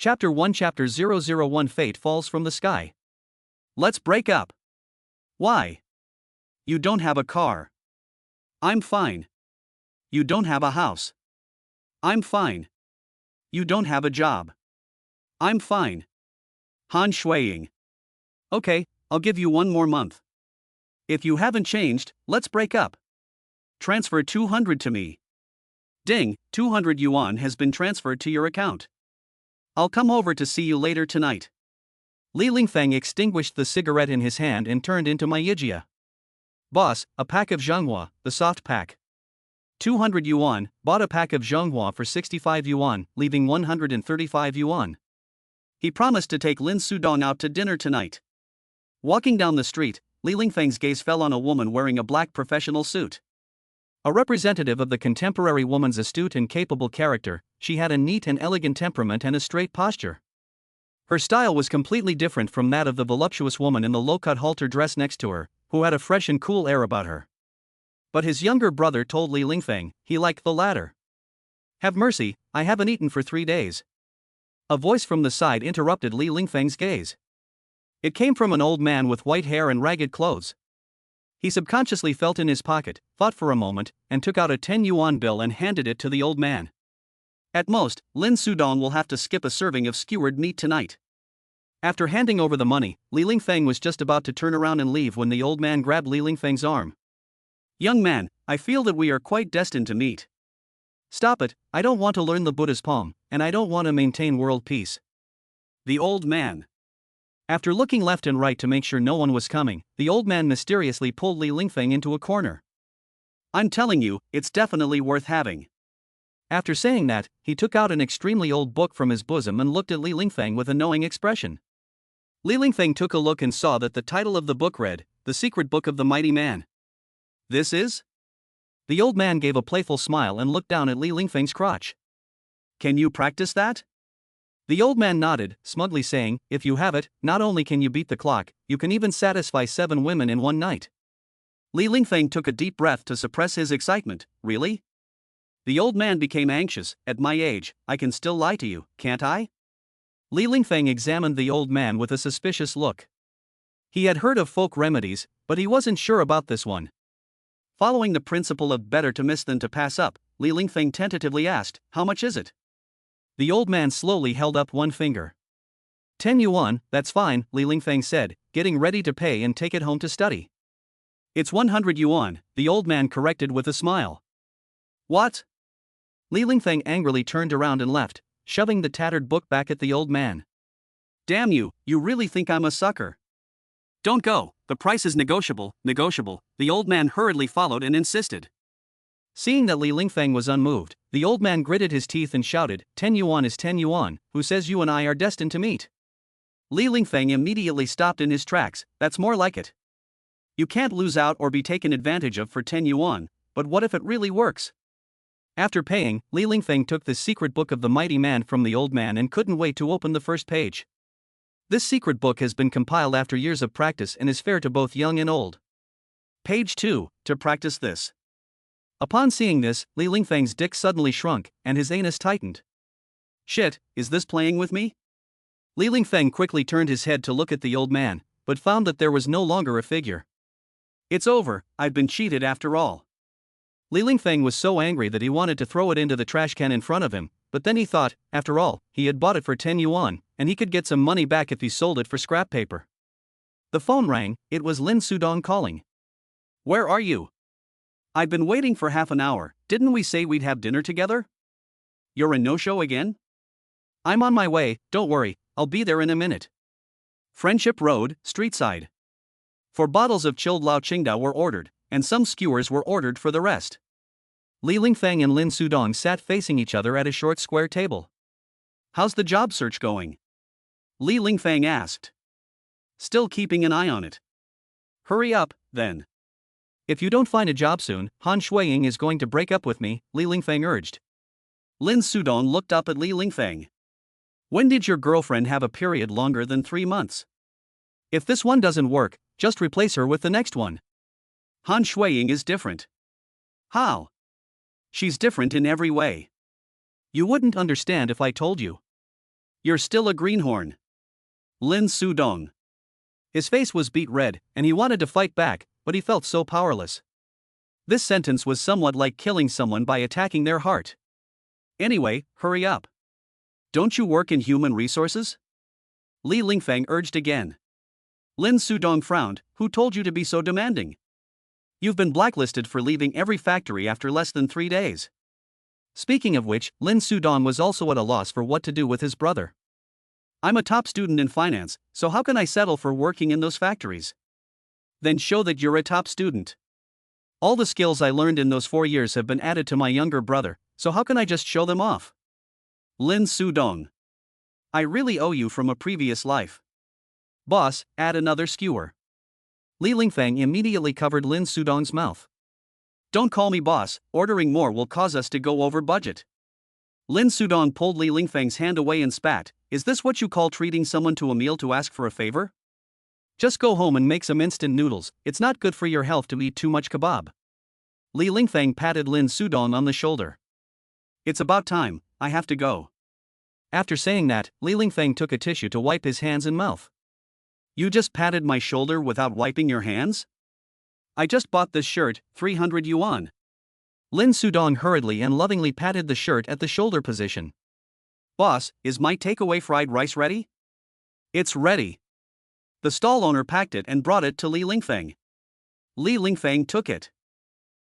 Chapter 1 Chapter 001 Fate falls from the sky. Let's break up. Why? You don't have a car. I'm fine. You don't have a house. I'm fine. You don't have a job. I'm fine. Han Shuiying. Okay, I'll give you one more month. If you haven't changed, let's break up. Transfer 200 to me. Ding, 200 yuan has been transferred to your account. I'll come over to see you later tonight. Li Lingfeng extinguished the cigarette in his hand and turned into my Yijia. Boss, a pack of Zhenghua, the soft pack. 200 yuan, bought a pack of Zhenghua for 65 yuan, leaving 135 yuan. He promised to take Lin Sudong out to dinner tonight. Walking down the street, Li Lingfeng's gaze fell on a woman wearing a black professional suit. A representative of the contemporary woman's astute and capable character, she had a neat and elegant temperament and a straight posture. Her style was completely different from that of the voluptuous woman in the low-cut halter dress next to her, who had a fresh and cool air about her. But his younger brother told Li Lingfeng he liked the latter. Have mercy, I haven't eaten for 3 days. A voice from the side interrupted Li Lingfeng's gaze. It came from an old man with white hair and ragged clothes. He subconsciously felt in his pocket, thought for a moment, and took out a 10 yuan bill and handed it to the old man. At most, Lin Sudong will have to skip a serving of skewered meat tonight. After handing over the money, Li Lingfeng was just about to turn around and leave when the old man grabbed Li Lingfeng's arm. Young man, I feel that we are quite destined to meet. Stop it, I don't want to learn the Buddha's palm, and I don't want to maintain world peace. The old man. After looking left and right to make sure no one was coming, the old man mysteriously pulled Li Lingfeng into a corner. I'm telling you, it's definitely worth having. After saying that, he took out an extremely old book from his bosom and looked at Li Lingfeng with a knowing expression. Li Lingfeng took a look and saw that the title of the book read, The Secret Book of the Mighty Man. This is? The old man gave a playful smile and looked down at Li Lingfeng's crotch. Can you practice that? The old man nodded, smugly saying, if you have it, not only can you beat the clock, you can even satisfy 7 women in one night. Li Lingfeng took a deep breath to suppress his excitement. Really? The old man became anxious. At my age, I can still lie to you, can't I? Li Lingfeng examined the old man with a suspicious look. He had heard of folk remedies, but he wasn't sure about this one. Following the principle of better to miss than to pass up, Li Lingfeng tentatively asked, how much is it? The old man slowly held up one finger. 10 yuan, that's fine, Li Lingfeng said, getting ready to pay and take it home to study. It's 100 yuan, the old man corrected with a smile. What? Li Lingfeng angrily turned around and left, shoving the tattered book back at the old man. Damn you, you really think I'm a sucker? Don't go, the price is negotiable, the old man hurriedly followed and insisted. Seeing that Li Lingfeng was unmoved, the old man gritted his teeth and shouted, 10 yuan is 10 yuan, who says you and I are destined to meet? Li Lingfeng immediately stopped in his tracks, that's more like it. You can't lose out or be taken advantage of for 10 yuan, but what if it really works? After paying, Li Lingfeng took the secret book of the mighty man from the old man and couldn't wait to open the first page. This secret book has been compiled after years of practice and is fair to both young and old. Page 2, to practice this. Upon seeing this, Li Lingfeng's dick suddenly shrunk, and his anus tightened. Shit, is this playing with me? Li Lingfeng quickly turned his head to look at the old man, but found that there was no longer a figure. It's over, I've been cheated after all. Li Lingfeng was so angry that he wanted to throw it into the trash can in front of him, but then he thought, after all, he had bought it for 10 yuan, and he could get some money back if he sold it for scrap paper. The phone rang, it was Lin Sudong calling. Where are you? I've been waiting for half an hour, didn't we say we'd have dinner together? You're a no-show again? I'm on my way, don't worry, I'll be there in a minute. Friendship Road, Streetside. 4 bottles of chilled Lao Qingdao were ordered, and some skewers were ordered for the rest. Li Lingfeng and Lin Sudong sat facing each other at a short square table. How's the job search going? Li Lingfeng asked. Still keeping an eye on it. Hurry up, then. If you don't find a job soon, Han Shuiying is going to break up with me, Li Lingfeng urged. Lin Sudong looked up at Li Lingfeng. When did your girlfriend have a period longer than 3 months? If this one doesn't work, just replace her with the next one. Han Shuiying is different. How? She's different in every way. You wouldn't understand if I told you. You're still a greenhorn. Lin Sudong. His face was beet red, and he wanted to fight back, but he felt so powerless. This sentence was somewhat like killing someone by attacking their heart. Anyway, hurry up. Don't you work in human resources? Li Lingfeng urged again. Lin Sudong frowned. Who told you to be so demanding? You've been blacklisted for leaving every factory after less than 3 days. Speaking of which, Lin Sudong was also at a loss for what to do with his brother. I'm a top student in finance, so how can I settle for working in those factories? Then show that you're a top student. All the skills I learned in those 4 years have been added to my younger brother, so how can I just show them off? Lin Sudong. I really owe you from a previous life. Boss, add another skewer. Li Lingfeng immediately covered Lin Sudong's mouth. Don't call me boss, ordering more will cause us to go over budget. Lin Sudong pulled Li Lingfeng's hand away and spat. Is this what you call treating someone to a meal to ask for a favor? Just go home and make some instant noodles, it's not good for your health to eat too much kebab. Li Lingfeng patted Lin Sudong on the shoulder. It's about time, I have to go. After saying that, Li Lingfeng took a tissue to wipe his hands and mouth. You just patted my shoulder without wiping your hands? I just bought this shirt, 300 yuan. Lin Sudong hurriedly and lovingly patted the shirt at the shoulder position. Boss, is my takeaway fried rice ready? It's ready. The stall owner packed it and brought it to Li Lingfeng. Li Lingfeng took it.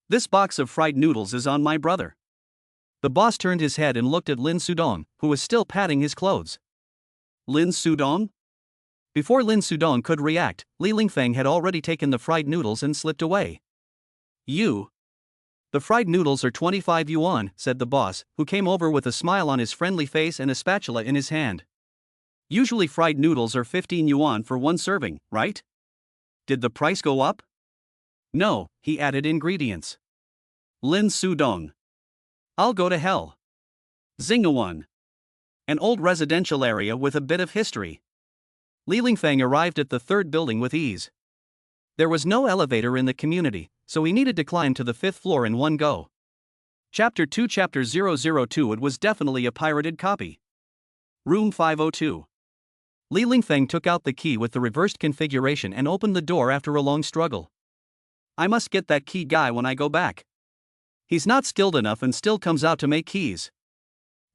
This box of fried noodles is on my brother. The boss turned his head and looked at Lin Sudong, who was still patting his clothes. Lin Sudong? Before Lin Sudong could react, Li Lingfeng had already taken the fried noodles and slipped away. You. The fried noodles are 25 yuan, said the boss, who came over with a smile on his friendly face and a spatula in his hand. Usually fried noodles are 15 yuan for one serving, right? Did the price go up? No, he added ingredients. Lin Sudong. I'll go to hell. Xingawan. An old residential area with a bit of history. Li Lingfeng arrived at the third building with ease. There was no elevator in the community, so he needed to climb to the 5th floor in one go. Chapter 2 Chapter 002 It was definitely a pirated copy. Room 502. Li Lingfeng took out the key with the reversed configuration and opened the door after a long struggle. I must get that key guy when I go back. He's not skilled enough and still comes out to make keys.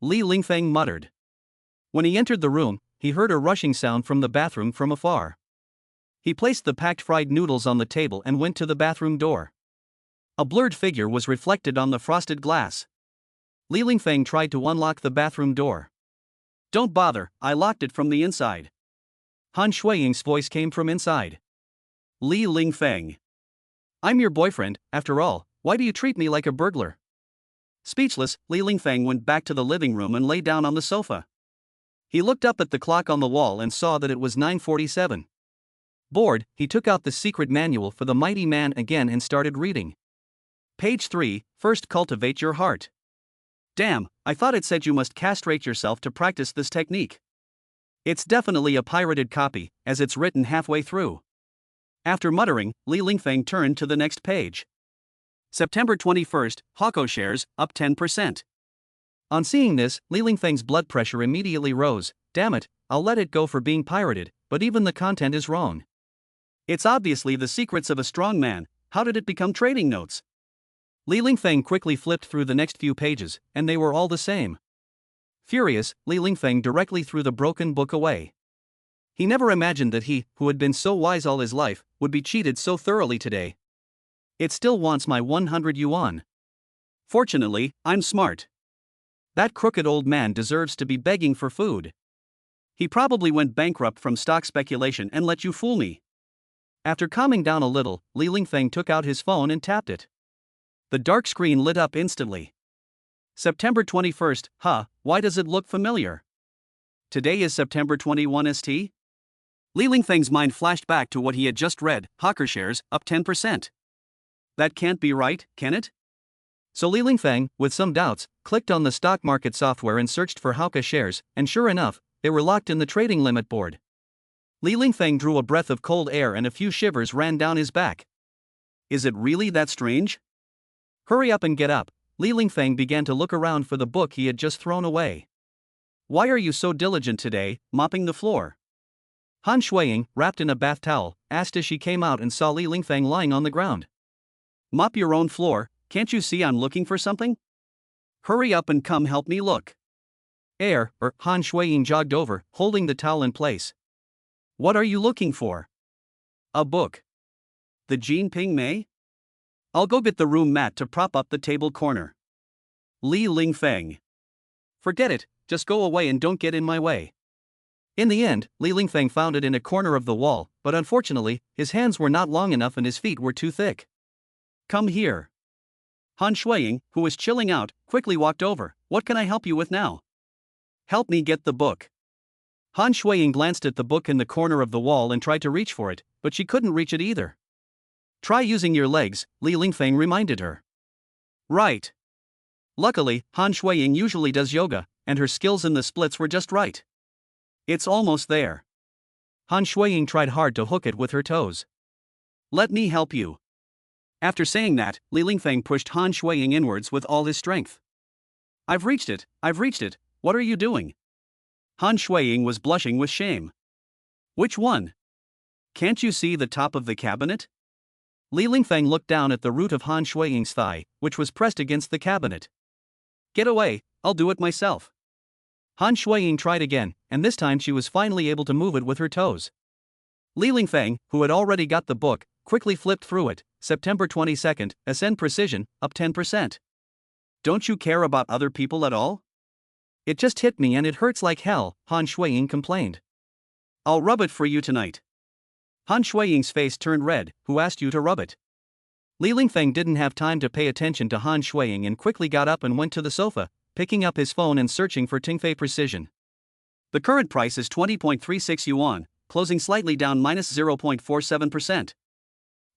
Li Lingfeng muttered. When he entered the room, he heard a rushing sound from the bathroom from afar. He placed the packed fried noodles on the table and went to the bathroom door. A blurred figure was reflected on the frosted glass. Li Lingfeng tried to unlock the bathroom door. Don't bother, I locked it from the inside. Han Shuiying's voice came from inside. Li Lingfeng. I'm your boyfriend, after all, why do you treat me like a burglar? Speechless, Li Lingfeng went back to the living room and lay down on the sofa. He looked up at the clock on the wall and saw that it was 9:47. Bored, he took out the secret manual for the mighty man again and started reading. Page 3, First cultivate your heart. Damn, I thought it said you must castrate yourself to practice this technique. It's definitely a pirated copy, as it's written halfway through. After muttering, Li Lingfeng turned to the next page. September 21st, Hako shares, up 10%. On seeing this, Li Lingfeng's blood pressure immediately rose. Damn it, I'll let it go for being pirated, but even the content is wrong. It's obviously the secrets of a strong man, how did it become trading notes? Li Lingfeng quickly flipped through the next few pages, and they were all the same. Furious, Li Lingfeng directly threw the broken book away. He never imagined that he, who had been so wise all his life, would be cheated so thoroughly today. It still wants my 100 yuan. Fortunately, I'm smart. That crooked old man deserves to be begging for food. He probably went bankrupt from stock speculation and let you fool me. After calming down a little, Li Lingfeng took out his phone and tapped it. The dark screen lit up instantly. September 21st, why does it look familiar? Today is September 21 ST? Li Lingfeng's mind flashed back to what he had just read, Hawker shares, up 10%. That can't be right, can it? So Li Lingfeng, with some doubts, clicked on the stock market software and searched for Hauka shares, and sure enough, they were locked in the trading limit board. Li Lingfeng drew a breath of cold air and a few shivers ran down his back. Is it really that strange? Hurry up and get up. Li Lingfeng began to look around for the book he had just thrown away. Why are you so diligent today, mopping the floor? Han Shuiying, wrapped in a bath towel, asked as she came out and saw Li Lingfeng lying on the ground. Mop your own floor, can't you see I'm looking for something? Hurry up and come help me look. Han Shuiying jogged over, holding the towel in place. What are you looking for? A book. The Jean Ping Mei? I'll go get the room mat to prop up the table corner. Li Lingfeng. Forget it, just go away and don't get in my way. In the end, Li Lingfeng found it in a corner of the wall, but unfortunately, his hands were not long enough and his feet were too thick. Come here. Han Shuiying, who was chilling out, quickly walked over. What can I help you with now? Help me get the book. Han Shuiying glanced at the book in the corner of the wall and tried to reach for it, but she couldn't reach it either. Try using your legs, Li Lingfeng reminded her. Right. Luckily, Han Shuiying usually does yoga, and her skills in the splits were just right. It's almost there. Han Shuiying tried hard to hook it with her toes. Let me help you. After saying that, Li Lingfeng pushed Han Shuiying inwards with all his strength. I've reached it, what are you doing? Han Shuiying was blushing with shame. Which one? Can't you see the top of the cabinet? Li Lingfeng looked down at the root of Han Shuiying's thigh, which was pressed against the cabinet. Get away, I'll do it myself. Han Shuiying tried again, and this time she was finally able to move it with her toes. Li Lingfeng, who had already got the book, quickly flipped through it. September 22nd, Ascend Precision, up 10%. Don't you care about other people at all? It just hit me and it hurts like hell, Han Shuiying complained. I'll rub it for you tonight. Han Shuiying's face turned red. Who asked you to rub it? Li Lingfeng didn't have time to pay attention to Han Shuiying and quickly got up and went to the sofa, picking up his phone and searching for Tingfei Precision. The current price is 20.36 yuan, closing slightly down minus 0.47%.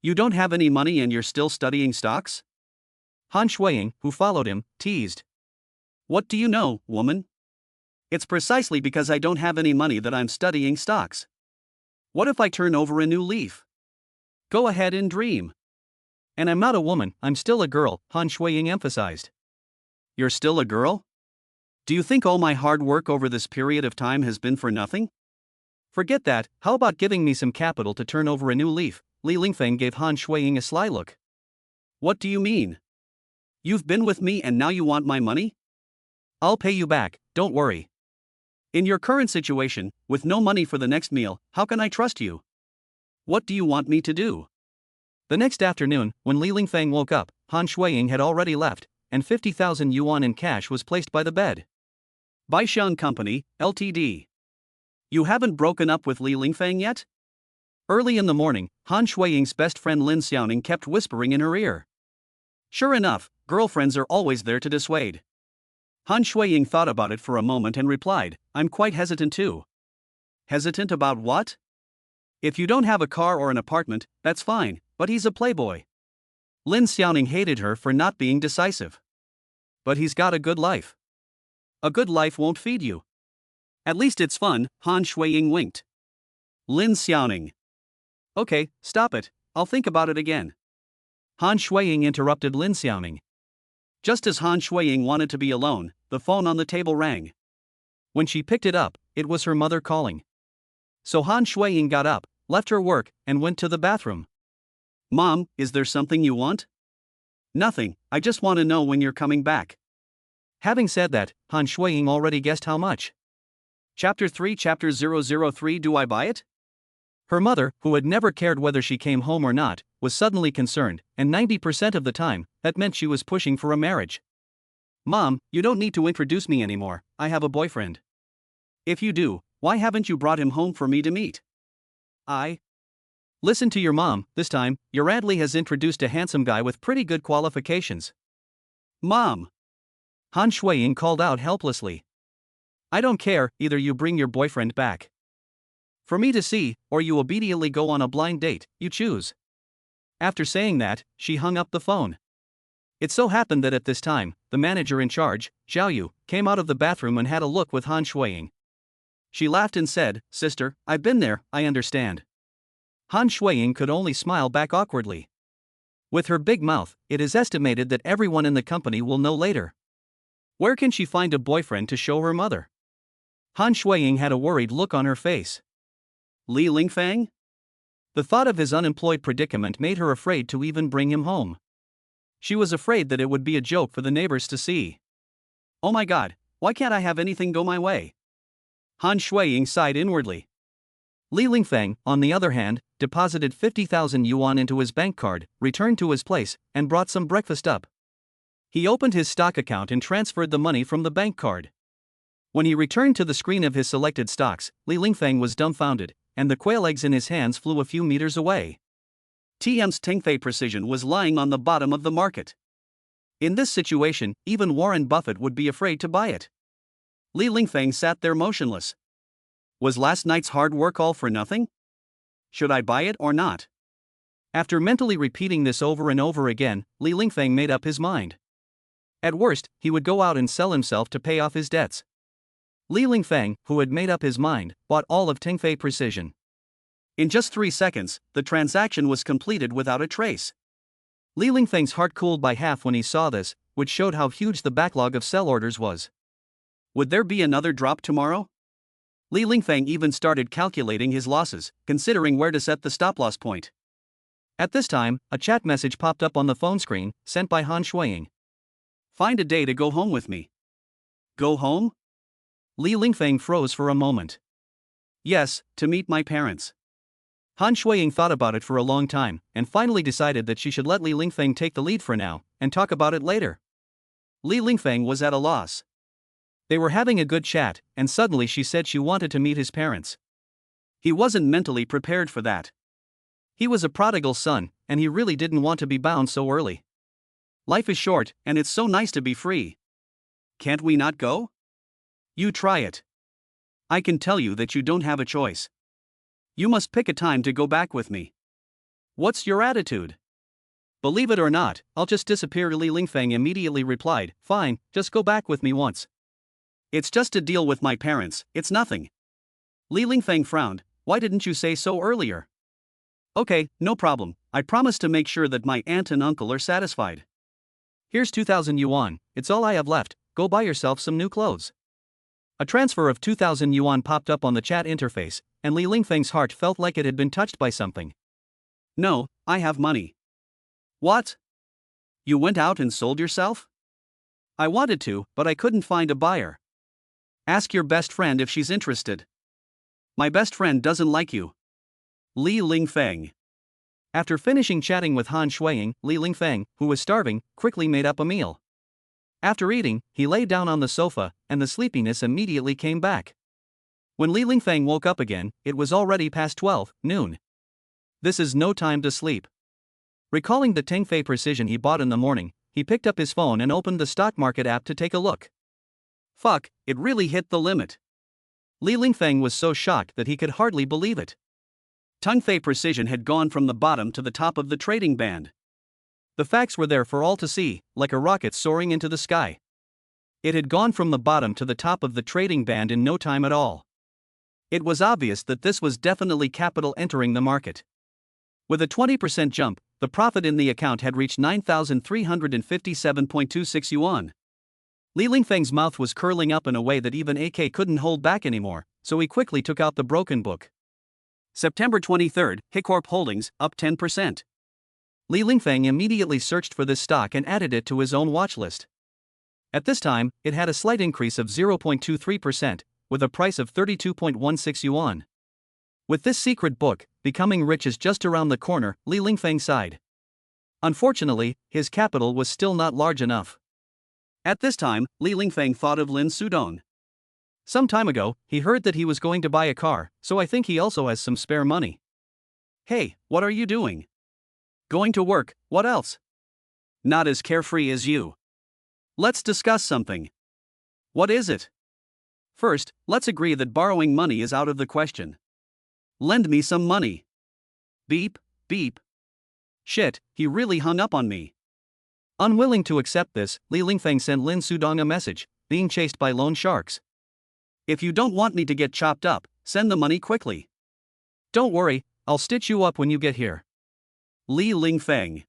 You don't have any money and you're still studying stocks? Han Shuiying, who followed him, teased. What do you know, woman? It's precisely because I don't have any money that I'm studying stocks. What if I turn over a new leaf? Go ahead and dream. And I'm not a woman, I'm still a girl, Han Shuiying emphasized. You're still a girl? Do you think all my hard work over this period of time has been for nothing? Forget that, how about giving me some capital to turn over a new leaf? Li Lingfeng gave Han Shuiying a sly look. What do you mean? You've been with me and now you want my money? I'll pay you back, don't worry. In your current situation, with no money for the next meal, how can I trust you? What do you want me to do? The next afternoon, when Li Lingfeng woke up, Han Shuiying had already left, and 50,000 yuan in cash was placed by the bed. Baishang Company, Ltd. You haven't broken up with Li Lingfeng yet? Early in the morning, Han Shuiying's best friend Lin Xiaoning kept whispering in her ear. Sure enough, girlfriends are always there to dissuade. Han Shuiying thought about it for a moment and replied, I'm quite hesitant too. Hesitant about what? If you don't have a car or an apartment, that's fine, but he's a playboy. Lin Xiaoning hated her for not being decisive. But he's got a good life. A good life won't feed you. At least it's fun, Han Shuiying winked. Lin Xiaoning. Okay, stop it, I'll think about it again. Han Shuiying interrupted Lin Xiaoning. Just as Han Shuiying wanted to be alone, the phone on the table rang. When she picked it up, it was her mother calling. So Han Shuiying got up, left her work, and went to the bathroom. Mom, is there something you want? Nothing, I just want to know when you're coming back. Having said that, Han Shuiying already guessed how much. Chapter 3 Chapter 003 Do I buy it? Her mother, who had never cared whether she came home or not, was suddenly concerned, and 90% of the time, that meant she was pushing for a marriage. Mom, you don't need to introduce me anymore, I have a boyfriend. If you do, why haven't you brought him home for me to meet? Listen to your mom, this time, your Adley has introduced a handsome guy with pretty good qualifications. Mom! Han Shuiying called out helplessly. I don't care, either you bring your boyfriend back for me to see, or you obediently go on a blind date, you choose. After saying that, she hung up the phone. It so happened that at this time, the manager in charge, Zhao Yu, came out of the bathroom and had a look with Han Shuiying. She laughed and said, Sister, I've been there, I understand. Han Shuiying could only smile back awkwardly. With her big mouth, it is estimated that everyone in the company will know later. Where can she find a boyfriend to show her mother? Han Shuiying had a worried look on her face. Li Lingfeng? The thought of his unemployed predicament made her afraid to even bring him home. She was afraid that it would be a joke for the neighbors to see. Oh my god, why can't I have anything go my way? Han Shuiying sighed inwardly. Li Lingfeng, on the other hand, deposited 50,000 yuan into his bank card, returned to his place, and brought some breakfast up. He opened his stock account and transferred the money from the bank card. When he returned to the screen of his selected stocks, Li Lingfeng was dumbfounded, and the quail eggs in his hands flew a few meters away. TM's Tingfei Precision was lying on the bottom of the market. In this situation, even Warren Buffett would be afraid to buy it. Li Lingfeng sat there motionless. Was last night's hard work all for nothing? Should I buy it or not? After mentally repeating this over and over again, Li Lingfeng made up his mind. At worst, he would go out and sell himself to pay off his debts. Li Lingfeng, who had made up his mind, bought all of Tingfei Precision. In just 3 seconds, the transaction was completed without a trace. Li Lingfeng's heart cooled by half when he saw this, which showed how huge the backlog of sell orders was. Would there be another drop tomorrow? Li Lingfeng even started calculating his losses, considering where to set the stop-loss point. At this time, a chat message popped up on the phone screen, sent by Han Shuiying. Find a day to go home with me. Go home? Li Lingfeng froze for a moment. Yes, to meet my parents. Han Shuiying thought about it for a long time, and finally decided that she should let Li Lingfeng take the lead for now, and talk about it later. Li Lingfeng was at a loss. They were having a good chat, and suddenly she said she wanted to meet his parents. He wasn't mentally prepared for that. He was a prodigal son, and he really didn't want to be bound so early. Life is short, and it's so nice to be free. Can't we not go? You try it. I can tell you that you don't have a choice. You must pick a time to go back with me. What's your attitude? Believe it or not, I'll just disappear. Li Lingfeng immediately replied, fine, just go back with me once. It's just a deal with my parents, it's nothing. Li Lingfeng frowned, why didn't you say so earlier? Okay, no problem, I promise to make sure that my aunt and uncle are satisfied. Here's 2,000 yuan, it's all I have left, go buy yourself some new clothes. A transfer of 2,000 yuan popped up on the chat interface, and Li Lingfeng's heart felt like it had been touched by something. No, I have money. What? You went out and sold yourself? I wanted to, but I couldn't find a buyer. Ask your best friend if she's interested. My best friend doesn't like you. Li Lingfeng. After finishing chatting with Han Shuiying, Li Lingfeng, who was starving, quickly made up a meal. After eating, he lay down on the sofa, and the sleepiness immediately came back. When Li Lingfeng woke up again, it was already past 12 noon. This is no time to sleep. Recalling the Tingfei Precision he bought in the morning, he picked up his phone and opened the stock market app to take a look. Fuck, it really hit the limit. Li Lingfeng was so shocked that he could hardly believe it. Tingfei Precision had gone from the bottom to the top of the trading band. The facts were there for all to see, like a rocket soaring into the sky. It had gone from the bottom to the top of the trading band in no time at all. It was obvious that this was definitely capital entering the market. With a 20% jump, the profit in the account had reached 9,357.26 yuan. Li Lingfeng's mouth was curling up in a way that even AK couldn't hold back anymore, so he quickly took out the broken book. September 23, Hicorp Holdings, up 10%. Li Lingfeng immediately searched for this stock and added it to his own watch list. At this time, it had a slight increase of 0.23%, with a price of 32.16 yuan. With this secret book, becoming rich is just around the corner, Li Lingfeng sighed. Unfortunately, his capital was still not large enough. At this time, Li Lingfeng thought of Lin Sudong. Some time ago, he heard that he was going to buy a car, so I think he also has some spare money. Hey, what are you doing? Going to work, what else? Not as carefree as you. Let's discuss something. What is it? First, let's agree that borrowing money is out of the question. Lend me some money. Beep, beep. Shit, he really hung up on me. Unwilling to accept this, Li Lingfeng sent Lin Sudong a message, being chased by loan sharks. If you don't want me to get chopped up, send the money quickly. Don't worry, I'll stitch you up when you get here. Li Lingfeng.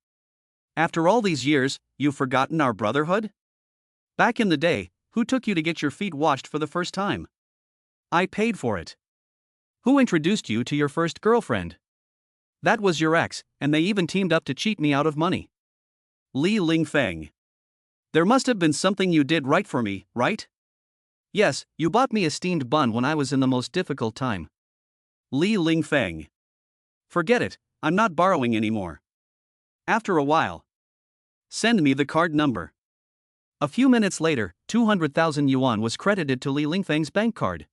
After all these years, you've forgotten our brotherhood? Back in the day, who took you to get your feet washed for the first time? I paid for it. Who introduced you to your first girlfriend? That was your ex, and they even teamed up to cheat me out of money. Li Lingfeng. There must have been something you did right for me, right? Yes, you bought me a steamed bun when I was in the most difficult time. Li Lingfeng. Forget it, I'm not borrowing anymore. After a while. Send me the card number. A few minutes later, 200,000 yuan was credited to Li Lingfeng's bank card.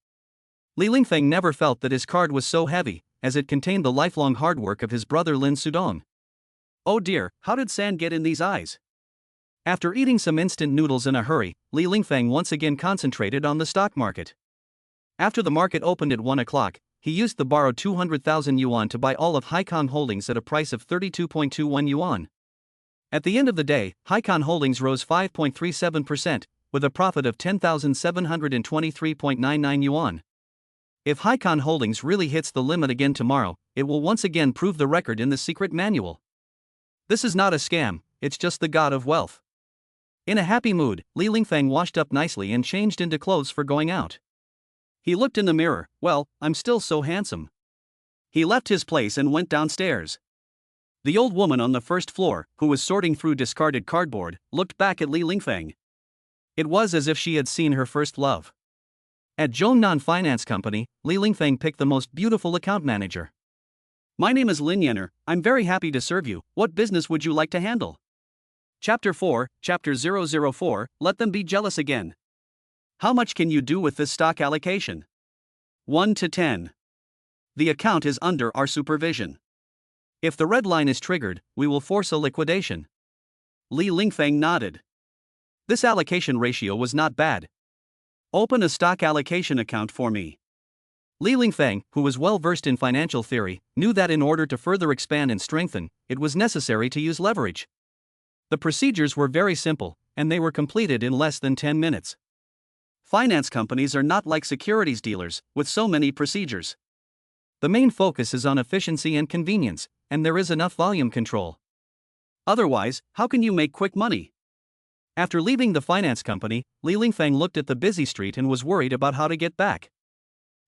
Li Lingfeng never felt that his card was so heavy, as it contained the lifelong hard work of his brother Lin Sudong. Oh dear, how did sand get in these eyes? After eating some instant noodles in a hurry, Li Lingfeng once again concentrated on the stock market. After the market opened at 1 o'clock, he used the borrowed 200,000 yuan to buy all of Haikong Holdings at a price of 32.21 yuan. At the end of the day, Haikong Holdings rose 5.37%, with a profit of 10,723.99 yuan. If Haikong Holdings really hits the limit again tomorrow, it will once again prove the record in the secret manual. This is not a scam, it's just the god of wealth. In a happy mood, Li Lingfeng washed up nicely and changed into clothes for going out. He looked in the mirror, well, I'm still so handsome. He left his place and went downstairs. The old woman on the first floor, who was sorting through discarded cardboard, looked back at Li Lingfeng. It was as if she had seen her first love. At Zhongnan Finance Company, Li Lingfeng picked the most beautiful account manager. My name is Lin Yenner, I'm very happy to serve you, what business would you like to handle? Chapter 4, Chapter 004, Let them be jealous again. How much can you do with this stock allocation? 1 to 10. The account is under our supervision. If the red line is triggered, we will force a liquidation. Li Lingfeng nodded. This allocation ratio was not bad. Open a stock allocation account for me. Li Lingfeng, who was well versed in financial theory, knew that in order to further expand and strengthen, it was necessary to use leverage. The procedures were very simple, and they were completed in less than 10 minutes. Finance companies are not like securities dealers, with so many procedures. The main focus is on efficiency and convenience, and there is enough volume control. Otherwise, how can you make quick money? After leaving the finance company, Li Lingfeng looked at the busy street and was worried about how to get back.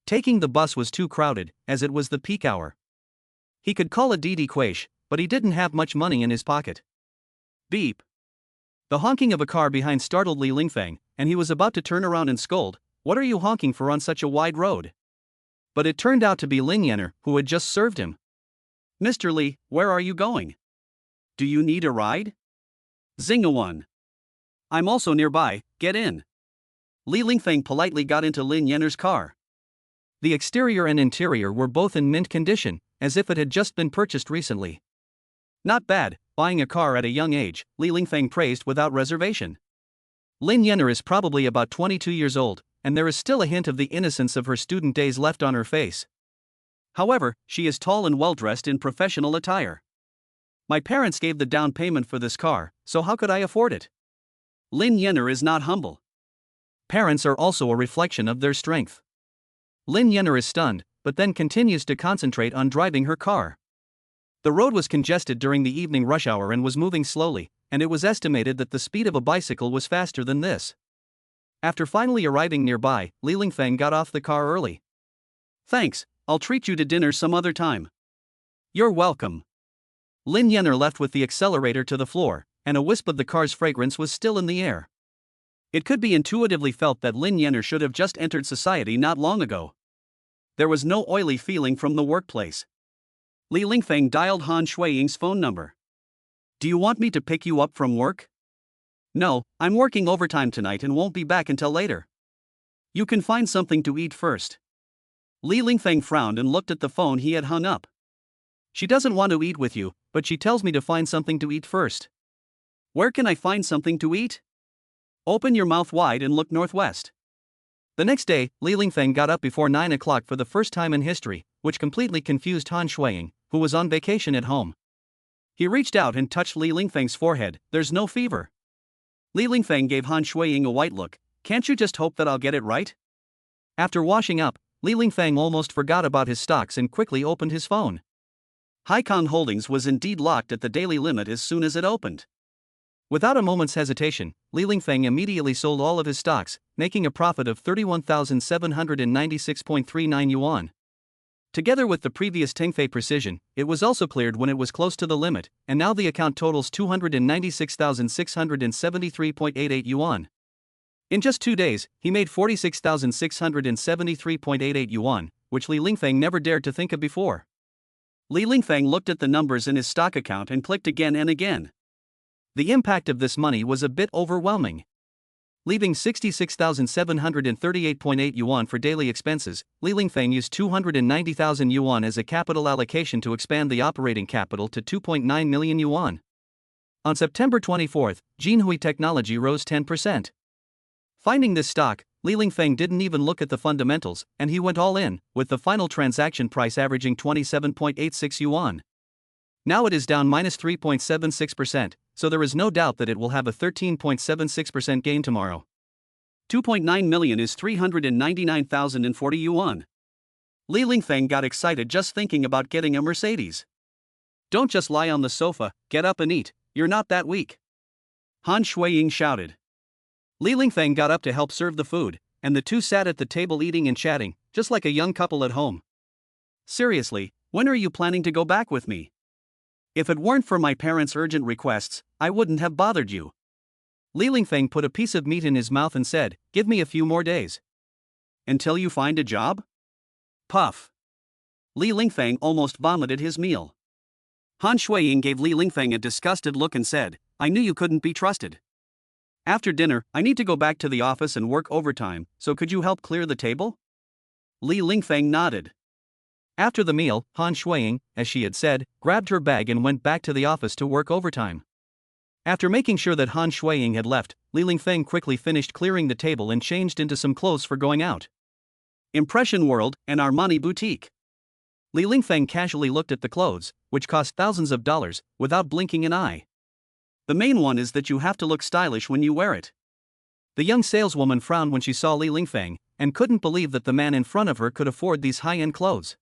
Taking the bus was too crowded, as it was the peak hour. He could call a Didi Quaish, but he didn't have much money in his pocket. Beep. The honking of a car behind startled Li Lingfeng, and he was about to turn around and scold, "What are you honking for on such a wide road?" But it turned out to be Lin Yenner, who had just served him. Mr. Li, where are you going? Do you need a ride? Zingawan. I'm also nearby, get in. Li Lingfeng politely got into Lin Yenner's car. The exterior and interior were both in mint condition, as if it had just been purchased recently. Not bad, buying a car at a young age, Li Lingfeng praised without reservation. Lin Yenner is probably about 22 years old, and there is still a hint of the innocence of her student days left on her face. However, she is tall and well-dressed in professional attire. My parents gave the down payment for this car, so how could I afford it? Lin Yenner is not humble. Parents are also a reflection of their strength. Lin Yenner is stunned, but then continues to concentrate on driving her car. The road was congested during the evening rush hour and was moving slowly, and it was estimated that the speed of a bicycle was faster than this. After finally arriving nearby, Li Lingfeng got off the car early. Thanks, I'll treat you to dinner some other time. You're welcome. Lin Yenner left with the accelerator to the floor, and a wisp of the car's fragrance was still in the air. It could be intuitively felt that Lin Yenner should have just entered society not long ago. There was no oily feeling from the workplace. Li Lingfeng dialed Han Shuiying's phone number. Do you want me to pick you up from work? No, I'm working overtime tonight and won't be back until later. You can find something to eat first. Li Lingfeng frowned and looked at the phone he had hung up. She doesn't want to eat with you, but she tells me to find something to eat first. Where can I find something to eat? Open your mouth wide and look northwest. The next day, Li Lingfeng got up before 9 o'clock for the first time in history, which completely confused Han Shuiying, who was on vacation at home. He reached out and touched Li Lingfeng's forehead. There's no fever. Li Lingfeng gave Han Shuiying a white look. Can't you just hope that I'll get it right? After washing up, Li Lingfeng almost forgot about his stocks and quickly opened his phone. Haikong Holdings was indeed locked at the daily limit as soon as it opened. Without a moment's hesitation, Li Lingfeng immediately sold all of his stocks, making a profit of 31,796.39 yuan. Together with the previous Tingfei Precision, it was also cleared when it was close to the limit, and now the account totals 296,673.88 yuan. In just 2 days, he made 46,673.88 yuan, which Li Lingfeng never dared to think of before. Li Lingfeng looked at the numbers in his stock account and clicked again and again. The impact of this money was a bit overwhelming. Leaving 66,738.8 yuan for daily expenses, Li Lingfeng used 290,000 yuan as a capital allocation to expand the operating capital to 2.9 million yuan. On September 24, Jinhui Technology rose 10%. Finding this stock, Li Lingfeng didn't even look at the fundamentals, and he went all in, with the final transaction price averaging 27.86 yuan. Now it is down -3.76%, so there is no doubt that it will have a 13.76% gain tomorrow. 2.9 million is 399,040 yuan. Li Lingfeng got excited just thinking about getting a Mercedes. Don't just lie on the sofa, get up and eat, you're not that weak. Han Shuiying shouted. Li Lingfeng got up to help serve the food, and the two sat at the table eating and chatting, just like a young couple at home. Seriously, when are you planning to go back with me? If it weren't for my parents' urgent requests, I wouldn't have bothered you. Li Lingfeng put a piece of meat in his mouth and said, give me a few more days. Until you find a job? Puff. Li Lingfeng almost vomited his meal. Han Shuiying gave Li Lingfeng a disgusted look and said, I knew you couldn't be trusted. After dinner, I need to go back to the office and work overtime, so could you help clear the table? Li Lingfeng nodded. After the meal, Han Shuiying, as she had said, grabbed her bag and went back to the office to work overtime. After making sure that Han Shuiying had left, Li Lingfeng quickly finished clearing the table and changed into some clothes for going out. Impression World and Armani Boutique. Li Lingfeng casually looked at the clothes, which cost thousands of dollars, without blinking an eye. The main one is that you have to look stylish when you wear it. The young saleswoman frowned when she saw Li Lingfeng, and couldn't believe that the man in front of her could afford these high-end clothes.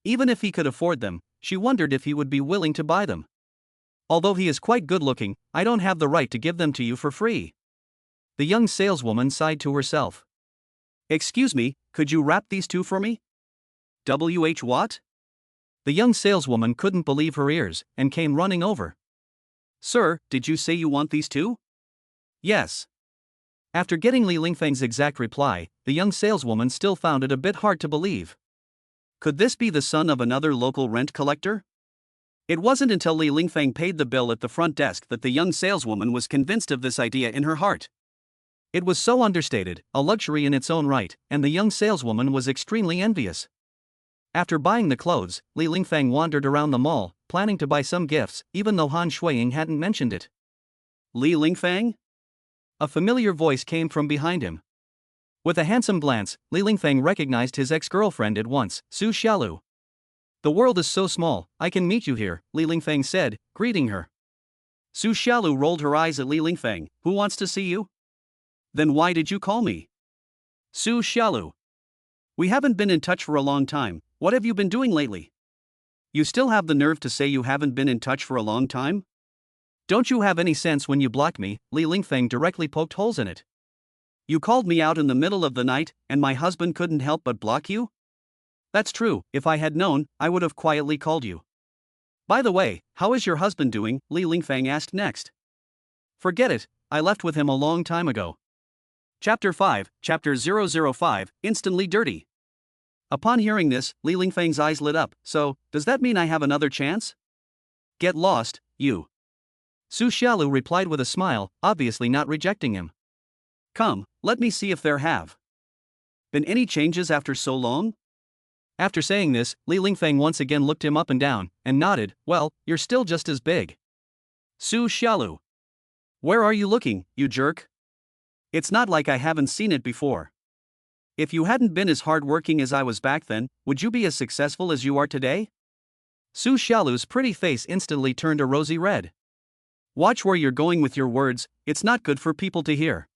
Even if he could afford them, she wondered if he would be willing to buy them. Although he is quite good-looking, I don't have the right to give them to you for free. The young saleswoman sighed to herself. Excuse me, could you wrap these two for me? What? The young saleswoman couldn't believe her ears, and came running over. Sir, did you say you want these two? Yes. After getting Li Lingfeng's exact reply, the young saleswoman still found it a bit hard to believe. Could this be the son of another local rent collector? It wasn't until Li Lingfeng paid the bill at the front desk that the young saleswoman was convinced of this idea in her heart. It was so understated, a luxury in its own right, and the young saleswoman was extremely envious. After buying the clothes, Li Lingfeng wandered around the mall, planning to buy some gifts, even though Han Shuiying hadn't mentioned it. Li Lingfeng? A familiar voice came from behind him. With a handsome glance, Li Lingfeng recognized his ex-girlfriend at once, Su Xiaolu. The world is so small, I can meet you here, Li Lingfeng said, greeting her. Su Xiaolu rolled her eyes at Li Lingfeng. Who wants to see you? Then why did you call me? Su Xiaolu. We haven't been in touch for a long time, what have you been doing lately? You still have the nerve to say you haven't been in touch for a long time? Don't you have any sense when you blocked me? Li Lingfeng directly poked holes in it. You called me out in the middle of the night, and my husband couldn't help but block you? That's true, if I had known, I would have quietly called you. By the way, how is your husband doing? Li Lingfeng asked next. Forget it, I left with him a long time ago. Chapter 5, Chapter 005, Instantly Dirty. Upon hearing this, Li Lingfeng's eyes lit up. So, does that mean I have another chance? Get lost, you. Su Xiaolu replied with a smile, obviously not rejecting him. Come, let me see if there have been any changes after so long? After saying this, Li Lingfeng once again looked him up and down, and nodded. Well, you're still just as big. Su Xiaolu. Where are you looking, you jerk? It's not like I haven't seen it before. If you hadn't been as hard-working as I was back then, would you be as successful as you are today? Su Xiaolu's pretty face instantly turned a rosy red. Watch where you're going with your words, it's not good for people to hear.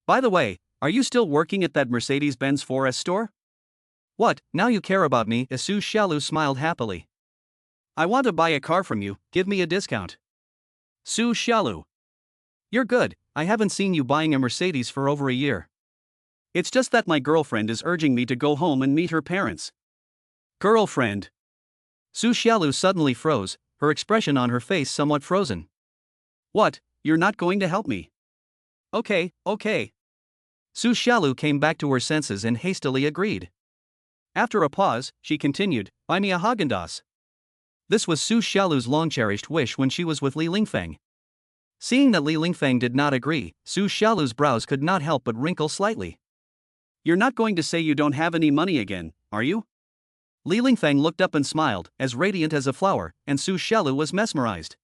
By the way, are you still working at that Mercedes-Benz 4S store? What, now you care about me? Su Xiaolu smiled happily. I want to buy a car from you, give me a discount. Su Xiaolu. You're good, I haven't seen you buying a Mercedes for over a year. It's just that my girlfriend is urging me to go home and meet her parents. Girlfriend. Su Xiaolu suddenly froze, her expression on her face somewhat frozen. What, you're not going to help me? Okay. Su Xiaolu came back to her senses and hastily agreed. After a pause, she continued, buy me a Haagen-Dazs. This was Su Xiaolu's long-cherished wish when she was with Li Lingfeng. Seeing that Li Lingfeng did not agree, Su Xiaolu's brows could not help but wrinkle slightly. You're not going to say you don't have any money again, are you? Li Lingfeng looked up and smiled, as radiant as a flower, and Su Xiaolu was mesmerized.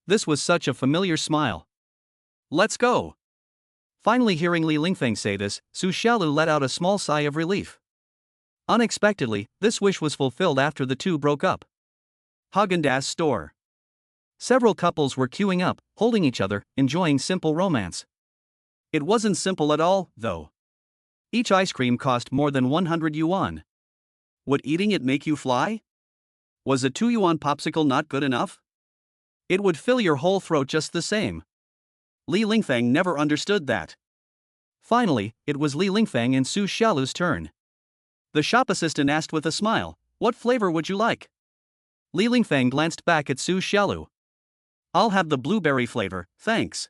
This was such a familiar smile. Let's go. Finally hearing Li Lingfeng say this, Su Xiaolu let out a small sigh of relief. Unexpectedly, this wish was fulfilled after the two broke up. Haagen-Dazs store. Several couples were queuing up, holding each other, enjoying simple romance. It wasn't simple at all, though. Each ice cream cost more than 100 yuan. Would eating it make you fly? Was a 2 yuan popsicle not good enough? It would fill your whole throat just the same. Li Lingfeng never understood that. Finally, it was Li Lingfeng and Su Xiaolu's turn. The shop assistant asked with a smile, what flavor would you like? Li Lingfeng glanced back at Su Xiaolu. I'll have the blueberry flavor, thanks.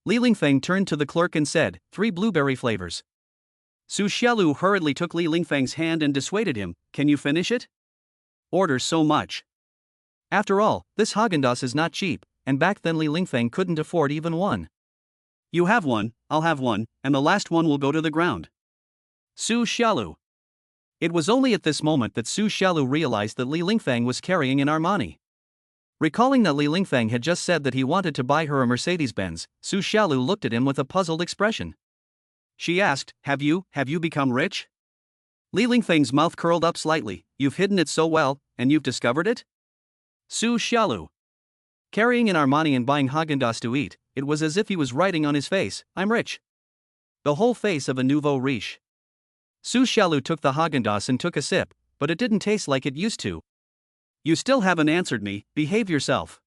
Li Lingfeng turned to the clerk and said, 3 blueberry flavors. Su Xiaolu hurriedly took Li Lingfeng's hand and dissuaded him, can you finish it? Order so much. After all, this Haagen-Dazs is not cheap, and back then Li Lingfeng couldn't afford even one. You have one, I'll have one, and the last one will go to the ground. Su Xiaolu. It was only at this moment that Su Xiaolu realized that Li Lingfeng was carrying an Armani. Recalling that Li Lingfeng had just said that he wanted to buy her a Mercedes-Benz, Su Xiaolu looked at him with a puzzled expression. She asked, Have you become rich? Li Lingfeng's mouth curled up slightly, you've hidden it so well, and you've discovered it? Su Xiaolu. Carrying an Armani and buying Haagen-Dazs to eat, it was as if he was writing on his face, I'm rich. The whole face of a nouveau riche. Su Xiaolu took the Haagen-Dazs and took a sip, but it didn't taste like it used to. You still haven't answered me, behave yourself.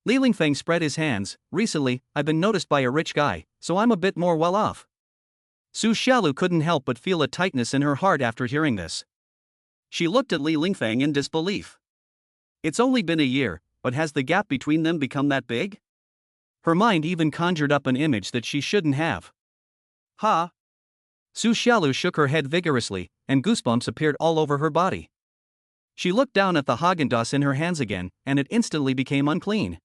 Li Lingfeng spread his hands, recently, I've been noticed by a rich guy, so I'm a bit more well off. Su Xiaolu couldn't help but feel a tightness in her heart after hearing this. She looked at Li Lingfeng in disbelief. It's only been a year, but has the gap between them become that big? Her mind even conjured up an image that she shouldn't have. Ha! Su Xiaolu shook her head vigorously, and goosebumps appeared all over her body. She looked down at the Haagen-Dazs in her hands again, and it instantly became unclean.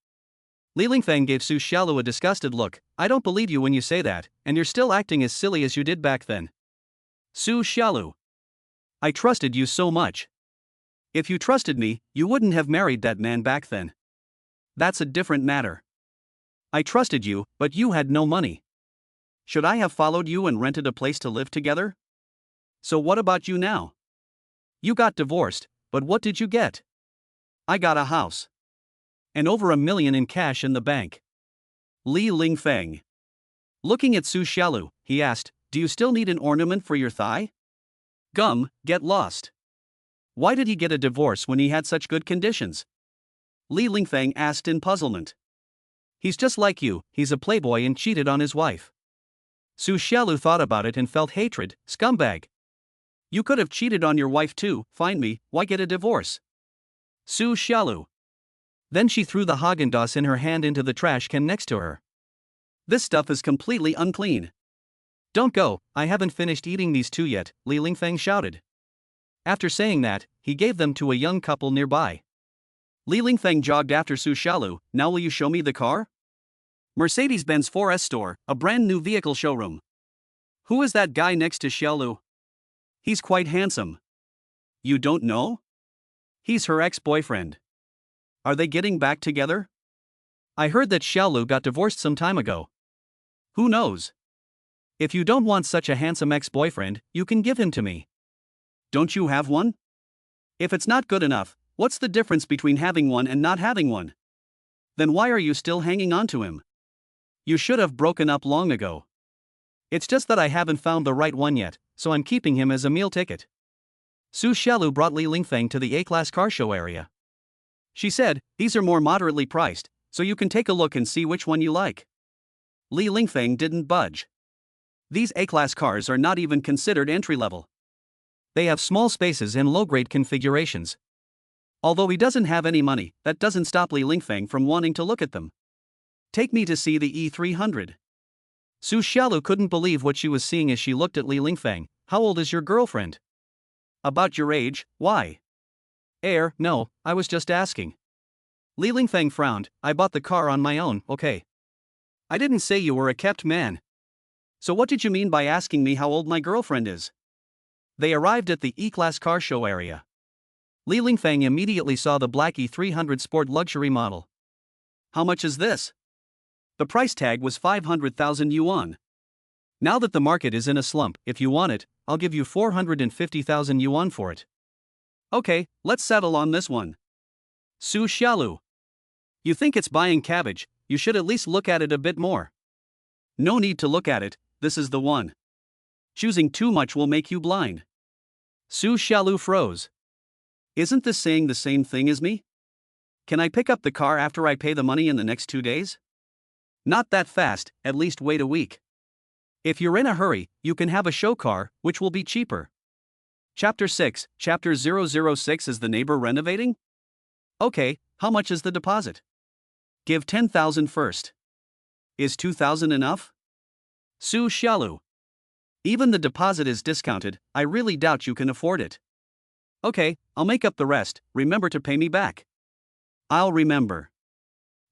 Li Lingfeng gave Su Xiaolu a disgusted look, I don't believe you when you say that, and you're still acting as silly as you did back then. Su Xiaolu. I trusted you so much. If you trusted me, you wouldn't have married that man back then. That's a different matter. I trusted you, but you had no money. Should I have followed you and rented a place to live together? So what about you now? You got divorced, but what did you get? I got a house. And over $1 million in cash in the bank. Li Lingfeng. Looking at Su Xiaolu, he asked, do you still need an ornament for your thigh? Gum, get lost. Why did he get a divorce when he had such good conditions? Li Lingfeng asked in puzzlement. He's just like you, he's a playboy and cheated on his wife. Su Xiaolu thought about it and felt hatred, scumbag. You could have cheated on your wife too, find me, why get a divorce? Su Xiaolu. Then she threw the Haagen-Dazs in her hand into the trash can next to her. This stuff is completely unclean. Don't go, I haven't finished eating these two yet, Li Lingfeng shouted. After saying that, he gave them to a young couple nearby. Li Lingfeng jogged after Su Xiaolu, now will you show me the car? Mercedes-Benz 4S store, a brand new vehicle showroom. Who is that guy next to Xiaolu? He's quite handsome. You don't know? He's her ex-boyfriend. Are they getting back together? I heard that Xiaolu got divorced some time ago. Who knows? If you don't want such a handsome ex-boyfriend, you can give him to me. Don't you have one? If it's not good enough, what's the difference between having one and not having one? Then why are you still hanging on to him? You should have broken up long ago. It's just that I haven't found the right one yet, so I'm keeping him as a meal ticket. Su Xiaolu brought Li Lingfeng to the A-class car show area. She said, these are more moderately priced, so you can take a look and see which one you like. Li Lingfeng didn't budge. These A-class cars are not even considered entry-level. They have small spaces and low-grade configurations. Although he doesn't have any money, that doesn't stop Li Lingfeng from wanting to look at them. Take me to see the E300. Su Xiaolu couldn't believe what she was seeing as she looked at Li Lingfeng. How old is your girlfriend? About your age, why? No, I was just asking. Li Lingfeng frowned. I bought the car on my own, okay. I didn't say you were a kept man. So what did you mean by asking me how old my girlfriend is? They arrived at the E-Class car show area. Li Lingfeng immediately saw the black E300 Sport luxury model. How much is this? The price tag was 500,000 yuan. Now that the market is in a slump, if you want it, I'll give you 450,000 yuan for it. Okay, let's settle on this one. Su Xiaolu. You think it's buying cabbage, you should at least look at it a bit more. No need to look at it, this is the one. Choosing too much will make you blind. Su Xiaolu froze. Isn't this saying the same thing as me? Can I pick up the car after I pay the money in the next 2 days? Not that fast, at least wait a week. If you're in a hurry, you can have a show car, which will be cheaper. Chapter 6, Chapter 006. Is the neighbor renovating? Okay, how much is the deposit? Give 10,000 first. Is 2,000 enough? Su Xiaolu. Even the deposit is discounted, I really doubt you can afford it. Okay, I'll make up the rest, remember to pay me back. I'll remember.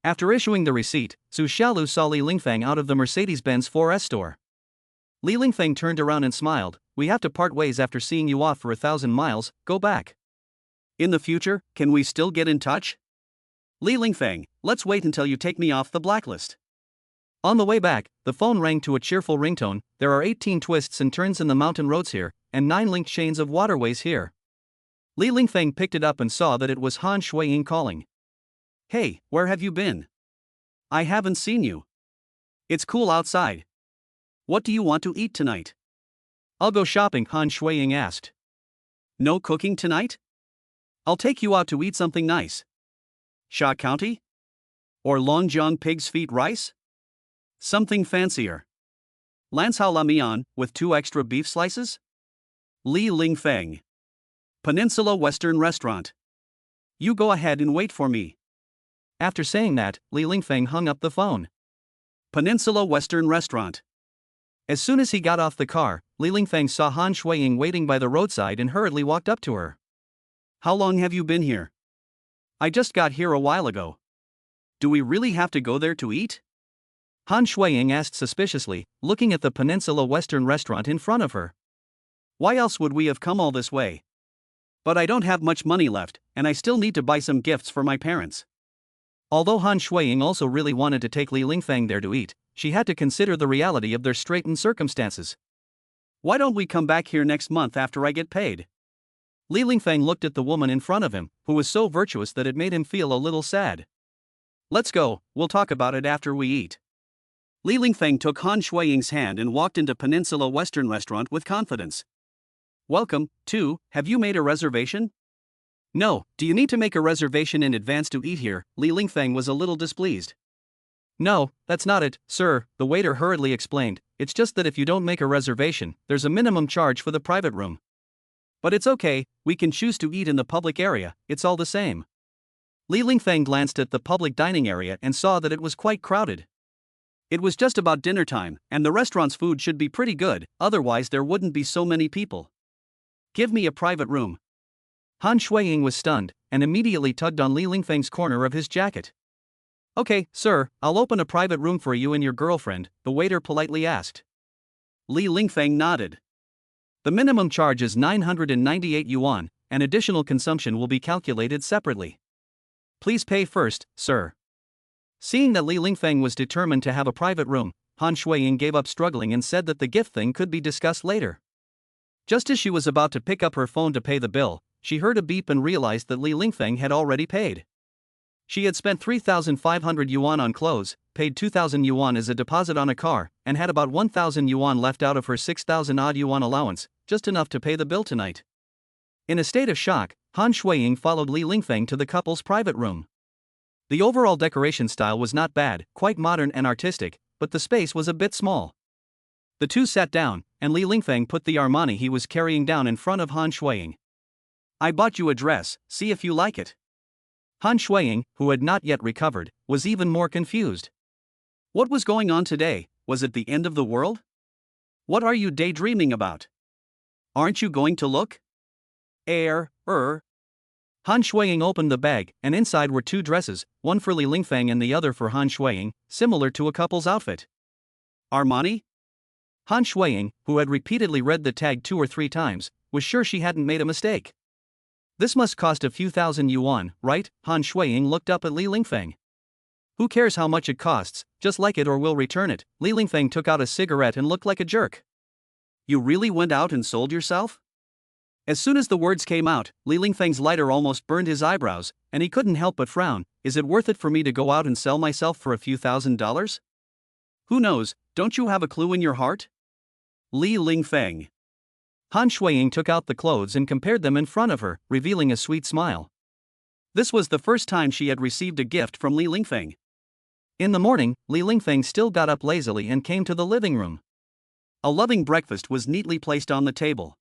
After issuing the receipt, Su Xiaolu saw Li Lingfeng out of the Mercedes-Benz 4S store. Li Lingfeng turned around and smiled. We have to part ways after seeing you off for 1,000 miles, go back. In the future, can we still get in touch? Li Lingfeng, let's wait until you take me off the blacklist. On the way back, the phone rang to a cheerful ringtone. There are 18 twists and turns in the mountain roads here, and 9 linked chains of waterways here. Li Lingfeng picked it up and saw that it was Han Shuiying calling. Hey, where have you been? I haven't seen you. It's cool outside. What do you want to eat tonight? I'll go shopping, Han Shuiying asked. No cooking tonight? I'll take you out to eat something nice. Sha County? Or Longjiang pig's feet rice? Something fancier. Lancao La Mian, with 2 extra beef slices? Li Lingfeng. Peninsula Western Restaurant. You go ahead and wait for me. After saying that, Li Lingfeng hung up the phone. Peninsula Western Restaurant. As soon as he got off the car, Li Lingfeng saw Han Shuiying waiting by the roadside and hurriedly walked up to her. How long have you been here? I just got here a while ago. Do we really have to go there to eat? Han Shuiying asked suspiciously, looking at the Peninsula Western Restaurant in front of her. Why else would we have come all this way? But I don't have much money left, and I still need to buy some gifts for my parents. Although Han Shuiying also really wanted to take Li Lingfeng there to eat, she had to consider the reality of their straitened circumstances. Why don't we come back here next month after I get paid? Li Lingfeng looked at the woman in front of him, who was so virtuous that it made him feel a little sad. Let's go, we'll talk about it after we eat. Li Lingfeng took Han Shuiying's hand and walked into Peninsula Western Restaurant with confidence. Welcome, too, have you made a reservation? No, do you need to make a reservation in advance to eat here? Li Lingfeng was a little displeased. No, that's not it, sir, the waiter hurriedly explained. It's just that if you don't make a reservation, there's a minimum charge for the private room. But it's okay, we can choose to eat in the public area, it's all the same. Li Lingfeng glanced at the public dining area and saw that it was quite crowded. It was just about dinner time, and the restaurant's food should be pretty good, otherwise there wouldn't be so many people. Give me a private room. Han Shuiying was stunned, and immediately tugged on Li Lingfeng's corner of his jacket. Okay, sir, I'll open a private room for you and your girlfriend, the waiter politely asked. Li Lingfeng nodded. The minimum charge is 998 yuan, and additional consumption will be calculated separately. Please pay first, sir. Seeing that Li Lingfeng was determined to have a private room, Han Shuiying gave up struggling and said that the gift thing could be discussed later. Just as she was about to pick up her phone to pay the bill, she heard a beep and realized that Li Lingfeng had already paid. She had spent 3,500 yuan on clothes, paid 2,000 yuan as a deposit on a car, and had about 1,000 yuan left out of her 6,000 odd yuan allowance, just enough to pay the bill tonight. In a state of shock, Han Shuiying followed Li Lingfeng to the couple's private room. The overall decoration style was not bad, quite modern and artistic, but the space was a bit small. The two sat down, and Li Lingfeng put the Armani he was carrying down in front of Han Shuiying. I bought you a dress, see if you like it. Han Shuiying, who had not yet recovered, was even more confused. What was going on today? Was it the end of the world? What are you daydreaming about? Aren't you going to look? Han Shuiying opened the bag, and inside were two dresses, one for Li Lingfeng and the other for Han Shuiying, similar to a couple's outfit. Armani? Han Shuiying, who had repeatedly read the tag 2 or 3 times, was sure she hadn't made a mistake. This must cost a few thousand yuan, right? Han Shuiying looked up at Li Lingfeng. Who cares how much it costs, just like it or we'll return it. Li Lingfeng took out a cigarette and looked like a jerk. You really went out and sold yourself? As soon as the words came out, Li Lingfeng's lighter almost burned his eyebrows, and he couldn't help but frown. Is it worth it for me to go out and sell myself for a few $1,000s? Who knows, don't you have a clue in your heart? Li Lingfeng. Han Shuiying took out the clothes and compared them in front of her, revealing a sweet smile. This was the first time she had received a gift from Li Lingfeng. In the morning, Li Lingfeng still got up lazily and came to the living room. A loving breakfast was neatly placed on the table.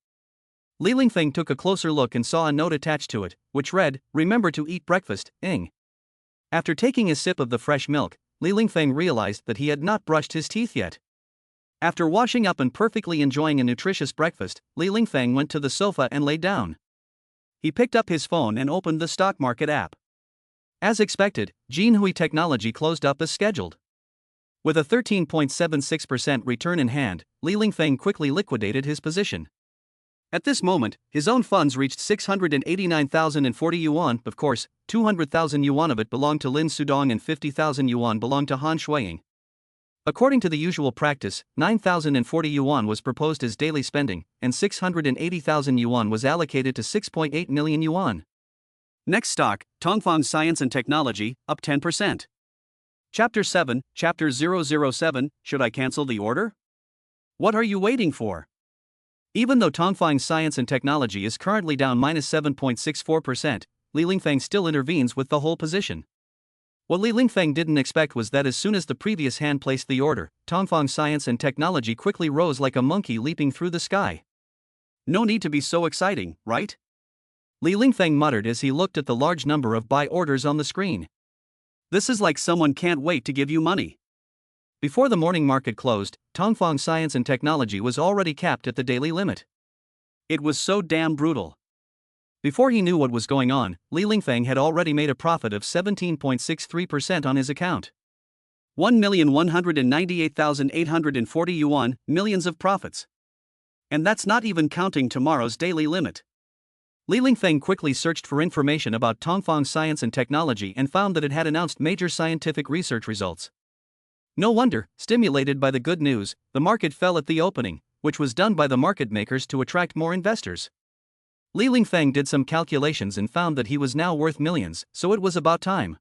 Li Lingfeng took a closer look and saw a note attached to it, which read, "Remember to eat breakfast, Ing." After taking a sip of the fresh milk, Li Lingfeng realized that he had not brushed his teeth yet. After washing up and perfectly enjoying a nutritious breakfast, Li Lingfeng went to the sofa and lay down. He picked up his phone and opened the stock market app. As expected, Jinhui Technology closed up as scheduled. With a 13.76% return in hand, Li Lingfeng quickly liquidated his position. At this moment, his own funds reached 689,040 yuan. Of course, 200,000 yuan of it belonged to Lin Sudong and 50,000 yuan belonged to Han Shuiying. According to the usual practice, 9,040 yuan was proposed as daily spending, and 680,000 yuan was allocated to 6.8 million yuan. Next stock, Tongfang Science and Technology, up 10%. Chapter 7, Chapter 007, Should I cancel the order? What are you waiting for? Even though Tongfang Science and Technology is currently down -7.64%, Li Lingfeng still intervenes with the whole position. What Li Lingfeng didn't expect was that as soon as the previous hand placed the order, Tongfang Science and Technology quickly rose like a monkey leaping through the sky. No need to be so exciting, right? Li Lingfeng muttered as he looked at the large number of buy orders on the screen. This is like someone can't wait to give you money. Before the morning market closed, Tongfang Science and Technology was already capped at the daily limit. It was so damn brutal. Before he knew what was going on, Li Lingfeng had already made a profit of 17.63% on his account. 1,198,840 yuan, millions of profits. And that's not even counting tomorrow's daily limit. Li Lingfeng quickly searched for information about Tongfang Science and Technology and found that it had announced major scientific research results. No wonder, stimulated by the good news, the market fell at the opening, which was done by the market makers to attract more investors. Li Lingfeng did some calculations and found that he was now worth millions, so it was about time.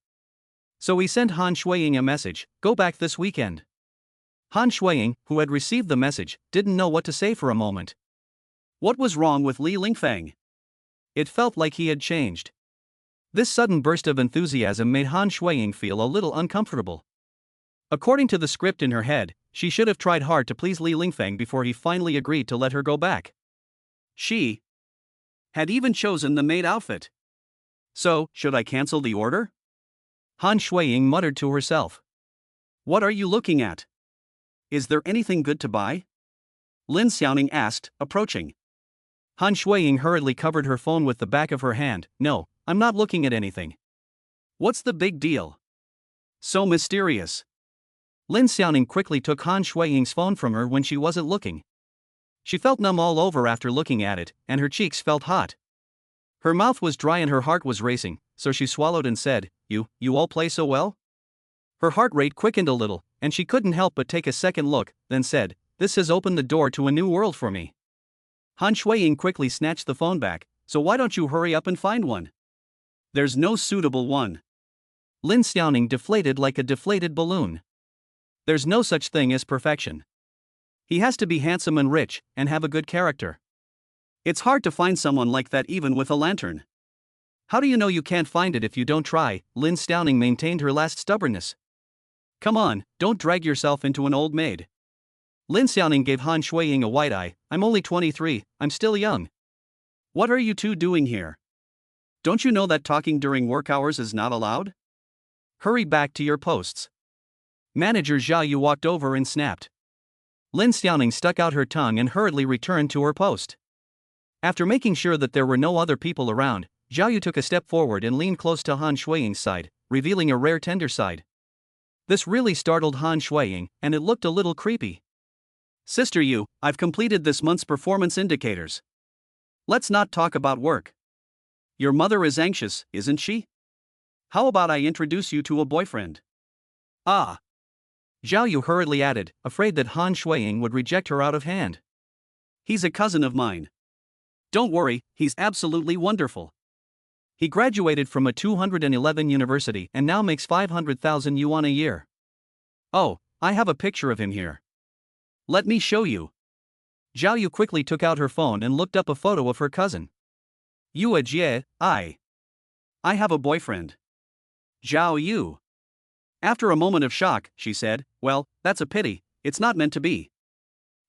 So he sent Han Shuiying a message, "Go back this weekend." Han Shuiying, who had received the message, didn't know what to say for a moment. What was wrong with Li Lingfeng? It felt like he had changed. This sudden burst of enthusiasm made Han Shuiying feel a little uncomfortable. According to the script in her head, she should have tried hard to please Li Lingfeng before he finally agreed to let her go back. She had even chosen the maid outfit. So, should I cancel the order? Han Shuiying muttered to herself. What are you looking at? Is there anything good to buy? Lin Xiaoning asked, approaching. Han Shuiying hurriedly covered her phone with the back of her hand. No, I'm not looking at anything. What's the big deal? So mysterious. Lin Xiaoning quickly took Han Shuiying's phone from her when she wasn't looking. She felt numb all over after looking at it, and her cheeks felt hot. Her mouth was dry and her heart was racing, so she swallowed and said, You all play so well? Her heart rate quickened a little, and she couldn't help but take a second look, then said, This has opened the door to a new world for me. Han Shuiying quickly snatched the phone back, so why don't you hurry up and find one? There's no suitable one. Lin Xiaoning deflated like a deflated balloon. There's no such thing as perfection. He has to be handsome and rich, and have a good character. It's hard to find someone like that even with a lantern. How do you know you can't find it if you don't try? Lin Xiaoning maintained her last stubbornness. Come on, don't drag yourself into an old maid. Lin Xiaoning gave Han Shuiying a wide eye. I'm only 23, I'm still young. What are you two doing here? Don't you know that talking during work hours is not allowed? Hurry back to your posts. Manager Zhao Yu walked over and snapped. Lin Xiaoning stuck out her tongue and hurriedly returned to her post. After making sure that there were no other people around, Zhao Yu took a step forward and leaned close to Han Shuiying's side, revealing a rare tender side. This really startled Han Shuiying, and it looked a little creepy. Sister Yu, I've completed this month's performance indicators. Let's not talk about work. Your mother is anxious, isn't she? How about I introduce you to a boyfriend? Ah. Zhao Yu hurriedly added, afraid that Han Shuiying would reject her out of hand. He's a cousin of mine. Don't worry, he's absolutely wonderful. He graduated from a 211 university and now makes 500,000 yuan a year. Oh, I have a picture of him here. Let me show you. Zhao Yu quickly took out her phone and looked up a photo of her cousin. Yue Jie, I have a boyfriend. Zhao Yu. After a moment of shock, she said, well, that's a pity, it's not meant to be.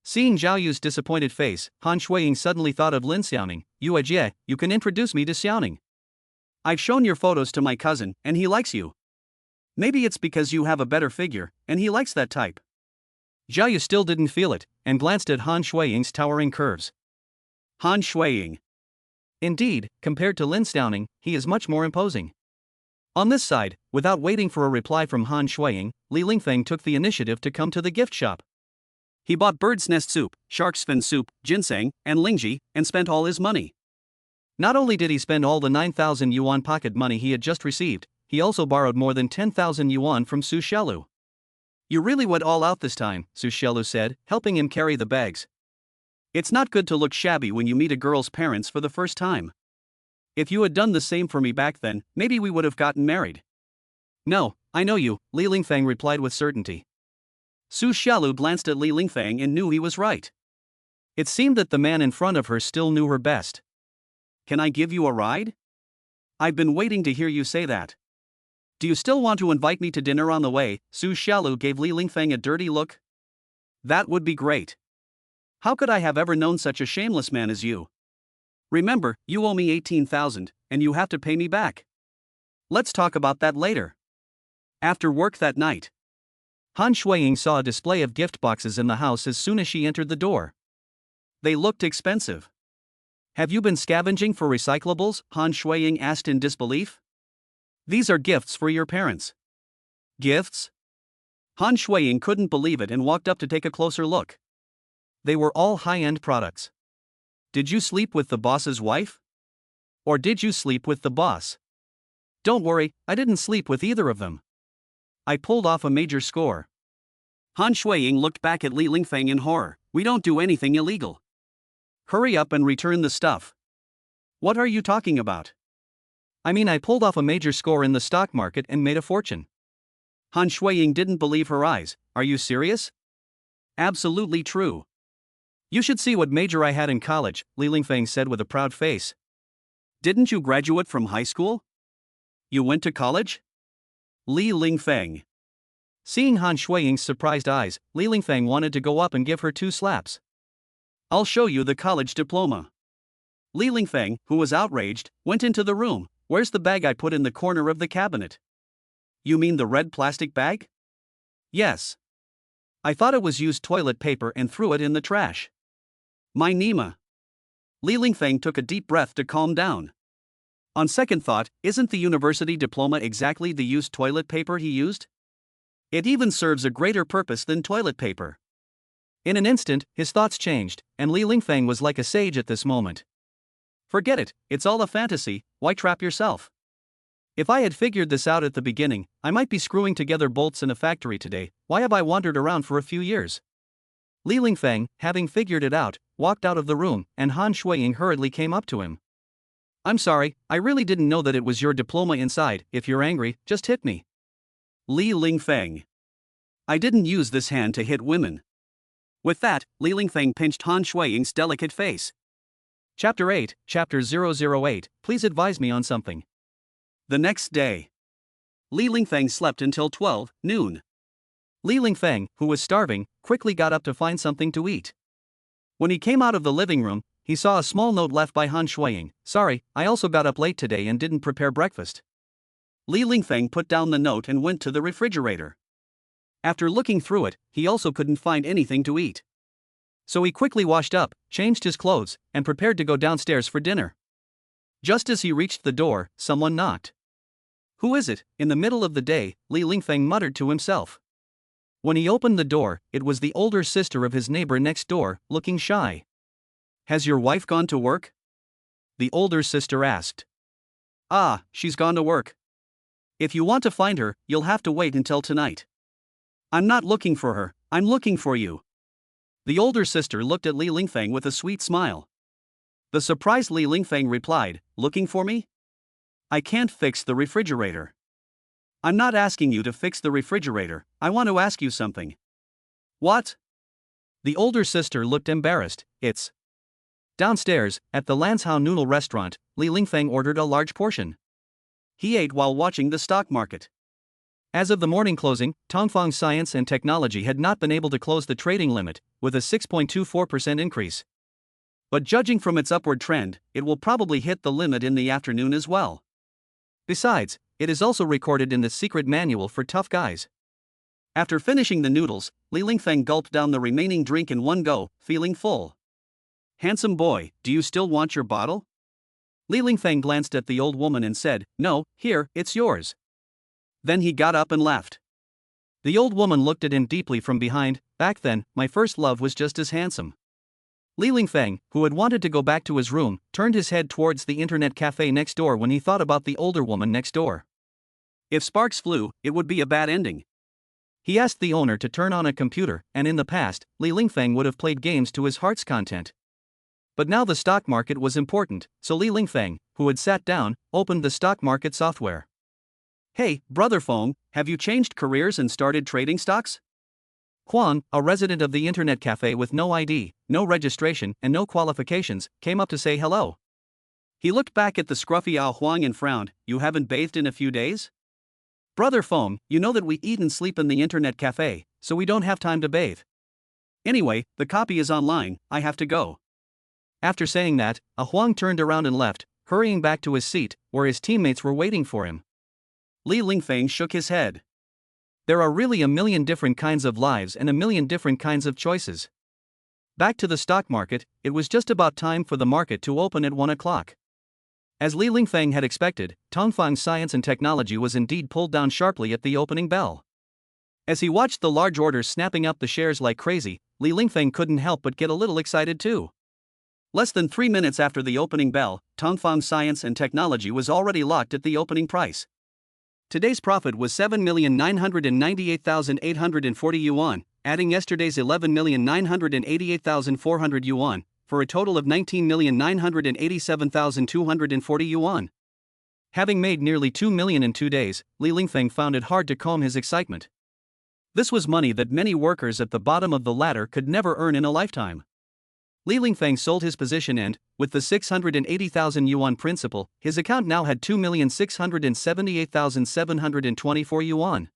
Seeing Zhao Yu's disappointed face, Han Shuiying suddenly thought of Lin Xiaoning. Yue Jie, you can introduce me to Xiaoning. I've shown your photos to my cousin, and he likes you. Maybe it's because you have a better figure, and he likes that type. Zhao Yu still didn't feel it, and glanced at Han Shuiying's towering curves. Han Shuiying. Indeed, compared to Lin Xiaoning, he is much more imposing. On this side, without waiting for a reply from Han Shuiying, Li Lingfeng took the initiative to come to the gift shop. He bought bird's nest soup, shark's fin soup, ginseng, and lingji, and spent all his money. Not only did he spend all the 9,000 yuan pocket money he had just received, he also borrowed more than 10,000 yuan from Su Xiaolu. You really went all out this time, Su Xiaolu said, helping him carry the bags. It's not good to look shabby when you meet a girl's parents for the first time. If you had done the same for me back then, maybe we would have gotten married. No, I know you, Li Lingfeng replied with certainty. Su Xiaolu glanced at Li Lingfeng and knew he was right. It seemed that the man in front of her still knew her best. Can I give you a ride? I've been waiting to hear you say that. Do you still want to invite me to dinner on the way? Su Xiaolu gave Li Lingfeng a dirty look. That would be great. How could I have ever known such a shameless man as you? Remember, you owe me 18,000, and you have to pay me back. Let's talk about that later. After work that night, Han Shuiying saw a display of gift boxes in the house as soon as she entered the door. They looked expensive. Have you been scavenging for recyclables? Han Shuiying asked in disbelief. These are gifts for your parents. Gifts? Han Shuiying couldn't believe it and walked up to take a closer look. They were all high-end products. Did you sleep with the boss's wife? Or did you sleep with the boss? Don't worry, I didn't sleep with either of them. I pulled off a major score. Han Shuiying looked back at Li Lingfeng in horror. We don't do anything illegal. Hurry up and return the stuff. What are you talking about? I mean, I pulled off a major score in the stock market and made a fortune. Han Shuiying didn't believe her eyes. Are you serious? Absolutely true. You should see what major I had in college, Li Lingfeng said with a proud face. Didn't you graduate from high school? You went to college? Li Lingfeng. Seeing Han Shuiying's surprised eyes, Li Lingfeng wanted to go up and give her 2 slaps. I'll show you the college diploma. Li Lingfeng, who was outraged, went into the room. Where's the bag I put in the corner of the cabinet? You mean the red plastic bag? Yes. I thought it was used toilet paper and threw it in the trash. My Nima. Li Lingfeng took a deep breath to calm down. On second thought, isn't the university diploma exactly the used toilet paper he used? It even serves a greater purpose than toilet paper. In an instant, his thoughts changed, and Li Lingfeng was like a sage at this moment. Forget it, it's all a fantasy, why trap yourself? If I had figured this out at the beginning, I might be screwing together bolts in a factory today. Why have I wandered around for a few years? Li Lingfeng, having figured it out, walked out of the room, and Han Shuiying hurriedly came up to him. I'm sorry, I really didn't know that it was your diploma inside. If you're angry, just hit me. Li Lingfeng. I didn't use this hand to hit women. With that, Li Lingfeng pinched Han Shuiying's delicate face. Chapter 8, Chapter 008, please advise me on something. The next day, Li Lingfeng slept until 12 noon. Li Lingfeng, who was starving, quickly got up to find something to eat. When he came out of the living room, he saw a small note left by Han Shuiying. "Sorry, I also got up late today and didn't prepare breakfast." Li Lingfeng put down the note and went to the refrigerator. After looking through it, he also couldn't find anything to eat. So he quickly washed up, changed his clothes, and prepared to go downstairs for dinner. Just as he reached the door, someone knocked. "Who is it?" In the middle of the day, Li Lingfeng muttered to himself. When he opened the door, it was the older sister of his neighbor next door, looking shy. "Has your wife gone to work?" the older sister asked. "Ah, she's gone to work. If you want to find her, you'll have to wait until tonight." "I'm not looking for her, I'm looking for you." The older sister looked at Li Lingfeng with a sweet smile. The surprised Li Lingfeng replied, "Looking for me? I can't fix the refrigerator." "I'm not asking you to fix the refrigerator, I want to ask you something." "What?" The older sister looked embarrassed. "It's downstairs, at the Lanzhou Noodle restaurant." Li Lingfeng ordered a large portion. He ate while watching the stock market. As of the morning closing, Tongfang Science and Technology had not been able to close the trading limit, with a 6.24% increase. But judging from its upward trend, it will probably hit the limit in the afternoon as well. Besides, it is also recorded in the secret manual for tough guys. After finishing the noodles, Li Lingfeng gulped down the remaining drink in one go, feeling full. "Handsome boy, do you still want your bottle?" Li Lingfeng glanced at the old woman and said, "No, here, it's yours." Then he got up and left. The old woman looked at him deeply from behind. "Back then, my first love was just as handsome." Li Lingfeng, who had wanted to go back to his room, turned his head towards the internet cafe next door when he thought about the older woman next door. If sparks flew, it would be a bad ending. He asked the owner to turn on a computer, and in the past, Li Lingfeng would have played games to his heart's content. But now the stock market was important, so Li Lingfeng, who had sat down, opened the stock market software. "Hey, Brother Feng, have you changed careers and started trading stocks?" Huang, a resident of the internet cafe with no ID, no registration, and no qualifications, came up to say hello. He looked back at the scruffy Ao Huang and frowned. "You haven't bathed in a few days?" "Brother Feng, you know that we eat and sleep in the internet cafe, so we don't have time to bathe. Anyway, the copy is online, I have to go." After saying that, A Huang turned around and left, hurrying back to his seat, where his teammates were waiting for him. Li Lingfeng shook his head. There are really a million different kinds of lives and a million different kinds of choices. Back to the stock market, it was just about time for the market to open at 1 o'clock. As Li Lingfeng had expected, Tongfang Science and Technology was indeed pulled down sharply at the opening bell. As he watched the large orders snapping up the shares like crazy, Li Lingfeng couldn't help but get a little excited too. Less than 3 minutes after the opening bell, Tongfang Science and Technology was already locked at the opening price. Today's profit was 7,998,840 yuan, adding yesterday's 11,988,400 yuan, for a total of 19,987,240 yuan. Having made nearly 2 million in 2 days, Li Lingfeng found it hard to calm his excitement. This was money that many workers at the bottom of the ladder could never earn in a lifetime. Li Lingfeng sold his position and, with the 680,000 yuan principal, his account now had 2,678,724 yuan.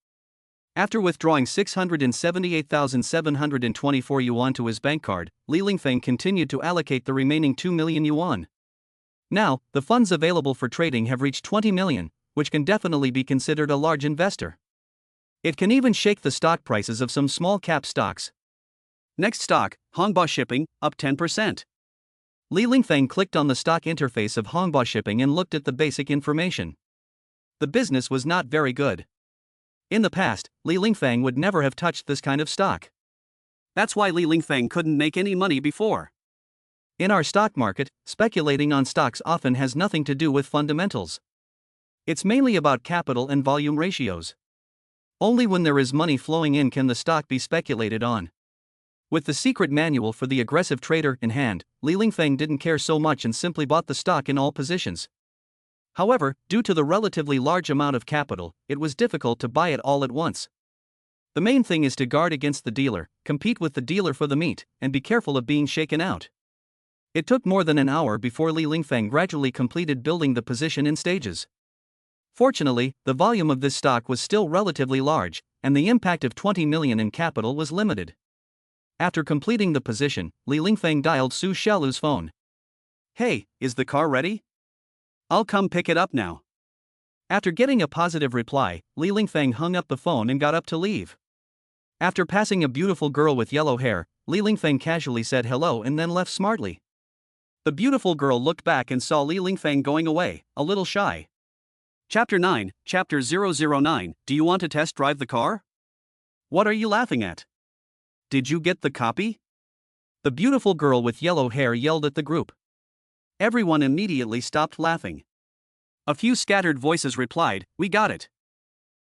After withdrawing 678,724 yuan to his bank card, Li Lingfeng continued to allocate the remaining 2 million yuan. Now, the funds available for trading have reached 20 million, which can definitely be considered a large investor. It can even shake the stock prices of some small-cap stocks. Next stock, Hongbao Shipping, up 10%. Li Lingfeng clicked on the stock interface of Hongbao Shipping and looked at the basic information. The business was not very good. In the past, Li Lingfeng would never have touched this kind of stock. That's why Li Lingfeng couldn't make any money before. In our stock market, speculating on stocks often has nothing to do with fundamentals. It's mainly about capital and volume ratios. Only when there is money flowing in can the stock be speculated on. With the secret manual for the aggressive trader in hand, Li Lingfeng didn't care so much and simply bought the stock in all positions. However, due to the relatively large amount of capital, it was difficult to buy it all at once. The main thing is to guard against the dealer, compete with the dealer for the meat, and be careful of being shaken out. It took more than an hour before Li Lingfeng gradually completed building the position in stages. Fortunately, the volume of this stock was still relatively large, and the impact of 20 million in capital was limited. After completing the position, Li Lingfeng dialed Su Xiaolu's phone. "Hey, is the car ready? I'll come pick it up now." After getting a positive reply, Li Lingfeng hung up the phone and got up to leave. After passing a beautiful girl with yellow hair, Li Lingfeng casually said hello and then left smartly. The beautiful girl looked back and saw Li Lingfeng going away, a little shy. Chapter 9, Chapter 009, Do you want to test drive the car? What are you laughing at? Did you get the copy? The beautiful girl with yellow hair yelled at the group. Everyone immediately stopped laughing. A few scattered voices replied, "We got it."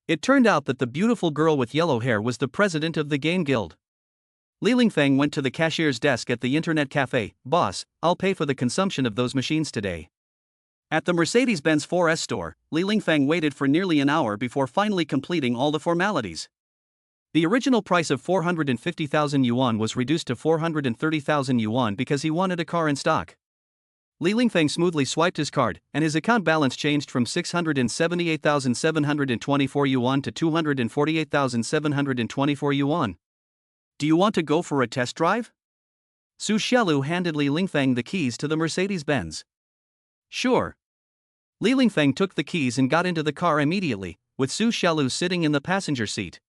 It turned out that the beautiful girl with yellow hair was the president of the game guild. Li Lingfeng went to the cashier's desk at the internet cafe. "Boss, I'll pay for the consumption of those machines today." At the Mercedes-Benz 4S store, Li Lingfeng waited for nearly an hour before finally completing all the formalities. The original price of 450,000 yuan was reduced to 430,000 yuan because he wanted a car in stock. Li Lingfeng smoothly swiped his card, and his account balance changed from 678,724 yuan to 248,724 yuan. "Do you want to go for a test drive?" Su Xiaolu handed Li Lingfeng the keys to the Mercedes-Benz. "Sure." Li Lingfeng took the keys and got into the car immediately, with Su Xiaolu sitting in the passenger seat.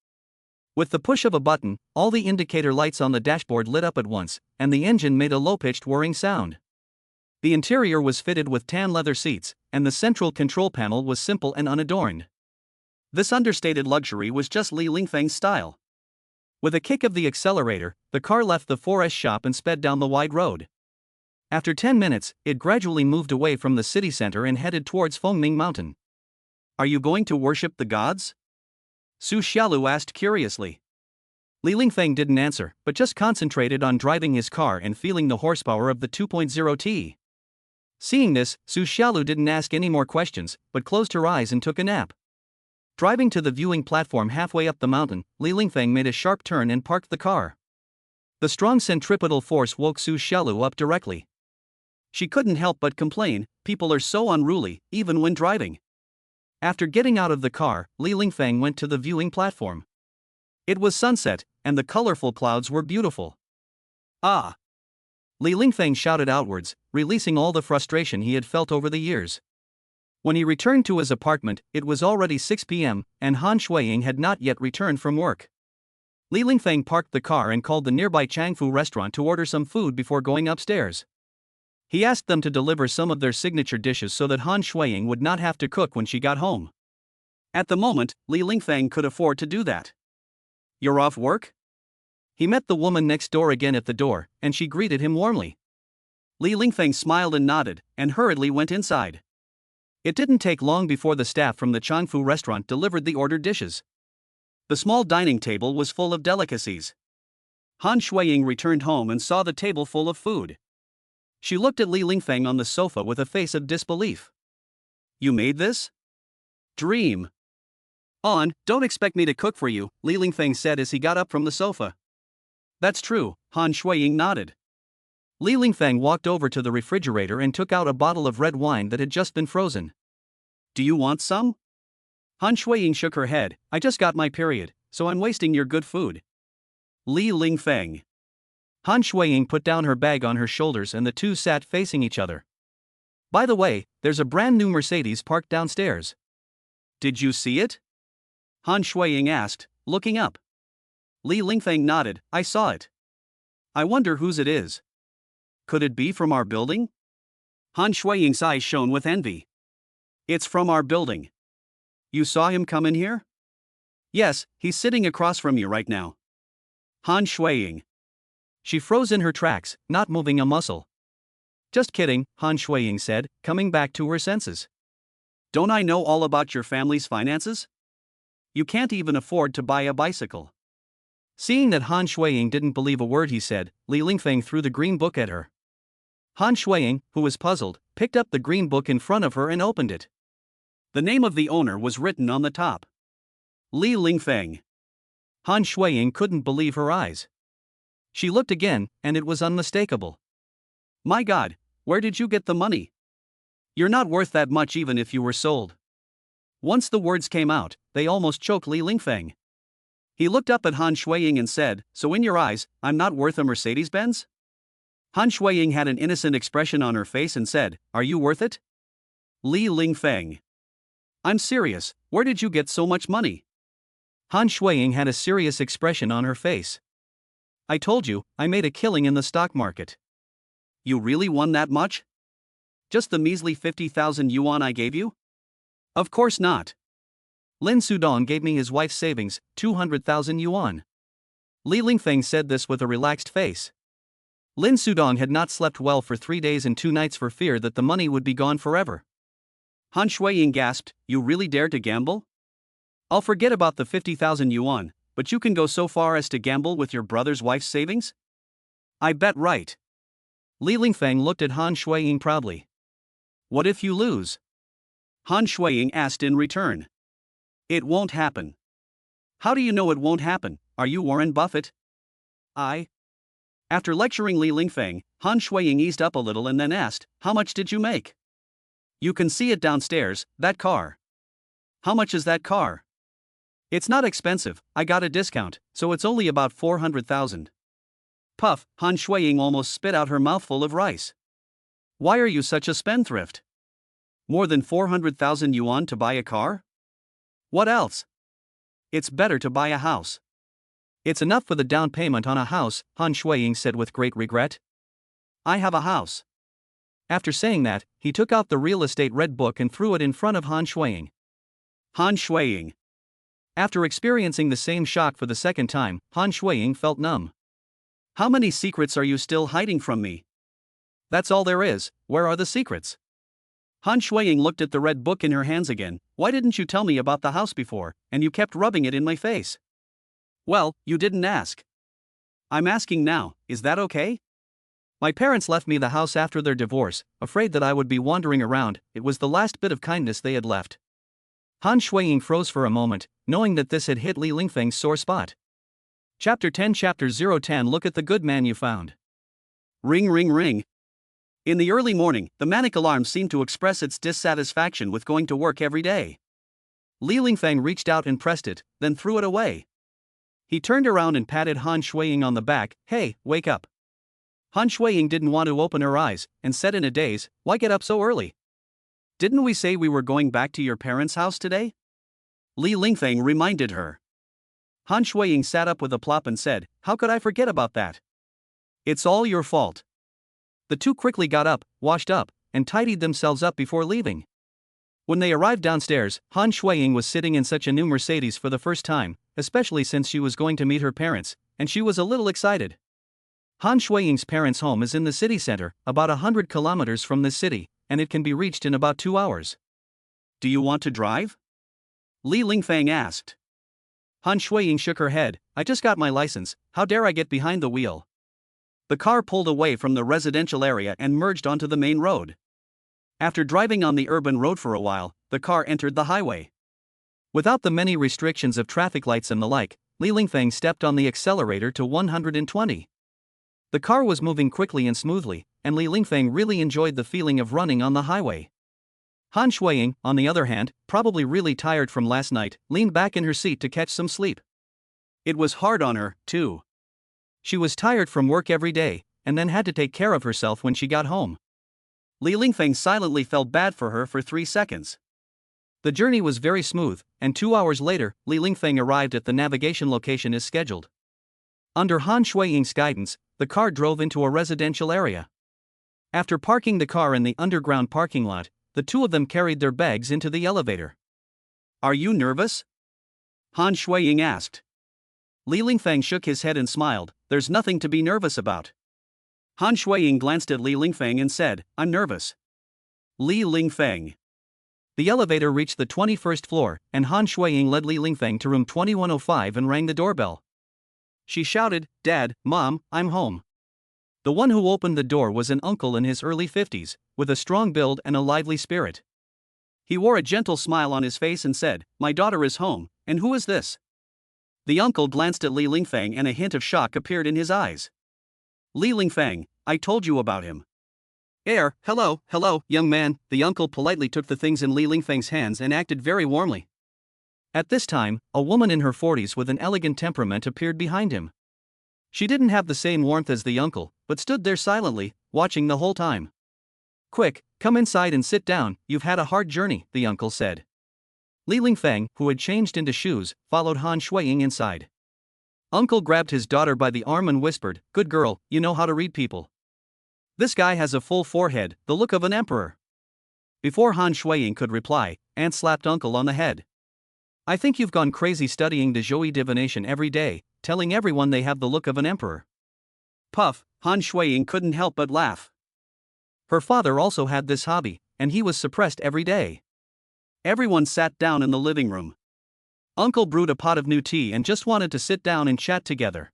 With the push of a button, all the indicator lights on the dashboard lit up at once, and the engine made a low-pitched whirring sound. The interior was fitted with tan leather seats, and the central control panel was simple and unadorned. This understated luxury was just Li Lingfeng's style. With a kick of the accelerator, the car left the 4S shop and sped down the wide road. After 10 minutes, it gradually moved away from the city center and headed towards Fengming Mountain. "Are you going to worship the gods?" Su Xiaolu asked curiously. Li Lingfeng didn't answer, but just concentrated on driving his car and feeling the horsepower of the 2.0T. Seeing this, Su Xiaolu didn't ask any more questions, but closed her eyes and took a nap. Driving to the viewing platform halfway up the mountain, Li Lingfeng made a sharp turn and parked the car. The strong centripetal force woke Su Xiaolu up directly. She couldn't help but complain, "People are so unruly, even when driving." After getting out of the car, Li Lingfeng went to the viewing platform. It was sunset, and the colorful clouds were beautiful. "Ah!" Li Lingfeng shouted outwards, releasing all the frustration he had felt over the years. When he returned to his apartment, it was already 6 p.m., and Han Shuiying had not yet returned from work. Li Lingfeng parked the car and called the nearby Changfu restaurant to order some food before going upstairs. He asked them to deliver some of their signature dishes so that Han Shuiying would not have to cook when she got home. At the moment, Li Lingfeng could afford to do that. "You're off work?" He met the woman next door again at the door, and she greeted him warmly. Li Lingfeng smiled and nodded, and hurriedly went inside. It didn't take long before the staff from the Changfu restaurant delivered the ordered dishes. The small dining table was full of delicacies. Han Shuiying returned home and saw the table full of food. She looked at Li Lingfeng on the sofa with a face of disbelief. "You made this?" "Dream." "On, don't expect me to cook for you," Li Lingfeng said as he got up from the sofa. "That's true," Han Shuiying nodded. Li Lingfeng walked over to the refrigerator and took out a bottle of red wine that had just been frozen. "Do you want some?" Han Shuiying shook her head. "I just got my period, so I'm wasting your good food." Li Lingfeng. Han Shuiying put down her bag on her shoulders and the two sat facing each other. "By the way, there's a brand new Mercedes parked downstairs." "Did you see it?" Han Shuiying asked, looking up. Li Lingfeng nodded. "I saw it. I wonder whose it is. Could it be from our building?" Han Shuiying's eyes shone with envy. "It's from our building. You saw him come in here?" "Yes, he's sitting across from you right now." Han Shuiying. She froze in her tracks, not moving a muscle. "Just kidding," Han Shuiying said, coming back to her senses. "Don't I know all about your family's finances? You can't even afford to buy a bicycle." Seeing that Han Shuiying didn't believe a word he said, Li Lingfeng threw the green book at her. Han Shuiying, who was puzzled, picked up the green book in front of her and opened it. The name of the owner was written on the top. Li Lingfeng. Han Shuiying couldn't believe her eyes. She looked again, and it was unmistakable. "My God, where did you get the money? You're not worth that much even if you were sold." Once the words came out, they almost choked Li Lingfeng. He looked up at Han Shuiying and said, "So in your eyes, I'm not worth a Mercedes-Benz?" Han Shuiying had an innocent expression on her face and said, "Are you worth it?" Li Lingfeng. "I'm serious, where did you get so much money?" Han Shuiying had a serious expression on her face. "I told you, I made a killing in the stock market." "You really won that much? Just the measly 50,000 yuan I gave you?" "Of course not. Lin Sudong gave me his wife's savings, 200,000 yuan. Li Lingfeng said this with a relaxed face. Lin Sudong had not slept well for 3 days and 2 nights for fear that the money would be gone forever. Han Shuiying gasped, "You really dared to gamble? I'll forget about the 50,000 yuan, but you can go so far as to gamble with your brother's wife's savings? I bet right." Li Lingfeng looked at Han Shuiying proudly. "What if you lose?" Han Shuiying asked in return. "It won't happen." "How do you know it won't happen? Are you Warren Buffett?" "I." After lecturing Li Lingfeng, Han Shuiying eased up a little and then asked, "How much did you make?" "You can see it downstairs, that car." "How much is that car?" "It's not expensive, I got a discount, so it's only about 400,000. Puff, Han Shuiying almost spit out her mouthful of rice. "Why are you such a spendthrift? More than 400,000 yuan to buy a car? What else? It's better to buy a house." "It's enough for the down payment on a house," Han Shuiying said with great regret. "I have a house." After saying that, he took out the real estate red book and threw it in front of Han Shuiying. Han Shuiying. After experiencing the same shock for the second time, Han Shuiying felt numb. "How many secrets are you still hiding from me?" "That's all there is, where are the secrets?" Han Shuiying looked at the red book in her hands again. "Why didn't you tell me about the house before, and you kept rubbing it in my face?" "Well, you didn't ask." "I'm asking now, is that okay?" "My parents left me the house after their divorce, afraid that I would be wandering around. It was the last bit of kindness they had left." Han Shuiying froze for a moment, knowing that this had hit Li Lingfeng's sore spot. Chapter 10 Chapter 010 Look at the good man you found. Ring ring ring. In the early morning, the manic alarm seemed to express its dissatisfaction with going to work every day. Li Lingfeng reached out and pressed it, then threw it away. He turned around and patted Han Shuiying on the back. "Hey, wake up." Han Shuiying didn't want to open her eyes, and said in a daze, "Why get up so early? Didn't we say we were going back to your parents' house today?" Li Lingfeng reminded her. Han Shuiying sat up with a plop and said, "How could I forget about that? It's all your fault." The two quickly got up, washed up, and tidied themselves up before leaving. When they arrived downstairs, Han Shuiying was sitting in such a new Mercedes for the first time, especially since she was going to meet her parents, and she was a little excited. Han Shuiying's parents' home is in the city center, about 100 kilometers from this city, and it can be reached in about 2 hours. "Do you want to drive?" Li Lingfeng asked. Han Shuiying shook her head. "I just got my license, how dare I get behind the wheel?" The car pulled away from the residential area and merged onto the main road. After driving on the urban road for a while, the car entered the highway. Without the many restrictions of traffic lights and the like, Li Lingfeng stepped on the accelerator to 120. The car was moving quickly and smoothly, and Li Lingfeng really enjoyed the feeling of running on the highway. Han Shuiying, on the other hand, probably really tired from last night, leaned back in her seat to catch some sleep. It was hard on her, too. She was tired from work every day, and then had to take care of herself when she got home. Li Lingfeng silently felt bad for her for 3 seconds. The journey was very smooth, and 2 hours later, Li Lingfeng arrived at the navigation location as scheduled. Under Han Shuiying's guidance, the car drove into a residential area. After parking the car in the underground parking lot, the two of them carried their bags into the elevator. "Are you nervous?" Han Shuiying asked. Li Lingfeng shook his head and smiled. "There's nothing to be nervous about." Han Shuiying glanced at Li Lingfeng and said, "I'm nervous." Li Lingfeng. The elevator reached the 21st floor, and Han Shuiying led Li Lingfeng to room 2105 and rang the doorbell. She shouted, "Dad, Mom, I'm home." The one who opened the door was an uncle in his early 50s, with a strong build and a lively spirit. He wore a gentle smile on his face and said, "My daughter is home, and who is this?" The uncle glanced at Li Lingfeng and a hint of shock appeared in his eyes. "Li Lingfeng, I told you about him." Hello, young man." The uncle politely took the things in Li Lingfeng's hands and acted very warmly. At this time, a woman in her 40s with an elegant temperament appeared behind him. She didn't have the same warmth as the uncle, but stood there silently, watching the whole time. "Quick, come inside and sit down, you've had a hard journey," the uncle said. Li Lingfeng, who had changed into shoes, followed Han Shuiying inside. Uncle grabbed his daughter by the arm and whispered, "Good girl, you know how to read people. This guy has a full forehead, the look of an emperor." Before Han Shuiying could reply, Aunt slapped Uncle on the head. "I think you've gone crazy studying the Zhou divination every day, telling everyone they have the look of an emperor." Puff, Han Shuiying couldn't help but laugh. Her father also had this hobby, and he was suppressed every day. Everyone sat down in the living room. Uncle brewed a pot of new tea and just wanted to sit down and chat together.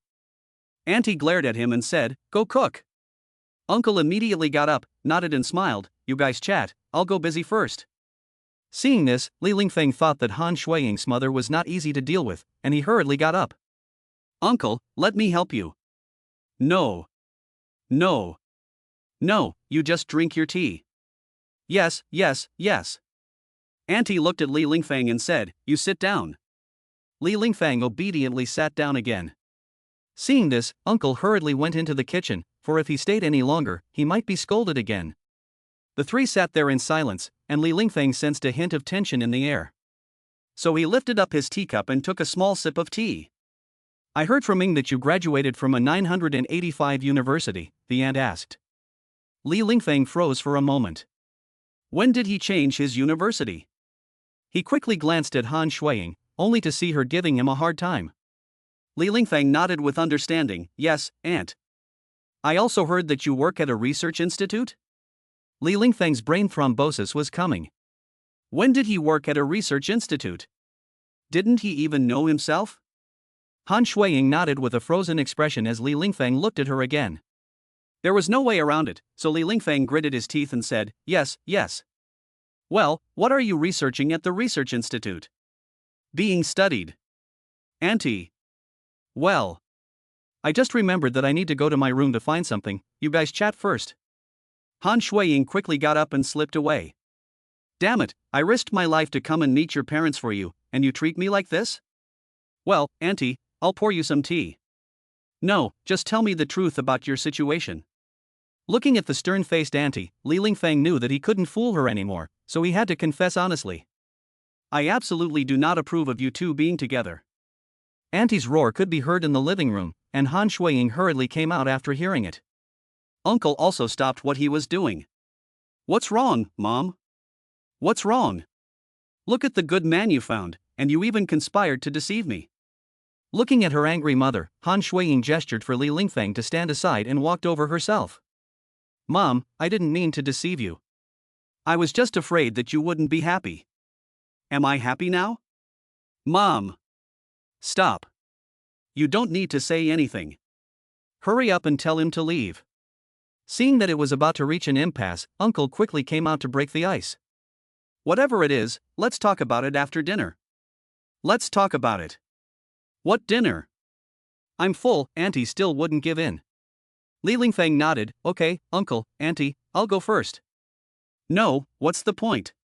Auntie glared at him and said, "Go cook." Uncle immediately got up, nodded and smiled, "You guys chat, I'll go busy first." Seeing this, Li Lingfeng thought that Han Shuiying's mother was not easy to deal with, and he hurriedly got up. "Uncle, let me help you." "No. No. No, you just drink your tea." "Yes, yes, yes." Auntie looked at Li Lingfeng and said, "You sit down." Li Lingfeng obediently sat down again. Seeing this, Uncle hurriedly went into the kitchen, for if he stayed any longer, he might be scolded again. The three sat there in silence, and Li Lingfeng sensed a hint of tension in the air. So he lifted up his teacup and took a small sip of tea. "I heard from Ming that you graduated from a 985 university," the aunt asked. Li Lingfeng froze for a moment. When did he change his university? He quickly glanced at Han Shuiying, only to see her giving him a hard time. Li Lingfeng nodded with understanding, "Yes, aunt. I also heard that you work at a research institute?" Li Lingfeng's brain thrombosis was coming. When did he work at a research institute? Didn't he even know himself? Han Shuiying nodded with a frozen expression as Li Lingfeng looked at her again. There was no way around it, so Li Lingfeng gritted his teeth and said, "Yes, yes." "Well, what are you researching at the research institute?" "Being studied." "Auntie." "Well, I just remembered that I need to go to my room to find something, you guys chat first." Han Shuiying quickly got up and slipped away. "Damn it, I risked my life to come and meet your parents for you, and you treat me like this?" "Well, Auntie, I'll pour you some tea." "No, just tell me the truth about your situation." Looking at the stern-faced auntie, Li Lingfeng knew that he couldn't fool her anymore, so he had to confess honestly. "I absolutely do not approve of you two being together." Auntie's roar could be heard in the living room, and Han Shuiying hurriedly came out after hearing it. Uncle also stopped what he was doing. "What's wrong, Mom? What's wrong? Look at the good man you found, and you even conspired to deceive me." Looking at her angry mother, Han Shuiying gestured for Li Lingfeng to stand aside and walked over herself. "Mom, I didn't mean to deceive you. I was just afraid that you wouldn't be happy." "Am I happy now?" "Mom! Stop. You don't need to say anything. Hurry up and tell him to leave." Seeing that it was about to reach an impasse, Uncle quickly came out to break the ice. "Whatever it is, let's talk about it after dinner." "Let's talk about it." "What dinner?" "I'm full," Auntie still wouldn't give in. Li Lingfeng nodded, "Okay, Uncle, Auntie, I'll go first." "No, what's the point?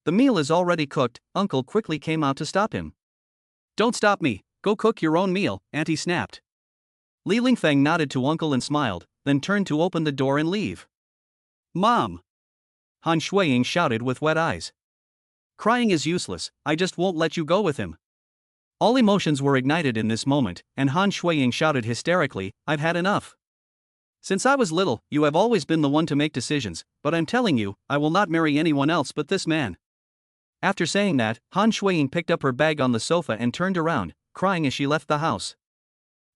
The meal is already cooked." Uncle quickly came out to stop him. "Don't stop me, go cook your own meal," Auntie snapped. Li Lingfeng nodded to Uncle and smiled, then turned to open the door and leave. "Mom!" Han Shuiying shouted with wet eyes. "Crying is useless, I just won't let you go with him." All emotions were ignited in this moment, and Han Shuiying shouted hysterically, "I've had enough. Since I was little, you have always been the one to make decisions, but I'm telling you, I will not marry anyone else but this man." After saying that, Han Shuiying picked up her bag on the sofa and turned around, crying as she left the house.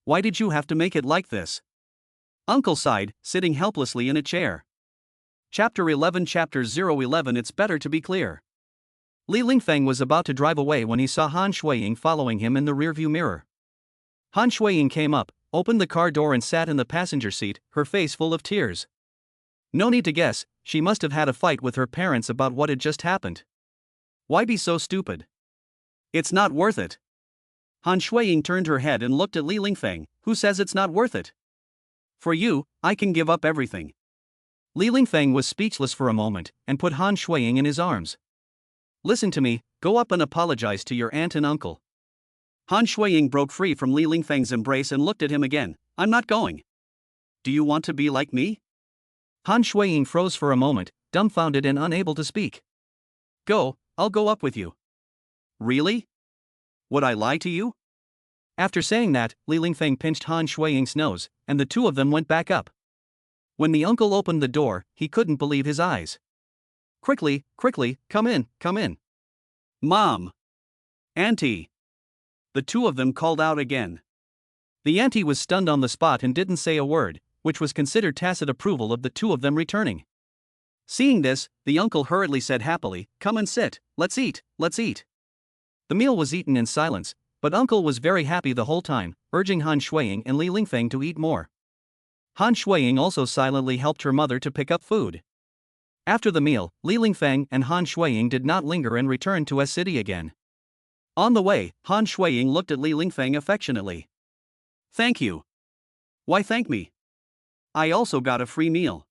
"Why did you have to make it like this?" Uncle sighed, sitting helplessly in a chair. Chapter 11 Chapter 011 It's better to be clear. Li Lingfeng was about to drive away when he saw Han Shuiying following him in the rearview mirror. Han Shuiying came up, opened the car door and sat in the passenger seat, her face full of tears. No need to guess, she must have had a fight with her parents about what had just happened. Why be so stupid? It's not worth it. Han Shuiying turned her head and looked at Li Lingfeng, who says it's not worth it. For you, I can give up everything. Li Lingfeng was speechless for a moment, and put Han Shuiying in his arms. Listen to me, go up and apologize to your aunt and uncle. Han Shuiying broke free from Li Lingfeng's embrace and looked at him again. I'm not going. Do you want to be like me? Han Shuiying froze for a moment, dumbfounded and unable to speak. Go, I'll go up with you. Really? Would I lie to you? After saying that, Li Lingfeng pinched Han Shuiying's nose, and the two of them went back up. When the uncle opened the door, he couldn't believe his eyes. Quickly, quickly, come in, come in. Mom! Auntie! The two of them called out again. The auntie was stunned on the spot and didn't say a word, which was considered tacit approval of the two of them returning. Seeing this, the uncle hurriedly said happily, Come and sit, let's eat, let's eat. The meal was eaten in silence, but uncle was very happy the whole time, urging Han Shuiying and Li Lingfeng to eat more. Han Shuiying also silently helped her mother to pick up food. After the meal, Li Lingfeng and Han Shuiying did not linger and returned to S City again. On the way, Han Shuiying looked at Li Lingfeng affectionately. Thank you. Why thank me? I also got a free meal.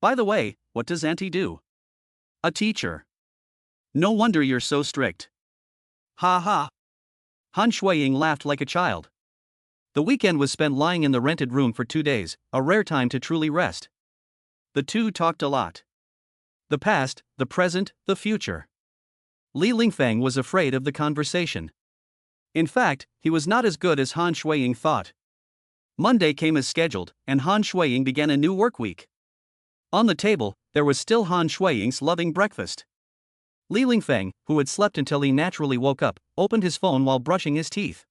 By the way, what does auntie do? A teacher. No wonder you're so strict. Ha ha. Han Shuiying laughed like a child. The weekend was spent lying in the rented room for 2 days, a rare time to truly rest. The two talked a lot. The past, the present, the future. Li Lingfeng was afraid of the conversation. In fact, he was not as good as Han Shuiying thought. Monday came as scheduled, and Han Shuiying began a new work week. On the table, there was still Han Shuiying's loving breakfast. Li Lingfeng, who had slept until he naturally woke up, opened his phone while brushing his teeth.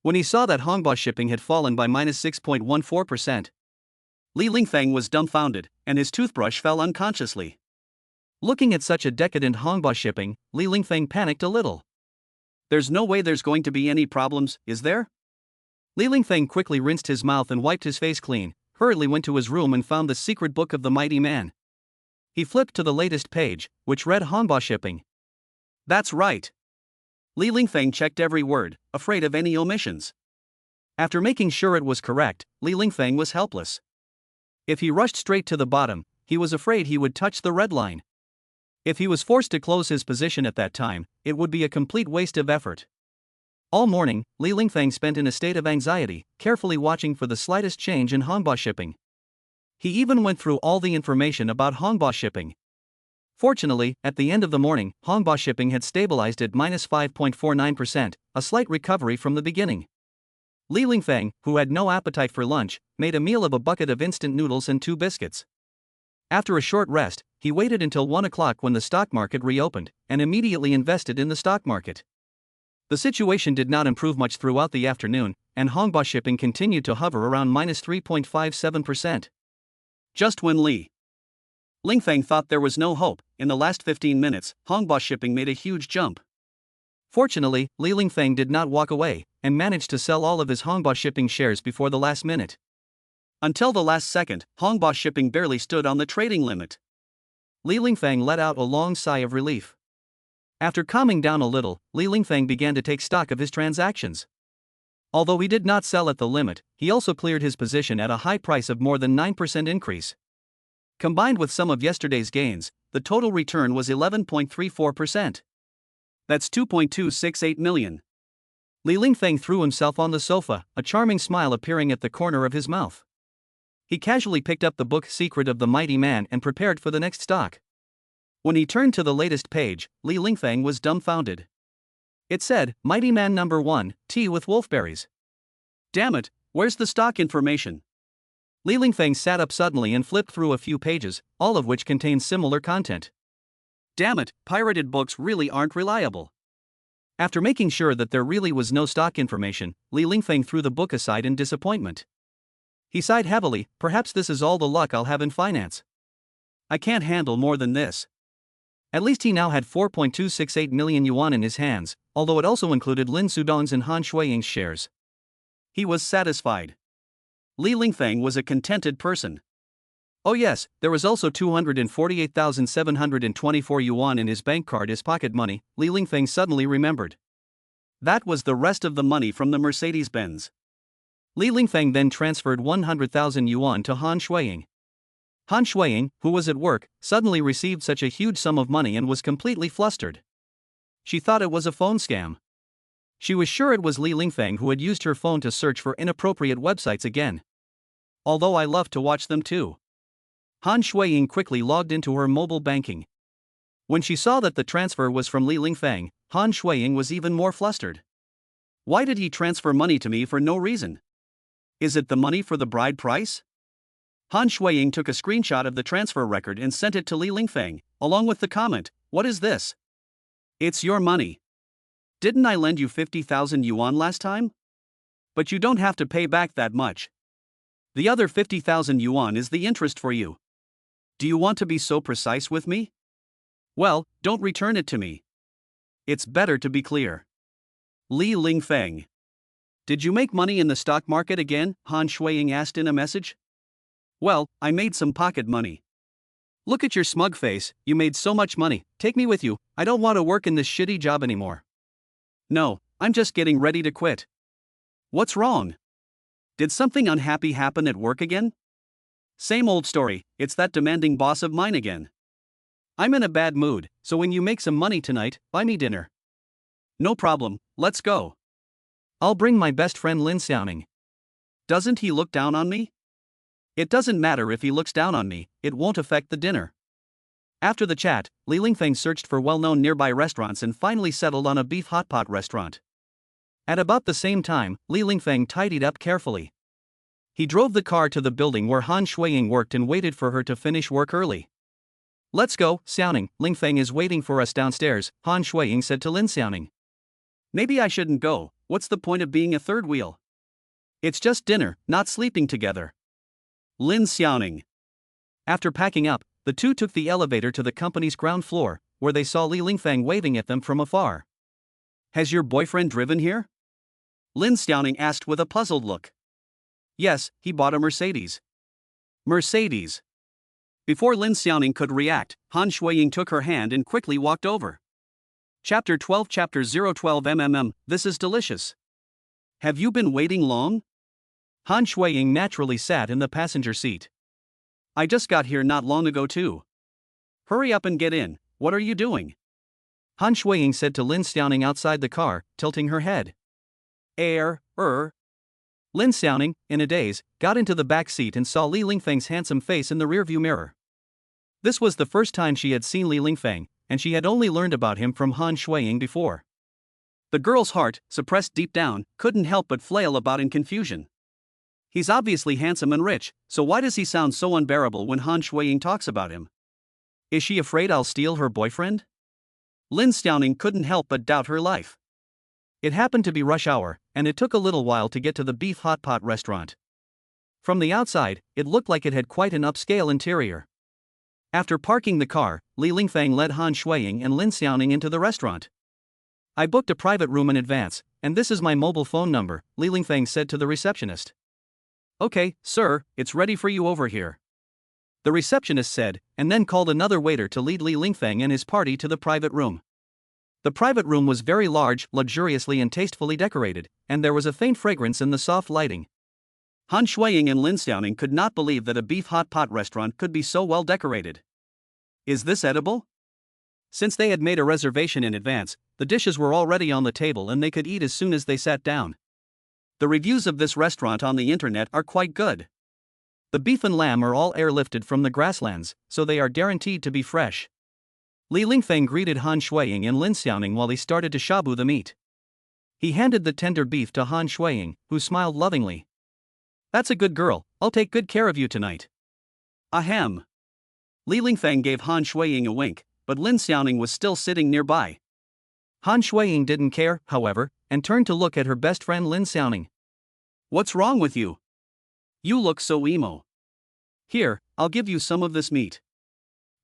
When he saw that Hongbao shipping had fallen by -6.14%, Li Lingfeng was dumbfounded, and his toothbrush fell unconsciously. Looking at such a decadent Hongbao shipping, Li Lingfeng panicked a little. There's no way there's going to be any problems, is there? Li Lingfeng quickly rinsed his mouth and wiped his face clean, hurriedly went to his room and found the secret book of the mighty man. He flipped to the latest page, which read Hongbao shipping. That's right. Li Lingfeng checked every word, afraid of any omissions. After making sure it was correct, Li Lingfeng was helpless. If he rushed straight to the bottom, he was afraid he would touch the red line. If he was forced to close his position at that time, it would be a complete waste of effort. All morning, Li Lingfeng spent in a state of anxiety, carefully watching for the slightest change in Hongbao shipping. He even went through all the information about Hongbao shipping. Fortunately, at the end of the morning, Hongbao shipping had stabilized at -5.49%, a slight recovery from the beginning. Li Lingfeng, who had no appetite for lunch, made a meal of a bucket of instant noodles and 2 biscuits. After a short rest, he waited until 1 o'clock when the stock market reopened, and immediately invested in the stock market. The situation did not improve much throughout the afternoon, and Hongbao shipping continued to hover around -3.57%. Just when Li Lingfeng thought there was no hope, in the last 15 minutes, Hongbao shipping made a huge jump. Fortunately, Li Lingfeng did not walk away, and managed to sell all of his Hongbao shipping shares before the last minute. Until the last second, Hongbao shipping barely stood on the trading limit. Li Lingfeng let out a long sigh of relief. After calming down a little, Li Lingfeng began to take stock of his transactions. Although he did not sell at the limit, he also cleared his position at a high price of more than 9% increase. Combined with some of yesterday's gains, the total return was 11.34%. That's 2.268 million. Li Lingfeng threw himself on the sofa, a charming smile appearing at the corner of his mouth. He casually picked up the book Secret of the Mighty Man and prepared for the next stock. When he turned to the latest page, Li Lingfeng was dumbfounded. It said, Mighty Man number 1, tea with wolfberries. Damn it, where's the stock information? Li Lingfeng sat up suddenly and flipped through a few pages, all of which contained similar content. Damn it, pirated books really aren't reliable. After making sure that there really was no stock information, Li Lingfeng threw the book aside in disappointment. He sighed heavily, perhaps this is all the luck I'll have in finance. I can't handle more than this. At least he now had 4.268 million yuan in his hands, although it also included Lin Sudong's and Han Shuiying's shares. He was satisfied. Li Lingfeng was a contented person. Oh yes, there was also 248,724 yuan in his bank card as pocket money, Li Lingfeng suddenly remembered. That was the rest of the money from the Mercedes-Benz. Li Lingfeng then transferred 100,000 yuan to Han Shuiying. Han Shuiying, who was at work, suddenly received such a huge sum of money and was completely flustered. She thought it was a phone scam. She was sure it was Li Lingfeng who had used her phone to search for inappropriate websites again. Although I love to watch them too. Han Shuiying quickly logged into her mobile banking. When she saw that the transfer was from Li Lingfeng, Han Shuiying was even more flustered. Why did he transfer money to me for no reason? Is it the money for the bride price? Han Shuiying took a screenshot of the transfer record and sent it to Li Lingfeng, along with the comment, "What is this? It's your money. Didn't I lend you 50,000 yuan last time? But you don't have to pay back that much. The other 50,000 yuan is the interest for you. Do you want to be so precise with me? Well, don't return it to me. It's better to be clear." Li Lingfeng. Did you make money in the stock market again? Han Shuiying asked in a message. Well, I made some pocket money. Look at your smug face, you made so much money, take me with you, I don't want to work in this shitty job anymore. No, I'm just getting ready to quit. What's wrong? Did something unhappy happen at work again? Same old story, it's that demanding boss of mine again. I'm in a bad mood, so when you make some money tonight, buy me dinner. No problem, let's go. I'll bring my best friend Lin Xiaoning. Doesn't he look down on me? It doesn't matter if he looks down on me, it won't affect the dinner. After the chat, Li Lingfeng searched for well-known nearby restaurants and finally settled on a beef hot pot restaurant. At about the same time, Li Lingfeng tidied up carefully. He drove the car to the building where Han Shuiying worked and waited for her to finish work early. Let's go, Xiaoning, Lingfeng is waiting for us downstairs, Han Shuiying said to Lin Xiaoning. Maybe I shouldn't go, what's the point of being a third wheel? It's just dinner, not sleeping together. Lin Xiaoning. After packing up, the two took the elevator to the company's ground floor, where they saw Li Lingfeng waving at them from afar. Has your boyfriend driven here? Lin Xiaoning asked with a puzzled look. Yes, he bought a Mercedes. Mercedes. Before Lin Xiaoning could react, Han Shuiying took her hand and quickly walked over. Chapter 12 Chapter 012 This is delicious. Have you been waiting long? Han Shuiying naturally sat in the passenger seat. I just got here not long ago too. Hurry up and get in, what are you doing? Han Shuiying said to Lin Xiaoning outside the car, tilting her head. Lin Xiaoning, in a daze, got into the back seat and saw Li Lingfeng's handsome face in the rearview mirror. This was the first time she had seen Li Lingfeng, and she had only learned about him from Han Shuiying before. The girl's heart, suppressed deep down, couldn't help but flail about in confusion. He's obviously handsome and rich, so why does he sound so unbearable when Han Shuiying talks about him? Is she afraid I'll steal her boyfriend? Lin Xiaoning couldn't help but doubt her life. It happened to be rush hour, and it took a little while to get to the beef hot pot restaurant. From the outside, it looked like it had quite an upscale interior. After parking the car, Li Lingfeng led Han Shuiying and Lin Xiaoning into the restaurant. I booked a private room in advance, and this is my mobile phone number, Li Lingfeng said to the receptionist. Okay, sir, it's ready for you over here. The receptionist said, and then called another waiter to lead Li Lingfeng and his party to the private room. The private room was very large, luxuriously and tastefully decorated, and there was a faint fragrance in the soft lighting. Han Shuiying and Lin Xiaoning could not believe that a beef hot pot restaurant could be so well decorated. Is this edible? Since they had made a reservation in advance, the dishes were already on the table and they could eat as soon as they sat down. The reviews of this restaurant on the internet are quite good. The beef and lamb are all airlifted from the grasslands, so they are guaranteed to be fresh. Li Lingfeng greeted Han Shuiying and Lin Xiaoning while he started to shabu the meat. He handed the tender beef to Han Shuiying, who smiled lovingly. That's a good girl, I'll take good care of you tonight. Ahem. Li Lingfeng gave Han Shuiying a wink, but Lin Xiaoning was still sitting nearby. Han Shuiying didn't care, however, and turned to look at her best friend Lin Xiaoning. What's wrong with you? You look so emo. Here, I'll give you some of this meat.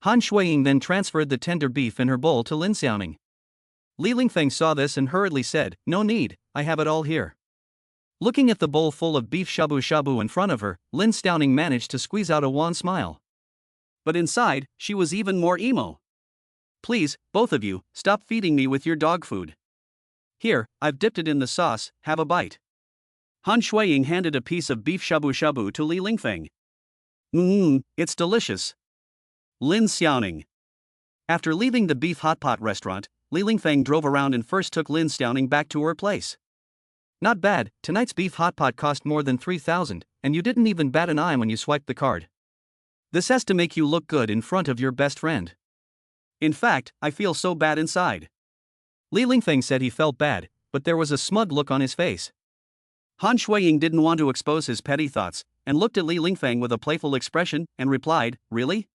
Han Shuiying then transferred the tender beef in her bowl to Lin Xiaoning. Li Lingfeng saw this and hurriedly said, No need, I have it all here. Looking at the bowl full of beef shabu shabu in front of her, Lin Xiaoning managed to squeeze out a wan smile. But inside, she was even more emo. Please, both of you, stop feeding me with your dog food. Here, I've dipped it in the sauce, have a bite. Han Shuiying handed a piece of beef shabu shabu to Li Lingfeng. It's delicious. Lin Xiaoning. After leaving the beef hot pot restaurant, Li Lingfeng drove around and first took Lin Xiaoning back to her place. Not bad, tonight's beef hot pot cost more than 3,000, and you didn't even bat an eye when you swiped the card. This has to make you look good in front of your best friend. In fact, I feel so bad inside. Li Lingfeng said he felt bad, but there was a smug look on his face. Han Shuiying didn't want to expose his petty thoughts, and looked at Li Lingfeng with a playful expression, and replied, "Really?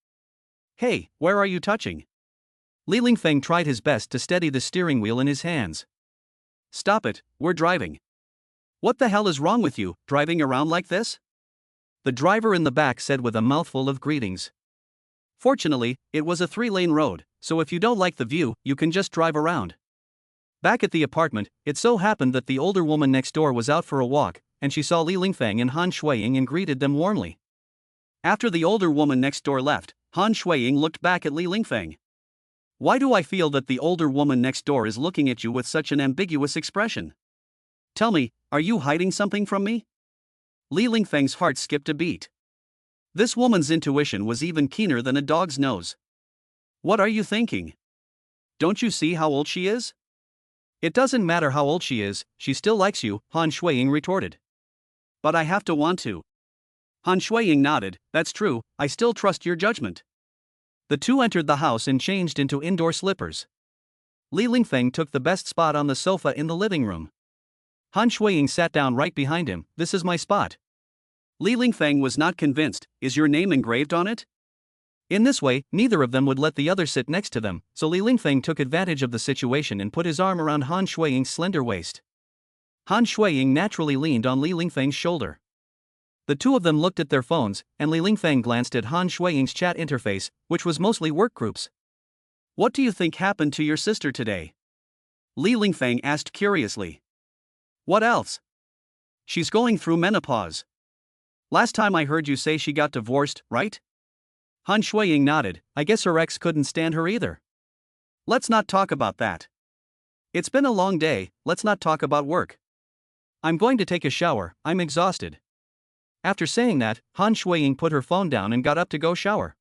Hey, where are you touching?" Li Lingfeng tried his best to steady the steering wheel in his hands. "Stop it, we're driving." "What the hell is wrong with you, driving around like this?" the driver in the back said with a mouthful of greetings. Fortunately, it was a 3-lane road, so if you don't like the view, you can just drive around. Back at the apartment, it so happened that the older woman next door was out for a walk, and she saw Li Lingfeng and Han Shuiying and greeted them warmly. After the older woman next door left, Han Shuiying looked back at Li Lingfeng. "Why do I feel that the older woman next door is looking at you with such an ambiguous expression? Tell me, are you hiding something from me?" Li Lingfeng's heart skipped a beat. This woman's intuition was even keener than a dog's nose. "What are you thinking? Don't you see how old she is?" "It doesn't matter how old she is, she still likes you," Han Shuiying retorted. "But I have to want to." Han Shuiying nodded, "That's true, I still trust your judgment." The two entered the house and changed into indoor slippers. Li Lingfeng took the best spot on the sofa in the living room. Han Shuiying sat down right behind him. "This is my spot." Li Lingfeng was not convinced. "Is your name engraved on it?" In this way, neither of them would let the other sit next to them, so Li Lingfeng took advantage of the situation and put his arm around Han Shuiying's slender waist. Han Shuiying naturally leaned on Li Lingfeng's shoulder. The two of them looked at their phones, and Li Lingfeng glanced at Han Shuiying's chat interface, which was mostly work groups. "What do you think happened to your sister today?" Li Lingfeng asked curiously. "What else?" "She's going through menopause. Last time I heard you say she got divorced, right?" Han Shuiying nodded. "I guess her ex couldn't stand her either." "Let's not talk about that. It's been a long day, let's not talk about work. I'm going to take a shower, I'm exhausted." After saying that, Han Shuiying put her phone down and got up to go shower.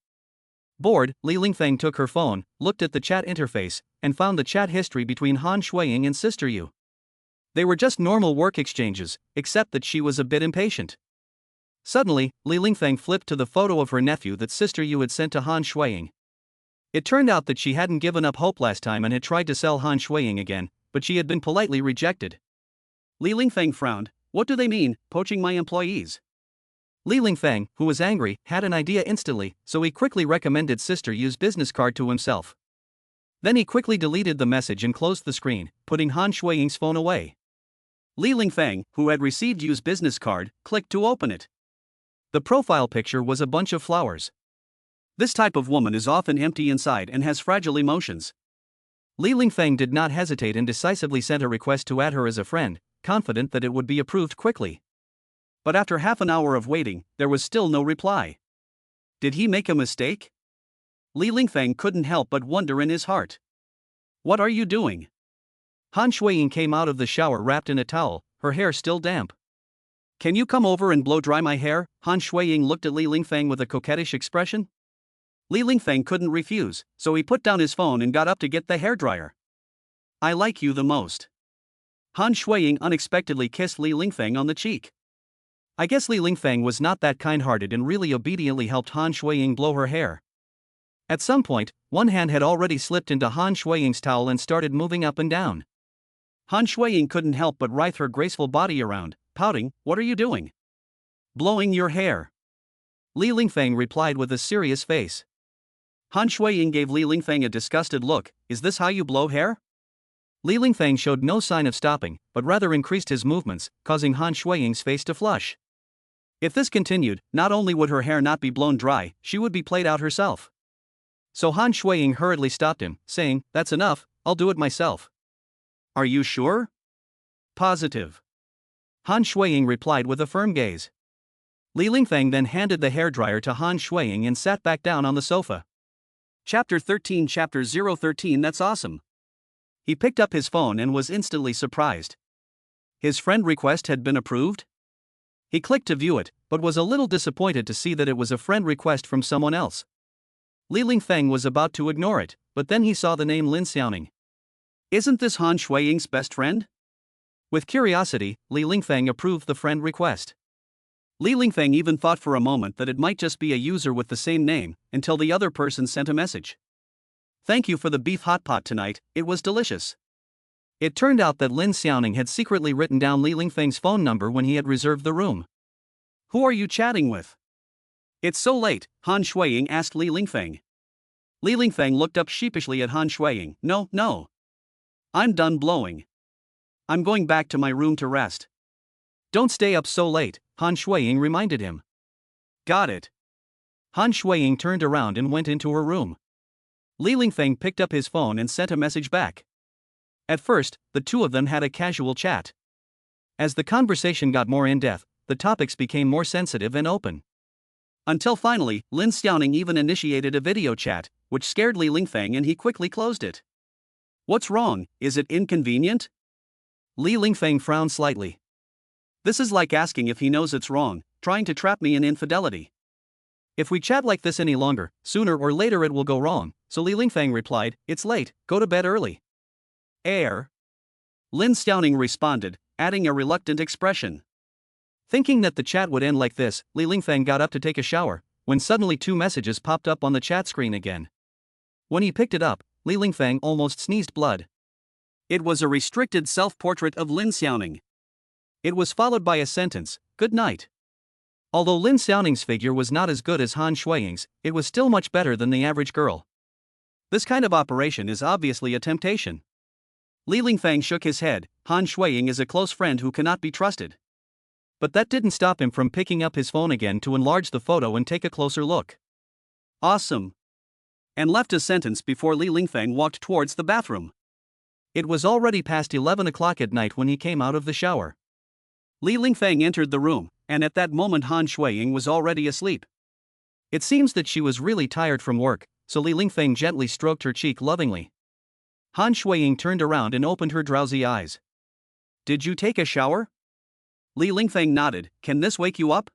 Bored, Li Lingfeng took her phone, looked at the chat interface, and found the chat history between Han Shuiying and Sister Yu. They were just normal work exchanges, except that she was a bit impatient. Suddenly, Li Lingfeng flipped to the photo of her nephew that Sister Yu had sent to Han Shuiying. It turned out that she hadn't given up hope last time and had tried to sell Han Shuiying again, but she had been politely rejected. Li Lingfeng frowned. "What do they mean, poaching my employees?" Li Lingfeng, who was angry, had an idea instantly, so he quickly recommended Sister Yu's business card to himself. Then he quickly deleted the message and closed the screen, putting Han Shuiying's phone away. Li Lingfeng, who had received Yu's business card, clicked to open it. The profile picture was a bunch of flowers. This type of woman is often empty inside and has fragile emotions. Li Lingfeng did not hesitate and decisively sent a request to add her as a friend, confident that it would be approved quickly. But after half an hour of waiting, there was still no reply. Did he make a mistake? Li Lingfeng couldn't help but wonder in his heart. "What are you doing?" Han Shuiying came out of the shower wrapped in a towel, her hair still damp. "Can you come over and blow dry my hair?" Han Shuiying looked at Li Lingfeng with a coquettish expression. Li Lingfeng couldn't refuse, so he put down his phone and got up to get the hairdryer. "I like you the most." Han Shuiying unexpectedly kissed Li Lingfeng on the cheek. I guess Li Lingfeng was not that kind-hearted and really obediently helped Han Shuiying blow her hair. At some point, one hand had already slipped into Han Shuiying's towel and started moving up and down. Han Shuiying couldn't help but writhe her graceful body around, pouting. "What are you doing?" "Blowing your hair." Li Lingfeng replied with a serious face. Han Shuiying gave Li Lingfeng a disgusted look. "Is this how you blow hair?" Li Lingfeng showed no sign of stopping, but rather increased his movements, causing Han Shuiying's face to flush. If this continued, not only would her hair not be blown dry, she would be played out herself. So Han Shuiying hurriedly stopped him, saying, "That's enough, I'll do it myself." "Are you sure?" "Positive." Han Shuiying replied with a firm gaze. Li Lingfeng then handed the hairdryer to Han Shuiying and sat back down on the sofa. Chapter 13 Chapter 013 That's awesome. He picked up his phone and was instantly surprised. His friend request had been approved? He clicked to view it, but was a little disappointed to see that it was a friend request from someone else. Li Lingfeng was about to ignore it, but then he saw the name Lin Xiaoning. Isn't this Han Shuiying's best friend? With curiosity, Li Lingfeng approved the friend request. Li Lingfeng even thought for a moment that it might just be a user with the same name, until the other person sent a message. Thank you for the beef hot pot tonight, it was delicious. It turned out that Lin Xiaoning had secretly written down Li Lingfeng's phone number when he had reserved the room. Who are you chatting with? It's so late, Han Shuiying asked Li Lingfeng. Li Lingfeng looked up sheepishly at Han Shuiying. No. I'm done blowing. I'm going back to my room to rest. Don't stay up so late, Han Shuiying reminded him. Got it. Han Shuiying turned around and went into her room. Li Lingfeng picked up his phone and sent a message back. At first, the two of them had a casual chat. As the conversation got more in-depth, the topics became more sensitive and open. Until finally, Lin Xiaoning even initiated a video chat, which scared Li Lingfeng and he quickly closed it. What's wrong, is it inconvenient? Li Lingfeng frowned slightly. This is like asking if he knows it's wrong, trying to trap me in infidelity. If we chat like this any longer, sooner or later it will go wrong, so Li Lingfeng replied, it's late, go to bed early. Lin Xiaoning responded, adding a reluctant expression. Thinking that the chat would end like this, Li Lingfeng got up to take a shower, when suddenly two messages popped up on the chat screen again. When he picked it up, Li Lingfeng almost sneezed blood. It was a restricted self-portrait of Lin Xiaoning. It was followed by a sentence, good night. Although Lin Xiaoning's figure was not as good as Han Shuiying's, it was still much better than the average girl. This kind of operation is obviously a temptation. Li Lingfeng shook his head. Han Shuiying is a close friend who cannot be trusted. But that didn't stop him from picking up his phone again to enlarge the photo and take a closer look. Awesome. And left a sentence before Li Lingfeng walked towards the bathroom. It was already past 11 o'clock at night when he came out of the shower. Li Lingfeng entered the room, and at that moment Han Shuiying was already asleep. It seems that she was really tired from work, so Li Lingfeng gently stroked her cheek lovingly. Han Shuiying turned around and opened her drowsy eyes. Did you take a shower? Li Lingfeng nodded. Can this wake you up?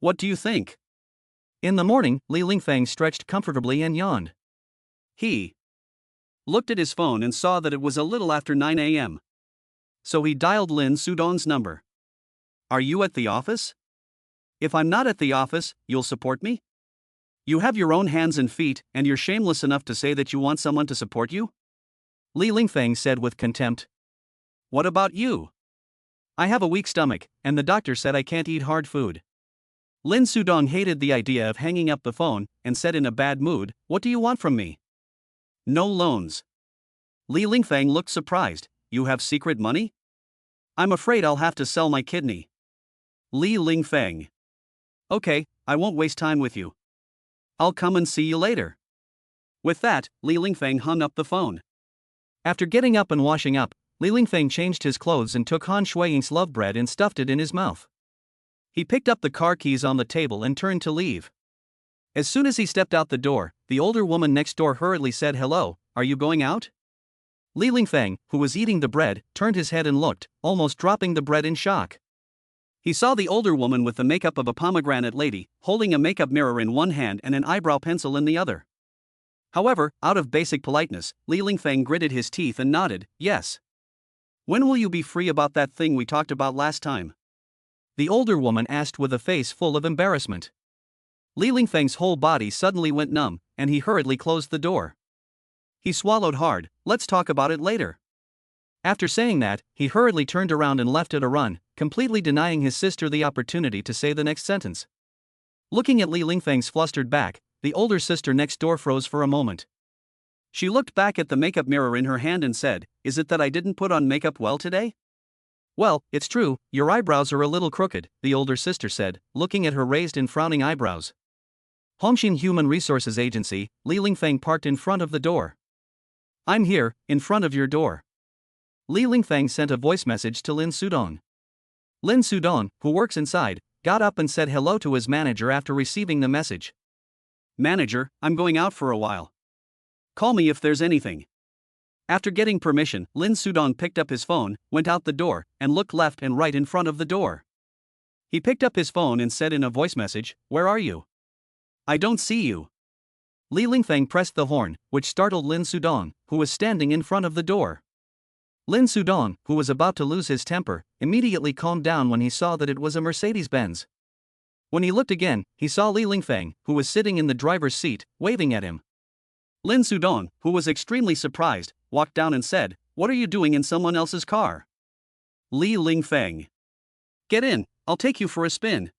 What do you think? In the morning, Li Lingfeng stretched comfortably and yawned. He looked at his phone and saw that it was a little after 9 a.m. So he dialed Lin Sudong's number. Are you at the office? If I'm not at the office, you'll support me? You have your own hands and feet, and you're shameless enough to say that you want someone to support you? Li Lingfeng said with contempt. What about you? I have a weak stomach, and the doctor said I can't eat hard food. Lin Sudong hated the idea of hanging up the phone, and said in a bad mood, what do you want from me? No loans. Li Lingfeng looked surprised. You have secret money? I'm afraid I'll have to sell my kidney. Li Lingfeng. Okay, I won't waste time with you. I'll come and see you later. With that, Li Lingfeng hung up the phone. After getting up and washing up, Li Lingfeng changed his clothes and took Han Shuiying's love bread and stuffed it in his mouth. He picked up the car keys on the table and turned to leave. As soon as he stepped out the door, the older woman next door hurriedly said hello, are you going out? Li Lingfeng, who was eating the bread, turned his head and looked, almost dropping the bread in shock. He saw the older woman with the makeup of a pomegranate lady, holding a makeup mirror in one hand and an eyebrow pencil in the other. However, out of basic politeness, Li Lingfeng gritted his teeth and nodded, yes. When will you be free about that thing we talked about last time? The older woman asked with a face full of embarrassment. Li Lingfeng's whole body suddenly went numb, and he hurriedly closed the door. He swallowed hard. Let's talk about it later. After saying that, he hurriedly turned around and left at a run, completely denying his sister the opportunity to say the next sentence. Looking at Li Lingfeng's flustered back, the older sister next door froze for a moment. She looked back at the makeup mirror in her hand and said, is it that I didn't put on makeup well today? Well, it's true, your eyebrows are a little crooked, the older sister said, looking at her raised and frowning eyebrows. Hongxin Human Resources Agency, Li Lingfeng parked in front of the door. I'm here, in front of your door. Li Lingfeng sent a voice message to Lin Sudong. Lin Sudong, who works inside, got up and said hello to his manager after receiving the message. Manager, I'm going out for a while. Call me if there's anything. After getting permission, Lin Sudong picked up his phone, went out the door, and looked left and right in front of the door. He picked up his phone and said in a voice message, "Where are you? I don't see you." Li Lingfeng pressed the horn, which startled Lin Sudong, who was standing in front of the door. Lin Sudong, who was about to lose his temper, immediately calmed down when he saw that it was a Mercedes-Benz. When he looked again, he saw Li Lingfeng, who was sitting in the driver's seat, waving at him. Lin Sudong, who was extremely surprised, walked down and said, "What are you doing in someone else's car?" Li Lingfeng. "Get in, I'll take you for a spin."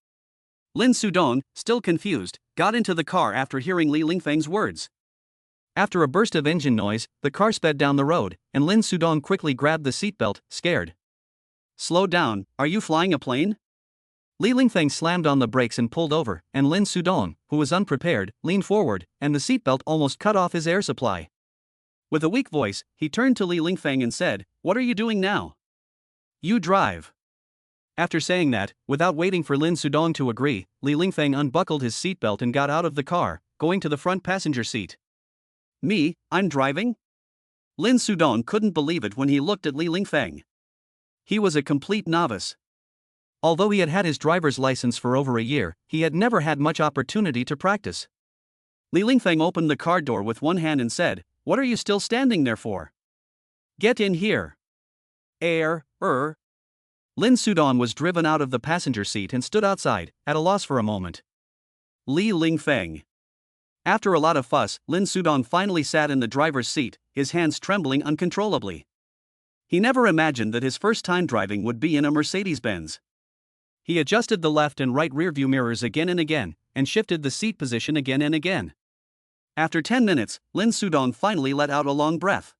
Lin Sudong, still confused, got into the car after hearing Li Lingfeng's words. After a burst of engine noise, the car sped down the road, and Lin Sudong quickly grabbed the seatbelt, scared. "Slow down, are you flying a plane?" Li Lingfeng slammed on the brakes and pulled over, and Lin Sudong, who was unprepared, leaned forward, and the seatbelt almost cut off his air supply. With a weak voice, he turned to Li Lingfeng and said, "What are you doing now?" "You drive." After saying that, without waiting for Lin Sudong to agree, Li Lingfeng unbuckled his seatbelt and got out of the car, going to the front passenger seat. "Me, I'm driving?" Lin Sudong couldn't believe it when he looked at Li Lingfeng. He was a complete novice. Although he had had his driver's license for over a year, he had never had much opportunity to practice. Li Lingfeng opened the car door with one hand and said, "What are you still standing there for? Get in here." Lin Sudong was driven out of the passenger seat and stood outside, at a loss for a moment. Li Lingfeng. After a lot of fuss, Lin Sudong finally sat in the driver's seat, his hands trembling uncontrollably. He never imagined that his first time driving would be in a Mercedes-Benz. He adjusted the left and right rearview mirrors again and again, and shifted the seat position again and again. After 10 minutes, Lin Sudong finally let out a long breath.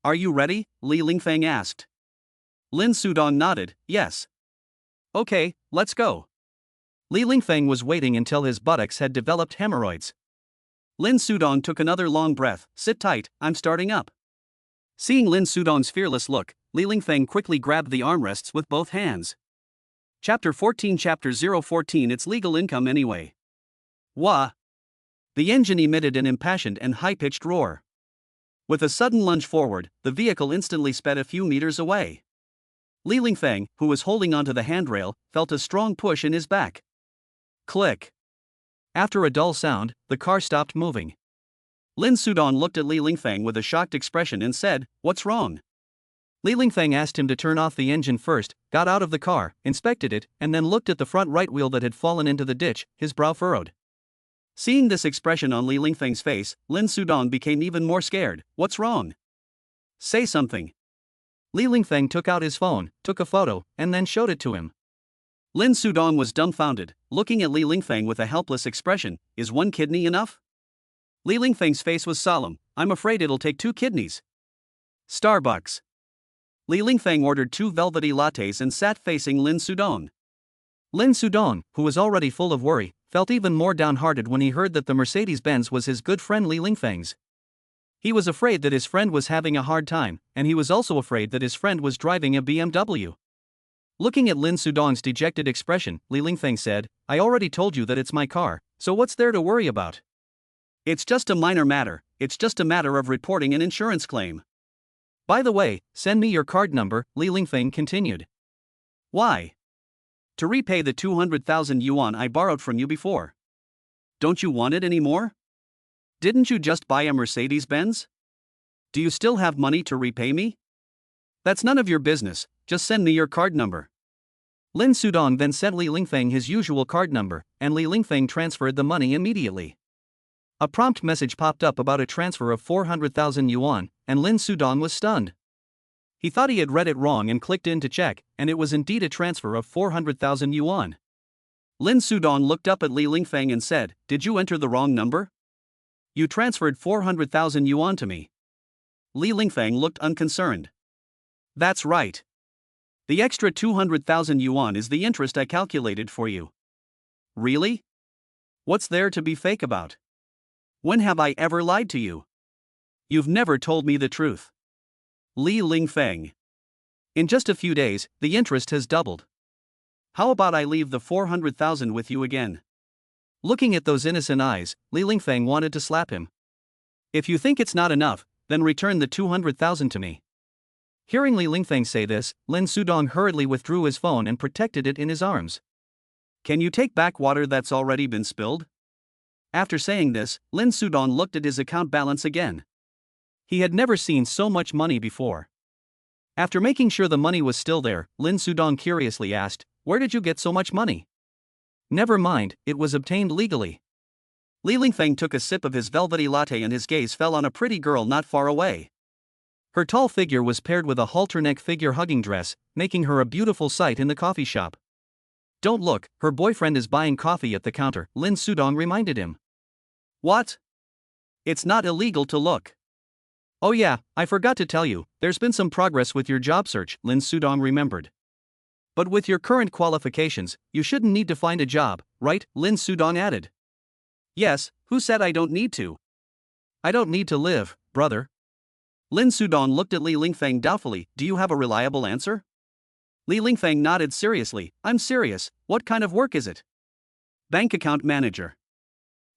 "Are you ready?" Li Lingfeng asked. Lin Sudong nodded, "Yes." "Okay, let's go." Li Lingfeng was waiting until his buttocks had developed hemorrhoids. Lin Sudong took another long breath. "Sit tight, I'm starting up." Seeing Lin Sudong's fearless look, Li Lingfeng quickly grabbed the armrests with both hands. Chapter 14 Chapter 014 It's legal income anyway. Wah! The engine emitted an impassioned and high-pitched roar. With a sudden lunge forward, the vehicle instantly sped a few meters away. Li Lingfeng, who was holding onto the handrail, felt a strong push in his back. Click! After a dull sound, the car stopped moving. Lin Sudong looked at Li Lingfeng with a shocked expression and said, "What's wrong?" Li Lingfeng asked him to turn off the engine first, got out of the car, inspected it, and then looked at the front right wheel that had fallen into the ditch, his brow furrowed. Seeing this expression on Li Lingfeng's face, Lin Sudong became even more scared. "What's wrong? Say something." Li Lingfeng took out his phone, took a photo, and then showed it to him. Lin Sudong was dumbfounded, looking at Li Lingfeng with a helpless expression. "Is one kidney enough?" Li Lingfeng's face was solemn. "I'm afraid it'll take 2 kidneys. Starbucks." Li Lingfeng ordered 2 velvety lattes and sat facing Lin Sudong. Lin Sudong, who was already full of worry, felt even more downhearted when he heard that the Mercedes-Benz was his good friend Li Lingfeng's. He was afraid that his friend was having a hard time, and he was also afraid that his friend was driving a BMW. Looking at Lin Sudong's dejected expression, Li Lingfeng said, "I already told you that it's my car, so what's there to worry about? It's just a minor matter, it's just a matter of reporting an insurance claim. By the way, send me your card number," Li Lingfeng continued. "Why?" "To repay the 200,000 yuan I borrowed from you before." "Don't you want it anymore? Didn't you just buy a Mercedes-Benz? Do you still have money to repay me?" "That's none of your business, just send me your card number." Lin Sudong then sent Li Lingfeng his usual card number, and Li Lingfeng transferred the money immediately. A prompt message popped up about a transfer of 400,000 yuan, and Lin Sudong was stunned. He thought he had read it wrong and clicked in to check, and it was indeed a transfer of 400,000 yuan. Lin Sudong looked up at Li Lingfeng and said, "Did you enter the wrong number? You transferred 400,000 yuan to me." Li Lingfeng looked unconcerned. "That's right. The extra 200,000 yuan is the interest I calculated for you." "Really? What's there to be fake about? When have I ever lied to you? You've never told me the truth." Li Lingfeng. "In just a few days, the interest has doubled. How about I leave the 400,000 with you again?" Looking at those innocent eyes, Li Lingfeng wanted to slap him. "If you think it's not enough, then return the 200,000 to me." Hearing Li Lingfeng say this, Lin Sudong hurriedly withdrew his phone and protected it in his arms. Can you take back water that's already been spilled? After saying this, Lin Sudong looked at his account balance again. He had never seen so much money before. After making sure the money was still there, Lin Sudong curiously asked, "Where did you get so much money?" "Never mind, it was obtained legally." Li Lingfeng took a sip of his velvety latte and his gaze fell on a pretty girl not far away. Her tall figure was paired with a halter-neck figure-hugging dress, making her a beautiful sight in the coffee shop. "Don't look, her boyfriend is buying coffee at the counter," Lin Sudong reminded him. "What? It's not illegal to look." "Oh yeah, I forgot to tell you, there's been some progress with your job search," Lin Sudong remembered. "But with your current qualifications, you shouldn't need to find a job, right?" Lin Sudong added. "Yes, who said I don't need to? I don't need to live, brother." Lin Sudong looked at Li Lingfeng doubtfully. "Do you have a reliable answer?" Li Lingfeng nodded seriously. "I'm serious, what kind of work is it?" "Bank account manager."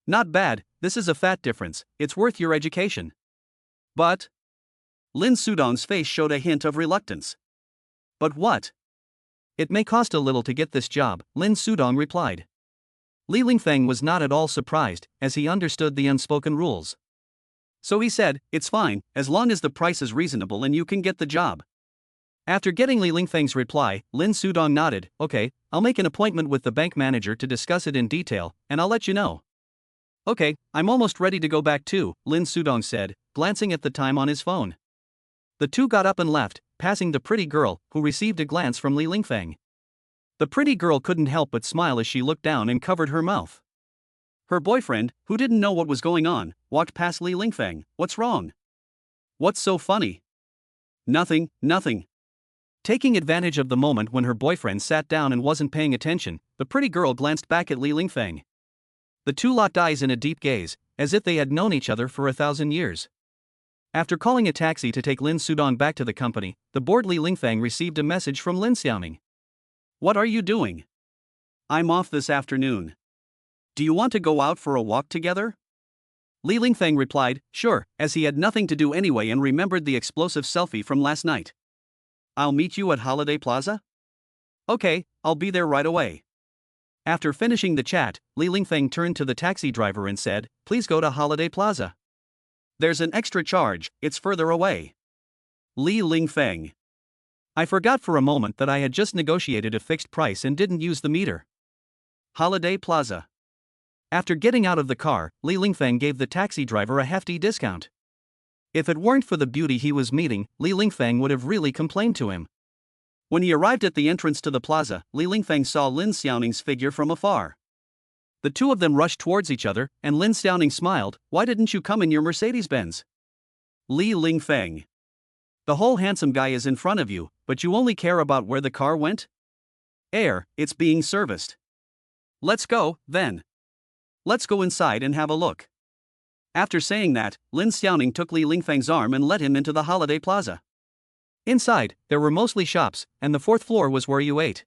"Not bad, this is a fat difference, it's worth your education." "But..." Lin Sudong's face showed a hint of reluctance. "But what?" "It may cost a little to get this job," Lin Sudong replied. Li Lingfeng was not at all surprised, as he understood the unspoken rules. So he said, "It's fine, as long as the price is reasonable and you can get the job." After getting Li Lingfeng's reply, Lin Sudong nodded, "Okay, I'll make an appointment with the bank manager to discuss it in detail, and I'll let you know." "Okay, I'm almost ready to go back too," Lin Sudong said, glancing at the time on his phone. The two got up and left, passing the pretty girl, who received a glance from Li Lingfeng. The pretty girl couldn't help but smile as she looked down and covered her mouth. Her boyfriend, who didn't know what was going on, walked past Li Lingfeng. "What's wrong? What's so funny?" "Nothing, nothing." Taking advantage of the moment when her boyfriend sat down and wasn't paying attention, the pretty girl glanced back at Li Lingfeng. The two locked eyes in a deep gaze, as if they had known each other for 1,000 years. After calling a taxi to take Lin Sudong back to the company, the bored Li Lingfeng received a message from Lin Xiaoming. "What are you doing?" "I'm off this afternoon. Do you want to go out for a walk together?" Li Lingfeng replied, "Sure," as he had nothing to do anyway and remembered the explosive selfie from last night. "I'll meet you at Holiday Plaza?" "Okay, I'll be there right away." After finishing the chat, Li Lingfeng turned to the taxi driver and said, "Please go to Holiday Plaza. There's an extra charge, it's further away." Li Lingfeng. "I forgot for a moment that I had just negotiated a fixed price and didn't use the meter." Holiday Plaza. After getting out of the car, Li Lingfeng gave the taxi driver a hefty discount. If it weren't for the beauty he was meeting, Li Lingfeng would have really complained to him. When he arrived at the entrance to the plaza, Li Lingfeng saw Lin Xiaoming's figure from afar. The two of them rushed towards each other, and Lin Xiaoming smiled. "Why didn't you come in your Mercedes-Benz?" Li Lingfeng. "The whole handsome guy is in front of you, but you only care about where the car went? It's being serviced." "Let's go, then. Let's go inside and have a look." After saying that, Lin Xiaoming took Li Lingfeng's arm and led him into the Holiday Plaza. Inside, there were mostly shops, and the fourth floor was where you ate.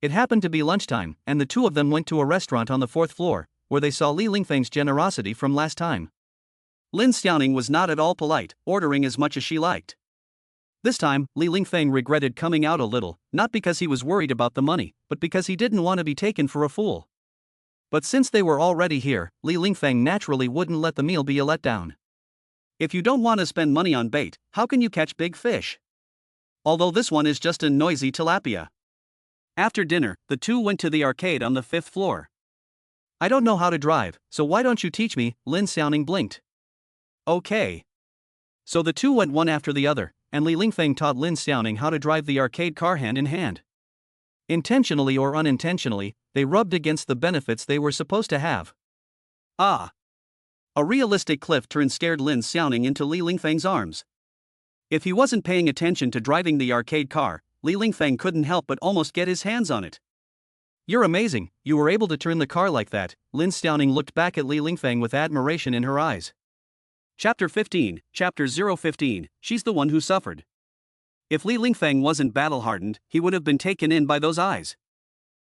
It happened to be lunchtime, and the two of them went to a restaurant on the fourth floor, where they saw Li Lingfeng's generosity from last time. Lin Xiaoming was not at all polite, ordering as much as she liked. This time, Li Lingfeng regretted coming out a little, not because he was worried about the money, but because he didn't want to be taken for a fool. But since they were already here, Li Lingfeng naturally wouldn't let the meal be a letdown. If you don't want to spend money on bait, how can you catch big fish? Although this one is just a noisy tilapia. After dinner, the two went to the arcade on the fifth floor. "I don't know how to drive, so why don't you teach me?" Lin Xiaoming blinked. "Okay." So the two went one after the other, and Li Lingfeng taught Lin Xiaoming how to drive the arcade car hand in hand. Intentionally or unintentionally, they rubbed against the benefits they were supposed to have. Ah! A realistic cliff turn scared Lin Xiaoming into Li Lingfeng's arms. If he wasn't paying attention to driving the arcade car, Li Lingfeng couldn't help but almost get his hands on it. "You're amazing, you were able to turn the car like that." Lin Xiaoming looked back at Li Lingfeng with admiration in her eyes. Chapter 15, Chapter 015, She's the one who suffered. If Li Lingfeng wasn't battle-hardened, he would have been taken in by those eyes.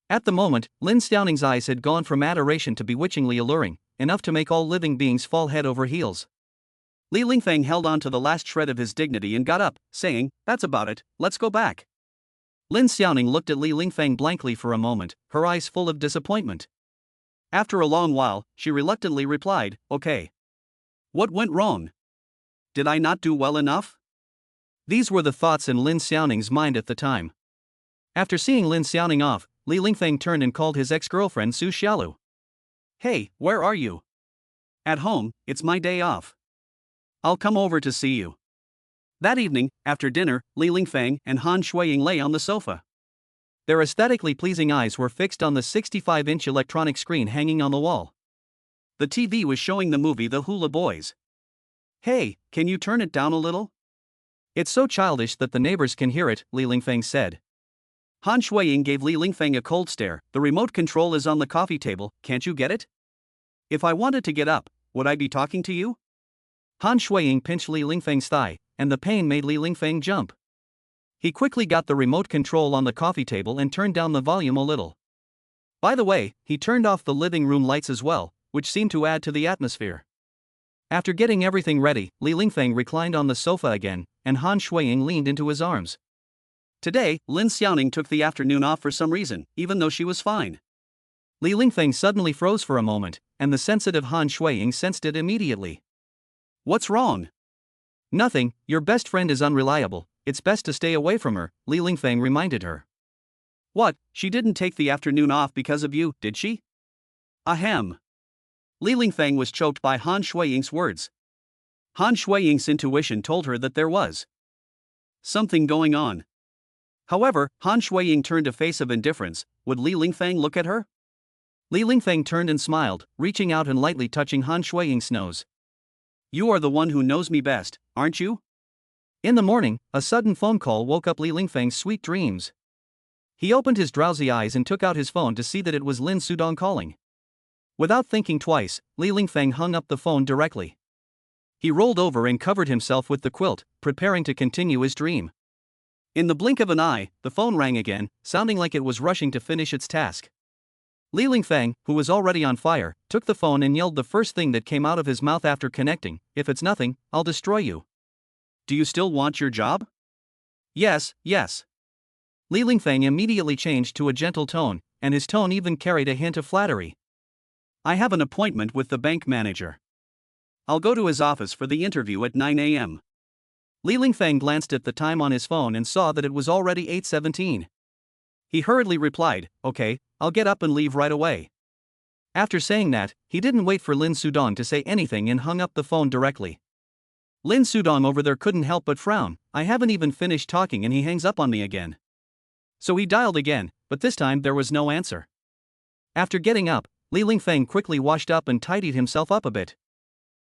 At the moment, Lin Xiaoming's eyes had gone from adoration to bewitchingly alluring, enough to make all living beings fall head over heels. Li Lingfeng held on to the last shred of his dignity and got up, saying, "That's about it, let's go back." Lin Xiaoning looked at Li Lingfeng blankly for a moment, her eyes full of disappointment. After a long while, she reluctantly replied, okay. What went wrong? Did I not do well enough? These were the thoughts in Lin Xiaoning's mind at the time. After seeing Lin Xiaoning off, Li Lingfeng turned and called his ex-girlfriend Su Xiaolu. Hey, where are you? At home, it's my day off. I'll come over to see you. That evening, after dinner, Li Lingfeng and Han Shuiying lay on the sofa. Their aesthetically pleasing eyes were fixed on the 65-inch electronic screen hanging on the wall. The TV was showing the movie The Hula Boys. Hey, can you turn it down a little? It's so childish that the neighbors can hear it, Li Lingfeng said. Han Shuiying gave Li Lingfeng a cold stare. The remote control is on the coffee table, can't you get it? If I wanted to get up, would I be talking to you? Han Shuiying pinched Li Lingfeng's thigh, and the pain made Li Lingfeng jump. He quickly got the remote control on the coffee table and turned down the volume a little. By the way, he turned off the living room lights as well, which seemed to add to the atmosphere. After getting everything ready, Li Lingfeng reclined on the sofa again, and Han Shuiying leaned into his arms. Today, Lin Xiaoning took the afternoon off for some reason, even though she was fine. Li Lingfeng suddenly froze for a moment, and the sensitive Han Shuiying sensed it immediately. What's wrong? Nothing, your best friend is unreliable, it's best to stay away from her, Li Lingfeng reminded her. What, she didn't take the afternoon off because of you, did she? Ahem. Li Lingfeng was choked by Han Shuiying's words. Han Shuiying's intuition told her that there was something going on. However, Han Shuiying turned a face of indifference. Would Li Lingfeng look at her? Li Lingfeng turned and smiled, reaching out and lightly touching Han Shuiying's nose. You are the one who knows me best, aren't you? In the morning, a sudden phone call woke up Li Lingfeng's sweet dreams. He opened his drowsy eyes and took out his phone to see that it was Lin Sudong calling. Without thinking twice, Li Lingfeng hung up the phone directly. He rolled over and covered himself with the quilt, preparing to continue his dream. In the blink of an eye, the phone rang again, sounding like it was rushing to finish its task. Li Lingfeng, who was already on fire, took the phone and yelled the first thing that came out of his mouth after connecting, "If it's nothing, I'll destroy you." Do you still want your job? Yes, yes. Li Lingfeng immediately changed to a gentle tone, and his tone even carried a hint of flattery. I have an appointment with the bank manager. I'll go to his office for the interview at 9 a.m. Li Lingfeng glanced at the time on his phone and saw that it was already 8:17. He hurriedly replied, okay, I'll get up and leave right away. After saying that, he didn't wait for Lin Sudong to say anything and hung up the phone directly. Lin Sudong over there couldn't help but frown. I haven't even finished talking and he hangs up on me again. So he dialed again, but this time there was no answer. After getting up, Li Lingfeng quickly washed up and tidied himself up a bit.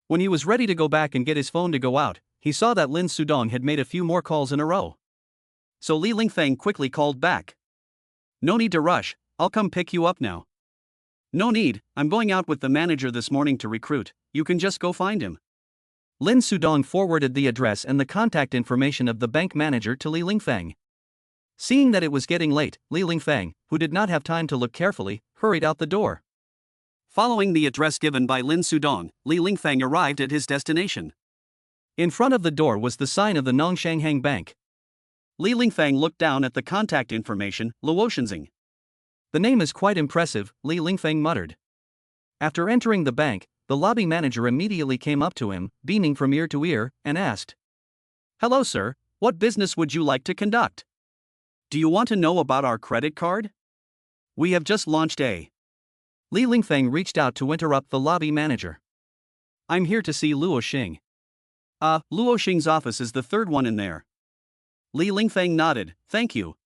When he was ready to go back and get his phone to go out, he saw that Lin Sudong had made a few more calls in a row. So Li Lingfeng quickly called back. No need to rush, I'll come pick you up now. No need, I'm going out with the manager this morning to recruit, you can just go find him. Lin Sudong forwarded the address and the contact information of the bank manager to Li Lingfeng. Seeing that it was getting late, Li Lingfeng, who did not have time to look carefully, hurried out the door. Following the address given by Lin Sudong, Li Lingfeng arrived at his destination. In front of the door was the sign of the Nongshanghang Bank. Li Lingfeng looked down at the contact information, Luoshenzing. The name is quite impressive, Li Lingfeng muttered. After entering the bank, the lobby manager immediately came up to him, beaming from ear to ear, and asked, Hello sir, what business would you like to conduct? Do you want to know about our credit card? We have just launched a... Li Lingfeng reached out to interrupt the lobby manager. I'm here to see Luo Xing. Luo Xing's office is the third one in there. Li Lingfeng nodded, thank you.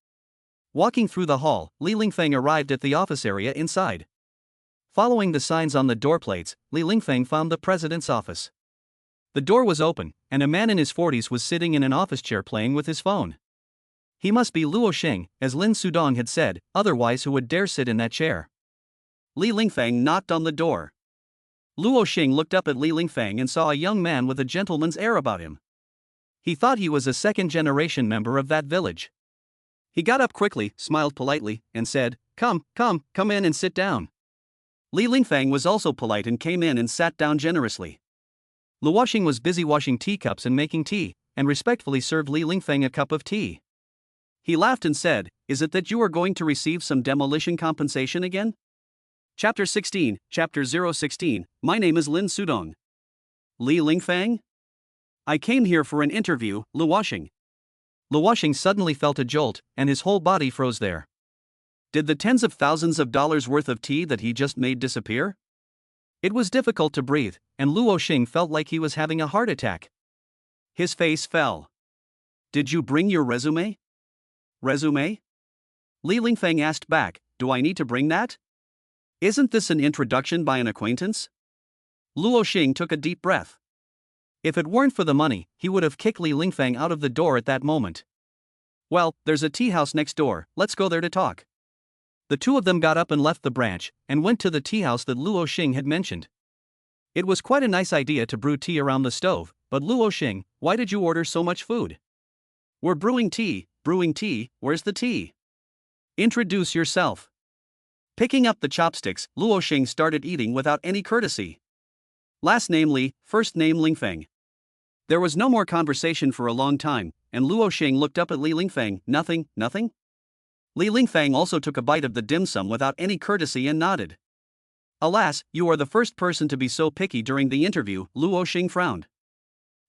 Walking through the hall, Li Lingfeng arrived at the office area inside. Following the signs on the door plates, Li Lingfeng found the president's office. The door was open, and a man in his 40s was sitting in an office chair playing with his phone. He must be Luo Xing, as Lin Sudong had said, otherwise who would dare sit in that chair? Li Lingfeng knocked on the door. Luo Xing looked up at Li Lingfeng and saw a young man with a gentleman's air about him. He thought he was a second-generation member of that village. He got up quickly, smiled politely, and said, come in and sit down. Li Lingfeng was also polite and came in and sat down generously. Luo Xing was busy washing teacups and making tea, and respectfully served Li Lingfeng a cup of tea. He laughed and said, is it that you are going to receive some demolition compensation again? Chapter 16, Chapter 016, My name is Lin Sudong. Li Lingfang? I came here for an interview, Luoshing. Luoshing suddenly felt a jolt, and his whole body froze there. Did the tens of thousands of dollars worth of tea that he just made disappear? It was difficult to breathe, and Luoshing felt like he was having a heart attack. His face fell. Did you bring your resume? Resume? Li Lingfang asked back, do I need to bring that? Isn't this an introduction by an acquaintance? Luoshing took a deep breath. If it weren't for the money, he would have kicked Li Lingfang out of the door at that moment. Well, there's a tea house next door, let's go there to talk. The two of them got up and left the branch, and went to the tea house that Luoshing had mentioned. It was quite a nice idea to brew tea around the stove, but Luoshing, why did you order so much food? We're brewing tea, where's the tea? Introduce yourself. Picking up the chopsticks, Luoshing started eating without any courtesy. Last name Li, first name Lingfeng. There was no more conversation for a long time, and Luoshing looked up at Li Lingfeng, nothing? Li Lingfeng also took a bite of the dim sum without any courtesy and nodded. Alas, you are the first person to be so picky during the interview, Luoshing frowned.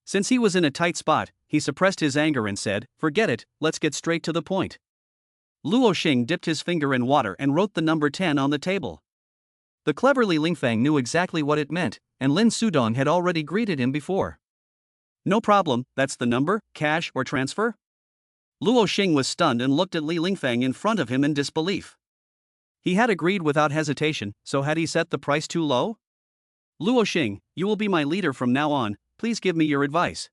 Since he was in a tight spot, he suppressed his anger and said, forget it, let's get straight to the point. Luoshing dipped his finger in water and wrote the number 10 on the table. The clever Li Lingfeng knew exactly what it meant, and Lin Sudong had already greeted him before. No problem, that's the number, cash or transfer? Luoshing was stunned and looked at Li Lingfeng in front of him in disbelief. He had agreed without hesitation, so had he set the price too low? Luoshing, you will be my leader from now on, please give me your advice.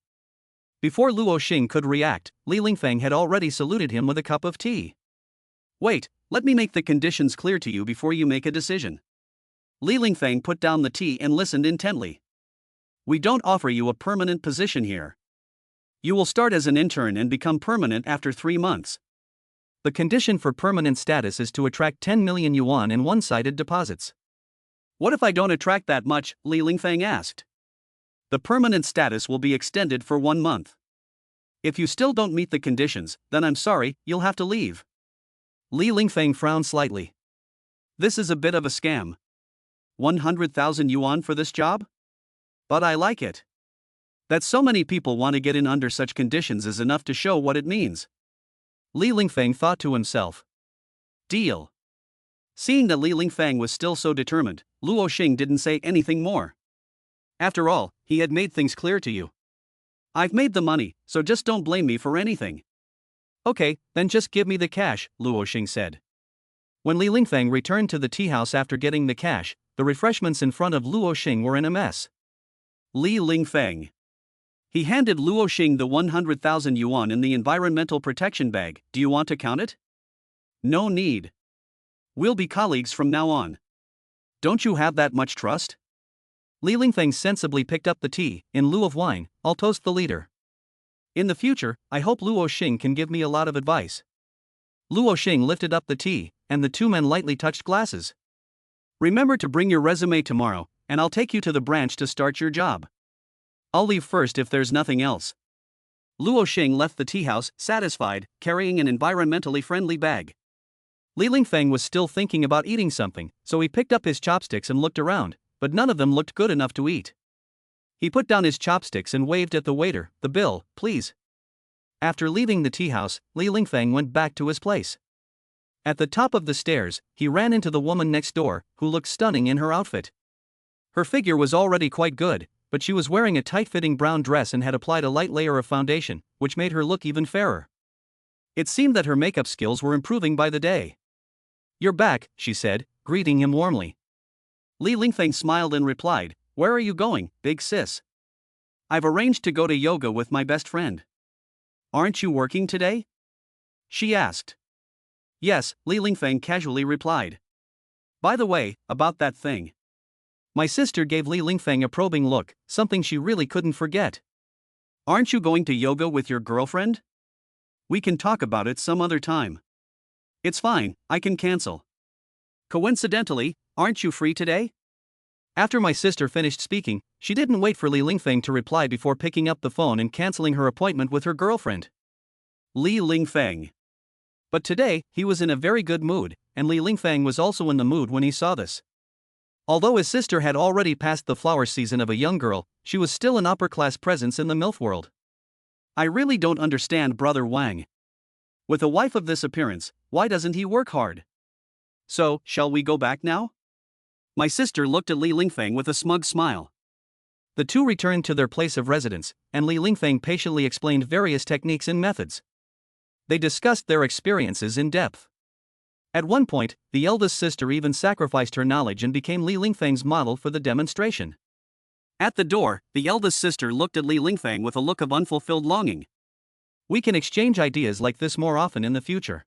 Before Luoshing could react, Li Lingfeng had already saluted him with a cup of tea. Wait, let me make the conditions clear to you before you make a decision. Li Lingfeng put down the tea and listened intently. We don't offer you a permanent position here. You will start as an intern and become permanent after 3 months. The condition for permanent status is to attract 10 million yuan in one-sided deposits. What if I don't attract that much? Li Lingfeng asked. The permanent status will be extended for 1 month. If you still don't meet the conditions, then I'm sorry, you'll have to leave. Li Lingfeng frowned slightly. This is a bit of a scam. 100,000 yuan for this job? But I like it. That so many people want to get in under such conditions is enough to show what it means. Li Lingfeng thought to himself. Deal. Seeing that Li Lingfeng was still so determined, Luoshing didn't say anything more. After all, he had made things clear to you. I've made the money, so just don't blame me for anything. Okay, then just give me the cash, Luoshing said. When Li Lingfeng returned to the tea house after getting the cash, the refreshments in front of Luoshing were in a mess. Li Lingfeng. He handed Luoshing the 100,000 yuan in the environmental protection bag. Do you want to count it? No need. We'll be colleagues from now on. Don't you have that much trust? Li Lingfeng sensibly picked up the tea. In lieu of wine, I'll toast the leader. In the future, I hope Luoshing can give me a lot of advice. Luoshing lifted up the tea, and the two men lightly touched glasses. Remember to bring your resume tomorrow, and I'll take you to the branch to start your job. I'll leave first if there's nothing else. Luoshing left the tea house, satisfied, carrying an environmentally friendly bag. Li Lingfeng was still thinking about eating something, so he picked up his chopsticks and looked around, but none of them looked good enough to eat. He put down his chopsticks and waved at the waiter. The bill, please. After leaving the tea house, Li Lingfeng went back to his place. At the top of the stairs, he ran into the woman next door, who looked stunning in her outfit. Her figure was already quite good, but she was wearing a tight-fitting brown dress and had applied a light layer of foundation, which made her look even fairer. It seemed that her makeup skills were improving by the day. You're back, she said, greeting him warmly. Li Lingfeng smiled and replied, where are you going, big sis? I've arranged to go to yoga with my best friend. Aren't you working today? She asked. Yes, Li Lingfeng casually replied. By the way, about that thing. My sister gave Li Lingfeng a probing look, something she really couldn't forget. Aren't you going to yoga with your girlfriend? We can talk about it some other time. It's fine, I can cancel. Coincidentally, aren't you free today? After my sister finished speaking, she didn't wait for Li Lingfeng to reply before picking up the phone and canceling her appointment with her girlfriend. Li Lingfeng. But today, he was in a very good mood, and Li Lingfeng was also in the mood when he saw this. Although his sister had already passed the flower season of a young girl, she was still an upper-class presence in the MILF world. I really don't understand Brother Wang. With a wife of this appearance, why doesn't he work hard? So, shall we go back now? My sister looked at Li Lingfeng with a smug smile. The two returned to their place of residence, and Li Lingfeng patiently explained various techniques and methods. They discussed their experiences in depth. At one point, the eldest sister even sacrificed her knowledge and became Li Lingfeng's model for the demonstration. At the door, the eldest sister looked at Li Lingfeng with a look of unfulfilled longing. We can exchange ideas like this more often in the future.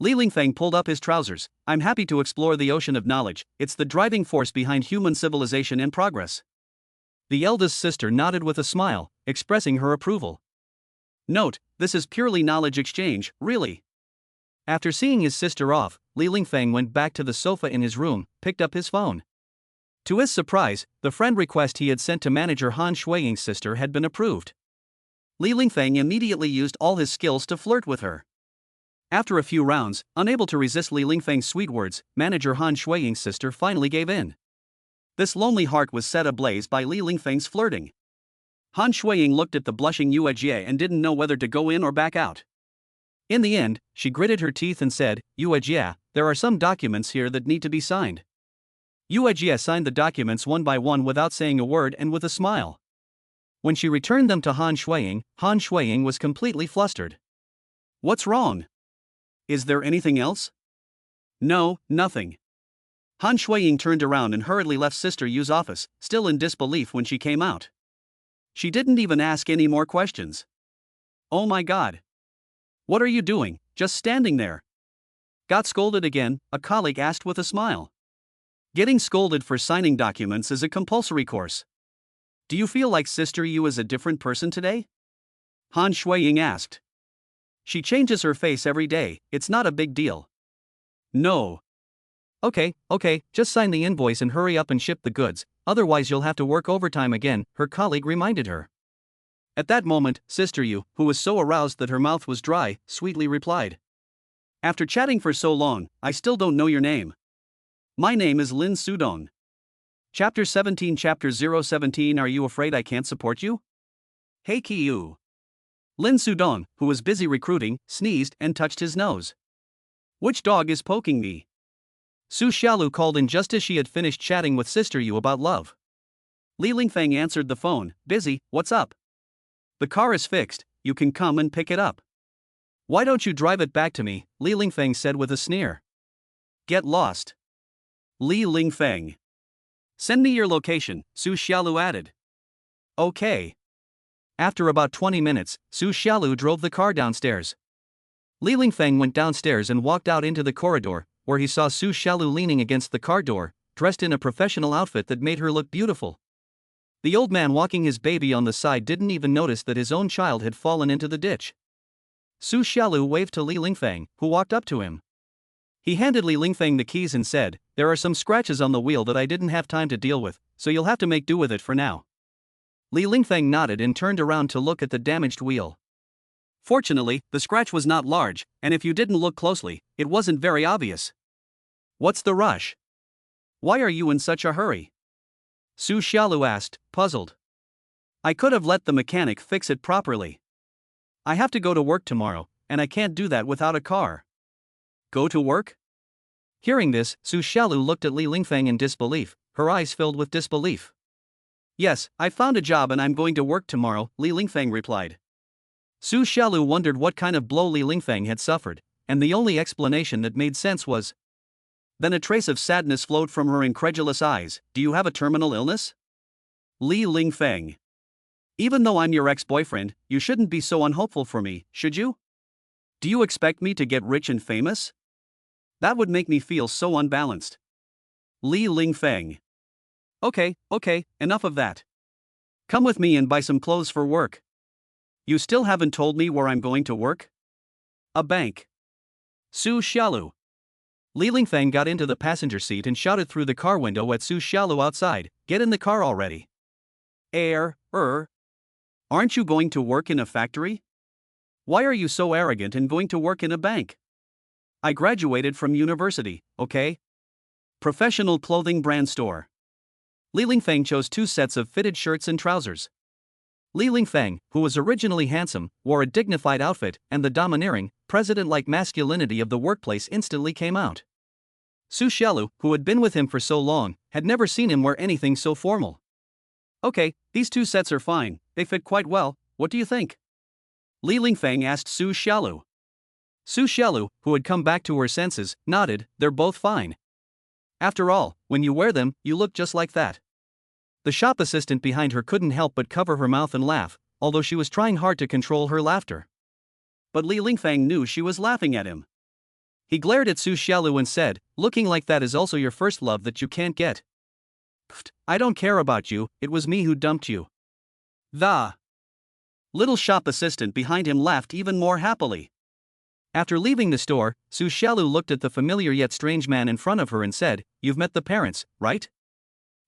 Li Lingfeng pulled up his trousers. I'm happy to explore the ocean of knowledge, it's the driving force behind human civilization and progress. The eldest sister nodded with a smile, expressing her approval. Note, this is purely knowledge exchange, really. After seeing his sister off, Li Lingfeng went back to the sofa in his room, picked up his phone. To his surprise, the friend request he had sent to manager Han Shuiying's sister had been approved. Li Lingfeng immediately used all his skills to flirt with her. After a few rounds, unable to resist Li Lingfeng's sweet words, manager Han Shuiying's sister finally gave in. This lonely heart was set ablaze by Li Lingfeng's flirting. Han Shuiying looked at the blushing Yue Jie and didn't know whether to go in or back out. In the end, she gritted her teeth and said, Yue Jie, there are some documents here that need to be signed. Yue Jie signed the documents one by one without saying a word and with a smile. When she returned them to Han Shuiying was completely flustered. What's wrong? Is there anything else? No, nothing. Han Shuiying turned around and hurriedly left Sister Yu's office, still in disbelief when she came out. She didn't even ask any more questions. Oh my god. What are you doing, just standing there? Got scolded again, a colleague asked with a smile. Getting scolded for signing documents is a compulsory course. Do you feel like Sister Yu is a different person today? Han Shuiying asked. She changes her face every day, it's not a big deal. No. Okay, just sign the invoice and hurry up and ship the goods, otherwise you'll have to work overtime again, her colleague reminded her. At that moment, Sister Yu, who was so aroused that her mouth was dry, sweetly replied. After chatting for so long, I still don't know your name. My name is Lin Sudong. Chapter 17 Chapter 017 Are you afraid I can't support you? Hey Kiyu. Lin Sudong, who was busy recruiting, sneezed and touched his nose. Which dog is poking me? Su Xiaolu called in just as she had finished chatting with Sister Yu about love. Li Lingfeng answered the phone, busy, what's up? The car is fixed, you can come and pick it up. Why don't you drive it back to me? Li Lingfeng said with a sneer. Get lost. Li Lingfeng. Send me your location, Su Xiaolu added. Okay. After about 20 minutes, Su Xiaolu drove the car downstairs. Li Lingfeng went downstairs and walked out into the corridor, where he saw Su Xiaolu leaning against the car door, dressed in a professional outfit that made her look beautiful. The old man walking his baby on the side didn't even notice that his own child had fallen into the ditch. Su Xiaolu waved to Li Lingfeng, who walked up to him. He handed Li Lingfeng the keys and said, there are some scratches on the wheel that I didn't have time to deal with, so you'll have to make do with it for now. Li Lingfeng nodded and turned around to look at the damaged wheel. Fortunately, the scratch was not large, and if you didn't look closely, it wasn't very obvious. What's the rush? Why are you in such a hurry? Su Xiaolu asked, puzzled. I could have let the mechanic fix it properly. I have to go to work tomorrow, and I can't do that without a car. Go to work? Hearing this, Su Xiaolu looked at Li Lingfeng in disbelief, her eyes filled with disbelief. Yes, I found a job and I'm going to work tomorrow, Li Lingfeng replied. Su Xiaolu wondered what kind of blow Li Lingfeng had suffered, and the only explanation that made sense was. Then a trace of sadness flowed from her incredulous eyes. Do you have a terminal illness? Li Lingfeng. Even though I'm your ex-boyfriend, you shouldn't be so unhopeful for me, should you? Do you expect me to get rich and famous? That would make me feel so unbalanced. Li Lingfeng. Okay, enough of that. Come with me and buy some clothes for work. You still haven't told me where I'm going to work? A bank. Su Xiaolu. Li Lingfeng got into the passenger seat and shouted through the car window at Su Xiaolu outside, get in the car already. Aren't you going to work in a factory? Why are you so arrogant and going to work in a bank? I graduated from university, okay? Professional clothing brand store. Li Lingfeng chose 2 sets of fitted shirts and trousers. Li Lingfeng, who was originally handsome, wore a dignified outfit, and the domineering, president-like masculinity of the workplace instantly came out. Su Xiaolu, who had been with him for so long, had never seen him wear anything so formal. Okay, these 2 sets are fine, they fit quite well, what do you think? Li Lingfeng asked Su Xiaolu. Su Xiaolu, who had come back to her senses, nodded, they're both fine. After all, when you wear them, you look just like that. The shop assistant behind her couldn't help but cover her mouth and laugh, although she was trying hard to control her laughter. But Li Lingfeng knew she was laughing at him. He glared at Su Xiaolu and said, looking like that is also your first love that you can't get. Pfft, I don't care about you, it was me who dumped you. The little shop assistant behind him laughed even more happily. After leaving the store, Su Xiaolu looked at the familiar yet strange man in front of her and said, you've met the parents, right?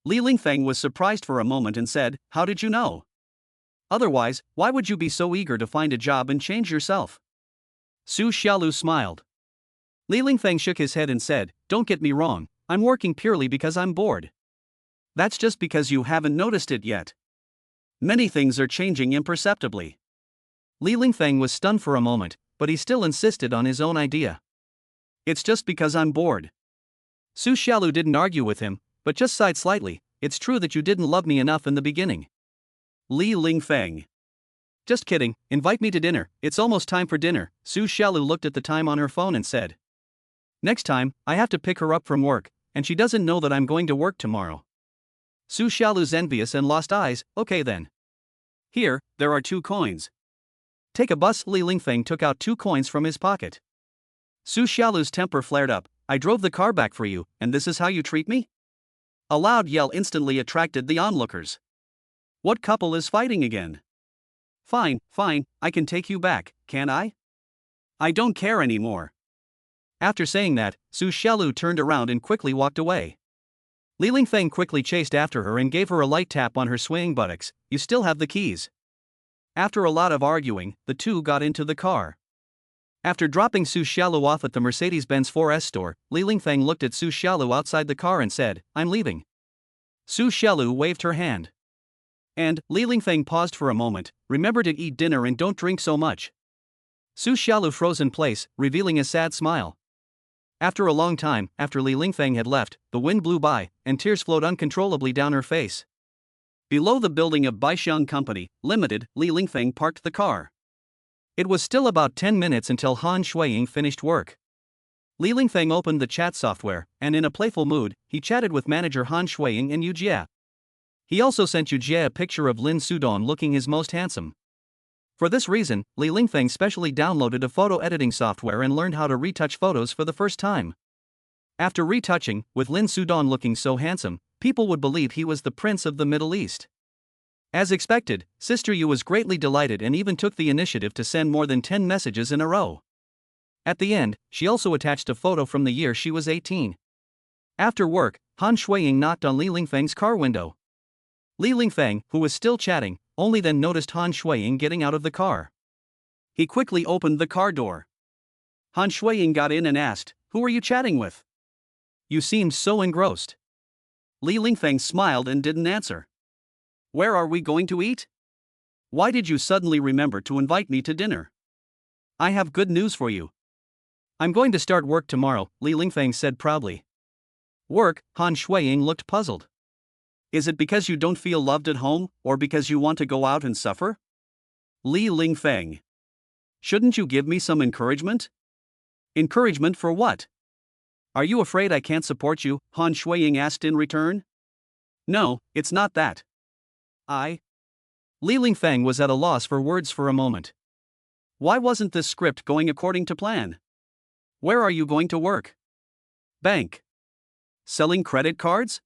Li Lingfeng was surprised for a moment and said, how did you know? Otherwise, why would you be so eager to find a job and change yourself? Su Xiaolu smiled. Li Lingfeng shook his head and said, don't get me wrong, I'm working purely because I'm bored. That's just because you haven't noticed it yet. Many things are changing imperceptibly. Li Lingfeng was stunned for a moment, but he still insisted on his own idea. It's just because I'm bored. Su Xiaolu didn't argue with him, but just sighed slightly, it's true that you didn't love me enough in the beginning. Li Lingfeng. Just kidding, invite me to dinner, it's almost time for dinner. Su Xiaolu looked at the time on her phone and said. Next time, I have to pick her up from work, and she doesn't know that I'm going to work tomorrow. Su Xiaolu's envious and lost eyes, okay then. Here, there are 2 coins. Take a bus. Li Lingfeng took out 2 coins from his pocket. Su Xiaolu's temper flared up, I drove the car back for you, and this is how you treat me? A loud yell instantly attracted the onlookers. What couple is fighting again? Fine, I can take you back, can I? I don't care anymore. After saying that, Su Xiaolu turned around and quickly walked away. Li Lingfeng quickly chased after her and gave her a light tap on her swaying buttocks, you still have the keys. After a lot of arguing, the 2 got into the car. After dropping Su Xiaolu off at the Mercedes-Benz 4S store, Li Lingfeng looked at Su Xiaolu outside the car and said, I'm leaving. Su Xiaolu waved her hand. And, Li Lingfeng paused for a moment, remember to eat dinner and don't drink so much. Su Xiaolu froze in place, revealing a sad smile. After a long time, after Li Lingfeng had left, the wind blew by, and tears flowed uncontrollably down her face. Below the building of Baixiang Company, Limited, Li Lingfeng parked the car. It was still about 10 minutes until Han Shuiying finished work. Li Lingfeng opened the chat software, and in a playful mood, he chatted with manager Han Shuiying and Yu Jie. He also sent Yu Jie a picture of Lin Sudong looking his most handsome. For this reason, Li Lingfeng specially downloaded a photo editing software and learned how to retouch photos for the first time. After retouching, with Lin Sudong looking so handsome, people would believe he was the prince of the Middle East. As expected, Sister Yu was greatly delighted and even took the initiative to send more than 10 messages in a row. At the end, she also attached a photo from the year she was 18. After work, Han Shuiying knocked on Li Lingfeng's car window. Li Lingfeng, who was still chatting, only then noticed Han Shuiying getting out of the car. He quickly opened the car door. Han Shuiying got in and asked, who are you chatting with? You seemed so engrossed. Li Lingfeng smiled and didn't answer. Where are we going to eat? Why did you suddenly remember to invite me to dinner? I have good news for you. I'm going to start work tomorrow, Li Lingfeng said proudly. Work? Han Shuiying looked puzzled. Is it because you don't feel loved at home, or because you want to go out and suffer? Li Lingfeng. Shouldn't you give me some encouragement? Encouragement for what? Are you afraid I can't support you? Han Shuiying asked in return. No, it's not that. Li Lingfeng was at a loss for words for a moment. Why wasn't this script going according to plan? Where are you going to work? Bank. Selling credit cards?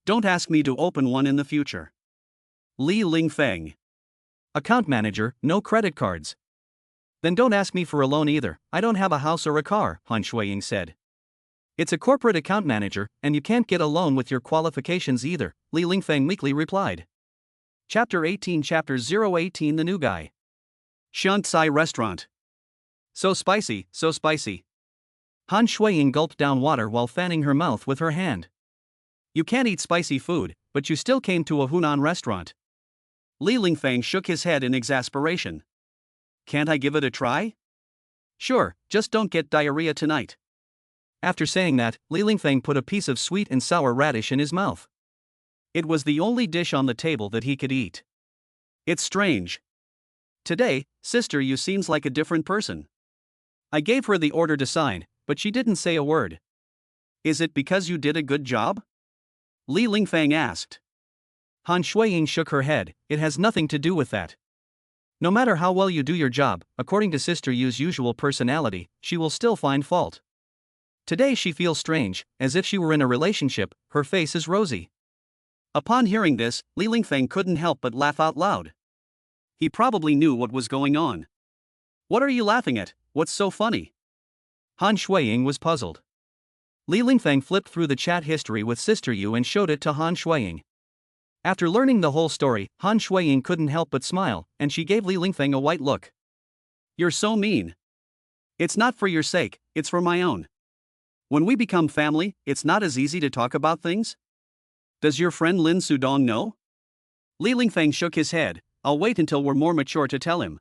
Don't ask me to open one in the future. Li Lingfeng. Account manager, no credit cards. Then don't ask me for a loan either, I don't have a house or a car, Han Shuiying said. It's a corporate account manager, and you can't get a loan with your qualifications either, Li Lingfeng meekly replied. Chapter 18 Chapter 018 The New Guy. Shanxi Restaurant. So spicy, so spicy. Han Shuiying gulped down water while fanning her mouth with her hand. You can't eat spicy food, but you still came to a Hunan restaurant. Li Lingfeng shook his head in exasperation. Can't I give it a try? Sure, just don't get diarrhea tonight. After saying that, Li Lingfeng put a piece of sweet and sour radish in his mouth. It was the only dish on the table that he could eat. It's strange. Today, sister, you seems like a different person. I gave her the order to sign, but she didn't say a word. Is it because you did a good job? Li Lingfeng asked. Han Shuiying shook her head. It has nothing to do with that. No matter how well you do your job, according to Sister Yu's usual personality, she will still find fault. Today she feels strange, as if she were in a relationship. Her face is rosy. Upon hearing this, Li Lingfeng couldn't help but laugh out loud. He probably knew what was going on. What are you laughing at? What's so funny? Han Shuiying was puzzled. Li Lingfeng flipped through the chat history with Sister Yu and showed it to Han Shuiying. After learning the whole story, Han Shuiying couldn't help but smile, and she gave Li Lingfeng a white look. You're so mean. It's not for your sake, it's for my own. When we become family, it's not as easy to talk about things. Does your friend Lin Sudong know? Li Lingfeng shook his head. I'll wait until we're more mature to tell him.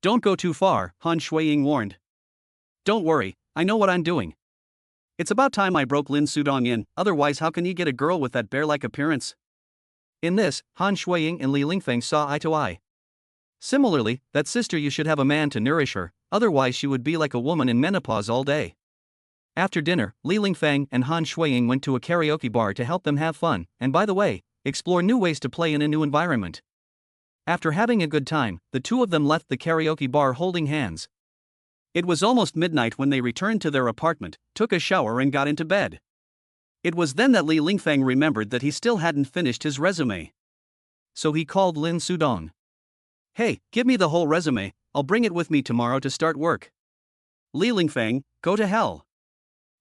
Don't go too far, Han Shuiying warned. Don't worry, I know what I'm doing. It's about time I broke Lin Sudong in, otherwise how can he get a girl with that bear-like appearance? In this, Han Shuiying and Li Lingfeng saw eye to eye. Similarly, that sister you should have a man to nourish her, otherwise she would be like a woman in menopause all day. After dinner, Li Lingfeng and Han Shuiying went to a karaoke bar to help them have fun, and by the way, explore new ways to play in a new environment. After having a good time, the two of them left the karaoke bar holding hands. It was almost midnight when they returned to their apartment, took a shower and got into bed. It was then that Li Lingfeng remembered that he still hadn't finished his resume. So he called Lin Sudong. Hey, give me the whole resume, I'll bring it with me tomorrow to start work. Li Lingfeng, go to hell.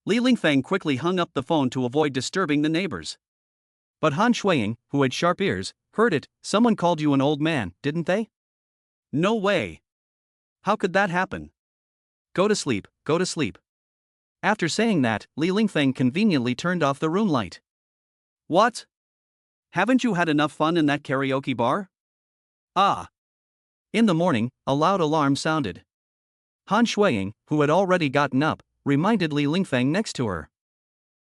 Li Lingfeng quickly hung up the phone to avoid disturbing the neighbors. But Han Shuiying, who had sharp ears, heard it. Someone called you an old man, didn't they? No way. How could that happen? Go to sleep, go to sleep. After saying that, Li Lingfeng conveniently turned off the room light. What? Haven't you had enough fun in that karaoke bar? Ah. In the morning, a loud alarm sounded. Han Shuiying, who had already gotten up, reminded Li Lingfeng next to her.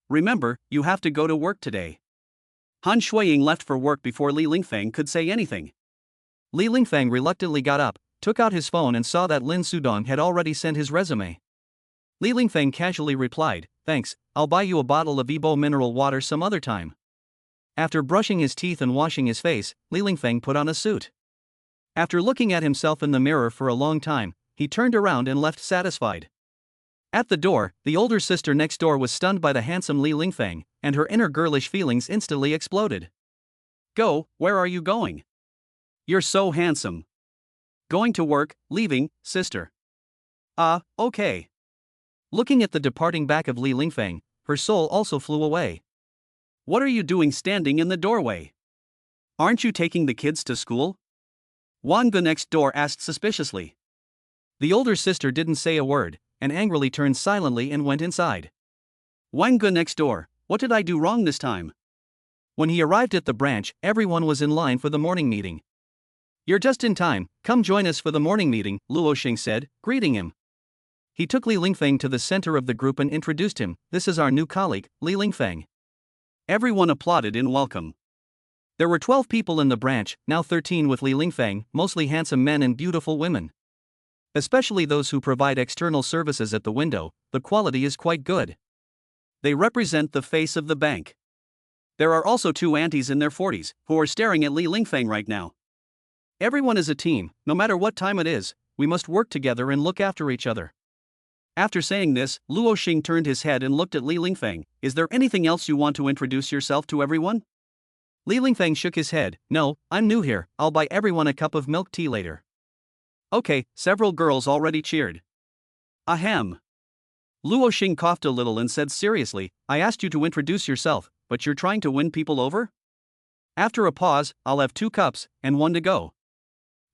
Remember, you have to go to work today. Han Shuiying left for work before Li Lingfeng could say anything. Li Lingfeng reluctantly got up, took out his phone and saw that Lin Sudong had already sent his resume. Li Lingfeng casually replied, thanks, I'll buy you a bottle of Ebo mineral water some other time. After brushing his teeth and washing his face, Li Lingfeng put on a suit. After looking at himself in the mirror for a long time, he turned around and left satisfied. At the door, the older sister next door was stunned by the handsome Li Lingfeng, and her inner girlish feelings instantly exploded. Go, where are you going? You're so handsome. Going to work, leaving, sister. Okay. Looking at the departing back of Li Lingfeng, her soul also flew away. What are you doing standing in the doorway? Aren't you taking the kids to school? Wang Ge next door asked suspiciously. The older sister didn't say a word, and angrily turned silently and went inside. Wang Ge next door, what did I do wrong this time? When he arrived at the branch, everyone was in line for the morning meeting. You're just in time, come join us for the morning meeting, Luo Xing said, greeting him. He took Li Lingfeng to the center of the group and introduced him. This is our new colleague, Li Lingfeng. Everyone applauded in welcome. There were 12 people in the branch, now 13 with Li Lingfeng, mostly handsome men and beautiful women. Especially those who provide external services at the window, the quality is quite good. They represent the face of the bank. There are also 2 aunties in their 40s, who are staring at Li Lingfeng right now. Everyone is a team, no matter what time it is, we must work together and look after each other. After saying this, Luo Xing turned his head and looked at Li Lingfeng. Is there anything else you want to introduce yourself to everyone? Li Lingfeng shook his head. No, I'm new here, I'll buy everyone a cup of milk tea later. Okay, several girls already cheered. Ahem. Luo Xing coughed a little and said seriously, I asked you to introduce yourself, but you're trying to win people over? After a pause, I'll have 2 cups, and 1 to go.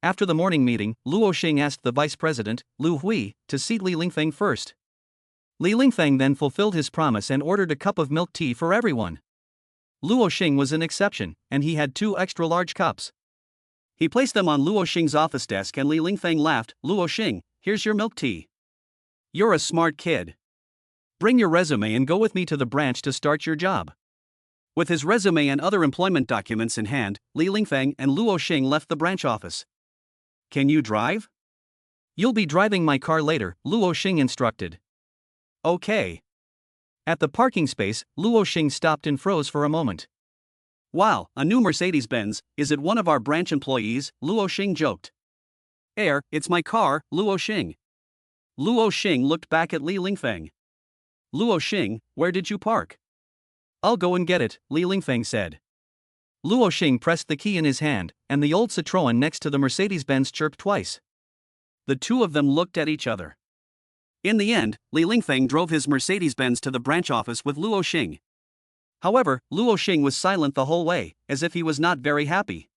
After the morning meeting, Luo Xing asked the vice president, Lu Hui, to seat Li Lingfeng first. Li Lingfeng then fulfilled his promise and ordered a cup of milk tea for everyone. Luo Xing was an exception, and he had 2 extra-large cups. He placed them on Luo Xing's office desk and Li Lingfeng laughed. "Luo Xing, here's your milk tea. You're a smart kid. Bring your resume and go with me to the branch to start your job." With his resume and other employment documents in hand, Li Lingfeng and Luo Xing left the branch office. "Can you drive?" "You'll be driving my car later," Luo Xing instructed. "Okay." At the parking space, Luo Xing stopped and froze for a moment. "Wow, a new Mercedes-Benz, is it one of our branch employees?" Luo Xing joked. It's my car, Luo Xing." Luo Xing looked back at Li Lingfeng. "Luo Xing, where did you park?" "I'll go and get it," Li Lingfeng said. Luo Xing pressed the key in his hand, and the old Citroën next to the Mercedes-Benz chirped twice. The two of them looked at each other. In the end, Li Lingfeng drove his Mercedes-Benz to the branch office with Luo Xing. However, Luo Xing was silent the whole way, as if he was not very happy.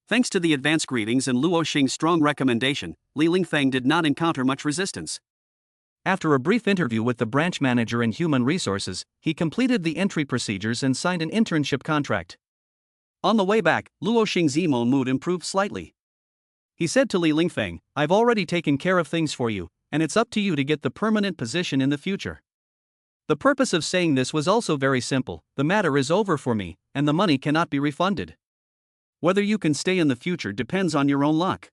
Thanks to the advance greetings and Luo Xing's strong recommendation, Li Lingfeng did not encounter much resistance. After a brief interview with the branch manager in Human Resources, he completed the entry procedures and signed an internship contract. On the way back, Luo Xing's emo mood improved slightly. He said to Li Lingfeng, "I've already taken care of things for you, and it's up to you to get the permanent position in the future." The purpose of saying this was also very simple: the matter is over for me, and the money cannot be refunded. Whether you can stay in the future depends on your own luck.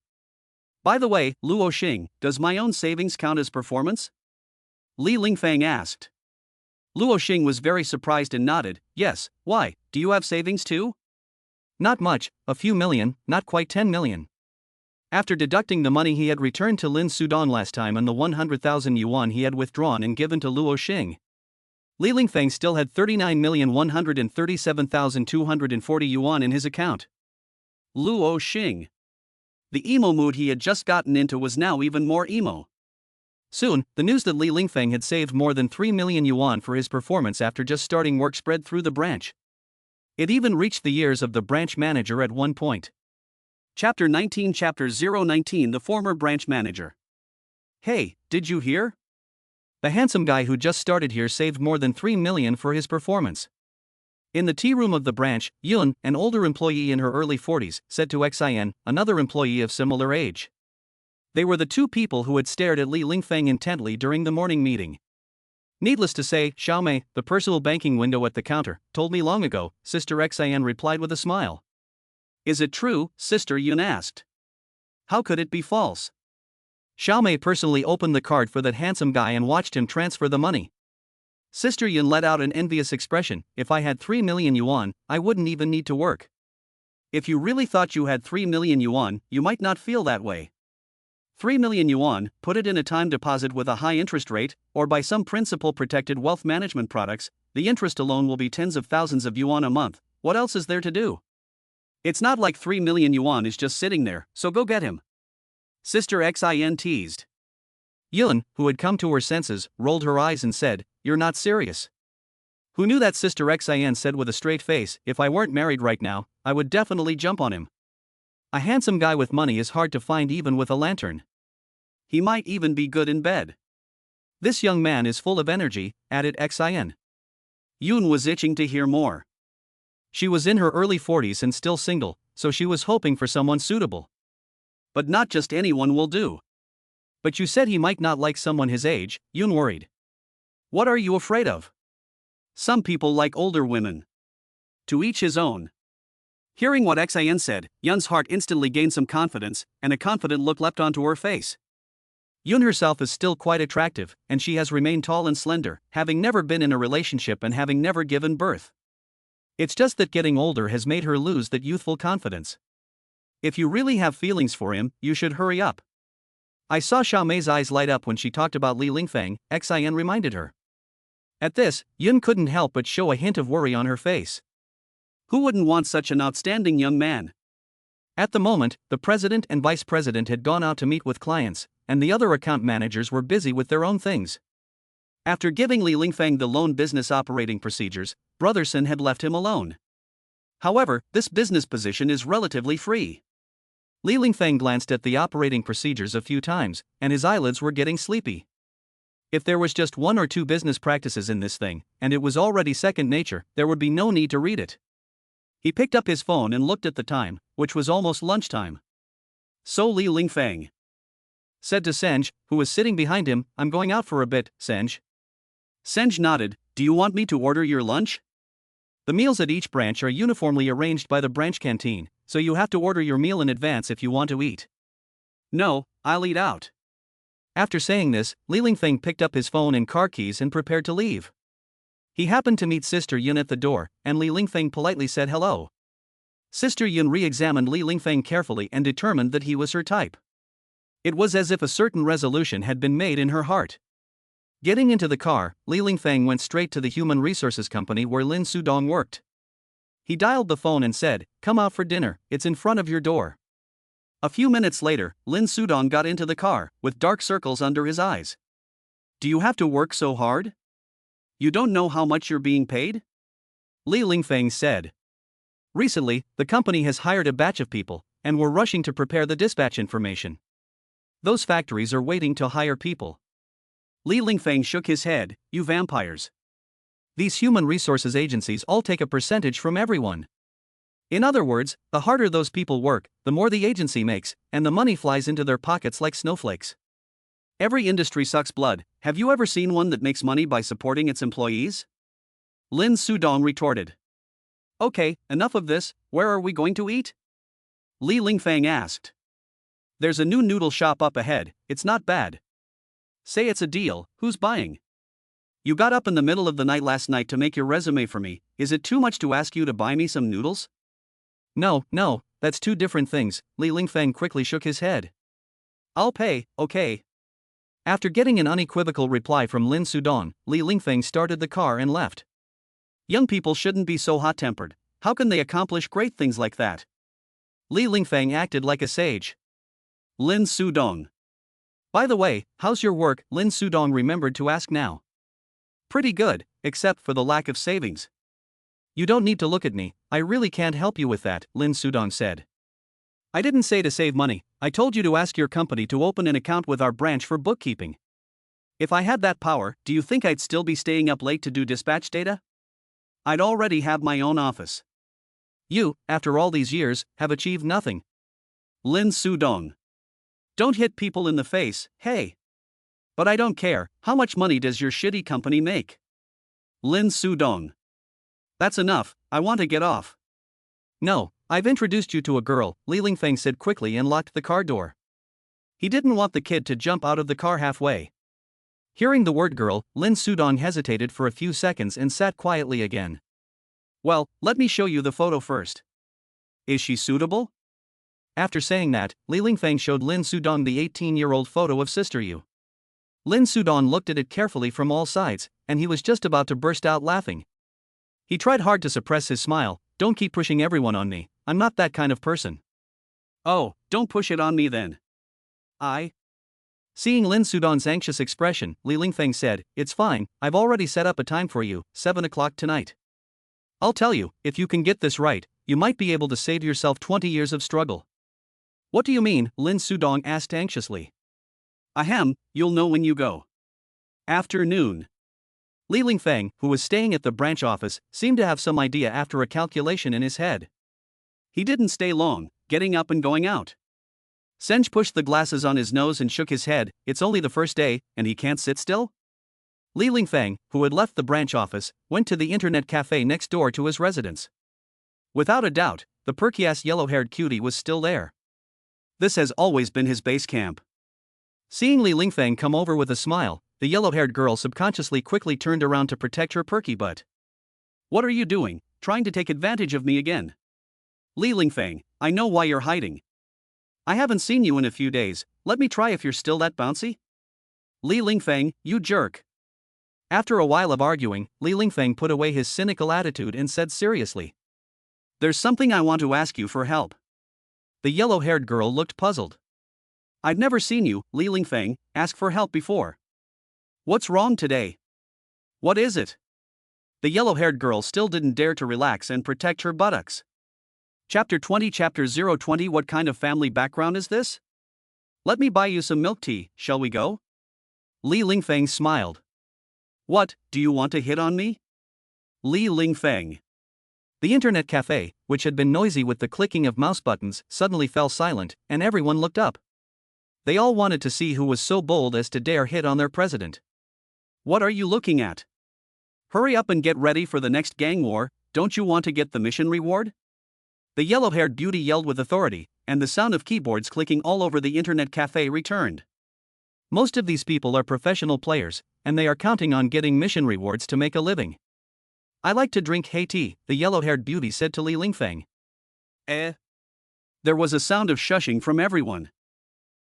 "By the way, Luo Xing, does my own savings count as performance?" Li Lingfeng asked. Luo Xing was very surprised and nodded. "Yes, why, do you have savings too?" "Not much, a few million, not quite 10 million. After deducting the money he had returned to Lin Sudan last time and the 100,000 yuan he had withdrawn and given to Luo Xing, Li Lingfeng still had 39,137,240 yuan in his account. Luo Xing. The emo mood he had just gotten into was now even more emo. Soon, the news that Li Lingfeng had saved more than 3 million yuan for his performance after just starting work spread through the branch. It even reached the ears of the branch manager at one point. Chapter 19 Chapter 019 The former branch manager. "Hey, did you hear? The handsome guy who just started here saved more than 3 million for his performance." In the tea room of the branch, Yun, an older employee in her early 40s, said to Xin, another employee of similar age. They were the two people who had stared at Li Lingfeng intently during the morning meeting. "Needless to say, Xiaomei, the personal banking window at the counter, told me long ago," Sister Xin replied with a smile. "Is it true?" Sister Yun asked. "How could it be false?" Xiaomei personally opened the card for that handsome guy and watched him transfer the money. Sister Yun let out an envious expression. "If I had 3 million yuan, I wouldn't even need to work." If you really thought you had 3 million yuan, you might not feel that way. 3 million yuan, put it in a time deposit with a high interest rate, or by some principal-protected wealth management products, the interest alone will be tens of thousands of yuan a month. What else is there to do? It's not like 3 million yuan is just sitting there, so go get him. Sister Xin teased. Yun, who had come to her senses, rolled her eyes and said, "You're not serious." Who knew that? Sister Xin said with a straight face. "If I weren't married right now, I would definitely jump on him. A handsome guy with money is hard to find even with a lantern. He might even be good in bed. This young man is full of energy," added Xin. Yun was itching to hear more. She was in her early 40s and still single, so she was hoping for someone suitable. But not just anyone will do. "But you said he might not like someone his age," Yun worried. "What are you afraid of? Some people like older women. To each his own." Hearing what Xin said, Yun's heart instantly gained some confidence, and a confident look leapt onto her face. Yun herself is still quite attractive, and she has remained tall and slender, having never been in a relationship and having never given birth. It's just that getting older has made her lose that youthful confidence. If you really have feelings for him, you should hurry up. I saw Xiaomei's eyes light up when she talked about Li Lingfeng, Xin reminded her. At this, Yun couldn't help but show a hint of worry on her face. Who wouldn't want such an outstanding young man? At the moment, the president and vice president had gone out to meet with clients, and the other account managers were busy with their own things. After giving Li Lingfeng the loan business operating procedures, Brotherson had left him alone. However, this business position is relatively free. Li Lingfeng glanced at the operating procedures a few times, and his eyelids were getting sleepy. If there was just one or two business practices in this thing, and it was already second nature, there would be no need to read it. He picked up his phone and looked at the time, which was almost lunchtime. So Li Lingfeng said to Senj, who was sitting behind him, "I'm going out for a bit, Senj." Senj nodded. "Do you want me to order your lunch?" The meals at each branch are uniformly arranged by the branch canteen, so you have to order your meal in advance if you want to eat. "No, I'll eat out." After saying this, Li Lingfeng picked up his phone and car keys and prepared to leave. He happened to meet Sister Yun at the door, and Li Lingfeng politely said hello. Sister Yun re-examined Li Lingfeng carefully and determined that he was her type. It was as if a certain resolution had been made in her heart. Getting into the car, Li Lingfeng went straight to the human resources company where Lin Sudong worked. He dialed the phone and said, "Come out for dinner, it's in front of your door." A few minutes later, Lin Sudong got into the car, with dark circles under his eyes. "Do you have to work so hard? You don't know how much you're being paid?" Li Lingfeng said. Recently, the company has hired a batch of people, and we're rushing to prepare the dispatch information. Those factories are waiting to hire people. Li Lingfeng shook his head. "You vampires. These human resources agencies all take a percentage from everyone. In other words, the harder those people work, the more the agency makes, and the money flies into their pockets like snowflakes. Every industry sucks blood. Have you ever seen one that makes money by supporting its employees?" Lin Sudong retorted. "Okay, enough of this, where are we going to eat?" Li Lingfeng asked. "There's a new noodle shop up ahead, it's not bad." "Say it's a deal, who's buying?" "You got up in the middle of the night last night to make your resume for me, is it too much to ask you to buy me some noodles?" No, that's two different things," Li Lingfeng quickly shook his head. "I'll pay, okay." After getting an unequivocal reply from Lin Sudong, Li Lingfeng started the car and left. Young people shouldn't be so hot-tempered. How can they accomplish great things like that? Li Lingfeng acted like a sage. Lin Sudong. "By the way, how's your work?" Lin Sudong remembered to ask now. "Pretty good, except for the lack of savings." "You don't need to look at me, I really can't help you with that," Lin Sudong said. "I didn't say to save money, I told you to ask your company to open an account with our branch for bookkeeping. If I had that power, do you think I'd still be staying up late to do dispatch data? I'd already have my own office. You, after all these years, have achieved nothing." Lin Sudong. "Don't hit people in the face, hey." "But I don't care, how much money does your shitty company make?" Lin Sudong. "That's enough, I want to get off." "No, I've introduced you to a girl," Li Lingfeng said quickly and locked the car door. He didn't want the kid to jump out of the car halfway. Hearing the word girl, Lin Sudong hesitated for a few seconds and sat quietly again. "Well, let me show you the photo first. Is she suitable?" After saying that, Li Lingfeng showed Lin Sudong the 18-year-old photo of Sister Yu. Lin Sudong looked at it carefully from all sides, and he was just about to burst out laughing. He tried hard to suppress his smile. "Don't keep pushing everyone on me, I'm not that kind of person." "Oh, don't push it on me then." Seeing Lin Sudong's anxious expression, Li Lingfeng said, "It's fine, I've already set up a time for you, 7 o'clock tonight. I'll tell you, if you can get this right, you might be able to save yourself 20 years of struggle." "What do you mean?" Lin Sudong asked anxiously. "Ahem, you'll know when you go." Afternoon. Li Lingfeng, who was staying at the branch office, seemed to have some idea after a calculation in his head. He didn't stay long, getting up and going out. Senj pushed the glasses on his nose and shook his head. "It's only the first day, and he can't sit still?" Li Lingfeng, who had left the branch office, went to the internet cafe next door to his residence. Without a doubt, the perky-ass yellow-haired cutie was still there. This has always been his base camp. Seeing Li Lingfeng come over with a smile, the yellow-haired girl subconsciously quickly turned around to protect her perky butt. "What are you doing, trying to take advantage of me again?" "Li Lingfeng, I know why you're hiding. I haven't seen you in a few days, let me try if you're still that bouncy." "Li Lingfeng, you jerk." After a while of arguing, Li Lingfeng put away his cynical attitude and said seriously, "There's something I want to ask you for help." The yellow-haired girl looked puzzled. "I've never seen you, Li Lingfeng, ask for help before. What's wrong today? What is it?" The yellow-haired girl still didn't dare to relax and protect her buttocks. Chapter 20 Chapter 020 What kind of family background is this? "Let me buy you some milk tea, shall we go?" Li Lingfeng smiled. What, do you want to hit on me? Li Lingfeng. The internet cafe, which had been noisy with the clicking of mouse buttons, suddenly fell silent, and everyone looked up. They all wanted to see who was so bold as to dare hit on their president. What are you looking at? Hurry up and get ready for the next gang war, don't you want to get the mission reward? The yellow-haired beauty yelled with authority, and the sound of keyboards clicking all over the internet cafe returned. Most of these people are professional players, and they are counting on getting mission rewards to make a living. I like to drink hay tea, the yellow-haired beauty said to Li Lingfeng. There was a sound of shushing from everyone.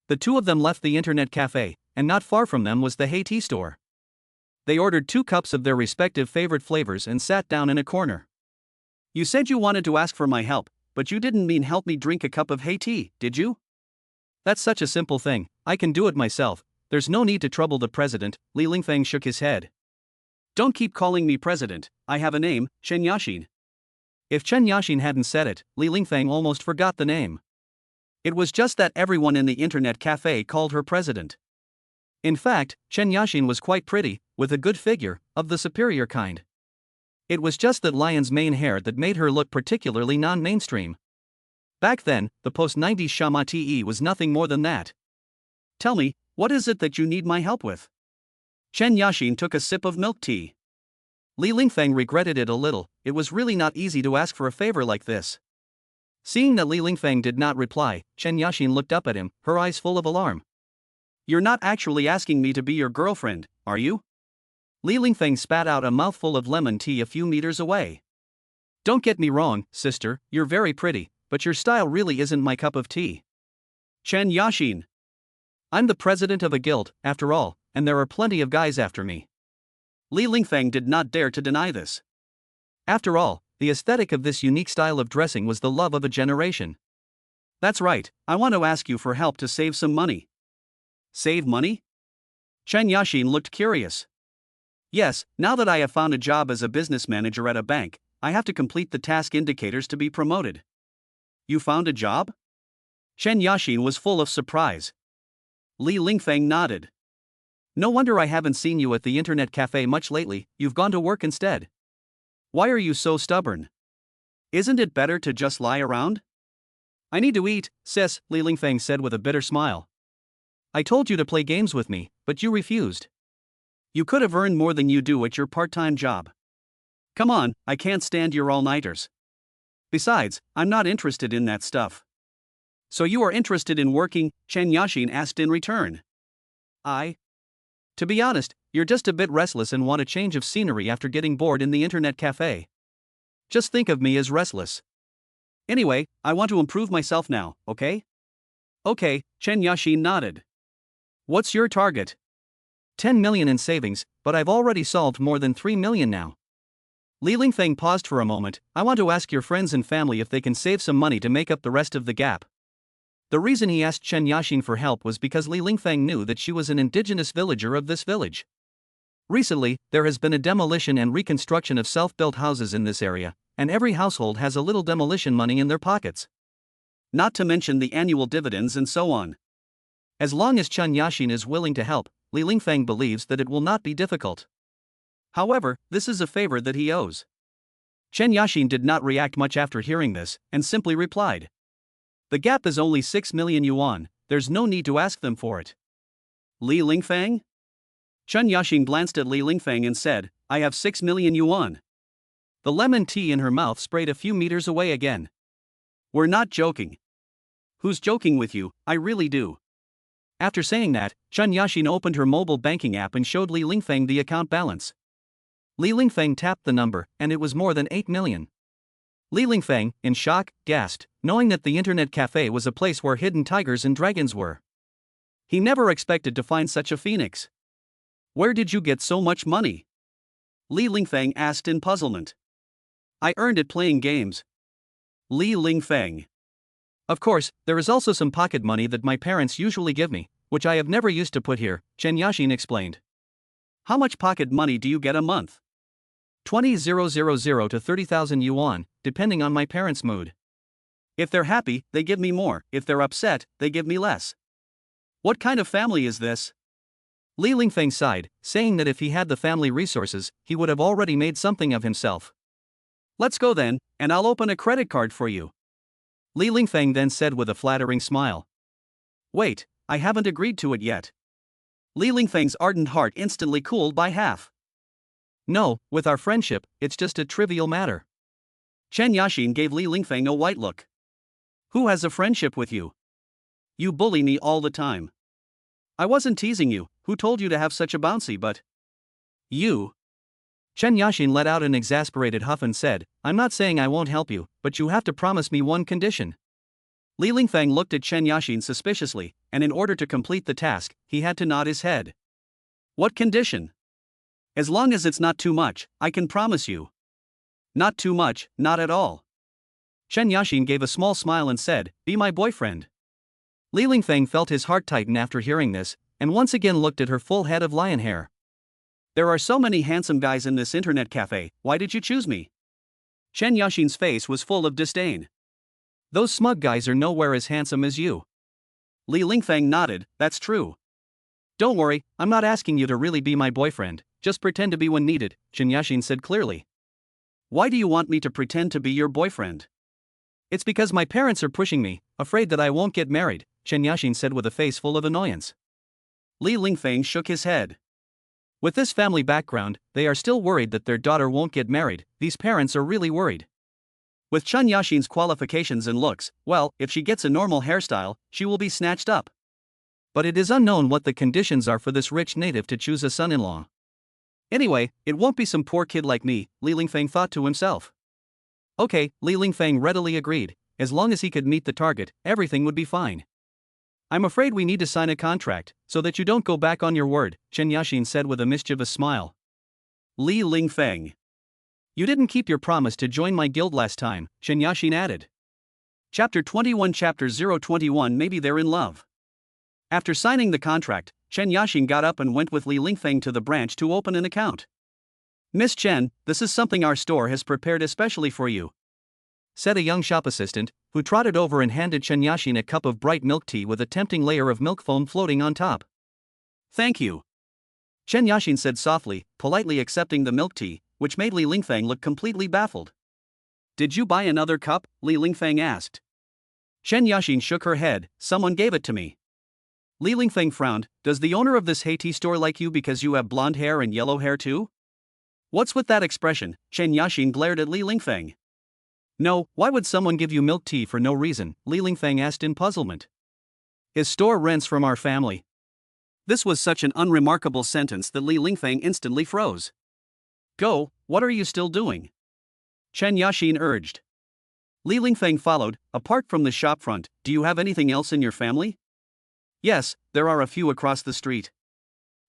The two of them left the internet cafe, and not far from them was the hay tea store. They ordered 2 cups of their respective favorite flavors and sat down in a corner. You said you wanted to ask for my help, but you didn't mean help me drink a cup of hay tea, did you? That's such a simple thing, I can do it myself, there's no need to trouble the president, Li Lingfeng shook his head. Don't keep calling me president, I have a name, Chen Yashin. If Chen Yashin hadn't said it, Li Lingfeng almost forgot the name. It was just that everyone in the internet cafe called her president. In fact, Chen Yashin was quite pretty, with a good figure, of the superior kind. It was just that lion's mane hair that made her look particularly non-mainstream. Back then, the post-90s Shama Te was nothing more than that. Tell me, what is it that you need my help with? Chen Yashin took a sip of milk tea. Li Lingfeng regretted it a little, it was really not easy to ask for a favor like this. Seeing that Li Lingfeng did not reply, Chen Yashin looked up at him, her eyes full of alarm. You're not actually asking me to be your girlfriend, are you? Li Lingfeng spat out a mouthful of lemon tea a few meters away. Don't get me wrong, sister, you're very pretty, but your style really isn't my cup of tea. Chen Yashin. I'm the president of a guild, after all, and there are plenty of guys after me. Li Lingfeng did not dare to deny this. After all, the aesthetic of this unique style of dressing was the love of a generation. That's right, I want to ask you for help to save some money. Save money? Chen Yashin looked curious. Yes, now that I have found a job as a business manager at a bank, I have to complete the task indicators to be promoted. You found a job? Chen Yashin was full of surprise. Li Lingfeng nodded. No wonder I haven't seen you at the internet cafe much lately, you've gone to work instead. Why are you so stubborn? Isn't it better to just lie around? I need to eat, sis, Li Lingfeng said with a bitter smile. I told you to play games with me, but you refused. You could have earned more than you do at your part-time job. Come on, I can't stand your all-nighters. Besides, I'm not interested in that stuff. So you are interested in working? Chen Yashin asked in return. To be honest, you're just a bit restless and want a change of scenery after getting bored in the internet cafe. Just think of me as restless. Anyway, I want to improve myself now, okay? Okay, Chen Yashin nodded. What's your target? 10 million in savings, but I've already solved more than 3 million now. Li Lingfeng paused for a moment. I want to ask your friends and family if they can save some money to make up the rest of the gap. The reason he asked Chen Yashin for help was because Li Lingfeng knew that she was an indigenous villager of this village. Recently, there has been a demolition and reconstruction of self-built houses in this area, and every household has a little demolition money in their pockets. Not to mention the annual dividends and so on. As long as Chen Yashin is willing to help, Li Lingfeng believes that it will not be difficult. However, this is a favor that he owes. Chen Yashin did not react much after hearing this, and simply replied. The gap is only 6 million yuan, there's no need to ask them for it. Li Lingfeng? Chen Yashin glanced at Li Lingfeng and said, I have 6 million yuan. The lemon tea in her mouth sprayed a few meters away again. We're not joking. Who's joking with you? I really do. After saying that, Chen Yashin opened her mobile banking app and showed Li Lingfeng the account balance. Li Lingfeng tapped the number, and it was more than 8 million. Li Lingfeng, in shock, gasped, knowing that the internet cafe was a place where hidden tigers and dragons were. He never expected to find such a phoenix. Where did you get so much money? Li Lingfeng asked in puzzlement. I earned it playing games. Li Lingfeng. Of course, there is also some pocket money that my parents usually give me, which I have never used to put here, Chen Yashin explained. How much pocket money do you get a month? 20,000 to 30,000 yuan, depending on my parents' mood. If they're happy, they give me more, if they're upset, they give me less. What kind of family is this? Li Lingfeng sighed, saying that if he had the family resources, he would have already made something of himself. Let's go then, and I'll open a credit card for you. Li Lingfeng then said with a flattering smile. Wait, I haven't agreed to it yet. Li Lingfeng's ardent heart instantly cooled by half. No, with our friendship, it's just a trivial matter. Chen Yashin gave Li Lingfeng a white look. Who has a friendship with you? You bully me all the time. I wasn't teasing you. Who told you to have such a bouncy butt? You. Chen Yashin let out an exasperated huff and said, I'm not saying I won't help you, but you have to promise me one condition. Li Lingfeng looked at Chen Yashin suspiciously, and in order to complete the task, he had to nod his head. What condition? As long as it's not too much, I can promise you. Not too much, not at all. Chen Yashin gave a small smile and said, Be my boyfriend. Li Lingfeng felt his heart tighten after hearing this, and once again looked at her full head of lion hair. There are so many handsome guys in this internet cafe, why did you choose me? Chen Yashin's face was full of disdain. Those smug guys are nowhere as handsome as you. Li Lingfeng nodded, that's true. Don't worry, I'm not asking you to really be my boyfriend, just pretend to be when needed, Chen Yashin said clearly. Why do you want me to pretend to be your boyfriend? It's because my parents are pushing me, afraid that I won't get married, Chen Yashin said with a face full of annoyance. Li Lingfeng shook his head. With this family background, they are still worried that their daughter won't get married. These parents are really worried. With Chen Yashin's qualifications and looks, well, if she gets a normal hairstyle, she will be snatched up. But it is unknown what the conditions are for this rich native to choose a son-in-law. Anyway, it won't be some poor kid like me, Li Lingfeng thought to himself. Okay, Li Lingfeng readily agreed. As long as he could meet the target, everything would be fine. I'm afraid we need to sign a contract, so that you don't go back on your word, Chen Yashin said with a mischievous smile. Li Lingfeng. You didn't keep your promise to join my guild last time, Chen Yashin added. Chapter 21 Chapter 021 Maybe they're in love. After signing the contract, Chen Yashin got up and went with Li Lingfeng to the branch to open an account. Miss Chen, this is something our store has prepared especially for you, said a young shop assistant, who trotted over and handed Chen Yashin a cup of bright milk tea with a tempting layer of milk foam floating on top. Thank you. Chen Yashin said softly, politely accepting the milk tea, which made Li Lingfeng look completely baffled. Did you buy another cup? Li Lingfeng asked. Chen Yashin shook her head, someone gave it to me. Li Lingfeng frowned, does the owner of this Haiti store like you because you have blonde hair and yellow hair too? What's with that expression? Chen Yashin glared at Li Lingfeng. No, why would someone give you milk tea for no reason? Li Lingfeng asked in puzzlement. His store rents from our family. This was such an unremarkable sentence that Li Lingfeng instantly froze. Go, what are you still doing? Chen Yashin urged. Li Lingfeng followed, apart from the shopfront, do you have anything else in your family? Yes, there are a few across the street.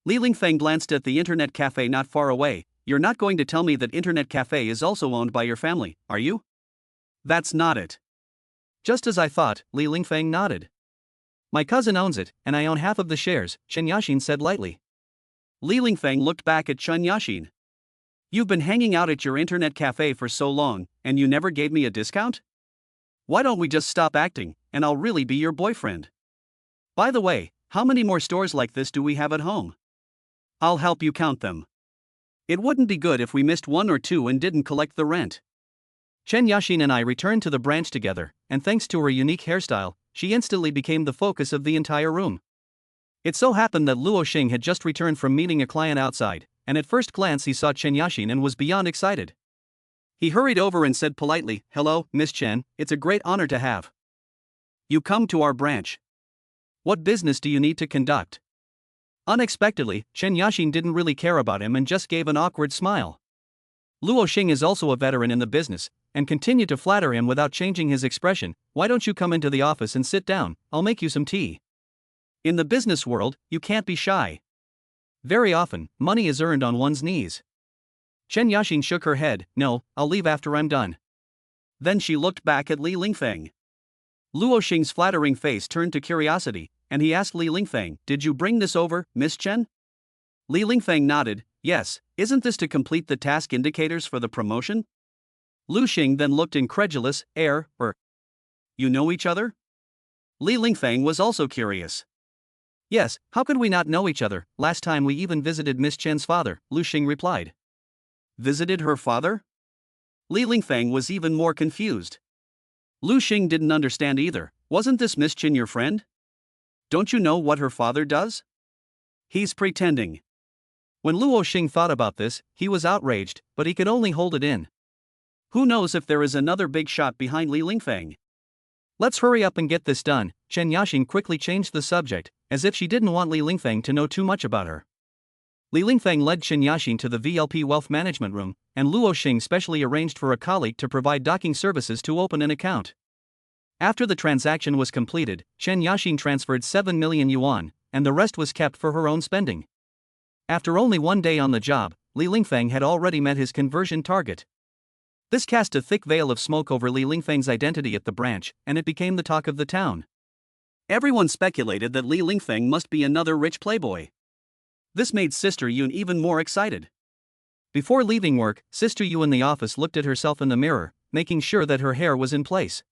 Li Lingfeng glanced at the internet cafe not far away. You're not going to tell me that internet cafe is also owned by your family, are you? That's not it. Just as I thought, Li Lingfeng nodded. My cousin owns it, and I own half of the shares, Chen Yashin said lightly. Li Lingfeng looked back at Chen Yashin. You've been hanging out at your internet cafe for so long, and you never gave me a discount? Why don't we just stop acting, and I'll really be your boyfriend? By the way, how many more stores like this do we have at home? I'll help you count them. It wouldn't be good if we missed one or two and didn't collect the rent. Chen Yashin and I returned to the branch together, and thanks to her unique hairstyle, she instantly became the focus of the entire room. It so happened that Luo Xing had just returned from meeting a client outside, and at first glance he saw Chen Yashin and was beyond excited. He hurried over and said politely, Hello, Miss Chen, it's a great honor to have you come to our branch. What business do you need to conduct? Unexpectedly, Chen Yashin didn't really care about him and just gave an awkward smile. Luo Xing is also a veteran in the business, and continued to flatter him without changing his expression. Why don't you come into the office and sit down, I'll make you some tea. In the business world, you can't be shy. Very often, money is earned on one's knees. Chen Yashin shook her head, no, I'll leave after I'm done. Then she looked back at Li Lingfeng. Luo Xing's flattering face turned to curiosity, and he asked Li Lingfeng, did you bring this over, Miss Chen? Li Lingfeng nodded, yes, isn't this to complete the task indicators for the promotion? Lu Xing then looked incredulous, you know each other? Li Lingfeng was also curious. Yes, how could we not know each other? Last time we even visited Miss Chen's father, Lu Xing replied. Visited her father? Li Lingfeng was even more confused. Lu Xing didn't understand either. Wasn't this Miss Chen your friend? Don't you know what her father does? He's pretending. When Luo Xing thought about this, he was outraged, but he could only hold it in. Who knows if there is another big shot behind Li Lingfeng? Let's hurry up and get this done. Chen Yaxing quickly changed the subject, as if she didn't want Li Lingfeng to know too much about her. Li Lingfeng led Chen Yaxing to the VLP Wealth Management Room, and Luo Xing specially arranged for a colleague to provide docking services to open an account. After the transaction was completed, Chen Yaxing transferred 7 million yuan, and the rest was kept for her own spending. After only 1 day on the job, Li Lingfeng had already met his conversion target. This cast a thick veil of smoke over Li Lingfeng's identity at the branch, and it became the talk of the town. Everyone speculated that Li Lingfeng must be another rich playboy. This made Sister Yun even more excited. Before leaving work, Sister Yu in the office looked at herself in the mirror, making sure that her hair was in place.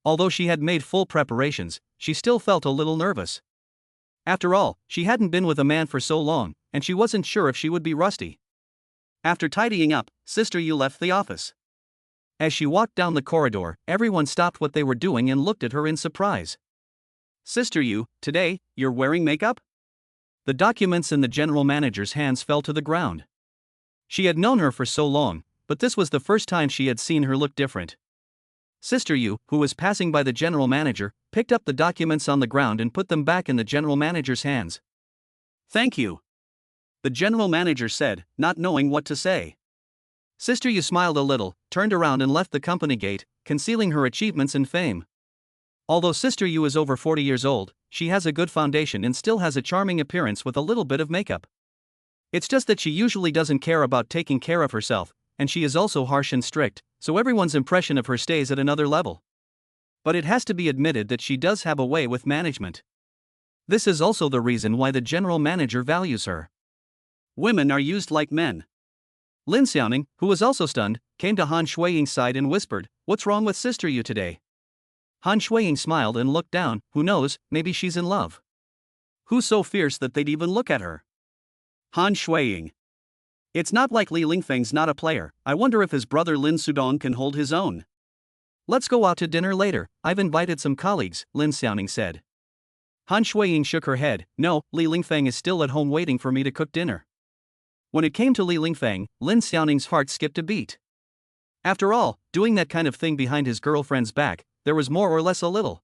Although she had made full preparations, she still felt a little nervous. After all, she hadn't been with a man for so long, and she wasn't sure if she would be rusty. After tidying up, Sister Yu left the office. As she walked down the corridor, everyone stopped what they were doing and looked at her in surprise. Sister Yu, today, you're wearing makeup? The documents in the general manager's hands fell to the ground. She had known her for so long, but this was the first time she had seen her look different. Sister Yu, who was passing by the general manager, picked up the documents on the ground and put them back in the general manager's hands. Thank you, the general manager said, not knowing what to say. Sister Yu smiled a little, turned around and left the company gate, concealing her achievements and fame. Although Sister Yu is over 40 years old, she has a good foundation and still has a charming appearance with a little bit of makeup. It's just that she usually doesn't care about taking care of herself, and she is also harsh and strict, so everyone's impression of her stays at another level. But it has to be admitted that she does have a way with management. This is also the reason why the general manager values her. Women are used like men. Lin Xiaoning, who was also stunned, came to Han Shuiying's side and whispered, "What's wrong with Sister Yu today?" Han Shuiying smiled and looked down. Who knows, maybe she's in love. Who's so fierce that they'd even look at her? Han Shuiying. It's not like Li Lingfeng's not a player. I wonder if his brother Lin Sudong can hold his own. Let's go out to dinner later. I've invited some colleagues, Lin Xiaoning said. Han Shuiying shook her head. No, Li Lingfeng is still at home waiting for me to cook dinner. When it came to Li Lingfeng, Lin Xiaoning's heart skipped a beat. After all, doing that kind of thing behind his girlfriend's back, there was more or less a little.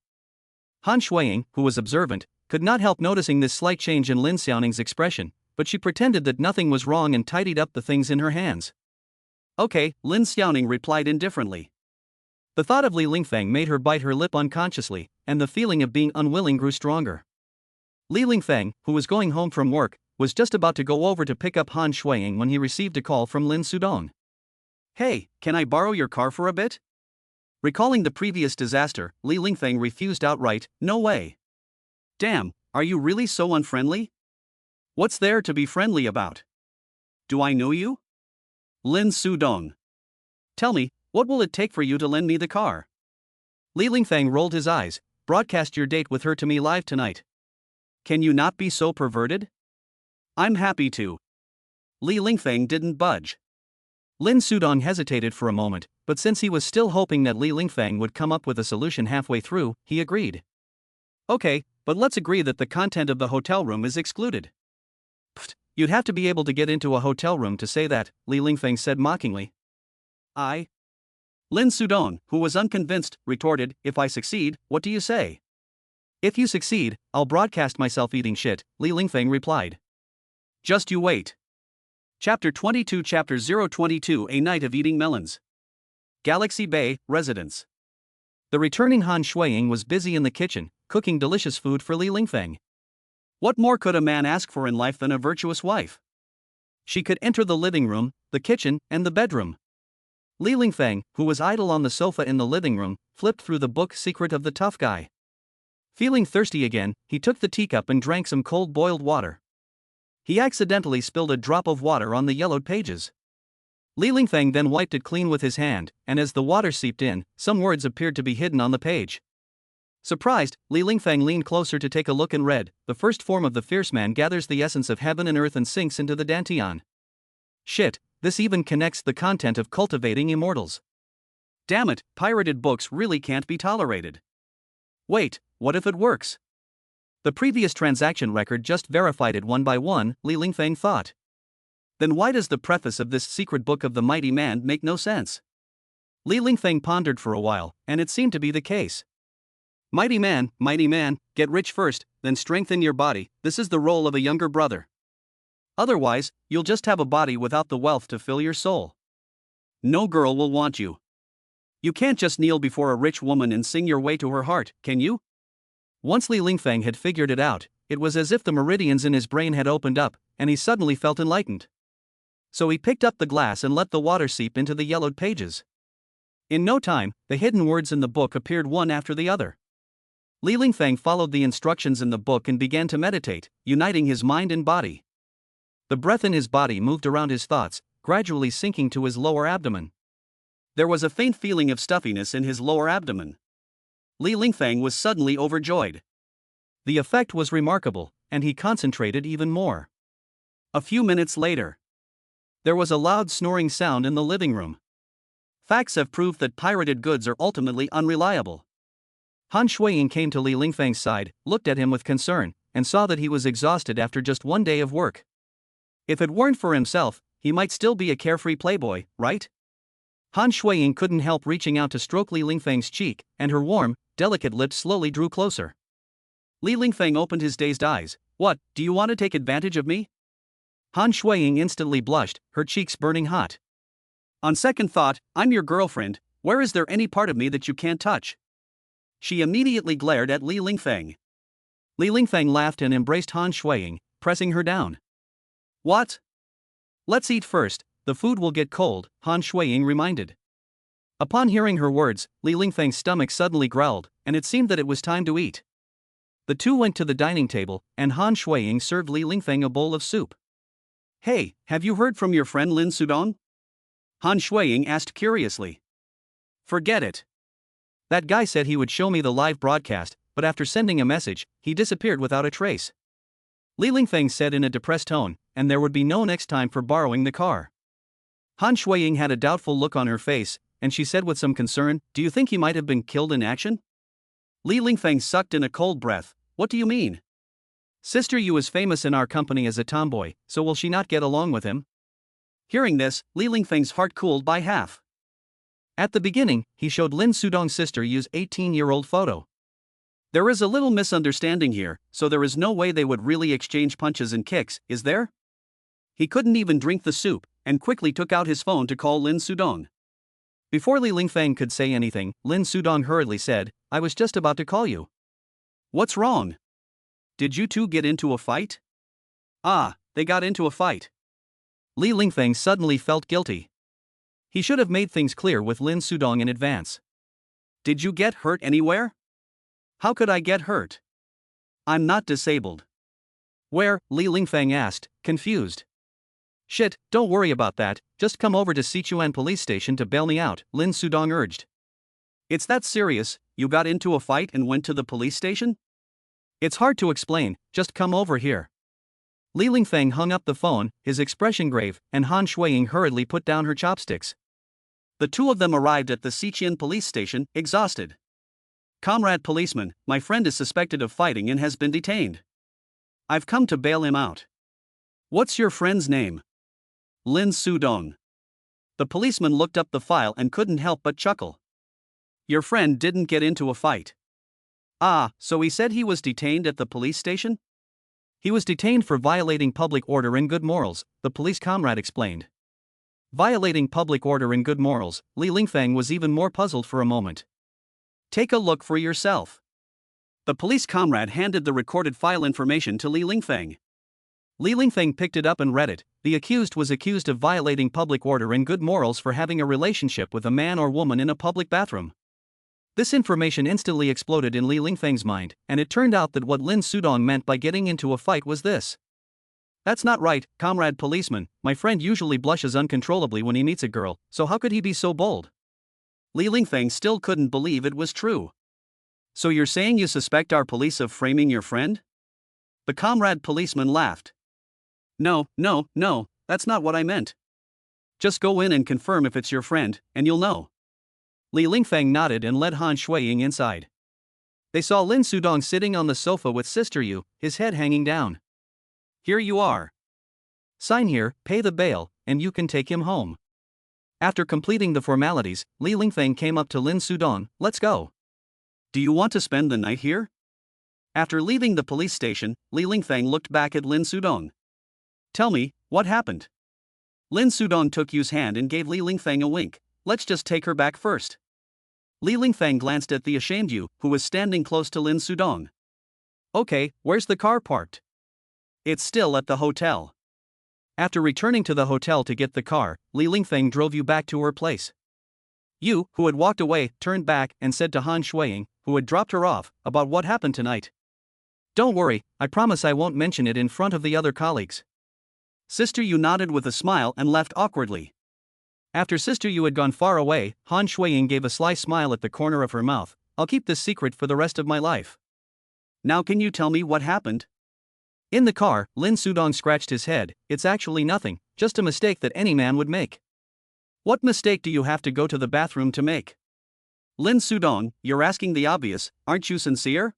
Han Shuiying, who was observant, could not help noticing this slight change in Lin Xiaoning's expression, but she pretended that nothing was wrong and tidied up the things in her hands. Okay, Lin Xiaoning replied indifferently. The thought of Li Lingfeng made her bite her lip unconsciously, and the feeling of being unwilling grew stronger. Li Lingfeng, who was going home from work, was just about to go over to pick up Han Shuiying when he received a call from Lin Sudong. Hey, can I borrow your car for a bit? Recalling the previous disaster, Li Lingfeng refused outright. No way. Damn, are you really so unfriendly? What's there to be friendly about? Do I know you? Lin Sudong. Tell me, what will it take for you to lend me the car? Li Lingfeng rolled his eyes. Broadcast your date with her to me live tonight. Can you not be so perverted? I'm happy to. Li Lingfeng didn't budge. Lin Sudong hesitated for a moment, but since he was still hoping that Li Lingfeng would come up with a solution halfway through, he agreed. Okay, but let's agree that the content of the hotel room is excluded. Pfft, you'd have to be able to get into a hotel room to say that, Li Lingfeng said mockingly. Lin Sudong, who was unconvinced, retorted, if I succeed, what do you say? If you succeed, I'll broadcast myself eating shit, Li Lingfeng replied. Just you wait. Chapter 22 Chapter 022 A Night of Eating Melons. Galaxy Bay, Residence. The returning Han Shuiying was busy in the kitchen, cooking delicious food for Li Lingfeng. What more could a man ask for in life than a virtuous wife? She could enter the living room, the kitchen, and the bedroom. Li Lingfeng, who was idle on the sofa in the living room, flipped through the book Secret of the Tough Guy. Feeling thirsty again, he took the teacup and drank some cold boiled water. He accidentally spilled a drop of water on the yellowed pages. Li Lingfeng then wiped it clean with his hand, and as the water seeped in, some words appeared to be hidden on the page. Surprised, Li Lingfeng leaned closer to take a look and read, "The first form of the fierce man gathers the essence of heaven and earth and sinks into the Dantian." Shit, this even connects the content of cultivating immortals. Damn it, pirated books really can't be tolerated. Wait, what if it works? The previous transaction record just verified it one by one, Li Lingfeng thought. Then why does the preface of this secret book of the mighty man make no sense? Li Lingfeng pondered for a while, and it seemed to be the case. Mighty man, get rich first, then strengthen your body. This is the role of a younger brother. Otherwise, you'll just have a body without the wealth to fill your soul. No girl will want you. You can't just kneel before a rich woman and sing your way to her heart, can you? Once Li Lingfeng had figured it out, it was as if the meridians in his brain had opened up, and he suddenly felt enlightened. So he picked up the glass and let the water seep into the yellowed pages. In no time, the hidden words in the book appeared one after the other. Li Lingfeng followed the instructions in the book and began to meditate, uniting his mind and body. The breath in his body moved around his thoughts, gradually sinking to his lower abdomen. There was a faint feeling of stuffiness in his lower abdomen. Li Lingfeng was suddenly overjoyed. The effect was remarkable, and he concentrated even more. A few minutes later, there was a loud snoring sound in the living room. Facts have proved that pirated goods are ultimately unreliable. Han Shuiying came to Li Lingfeng's side, looked at him with concern, and saw that he was exhausted after just one day of work. If it weren't for himself, he might still be a carefree playboy, right? Han Shuiying couldn't help reaching out to stroke Li Lingfeng's cheek, and her warm, delicate lips slowly drew closer. Li Lingfeng opened his dazed eyes. "What, do you want to take advantage of me?" Han Shuiying instantly blushed, her cheeks burning hot. "On second thought, I'm your girlfriend. Where is there any part of me that you can't touch?" She immediately glared at Li Lingfeng. Li Lingfeng laughed and embraced Han Shuiying, pressing her down. "What? Let's eat first, the food will get cold," Han Shuiying reminded. Upon hearing her words, Li Lingfeng's stomach suddenly growled, and it seemed that it was time to eat. The two went to the dining table, and Han Shuiying served Li Lingfeng a bowl of soup. "Hey, have you heard from your friend Lin Sudong?" Han Shuiying asked curiously. "Forget it. That guy said he would show me the live broadcast, but after sending a message, he disappeared without a trace," Li Lingfeng said in a depressed tone, and there would be no next time for borrowing the car. Han Shuiying had a doubtful look on her face, and she said with some concern, "Do you think he might have been killed in action?" Li Lingfeng sucked in a cold breath. "What do you mean? Sister Yu is famous in our company as a tomboy, so will she not get along with him?" Hearing this, Li Lingfeng's heart cooled by half. At the beginning, he showed Lin Sudong's sister Yu's 18-year-old photo. There is a little misunderstanding here, so there is no way they would really exchange punches and kicks, is there? He couldn't even drink the soup, and quickly took out his phone to call Lin Sudong. Before Li Lingfeng could say anything, Lin Sudong hurriedly said, "I was just about to call you." "What's wrong? Did you two get into a fight?" "Ah, they got into a fight." Li Lingfeng suddenly felt guilty. He should have made things clear with Lin Sudong in advance. "Did you get hurt anywhere?" "How could I get hurt? I'm not disabled." "Where?" Li Lingfeng asked, confused. "Shit, don't worry about that, just come over to Sichuan police station to bail me out," Lin Sudong urged. "It's that serious? You got into a fight and went to the police station?" "It's hard to explain, just come over here." Li Lingfeng hung up the phone, his expression grave, and Han Shuiying hurriedly put down her chopsticks. The two of them arrived at the Sichuan police station, exhausted. "Comrade policeman, my friend is suspected of fighting and has been detained. I've come to bail him out." "What's your friend's name?" "Lin Sudong." The policeman looked up the file and couldn't help but chuckle. "Your friend didn't get into a fight." "Ah, so he said he was detained at the police station?" "He was detained for violating public order and good morals," the police comrade explained. Violating public order and good morals, Li Lingfeng was even more puzzled for a moment. "Take a look for yourself." The police comrade handed the recorded file information to Li Lingfeng. Li Lingfeng picked it up and read it. The accused was accused of violating public order and good morals for having a relationship with a man or woman in a public bathroom. This information instantly exploded in Li Lingfeng's mind, and it turned out that what Lin Sudong meant by getting into a fight was this. "That's not right, comrade policeman, my friend usually blushes uncontrollably when he meets a girl, so how could he be so bold?" Li Lingfeng still couldn't believe it was true. So you're saying you suspect our police of framing your friend? The comrade policeman laughed. No, that's not what I meant. Just go in and confirm if it's your friend, and you'll know. Li Lingfeng nodded and led Han Shuiying inside. They saw Lin Sudong sitting on the sofa with Sister Yu, his head hanging down. Here you are. Sign here, pay the bail, and you can take him home. After completing the formalities, Li Lingfeng came up to Lin Sudong. Let's go. Do you want to spend the night here? After leaving the police station, Li Lingfeng looked back at Lin Sudong. Tell me, what happened? Lin Sudong took Yu's hand and gave Li Lingfeng a wink. Let's just take her back first. Li Lingfeng glanced at the ashamed Yu, who was standing close to Lin Sudong. Okay, where's the car parked? It's still at the hotel. After returning to the hotel to get the car, Li Lingfeng drove Yu back to her place. Yu, who had walked away, turned back and said to Han Shuiying, who had dropped her off, about what happened tonight. Don't worry, I promise I won't mention it in front of the other colleagues. Sister Yu nodded with a smile and left awkwardly. After Sister Yu had gone far away, Han Shuiying gave a sly smile at the corner of her mouth. I'll keep this secret for the rest of my life. Now can you tell me what happened? In the car, Lin Sudong scratched his head. It's actually nothing, just a mistake that any man would make. What mistake do you have to go to the bathroom to make? Lin Sudong, you're asking the obvious, aren't you sincere?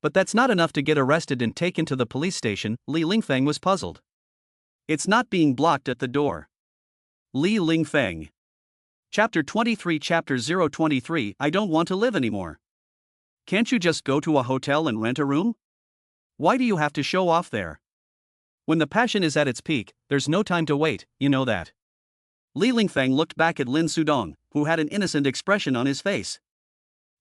But that's not enough to get arrested and taken to the police station. Li Lingfeng was puzzled. It's not being blocked at the door. Li Lingfeng. Chapter 23 Chapter 023 I don't want to live anymore. Can't you just go to a hotel and rent a room? Why do you have to show off there? When the passion is at its peak, there's no time to wait, you know that. Li Lingfeng looked back at Lin Sudong, who had an innocent expression on his face.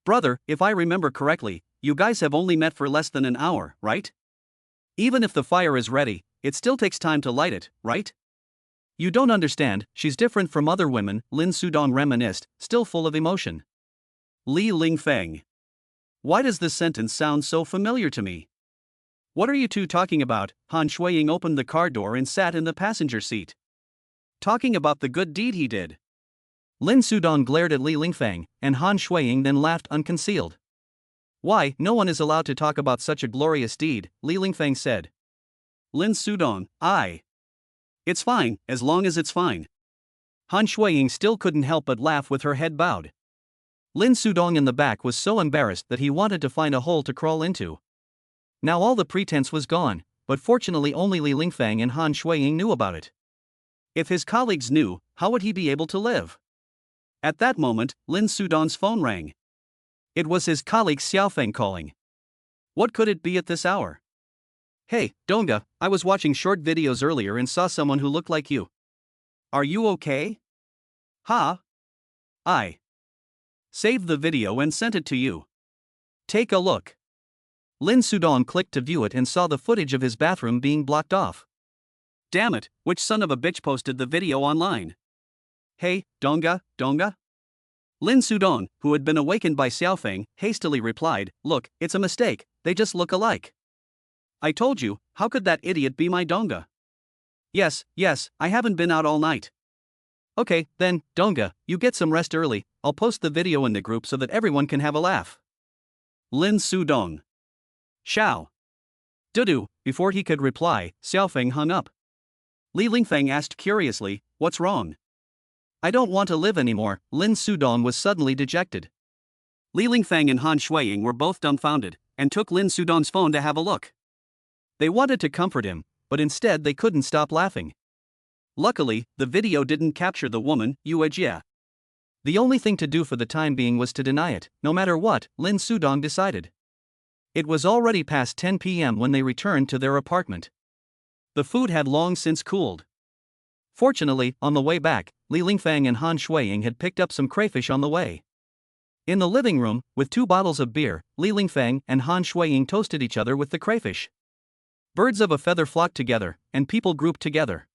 Brother, if I remember correctly, you guys have only met for less than an hour, right? Even if the fire is ready, it still takes time to light it, right? You don't understand, she's different from other women, Lin Sudong reminisced, still full of emotion. Li Lingfeng. Why does this sentence sound so familiar to me? What are you two talking about? Han Shuiying opened the car door and sat in the passenger seat. Talking about the good deed he did. Lin Sudong glared at Li Lingfeng, and Han Shuiying then laughed unconcealed. Why, no one is allowed to talk about such a glorious deed, Li Lingfeng said. Lin Sudong, It's fine, as long as it's fine. Han Shuiying still couldn't help but laugh with her head bowed. Lin Sudong in the back was so embarrassed that he wanted to find a hole to crawl into. Now all the pretense was gone, but fortunately only Li Lingfeng and Han Shuiying knew about it. If his colleagues knew, how would he be able to live? At that moment, Lin Sudong's phone rang. It was his colleague Xiaofeng calling. What could it be at this hour? Hey, Donga, I was watching short videos earlier and saw someone who looked like you. Are you okay? Ha? I saved the video and sent it to you. Take a look. Lin Sudong clicked to view it and saw the footage of his bathroom being blocked off. Damn it, which son of a bitch posted the video online? Hey, Donga. Lin Sudong, who had been awakened by Xiaofeng, hastily replied, Look, it's a mistake, they just look alike. I told you, how could that idiot be my Donga? Yes, I haven't been out all night. Okay, then, Donga, you get some rest early, I'll post the video in the group so that everyone can have a laugh. Lin Sudong. Shao. Dudu. Before he could reply, Xiaofeng hung up. Li Lingfeng asked curiously, What's wrong? I don't want to live anymore. Lin Sudong was suddenly dejected. Li Lingfeng and Han Shuiying were both dumbfounded, and took Lin Sudong's phone to have a look. They wanted to comfort him, but instead they couldn't stop laughing. Luckily, the video didn't capture the woman, Yue Jie. The only thing to do for the time being was to deny it, no matter what, Lin Sudong decided. It was already past 10 p.m. when they returned to their apartment. The food had long since cooled. Fortunately, on the way back, Li Lingfeng and Han Shuiying had picked up some crayfish on the way. In the living room, with 2 bottles of beer, Li Lingfeng and Han Shuiying toasted each other with the crayfish. Birds of a feather flocked together, and people grouped together.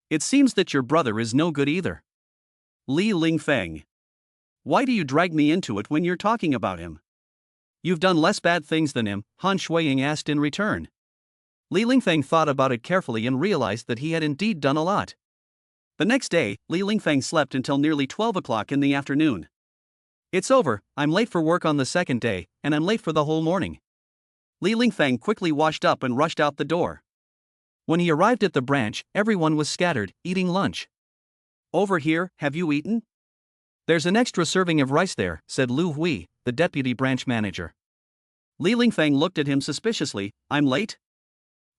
It seems that your brother is no good either. Li Lingfeng. Why do you drag me into it when you're talking about him? You've done less bad things than him, Han Shuiying asked in return. Li Lingfeng thought about it carefully and realized that he had indeed done a lot. The next day, Li Lingfeng slept until nearly 12 o'clock in the afternoon. It's over, I'm late for work on the second day, and I'm late for the whole morning. Li Lingfeng quickly washed up and rushed out the door. When he arrived at the branch, everyone was scattered, eating lunch. Over here, have you eaten? There's an extra serving of rice there, said Lu Hui, the deputy branch manager. Li Lingfeng looked at him suspiciously. I'm late?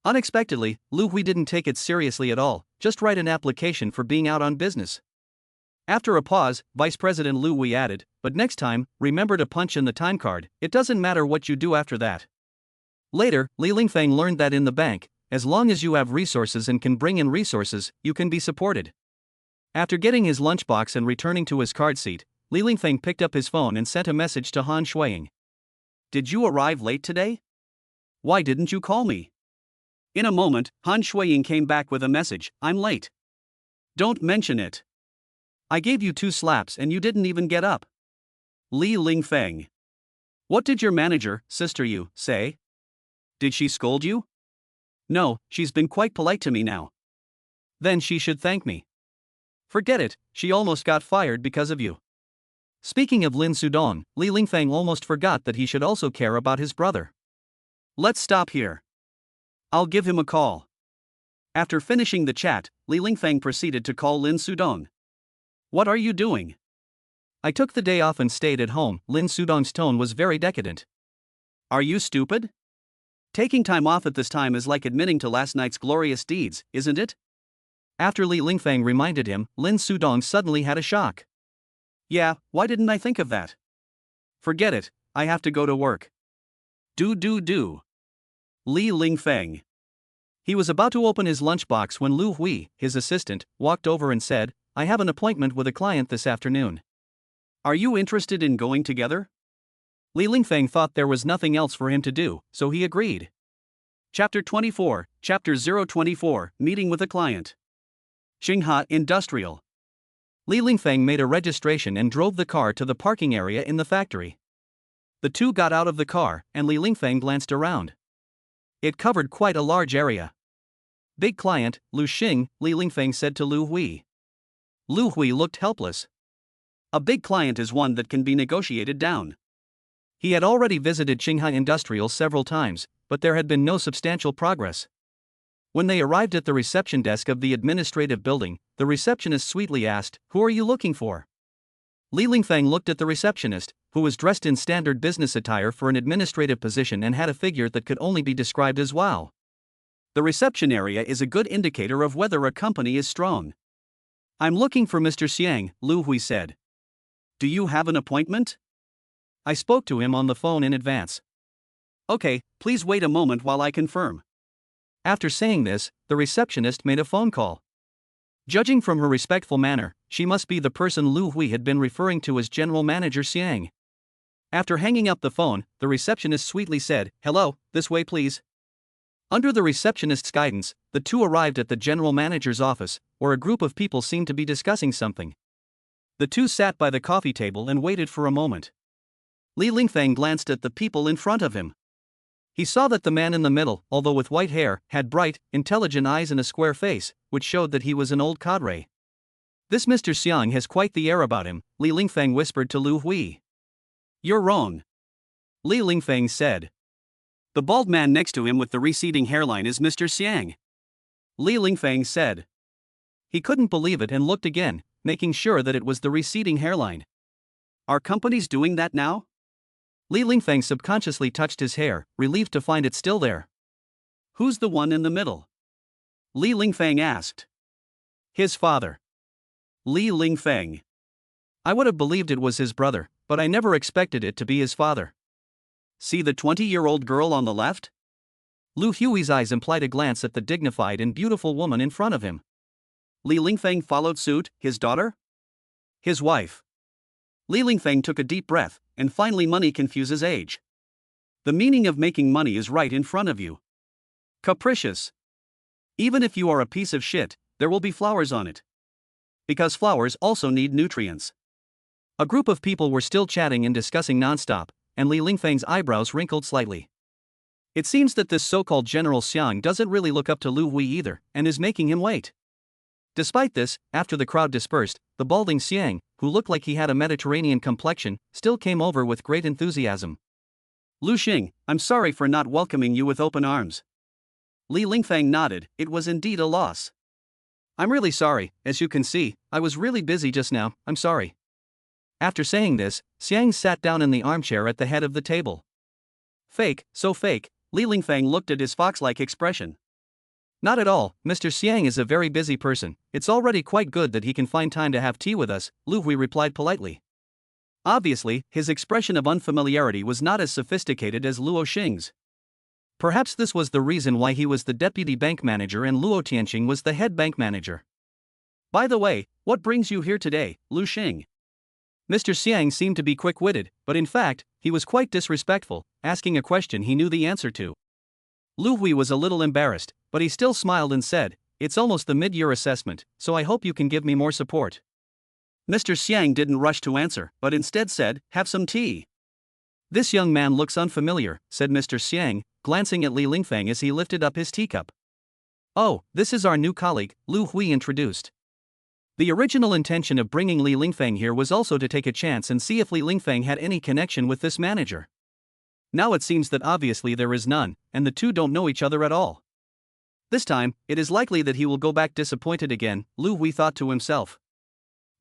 Unexpectedly, Lu Hui didn't take it seriously at all, just write an application for being out on business. After a pause, Vice President Lu Hui added, but next time, remember to punch in the time card, it doesn't matter what you do after that. Later, Li Lingfeng learned that in the bank, as long as you have resources and can bring in resources, you can be supported. After getting his lunchbox and returning to his card seat, Li Lingfeng picked up his phone and sent a message to Han Shuiying. Did you arrive late today? Why didn't you call me? In a moment, Han Shuiying came back with a message, I'm late. Don't mention it. I gave you 2 slaps and you didn't even get up. Li Lingfeng. What did your manager, Sister Yu, say? Did she scold you? No, she's been quite polite to me now. Then she should thank me. Forget it, she almost got fired because of you. Speaking of Lin Sudong, Li Lingfeng almost forgot that he should also care about his brother. Let's stop here. I'll give him a call. After finishing the chat, Li Lingfeng proceeded to call Lin Sudong. What are you doing? I took the day off and stayed at home. Lin Sudong's tone was very decadent. Are you stupid? Taking time off at this time is like admitting to last night's glorious deeds, isn't it? After Li Lingfeng reminded him, Lin Sudong suddenly had a shock. Yeah, why didn't I think of that? Forget it, I have to go to work. Do. Li Lingfeng. He was about to open his lunchbox when Lu Hui, his assistant, walked over and said, I have an appointment with a client this afternoon. Are you interested in going together? Li Lingfeng thought there was nothing else for him to do, so he agreed. Chapter 24, Chapter 024, Meeting with a Client. Xingha Industrial. Li Lingfeng made a registration and drove the car to the parking area in the factory. The two got out of the car, and Li Lingfeng glanced around. It covered quite a large area. Big client, Lu Xing, Li Lingfeng said to Lu Hui. Lu Hui looked helpless. A big client is one that can be negotiated down. He had already visited Xingha Industrial several times, but there had been no substantial progress. When they arrived at the reception desk of the administrative building, the receptionist sweetly asked, Who are you looking for? Li Lingfeng looked at the receptionist, who was dressed in standard business attire for an administrative position and had a figure that could only be described as wow. The reception area is a good indicator of whether a company is strong. I'm looking for Mr. Xiang, Lu Hui said. Do you have an appointment? I spoke to him on the phone in advance. Okay, please wait a moment while I confirm. After saying this, the receptionist made a phone call. Judging from her respectful manner, she must be the person Lu Hui had been referring to as General Manager Xiang. After hanging up the phone, the receptionist sweetly said, Hello, this way please. Under the receptionist's guidance, the two arrived at the general manager's office, where a group of people seemed to be discussing something. The two sat by the coffee table and waited for a moment. Li Lingfeng glanced at the people in front of him. He saw that the man in the middle, although with white hair, had bright, intelligent eyes and a square face, which showed that he was an old cadre. This Mr. Xiang has quite the air about him, Li Lingfeng whispered to Lu Hui. You're wrong. Li Lingfeng said. The bald man next to him with the receding hairline is Mr. Xiang. Li Lingfeng said. He couldn't believe it and looked again, making sure that it was the receding hairline. Are companies doing that now? Li Lingfeng subconsciously touched his hair, relieved to find it still there. Who's the one in the middle? Li Lingfeng asked. His father. Li Lingfeng. I would have believed it was his brother, but I never expected it to be his father. See the 20-year-old girl on the left? Lu Hui's eyes implied a glance at the dignified and beautiful woman in front of him. Li Lingfeng followed suit, his daughter? His wife. Li Lingfeng took a deep breath, and finally money confuses age. The meaning of making money is right in front of you. Capricious. Even if you are a piece of shit, there will be flowers on it. Because flowers also need nutrients. A group of people were still chatting and discussing nonstop, and Li Lingfeng's eyebrows wrinkled slightly. It seems that this so-called General Xiang doesn't really look up to Lu Hui either, and is making him wait. Despite this, after the crowd dispersed, the balding Xiang, who looked like he had a Mediterranean complexion, still came over with great enthusiasm. Lu Xing, I'm sorry for not welcoming you with open arms. Li Lingfeng nodded, it was indeed a loss. I'm really sorry, as you can see, I was really busy just now, I'm sorry. After saying this, Xiang sat down in the armchair at the head of the table. Fake, so fake, Li Lingfeng looked at his fox-like expression. Not at all, Mr. Xiang is a very busy person, it's already quite good that he can find time to have tea with us, Lu Hui replied politely. Obviously, his expression of unfamiliarity was not as sophisticated as Luo Xing's. Perhaps this was the reason why he was the deputy bank manager and Luo Tianqing was the head bank manager. By the way, what brings you here today, Lu Xing? Mr. Xiang seemed to be quick-witted, but in fact, he was quite disrespectful, asking a question he knew the answer to. Lu Hui was a little embarrassed, but he still smiled and said, it's almost the mid-year assessment, so I hope you can give me more support. Mr. Xiang didn't rush to answer, but instead said, have some tea. This young man looks unfamiliar, said Mr. Xiang, glancing at Li Lingfeng as he lifted up his teacup. Oh, this is our new colleague, Lu Hui introduced. The original intention of bringing Li Lingfeng here was also to take a chance and see if Li Lingfeng had any connection with this manager. Now it seems that obviously there is none, and the two don't know each other at all. This time, it is likely that he will go back disappointed again, Lu Hui thought to himself.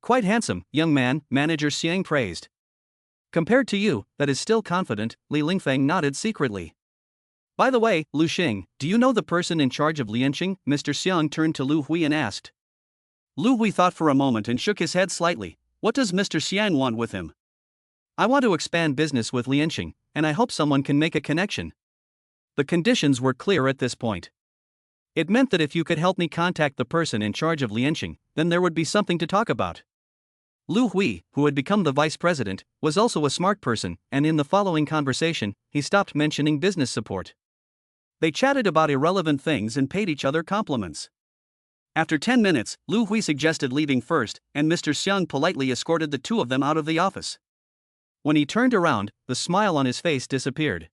Quite handsome, young man, Manager Xiang praised. Compared to you, that is still confident, Li Lingfeng nodded secretly. By the way, Lu Xing, do you know the person in charge of Lianqing? Mr. Xiang turned to Lu Hui and asked. Lu Hui thought for a moment and shook his head slightly. What does Mr. Xiang want with him? I want to expand business with Lianqing, and I hope someone can make a connection. The conditions were clear at this point. It meant that if you could help me contact the person in charge of Lianqing, then there would be something to talk about. Lu Hui, who had become the vice president, was also a smart person, and in the following conversation, he stopped mentioning business support. They chatted about irrelevant things and paid each other compliments. After 10 minutes, Lu Hui suggested leaving first, and Mr. Xiang politely escorted the two of them out of the office. When he turned around, the smile on his face disappeared.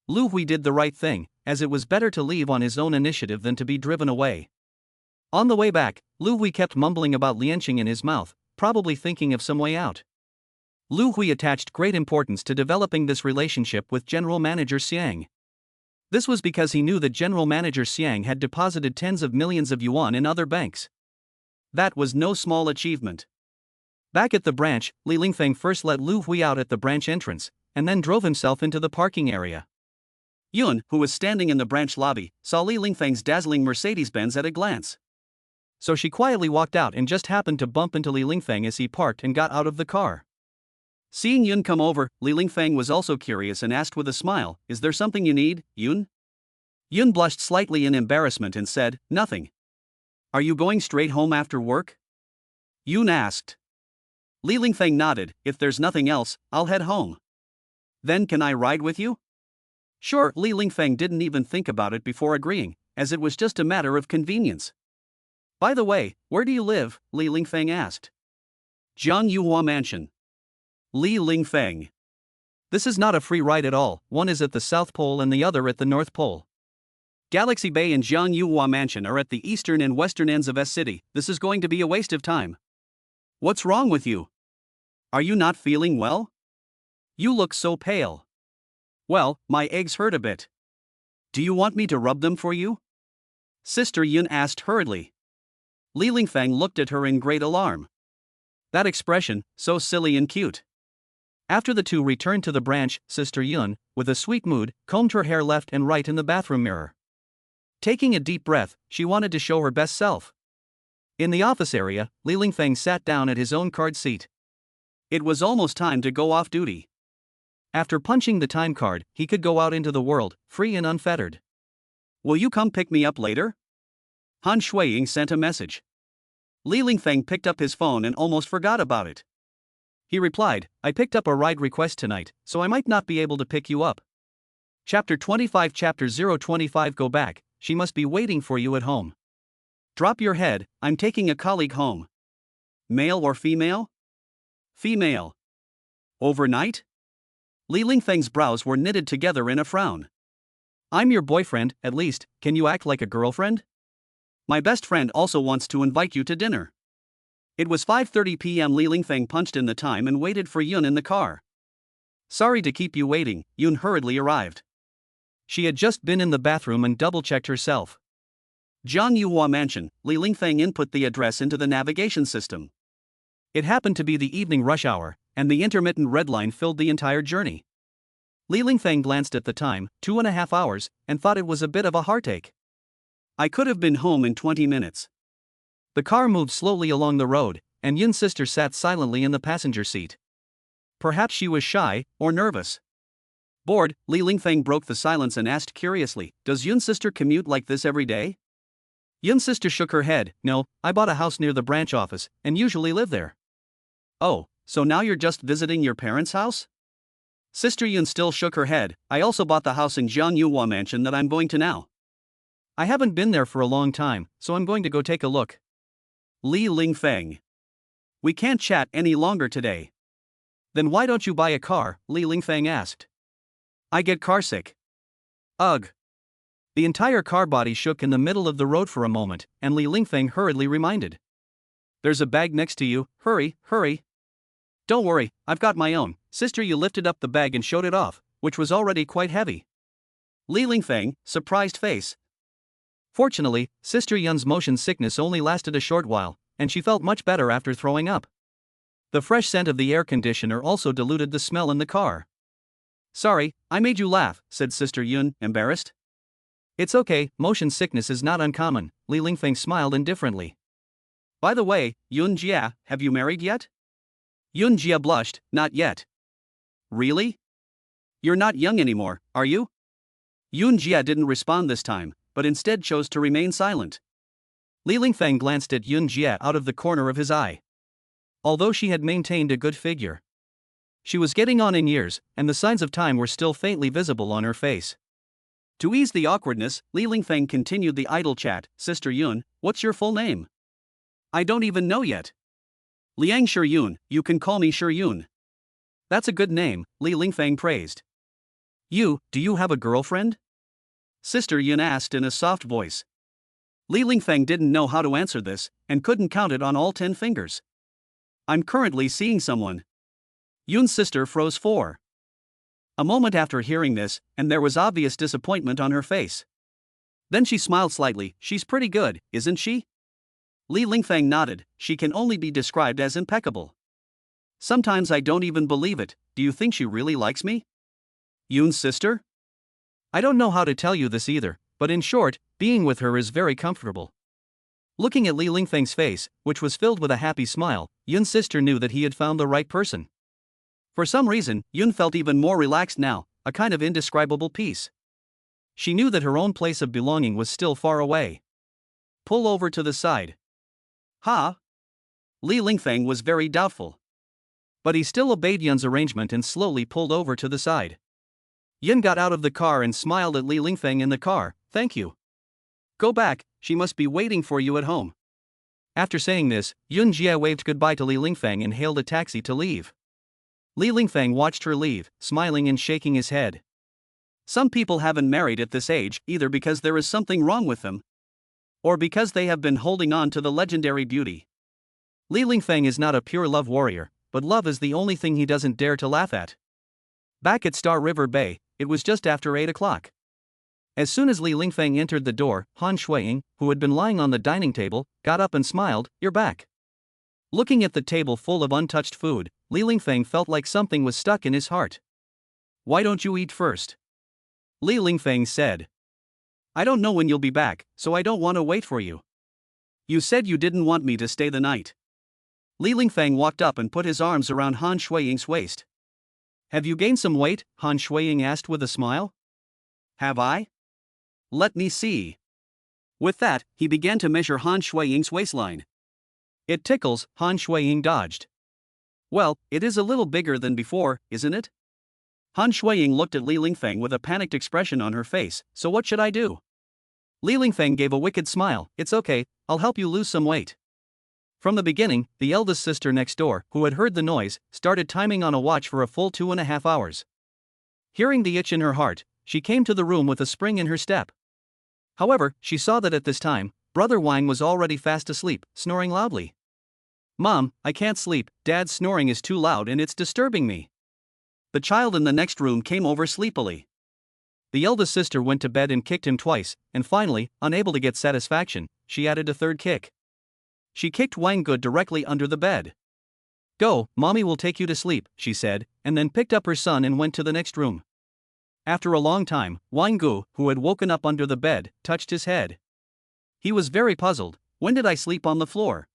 Lu Hui did the right thing, as it was better to leave on his own initiative than to be driven away. On the way back, Lu Hui kept mumbling about Lianqing in his mouth, probably thinking of some way out. Lu Hui attached great importance to developing this relationship with General Manager Xiang. This was because he knew that General Manager Xiang had deposited tens of millions of yuan in other banks. That was no small achievement. Back at the branch, Li Lingfeng first let Lu Hui out at the branch entrance, and then drove himself into the parking area. Yun, who was standing in the branch lobby, saw Li Lingfeng's dazzling Mercedes-Benz at a glance. So she quietly walked out and just happened to bump into Li Lingfeng as he parked and got out of the car. Seeing Yun come over, Li Lingfeng was also curious and asked with a smile, is there something you need, Yun? Yun blushed slightly in embarrassment and said, nothing. Are you going straight home after work? Yun asked. Li Lingfeng nodded, if there's nothing else, I'll head home. Then can I ride with you? Sure, Li Lingfeng didn't even think about it before agreeing, as it was just a matter of convenience. By the way, where do you live? Li Lingfeng asked. Jiang Yuhua Mansion. Li Lingfeng. This is not a free ride at all, one is at the South Pole and the other at the North Pole. Galaxy Bay and Jiang Yuhua Mansion are at the eastern and western ends of S-City, this is going to be a waste of time. What's wrong with you? Are you not feeling well? You look so pale. Well, my eggs hurt a bit. Do you want me to rub them for you? Sister Yun asked hurriedly. Li Lingfeng looked at her in great alarm. That expression, so silly and cute. After the two returned to the branch, Sister Yun, with a sweet mood, combed her hair left and right in the bathroom mirror. Taking a deep breath, she wanted to show her best self. In the office area, Li Lingfeng sat down at his own card seat. It was almost time to go off duty. After punching the time card, he could go out into the world, free and unfettered. Will you come pick me up later? Han Shuiying sent a message. Li Lingfeng picked up his phone and almost forgot about it. He replied, I picked up a ride request tonight, so I might not be able to pick you up. Chapter 25 Chapter 025 Go back, she must be waiting for you at home. Drop your head, I'm taking a colleague home. Male or female? Female. Overnight? Li Lingfeng's brows were knitted together in a frown. I'm your boyfriend, at least, can you act like a girlfriend? My best friend also wants to invite you to dinner. It was 5:30 p.m. Li Lingfeng punched in the time and waited for Yun in the car. Sorry to keep you waiting, Yun hurriedly arrived. She had just been in the bathroom and double-checked herself. Jiang Yuhua Mansion, Li Lingfeng input the address into the navigation system. It happened to be the evening rush hour, and the intermittent red line filled the entire journey. Li Lingfeng glanced at the time, 2.5 hours, and thought it was a bit of a heartache. I could have been home in 20 minutes. The car moved slowly along the road, and Yun's sister sat silently in the passenger seat. Perhaps she was shy, or nervous. Bored, Li Lingfeng broke the silence and asked curiously, "Does Yun's sister commute like this every day?" Yun's sister shook her head. "No, I bought a house near the branch office, and usually live there." "Oh, so now you're just visiting your parents' house?" Sister Yun still shook her head. "I also bought the house in Jiang Yuhua Mansion that I'm going to now. I haven't been there for a long time, so I'm going to go take a look." Li Lingfeng. "We can't chat any longer today." "Then why don't you buy a car?" Li Lingfeng asked. "I get carsick." "Ugh." The entire car body shook in the middle of the road for a moment, and Li Lingfeng hurriedly reminded. "There's a bag next to you, hurry, hurry." "Don't worry, I've got my own." Sister Yu lifted up the bag and showed it off, which was already quite heavy. Li Lingfeng, surprised face. Fortunately, Sister Yun's motion sickness only lasted a short while, and she felt much better after throwing up. The fresh scent of the air conditioner also diluted the smell in the car. "Sorry, I made you laugh," said Sister Yun, embarrassed. "It's okay, motion sickness is not uncommon," Li Lingfeng smiled indifferently. "By the way, Yun Jia, have you married yet?" Yun Jia blushed. "Not yet." "Really? You're not young anymore, are you?" Yun Jia didn't respond this time, but instead chose to remain silent. Li Lingfeng glanced at Yun Jia out of the corner of his eye. Although she had maintained a good figure, she was getting on in years, and the signs of time were still faintly visible on her face. To ease the awkwardness, Li Lingfeng continued the idle chat. "Sister Yun, what's your full name?" "I don't even know yet." "Liang Shiyun, you can call me Shiyun." "That's a good name," Li Lingfeng praised. Do you have a girlfriend?" Sister Yun asked in a soft voice. Li Lingfeng didn't know how to answer this, and couldn't count it on all 10 fingers. "I'm currently seeing someone." Yun's sister froze for a moment after hearing this, and there was obvious disappointment on her face. Then she smiled slightly. "She's pretty good, isn't she?" Li Lingfeng nodded. "She can only be described as impeccable. Sometimes I don't even believe it. Do you think she really likes me?" Yun's sister? "I don't know how to tell you this either, but in short, being with her is very comfortable." Looking at Li Lingfeng's face, which was filled with a happy smile, Yun's sister knew that he had found the right person. For some reason, Yun felt even more relaxed now, a kind of indescribable peace. She knew that her own place of belonging was still far away. "Pull over to the side." "Huh?" Li Lingfeng was very doubtful. But he still obeyed Yun's arrangement and slowly pulled over to the side. Yun got out of the car and smiled at Li Lingfeng in the car. "Thank you. Go back, she must be waiting for you at home." After saying this, Yun Jia waved goodbye to Li Lingfeng and hailed a taxi to leave. Li Lingfeng watched her leave, smiling and shaking his head. Some people haven't married at this age, either because there is something wrong with them, or because they have been holding on to the legendary beauty. Li Lingfeng is not a pure love warrior, but love is the only thing he doesn't dare to laugh at. Back at Star River Bay, it was just after 8 o'clock. As soon as Li Lingfeng entered the door, Han Shuiying, who had been lying on the dining table, got up and smiled. "You're back." Looking at the table full of untouched food, Li Lingfeng felt like something was stuck in his heart. "Why don't you eat first?" Li Lingfeng said. "I don't know when you'll be back, so I don't want to wait for you. You said you didn't want me to stay the night." Li Lingfeng walked up and put his arms around Han Shuiying's waist. "Have you gained some weight?" Han Shuiying asked with a smile. "Have I? Let me see." With that, he began to measure Han Shuiying's waistline. "It tickles," Han Shuiying dodged. "Well, it is a little bigger than before, isn't it?" Han Shuiying looked at Li Lingfeng with a panicked expression on her face. "So what should I do?" Li Lingfeng gave a wicked smile. "It's okay, I'll help you lose some weight." From the beginning, the eldest sister next door, who had heard the noise, started timing on a watch for a full 2.5 hours. Hearing the itch in her heart, she came to the room with a spring in her step. However, she saw that at this time, Brother Wang was already fast asleep, snoring loudly. Mom, I can't sleep, Dad's snoring is too loud and it's disturbing me. The child in the next room came over sleepily. The eldest sister went to bed and kicked him twice, and finally, unable to get satisfaction, she added a third kick. She kicked Wang Gu directly under the bed. Go, Mommy will take you to sleep, she said, and then picked up her son and went to the next room. After a long time, Wang Gu, who had woken up under the bed, touched his head. He was very puzzled. When did I sleep on the floor?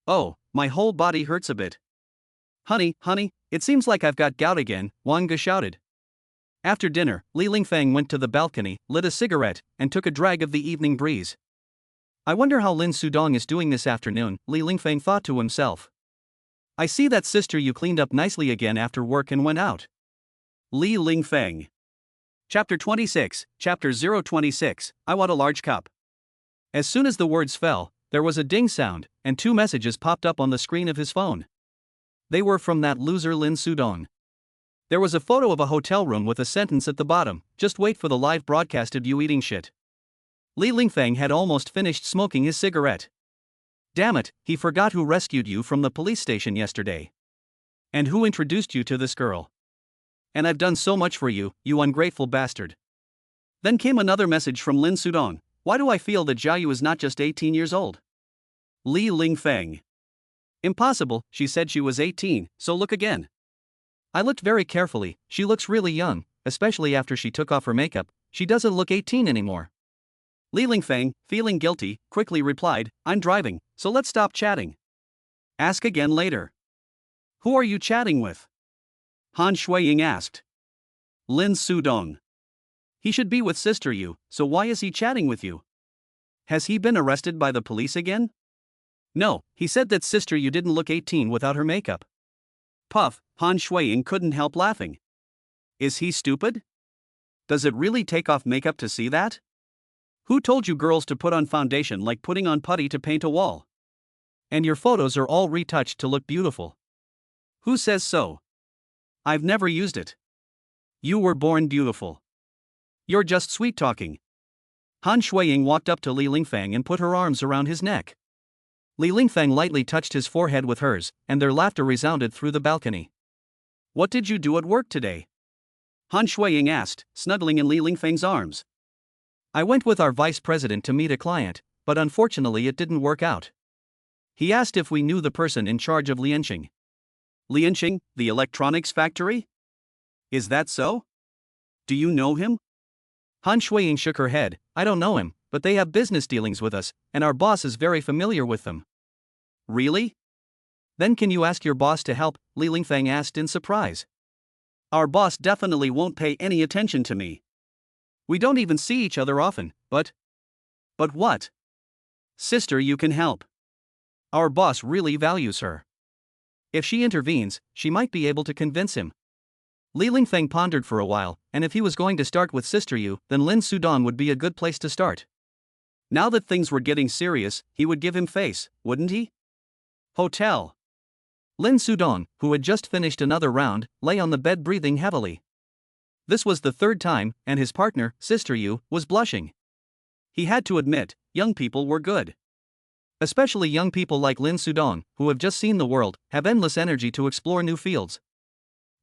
Oh, my whole body hurts a bit. Honey, it seems like I've got gout again, Wang Gu shouted. After dinner, Li Lingfeng went to the balcony, lit a cigarette, and took a drag of the evening breeze. I wonder how Lin Sudong is doing this afternoon, Li Lingfeng thought to himself. I see that sister you cleaned up nicely again after work and went out. Li Lingfeng. Chapter 26, Chapter 026, I want a large cup. As soon as the words fell, there was a ding sound, and 2 messages popped up on the screen of his phone. They were from that loser Lin Sudong. There was a photo of a hotel room with a sentence at the bottom, just wait for the live broadcast of you eating shit. Li Lingfeng had almost finished smoking his cigarette. Damn it, he forgot who rescued you from the police station yesterday. And who introduced you to this girl. And I've done so much for you, you ungrateful bastard. Then came another message from Lin Sudong. Why do I feel that Jiayu is not just 18 years old? Li Lingfeng. Impossible, she said she was 18, so look again. I looked very carefully, she looks really young, especially after she took off her makeup, she doesn't look 18 anymore. Li Lingfeng, feeling guilty, quickly replied, I'm driving, so let's stop chatting. Ask again later. Who are you chatting with? Han Shuiying asked. Lin Sudong. He should be with Sister Yu, so why is he chatting with you? Has he been arrested by the police again? No, he said that Sister Yu didn't look 18 without her makeup. Puff, Han Shuiying couldn't help laughing. Is he stupid? Does it really take off makeup to see that? Who told you girls to put on foundation like putting on putty to paint a wall? And your photos are all retouched to look beautiful. Who says so? I've never used it. You were born beautiful. You're just sweet-talking. Han Shuiying walked up to Li Lingfeng and put her arms around his neck. Li Lingfeng lightly touched his forehead with hers, and their laughter resounded through the balcony. What did you do at work today? Han Shuiying asked, snuggling in Li Lingfeng's arms. I went with our vice president to meet a client, but unfortunately it didn't work out. He asked if we knew the person in charge of Lianqing. Lianqing, the electronics factory? Is that so? Do you know him? Han Shuiying shook her head. I don't know him, but they have business dealings with us, and our boss is very familiar with them. Really? Then can you ask your boss to help? Li Lingfeng asked in surprise. Our boss definitely won't pay any attention to me. We don't even see each other often, but what? Sister, you can help. Our boss really values her. If she intervenes, she might be able to convince him. Li Lingfeng pondered for a while, and if he was going to start with Sister Yu, then Lin Sudong would be a good place to start. Now that things were getting serious, he would give him face, wouldn't he? Hotel. Lin Sudong, who had just finished another round, lay on the bed breathing heavily. This was the 3rd time, and his partner, Sister Yu, was blushing. He had to admit, young people were good. Especially young people like Lin Sudong, who have just seen the world, have endless energy to explore new fields.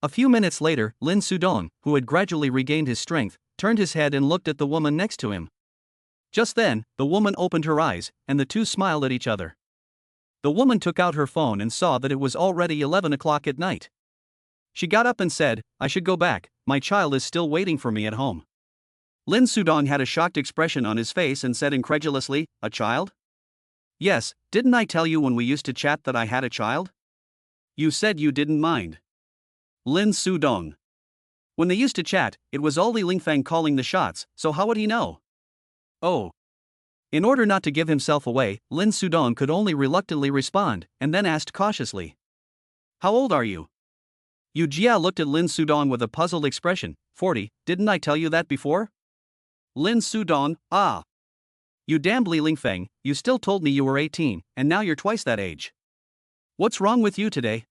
A few minutes later, Lin Sudong, who had gradually regained his strength, turned his head and looked at the woman next to him. Just then, the woman opened her eyes, and the two smiled at each other. The woman took out her phone and saw that it was already 11 o'clock at night. She got up and said, I should go back, my child is still waiting for me at home. Lin Sudong had a shocked expression on his face and said incredulously, a child? Yes, didn't I tell you when we used to chat that I had a child? You said you didn't mind. Lin Sudong. When they used to chat, it was all Li Lingfeng calling the shots, so how would he know? Oh. In order not to give himself away, Lin Sudong could only reluctantly respond, and then asked cautiously. How old are you? Yu Jia looked at Lin Sudong with a puzzled expression. 40, didn't I tell you that before? Lin Sudong, ah. You damned Li Lingfeng, you still told me you were 18, and now you're twice that age. What's wrong with you today?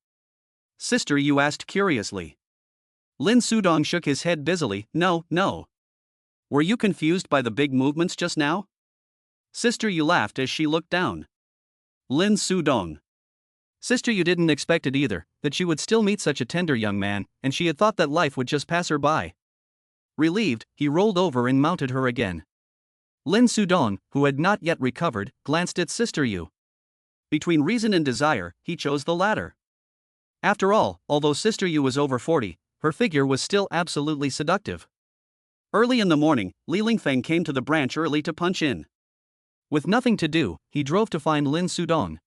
Sister Yu asked curiously. Lin Sudong shook his head busily, no. Were you confused by the big movements just now? Sister Yu laughed as she looked down. Lin Sudong. Sister Yu didn't expect it either, that she would still meet such a tender young man, and she had thought that life would just pass her by. Relieved, he rolled over and mounted her again. Lin Sudong, who had not yet recovered, glanced at Sister Yu. Between reason and desire, he chose the latter. After all, although Sister Yu was over 40, her figure was still absolutely seductive. Early in the morning, Li Lingfeng came to the branch early to punch in. With nothing to do, he drove to find Lin Sudong.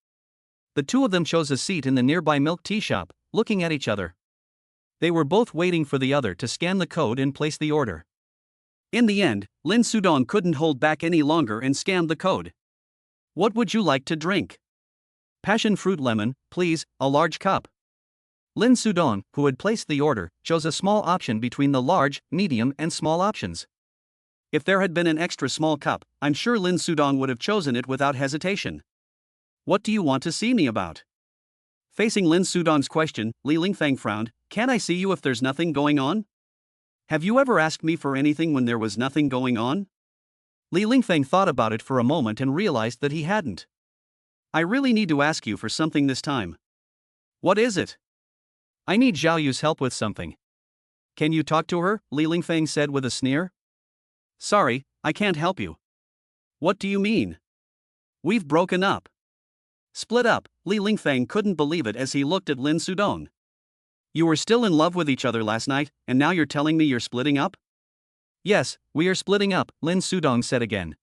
The two of them chose a seat in the nearby milk tea shop, looking at each other. They were both waiting for the other to scan the code and place the order. In the end, Lin Sudong couldn't hold back any longer and scanned the code. What would you like to drink? Passion fruit lemon, please, a large cup. Lin Sudong, who had placed the order, chose a small option between the large, medium, and small options. If there had been an extra small cup, I'm sure Lin Sudong would have chosen it without hesitation. What do you want to see me about? Facing Lin Sudong's question, Li Lingfeng frowned. Can I see you if there's nothing going on? Have you ever asked me for anything when there was nothing going on? Li Lingfeng thought about it for a moment and realized that he hadn't. I really need to ask you for something this time. What is it? I need Zhao Yu's help with something. Can you talk to her? Li Lingfeng said with a sneer. Sorry, I can't help you. What do you mean? We've broken up. Split up. Li Lingfeng couldn't believe it as he looked at Lin Sudong. You were still in love with each other last night, and now you're telling me you're splitting up? Yes, we are splitting up, Lin Sudong said again.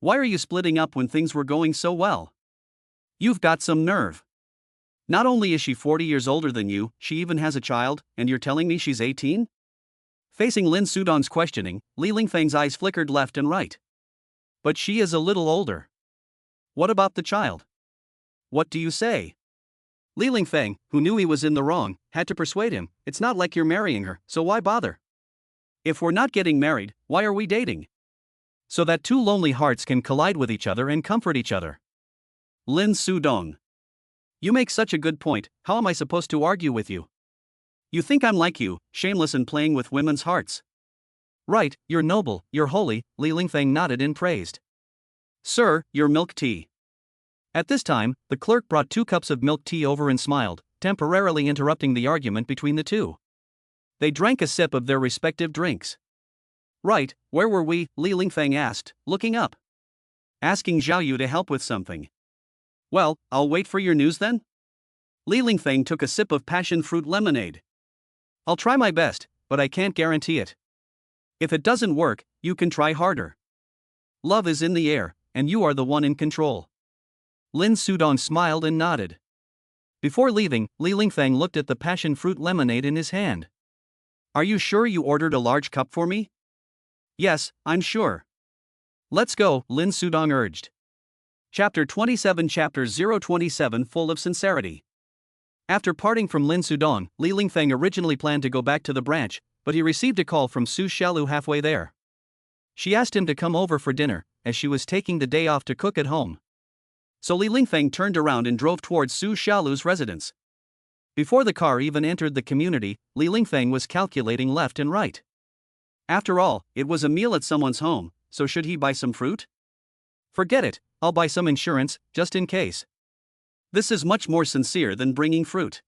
Why are you splitting up when things were going so well? You've got some nerve. Not only is she 40 years older than you, she even has a child, and you're telling me she's 18? Facing Lin Sudong's questioning, Li Lingfeng's eyes flickered left and right. But she is a little older. What about the child? What do you say? Li Lingfeng, who knew he was in the wrong, had to persuade him. It's not like you're marrying her, so why bother? If we're not getting married, why are we dating? So that two lonely hearts can collide with each other and comfort each other. Lin Sudong. You make such a good point. How am I supposed to argue with you? You think I'm like you, shameless and playing with women's hearts. Right, you're noble, you're holy, Li Lingfeng nodded and praised. Sir, your milk tea. At this time, the clerk brought 2 cups of milk tea over and smiled, temporarily interrupting the argument between the two. They drank a sip of their respective drinks. Right, where were we? Li Lingfeng asked, looking up. Asking Zhao Yu to help with something. Well, I'll wait for your news then? Li Lingfeng took a sip of passion fruit lemonade. I'll try my best, but I can't guarantee it. If it doesn't work, you can try harder. Love is in the air, and you are the one in control. Lin Sudong smiled and nodded. Before leaving, Li Lingfeng looked at the passion fruit lemonade in his hand. Are you sure you ordered a large cup for me? Yes, I'm sure. Let's go, Lin Sudong urged. Chapter 27 Chapter 027 Full of sincerity. After parting from Lin Sudong, Li Lingfeng originally planned to go back to the branch, but he received a call from Su Xiaolu halfway there. She asked him to come over for dinner, as she was taking the day off to cook at home. So Li Lingfeng turned around and drove towards Su Xiaolu's residence. Before the car even entered the community, Li Lingfeng was calculating left and right. After all, it was a meal at someone's home, so should he buy some fruit? Forget it, I'll buy some insurance, just in case. This is much more sincere than bringing fruit.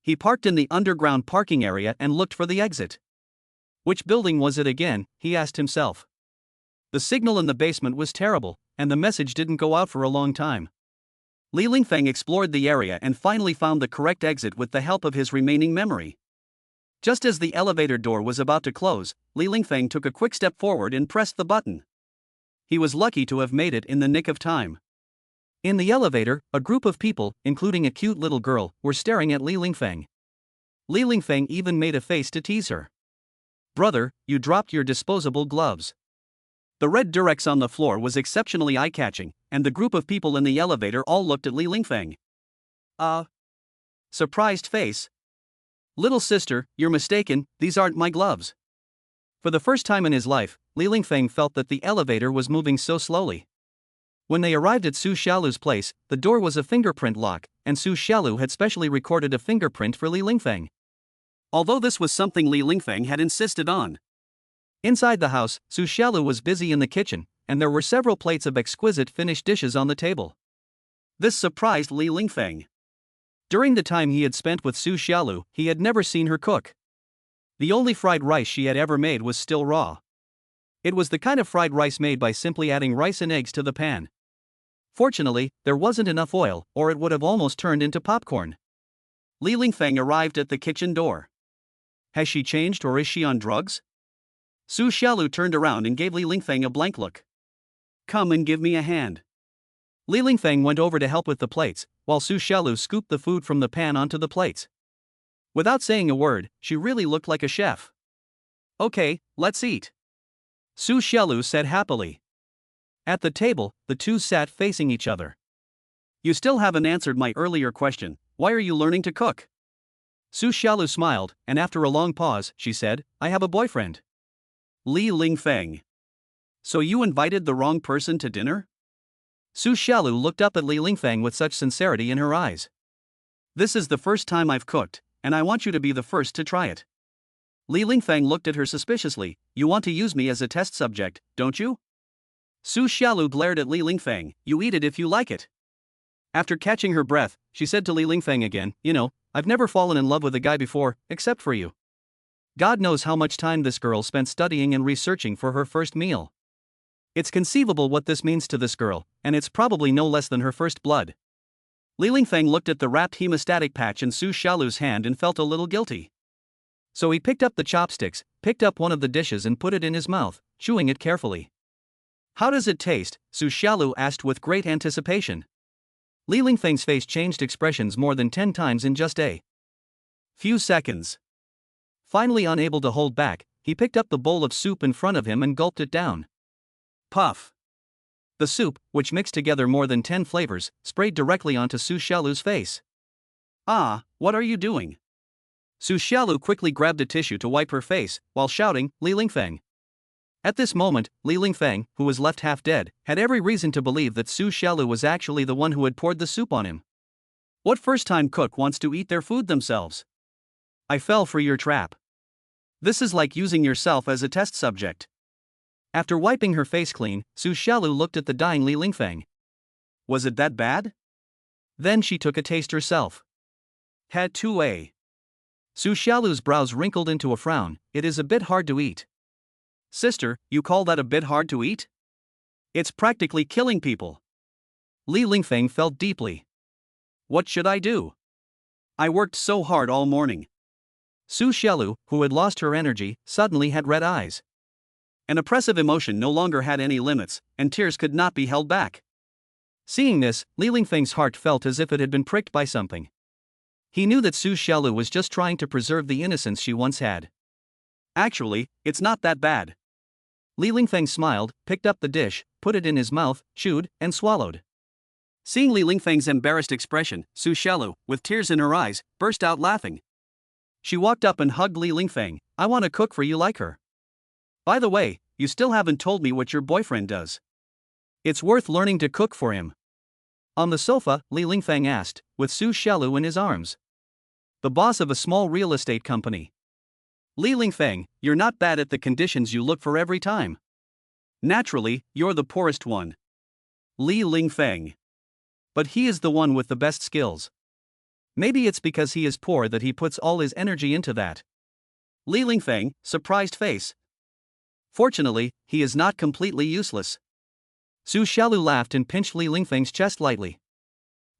He parked in the underground parking area and looked for the exit. Which building was it again, he asked himself. The signal in the basement was terrible, and the message didn't go out for a long time. Li Lingfeng explored the area and finally found the correct exit with the help of his remaining memory. Just as the elevator door was about to close, Li Lingfeng took a quick step forward and pressed the button. He was lucky to have made it in the nick of time. In the elevator, a group of people, including a cute little girl, were staring at Li Lingfeng. Li Lingfeng even made a face to tease her. Brother, you dropped your disposable gloves. The red Durex on the floor was exceptionally eye-catching, and the group of people in the elevator all looked at Li Lingfeng. Surprised face. Little sister, you're mistaken, these aren't my gloves. For the first time in his life, Li Lingfeng felt that the elevator was moving so slowly. When they arrived at Su Xiaolu's place, the door was a fingerprint lock, and Su Xiaolu had specially recorded a fingerprint for Li Lingfeng. Although this was something Li Lingfeng had insisted on. Inside the house, Su Xiaolu was busy in the kitchen, and there were several plates of exquisite finished dishes on the table. This surprised Li Lingfeng. During the time he had spent with Su Xiaolu, he had never seen her cook. The only fried rice she had ever made was still raw. It was the kind of fried rice made by simply adding rice and eggs to the pan. Fortunately, there wasn't enough oil, or it would have almost turned into popcorn. Li Lingfeng arrived at the kitchen door. Has she changed or is she on drugs? Su Xiaolu turned around and gave Li Lingfeng a blank look. Come and give me a hand. Li Lingfeng went over to help with the plates, while Su Xiaolu scooped the food from the pan onto the plates. Without saying a word, she really looked like a chef. Okay, let's eat. Su Xiaolu said happily. At the table, the two sat facing each other. You still haven't answered my earlier question, why are you learning to cook? Su Xiaolu smiled, and after a long pause, she said, I have a boyfriend. Li Lingfeng. So you invited the wrong person to dinner? Su Xiaolu looked up at Li Lingfeng with such sincerity in her eyes. This is the first time I've cooked, and I want you to be the first to try it. Li Lingfeng looked at her suspiciously. You want to use me as a test subject, don't you? Su Xiaolu glared at Li Lingfeng. You eat it if you like it. After catching her breath, she said to Li Lingfeng again, You know, I've never fallen in love with a guy before, except for you. God knows how much time this girl spent studying and researching for her first meal. It's conceivable what this means to this girl, and it's probably no less than her first blood. Li Lingfeng looked at the wrapped hemostatic patch in Su Xiaolu's hand and felt a little guilty. So he picked up the chopsticks, picked up one of the dishes and put it in his mouth, chewing it carefully. How does it taste? Su Xiaolu asked with great anticipation. Li Lingfeng's face changed expressions more than 10 times in just a few seconds. Finally unable to hold back, he picked up the bowl of soup in front of him and gulped it down. Puff. The soup, which mixed together more than 10 flavors, sprayed directly onto Su Xiaolu's face. Ah, what are you doing? Su Xiaolu quickly grabbed a tissue to wipe her face, while shouting, Li Lingfeng. At this moment, Li Lingfeng, who was left half dead, had every reason to believe that Su Xiaolu was actually the one who had poured the soup on him. What first-time cook wants to eat their food themselves? I fell for your trap. This is like using yourself as a test subject. After wiping her face clean, Su Xiaolu looked at the dying Li Lingfeng. Was it that bad? Then she took a taste herself. Had 2A. Su Xiaolu's brows wrinkled into a frown. It is a bit hard to eat. Sister, you call that a bit hard to eat? It's practically killing people. Li Lingfeng felt deeply. What should I do? I worked so hard all morning. Su Xiaolu, who had lost her energy, suddenly had red eyes. An oppressive emotion no longer had any limits, and tears could not be held back. Seeing this, Li Lingfeng's heart felt as if it had been pricked by something. He knew that Su Xiaolu was just trying to preserve the innocence she once had. Actually, it's not that bad. Li Lingfeng smiled, picked up the dish, put it in his mouth, chewed, and swallowed. Seeing Li Lingfeng's embarrassed expression, Su Xiaolu, with tears in her eyes, burst out laughing. She walked up and hugged Li Lingfeng. I want to cook for you like her. By the way, you still haven't told me what your boyfriend does. It's worth learning to cook for him. On the sofa, Li Lingfeng asked, with Su Xiaolu in his arms. The boss of a small real estate company. Li Lingfeng, you're not bad at the conditions you look for every time. Naturally, you're the poorest one. Li Lingfeng. But he is the one with the best skills. Maybe it's because he is poor that he puts all his energy into that. Li Lingfeng, surprised face. Fortunately, he is not completely useless. Su Xiaolu laughed and pinched Li Lingfeng's chest lightly.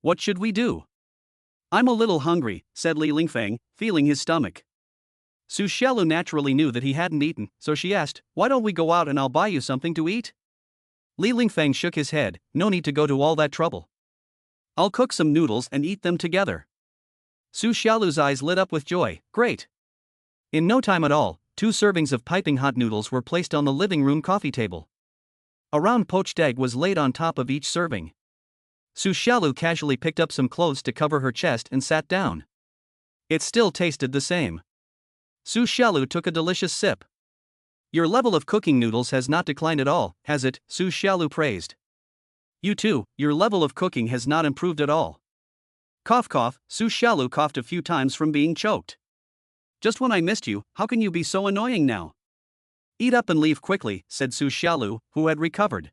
What should we do? I'm a little hungry, said Li Lingfeng, feeling his stomach. Su Xiaolu naturally knew that he hadn't eaten, so she asked, Why don't we go out and I'll buy you something to eat? Li Lingfeng shook his head. No need to go to all that trouble. I'll cook some noodles and eat them together. Su Xiaolu's eyes lit up with joy. Great. In no time at all, 2 servings of piping hot noodles were placed on the living room coffee table. A round poached egg was laid on top of each serving. Su Xiaolu casually picked up some clothes to cover her chest and sat down. It still tasted the same. Su Xiaolu took a delicious sip. Your level of cooking noodles has not declined at all, has it? Su Xiaolu praised. You too, your level of cooking has not improved at all. Cough cough, Su Xiaolu coughed a few times from being choked. Just when I missed you, how can you be so annoying now? Eat up and leave quickly, said Su Xiaolu, who had recovered.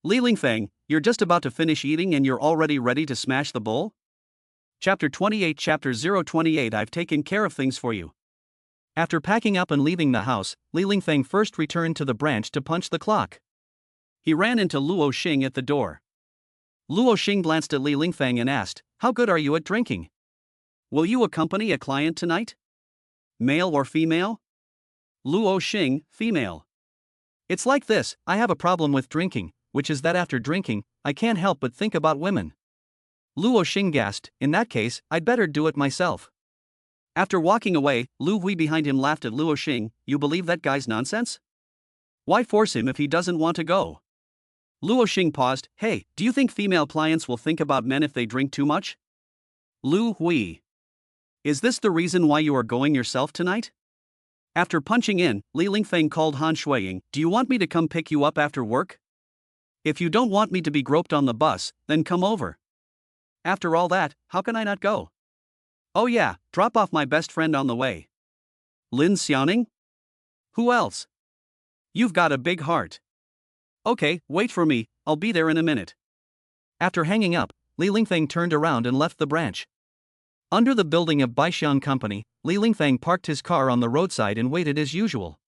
Li Lingfeng, you're just about to finish eating and you're already ready to smash the bowl? Chapter 28 Chapter 028 I've taken care of things for you. After packing up and leaving the house, Li Lingfeng first returned to the branch to punch the clock. He ran into Luo Xing at the door. Luo Xing glanced at Li Lingfeng and asked, "How good are you at drinking? Will you accompany a client tonight? Male or female?" Luo Xing, female. It's like this, I have a problem with drinking, which is that after drinking, I can't help but think about women. Luo Xing gasped, in that case, I'd better do it myself. After walking away, Lu Hui behind him laughed at Luo Xing, you believe that guy's nonsense? Why force him if he doesn't want to go? Luo Xing paused, hey, do you think female clients will think about men if they drink too much? Lu Hui. Is this the reason why you are going yourself tonight? After punching in, Li Lingfeng called Han Shuiying, do you want me to come pick you up after work? If you don't want me to be groped on the bus, then come over. After all that, how can I not go? Oh yeah, drop off my best friend on the way. Lin Xiaoning? Who else? You've got a big heart. Okay, wait for me, I'll be there in a minute. After hanging up, Li Lingfeng turned around and left the branch. Under the building of Baixiang Company, Li Lingfeng parked his car on the roadside and waited as usual.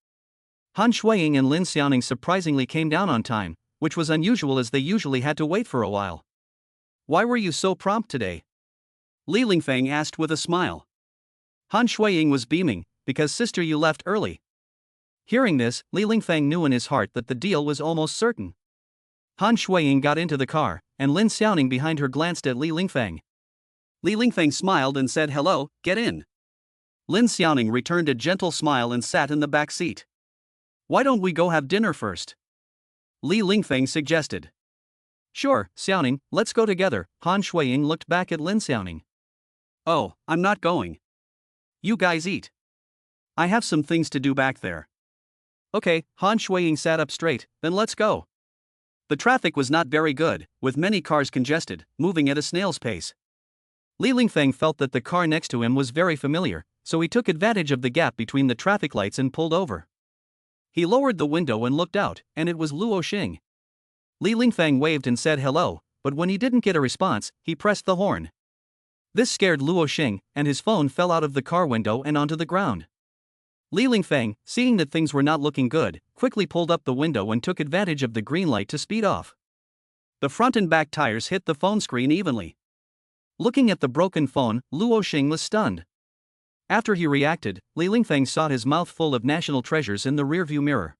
Han Shuiying and Lin Xiaoning surprisingly came down on time, which was unusual as they usually had to wait for a while. Why were you so prompt today? Li Lingfeng asked with a smile. Han Shuiying was beaming, because sister you left early. Hearing this, Li Lingfeng knew in his heart that the deal was almost certain. Han Shuiying got into the car, and Lin Xiaoning behind her glanced at Li Lingfeng. Li Lingfeng smiled and said hello, get in. Lin Xiaoning returned a gentle smile and sat in the back seat. Why don't we go have dinner first? Li Lingfeng suggested. Sure, Xiaoning, let's go together. Han Shuiying looked back at Lin Xiaoning. Oh, I'm not going. You guys eat. I have some things to do back there. Okay, Han Shuiying sat up straight, then let's go. The traffic was not very good, with many cars congested, moving at a snail's pace. Li Lingfeng felt that the car next to him was very familiar, so he took advantage of the gap between the traffic lights and pulled over. He lowered the window and looked out, and it was Luo Xing. Li Lingfeng waved and said hello, but when he didn't get a response, he pressed the horn. This scared Luo Xing, and his phone fell out of the car window and onto the ground. Li Lingfeng, seeing that things were not looking good, quickly pulled up the window and took advantage of the green light to speed off. The front and back tires hit the phone screen evenly. Looking at the broken phone, Luo Xing was stunned. After he reacted, Li Lingfeng saw his mouth full of national treasures in the rearview mirror.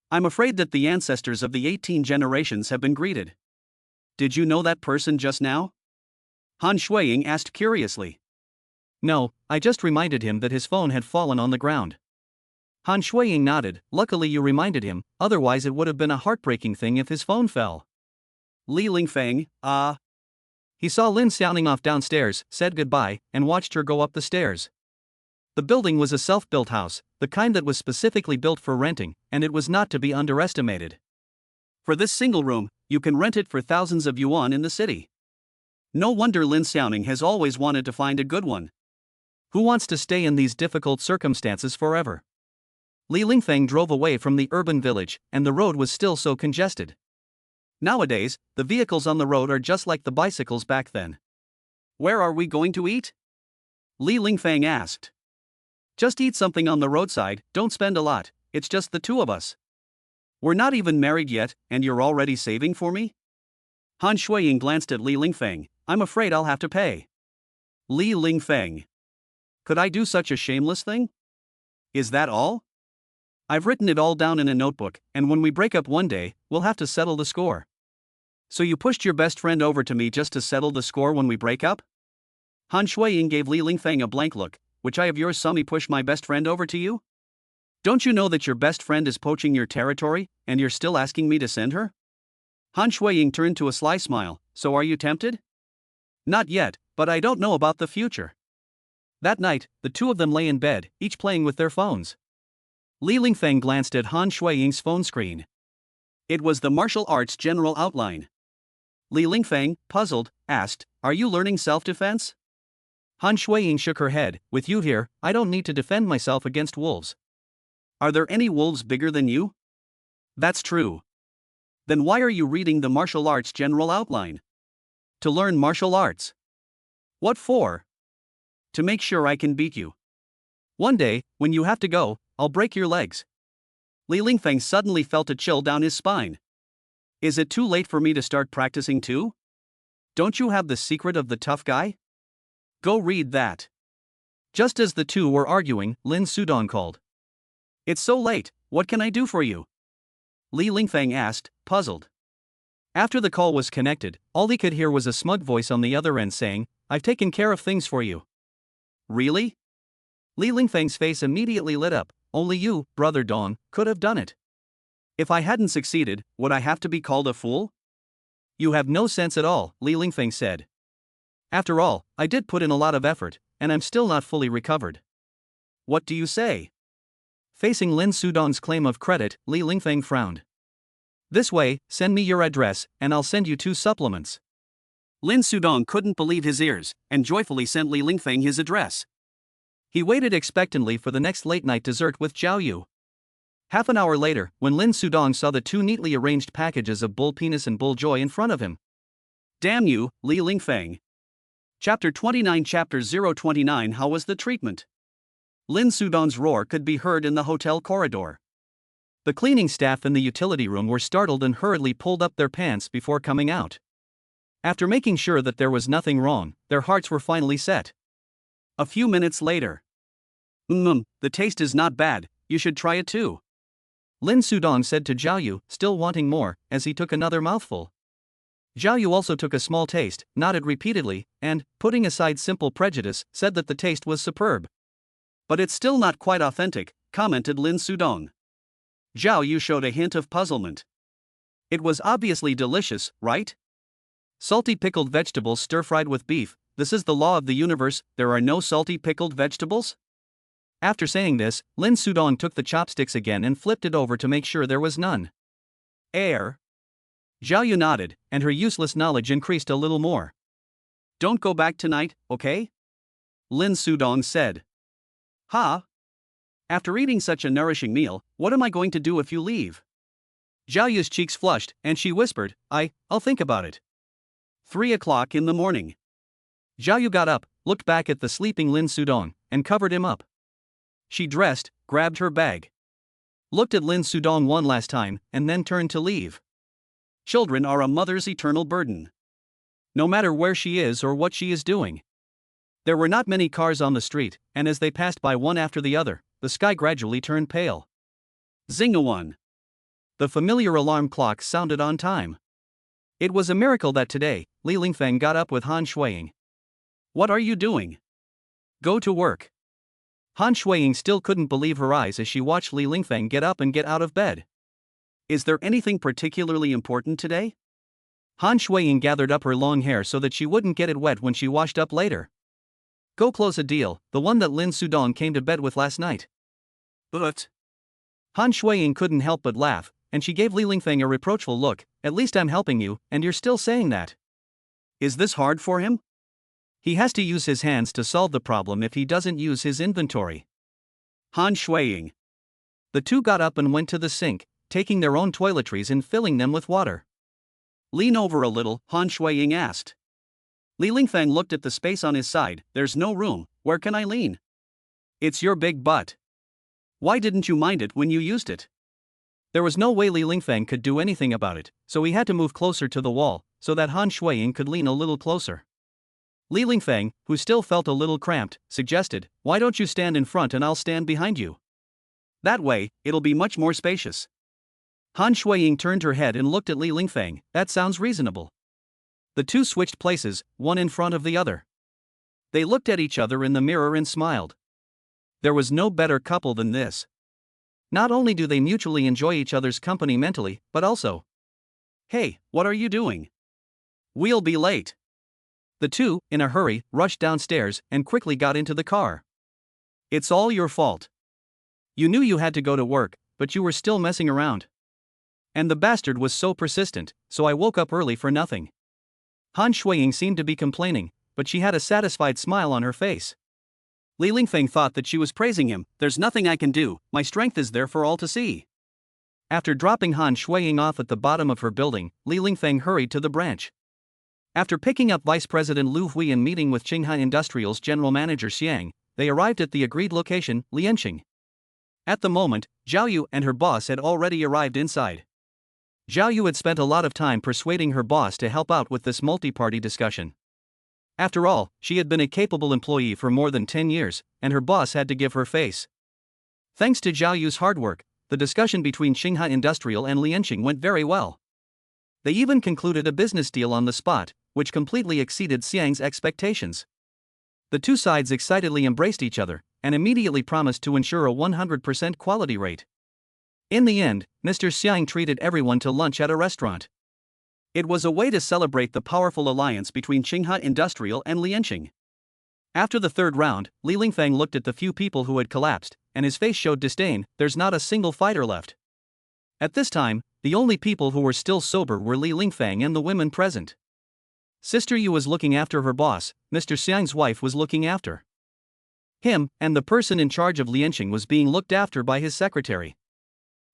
I'm afraid that the ancestors of the 18 generations have been greeted. Did you know that person just now? Han Shuiying asked curiously. No, I just reminded him that his phone had fallen on the ground. Han Shuiying nodded, luckily you reminded him, otherwise it would have been a heartbreaking thing if his phone fell. Li Lingfeng, He saw Lin Xiaoning off downstairs, said goodbye, and watched her go up the stairs. The building was a self-built house, the kind that was specifically built for renting, and it was not to be underestimated. For this single room, you can rent it for thousands of yuan in the city. No wonder Lin Xiaoning has always wanted to find a good one. Who wants to stay in these difficult circumstances forever? Li Lingfeng drove away from the urban village, and the road was still so congested. Nowadays, the vehicles on the road are just like the bicycles back then. Where are we going to eat? Li Lingfeng asked. Just eat something on the roadside, don't spend a lot, it's just the two of us. We're not even married yet, and you're already saving for me? Han Shuiying glanced at Li Lingfeng, I'm afraid I'll have to pay. Li Lingfeng. Could I do such a shameless thing? Is that all? I've written it all down in a notebook, and when we break up one day, we'll have to settle the score. So you pushed your best friend over to me just to settle the score when we break up? Han Shuiying gave Li Lingfeng a blank look, which I of yours saw me push my best friend over to you? Don't you know that your best friend is poaching your territory, and you're still asking me to send her? Han Shuiying turned to a sly smile, so are you tempted? Not yet, but I don't know about the future. That night, the two of them lay in bed, each playing with their phones. Li Lingfeng glanced at Han Shuiying's phone screen. It was the martial arts general outline. Li Lingfeng, puzzled, asked, are you learning self-defense? Han Shuiying shook her head, with you here, I don't need to defend myself against wolves. Are there any wolves bigger than you? That's true. Then why are you reading the martial arts general outline? To learn martial arts. What for? To make sure I can beat you. One day, when you have to go, I'll break your legs. Li Lingfeng suddenly felt a chill down his spine. Is it too late for me to start practicing too? Don't you have the secret of the tough guy? Go read that. Just as the two were arguing, Lin Sudong called. It's so late, what can I do for you? Li Lingfeng asked, puzzled. After the call was connected, all he could hear was a smug voice on the other end saying, I've taken care of things for you. Really? Li Lingfeng's face immediately lit up. Only you, Brother Dong, could have done it. If I hadn't succeeded, would I have to be called a fool? You have no sense at all, Li Lingfeng said. After all, I did put in a lot of effort, and I'm still not fully recovered. What do you say? Facing Lin Sudong's claim of credit, Li Lingfeng frowned. This way, send me your address, and I'll send you 2 supplements. Lin Sudong couldn't believe his ears, and joyfully sent Li Lingfeng his address. He waited expectantly for the next late-night dessert with Zhao Yu. Half an hour later, when Lin Sudong saw the 2 neatly arranged packages of bull penis and bull joy in front of him. Damn you, Li Lingfeng. Chapter 29 Chapter 029 How was the treatment? Lin Sudong's roar could be heard in the hotel corridor. The cleaning staff in the utility room were startled and hurriedly pulled up their pants before coming out. After making sure that there was nothing wrong, their hearts were finally set. A few minutes later. The taste is not bad, you should try it too. Lin Sudong said to Zhao Yu, still wanting more, as he took another mouthful. Zhao Yu also took a small taste, nodded repeatedly, and, putting aside simple prejudice, said that the taste was superb. But it's still not quite authentic, commented Lin Sudong. Zhao Yu showed a hint of puzzlement. It was obviously delicious, right? Salty pickled vegetables stir-fried with beef, this is the law of the universe, there are no salty pickled vegetables? After saying this, Lin Sudong took the chopsticks again and flipped it over to make sure there was none. Air. Zhao Yu nodded, and her useless knowledge increased a little more. Don't go back tonight, okay? Lin Sudong said. Ha? After eating such a nourishing meal, what am I going to do if you leave? Zhao Yu's cheeks flushed, and she whispered, I'll think about it. 3 o'clock in the morning. Zhao Yu got up, looked back at the sleeping Lin Sudong, and covered him up. She dressed, grabbed her bag, looked at Lin Sudong one last time, and then turned to leave. Children are a mother's eternal burden. No matter where she is or what she is doing. There were not many cars on the street, and as they passed by one after the other, the sky gradually turned pale. Zing-a-one. The familiar alarm clock sounded on time. It was a miracle that today, Li Lingfeng got up with Han Shuiying. What are you doing? Go to work. Han Shuiying still couldn't believe her eyes as she watched Li Lingfeng get up and get out of bed. Is there anything particularly important today? Han Shuiying gathered up her long hair so that she wouldn't get it wet when she washed up later. Go close a deal, the one that Lin Sudong came to bed with last night. But Han Shuiying couldn't help but laugh, and she gave Li Lingfeng a reproachful look. At least I'm helping you, and you're still saying that. Is this hard for him? He has to use his hands to solve the problem if he doesn't use his inventory. Han Shuiying. The two got up and went to the sink, taking their own toiletries and filling them with water. Lean over a little, Han Shuiying asked. Li Lingfeng looked at the space on his side. There's no room, where can I lean? It's your big butt. Why didn't you mind it when you used it? There was no way Li Lingfeng could do anything about it, so he had to move closer to the wall, so that Han Shuiying could lean a little closer. Li Lingfeng, who still felt a little cramped, suggested, why don't you stand in front and I'll stand behind you? That way, it'll be much more spacious. Han Shuiying turned her head and looked at Li Lingfeng. That sounds reasonable. The two switched places, one in front of the other. They looked at each other in the mirror and smiled. There was no better couple than this. Not only do they mutually enjoy each other's company mentally, but also. Hey, what are you doing? We'll be late. The two, in a hurry, rushed downstairs and quickly got into the car. It's all your fault. You knew you had to go to work, but you were still messing around. And the bastard was so persistent, so I woke up early for nothing. Han Shuiying seemed to be complaining, but she had a satisfied smile on her face. Li Lingfeng thought that she was praising him. There's nothing I can do, my strength is there for all to see. After dropping Han Shuiying off at the bottom of her building, Li Lingfeng hurried to the branch. After picking up Vice President Lu Hui and meeting with Qinghai Industrial's general manager Xiang, they arrived at the agreed location, Lianqing. At the moment, Zhao Yu and her boss had already arrived inside. Zhao Yu had spent a lot of time persuading her boss to help out with this multi-party discussion. After all, she had been a capable employee for more than 10 years, and her boss had to give her face. Thanks to Zhao Yu's hard work, the discussion between Qinghai Industrial and Lianqing went very well. They even concluded a business deal on the spot, which completely exceeded Xiang's expectations. The two sides excitedly embraced each other, and immediately promised to ensure a 100% quality rate. In the end, Mr. Xiang treated everyone to lunch at a restaurant. It was a way to celebrate the powerful alliance between Qinghai Industrial and Lianqing. After the third round, Li Lingfeng looked at the few people who had collapsed, and his face showed disdain. There's not a single fighter left. At this time, the only people who were still sober were Li Lingfeng and the women present. Sister Yu was looking after her boss, Mr. Xiang's wife was looking after him, and the person in charge of Lianqing was being looked after by his secretary.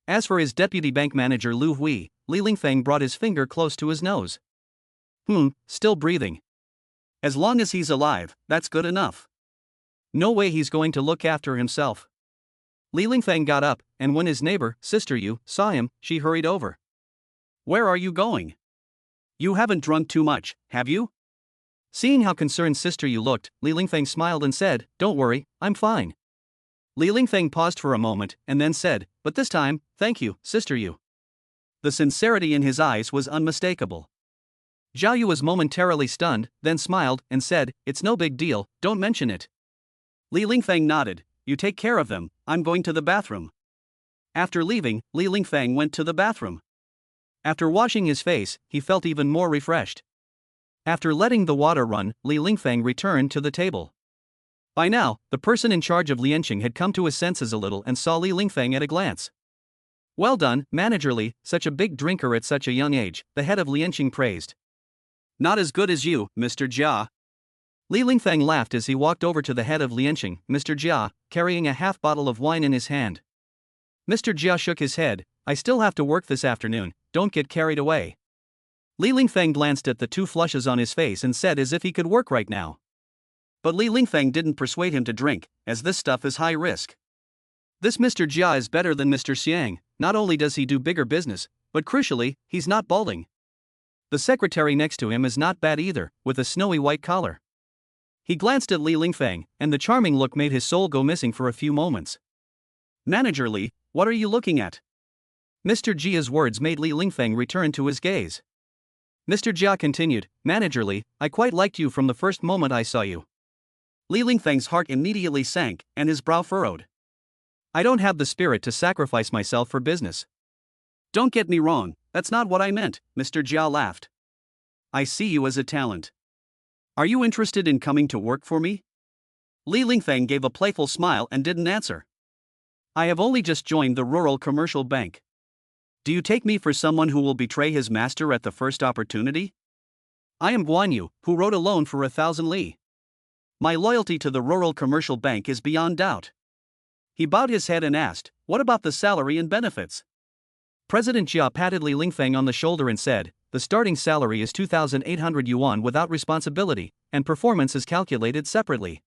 As for his deputy bank manager Lu Hui, Li Lingfeng brought his finger close to his nose. Still breathing. As long as he's alive, that's good enough. No way he's going to look after himself. Li Lingfeng got up, and when his neighbor, Sister Yu, saw him, she hurried over. Where are you going? You haven't drunk too much, have you? Seeing how concerned Sister Yu looked, Li Lingfeng smiled and said, Don't worry, I'm fine. Li Lingfeng paused for a moment and then said, But this time, thank you, Sister Yu. The sincerity in his eyes was unmistakable. Zhao Yu was momentarily stunned, then smiled and said, It's no big deal, don't mention it. Li Lingfeng nodded, You take care of them, I'm going to the bathroom. After leaving, Li Lingfeng went to the bathroom. After washing his face, he felt even more refreshed. After letting the water run, Li Lingfeng returned to the table. By now, the person in charge of Lianqing had come to his senses a little and saw Li Lingfeng at a glance. Well done, Manager Li, such a big drinker at such a young age, the head of Lianqing praised. Not as good as you, Mr. Jia. Li Lingfeng laughed as he walked over to the head of Lianqing, Mr. Jia, carrying a half bottle of wine in his hand. Mr. Jia shook his head, I still have to work this afternoon, don't get carried away. Li Lingfeng glanced at the two flushes on his face and said as if he could work right now. But Li Lingfeng didn't persuade him to drink, as this stuff is high risk. This Mr. Jia is better than Mr. Xiang, not only does he do bigger business, but crucially, he's not balding. The secretary next to him is not bad either, with a snowy white collar. He glanced at Li Lingfeng, and the charming look made his soul go missing for a few moments. Manager Li, what are you looking at? Mr. Jia's words made Li Lingfeng return to his gaze. Mr. Jia continued, Manager Li, I quite liked you from the first moment I saw you. Li Lingfeng's heart immediately sank, and his brow furrowed. I don't have the spirit to sacrifice myself for business. Don't get me wrong, that's not what I meant, Mr. Jia laughed. I see you as a talent. Are you interested in coming to work for me? Li Lingfeng gave a playful smile and didn't answer. I have only just joined the Rural Commercial Bank. Do you take me for someone who will betray his master at the first opportunity? I am Guan Yu, who wrote a loan for 1,000 li. My loyalty to the Rural Commercial Bank is beyond doubt. He bowed his head and asked, What about the salary and benefits? President Jia patted Li Lingfeng on the shoulder and said, The starting salary is 2,800 yuan without responsibility, and performance is calculated separately.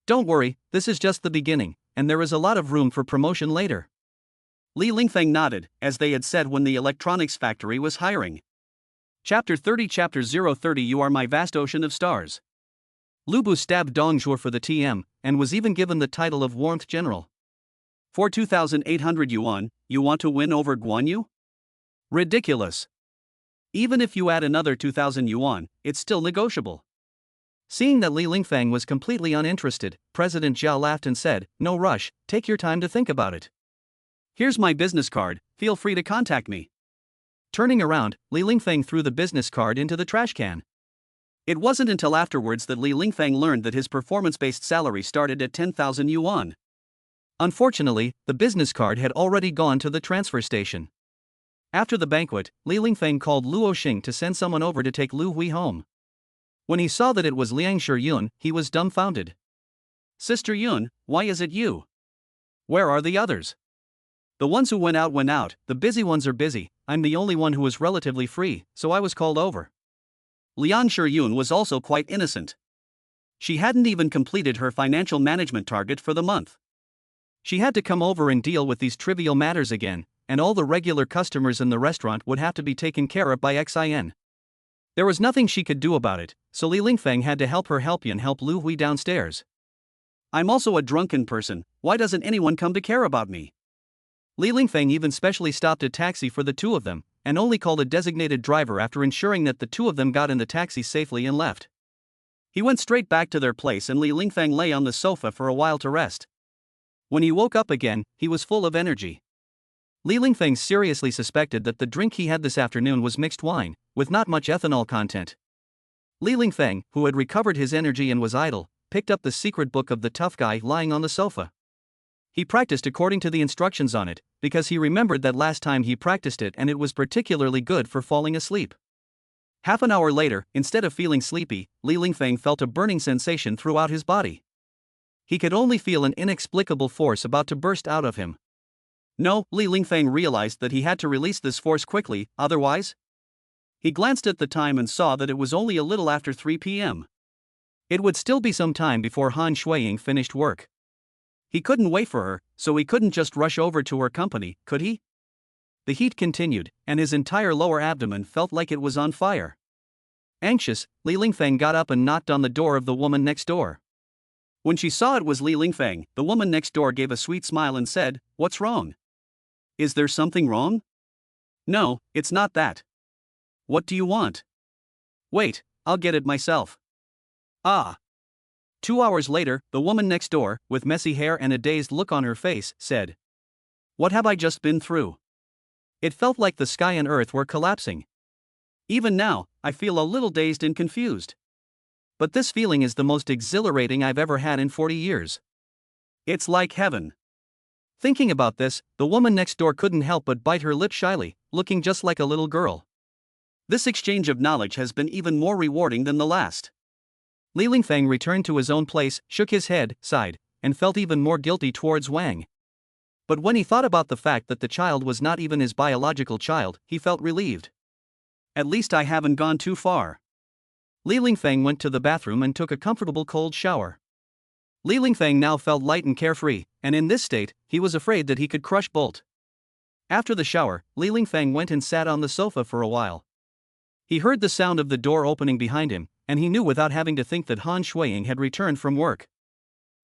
Don't worry, this is just the beginning, and there is a lot of room for promotion later. Li Lingfeng nodded, as they had said when the electronics factory was hiring. Chapter 30 Chapter 030 You are my vast ocean of stars. Lu Bu stabbed Dong Zhuo for the TM, and was even given the title of Warmth General. For 2,800 yuan, you want to win over Guan Yu? Ridiculous. Even if you add another 2,000 yuan, it's still negotiable. Seeing that Li Lingfeng was completely uninterested, President Zhao laughed and said, No rush, take your time to think about it. Here's my business card, feel free to contact me. Turning around, Li Lingfeng threw the business card into the trash can. It wasn't until afterwards that Li Lingfeng learned that his performance-based salary started at 10,000 yuan. Unfortunately, the business card had already gone to the transfer station. After the banquet, Li Lingfeng called Luo Xing to send someone over to take Lu Hui home. When he saw that it was Liang Shiyun, he was dumbfounded. Sister Yun, why is it you? Where are the others? The ones who went out, the busy ones are busy, I'm the only one who is relatively free, so I was called over. Lian Shiyun was also quite innocent. She hadn't even completed her financial management target for the month. She had to come over and deal with these trivial matters again, and all the regular customers in the restaurant would have to be taken care of by Xin. There was nothing she could do about it, so Li Lingfeng had to help her help Lu Hui downstairs. I'm also a drunken person, why doesn't anyone come to care about me? Li Lingfeng even specially stopped a taxi for the two of them, and only called a designated driver after ensuring that the two of them got in the taxi safely and left. He went straight back to their place and Li Lingfeng lay on the sofa for a while to rest. When he woke up again, he was full of energy. Li Lingfeng seriously suspected that the drink he had this afternoon was mixed wine, with not much ethanol content. Li Lingfeng, who had recovered his energy and was idle, picked up the secret book of the tough guy lying on the sofa. He practiced according to the instructions on it, because he remembered that last time he practiced it and it was particularly good for falling asleep. Half an hour later, instead of feeling sleepy, Li Lingfeng felt a burning sensation throughout his body. He could only feel an inexplicable force about to burst out of him. No, Li Lingfeng realized that he had to release this force quickly, otherwise. He glanced at the time and saw that it was only a little after 3 p.m. It would still be some time before Han Shuiying finished work. He couldn't wait for her, so he couldn't just rush over to her company, could he? The heat continued, and his entire lower abdomen felt like it was on fire. Anxious, Li Lingfeng got up and knocked on the door of the woman next door. When she saw it was Li Lingfeng, the woman next door gave a sweet smile and said, "What's wrong? Is there something wrong?" "No, it's not that." "What do you want?" "Wait, I'll get it myself." "Ah." 2 hours later, the woman next door, with messy hair and a dazed look on her face, said, "What have I just been through?" It felt like the sky and earth were collapsing. Even now, I feel a little dazed and confused. But this feeling is the most exhilarating I've ever had in 40 years. It's like heaven. Thinking about this, the woman next door couldn't help but bite her lip shyly, looking just like a little girl. This exchange of knowledge has been even more rewarding than the last. Li Lingfeng returned to his own place, shook his head, sighed, and felt even more guilty towards Wang. But when he thought about the fact that the child was not even his biological child, he felt relieved. At least I haven't gone too far. Li Lingfeng went to the bathroom and took a comfortable cold shower. Li Lingfeng now felt light and carefree, and in this state, he was afraid that he could crush Bolt. After the shower, Li Lingfeng went and sat on the sofa for a while. He heard the sound of the door opening behind him, and he knew without having to think that Han Shuiying had returned from work.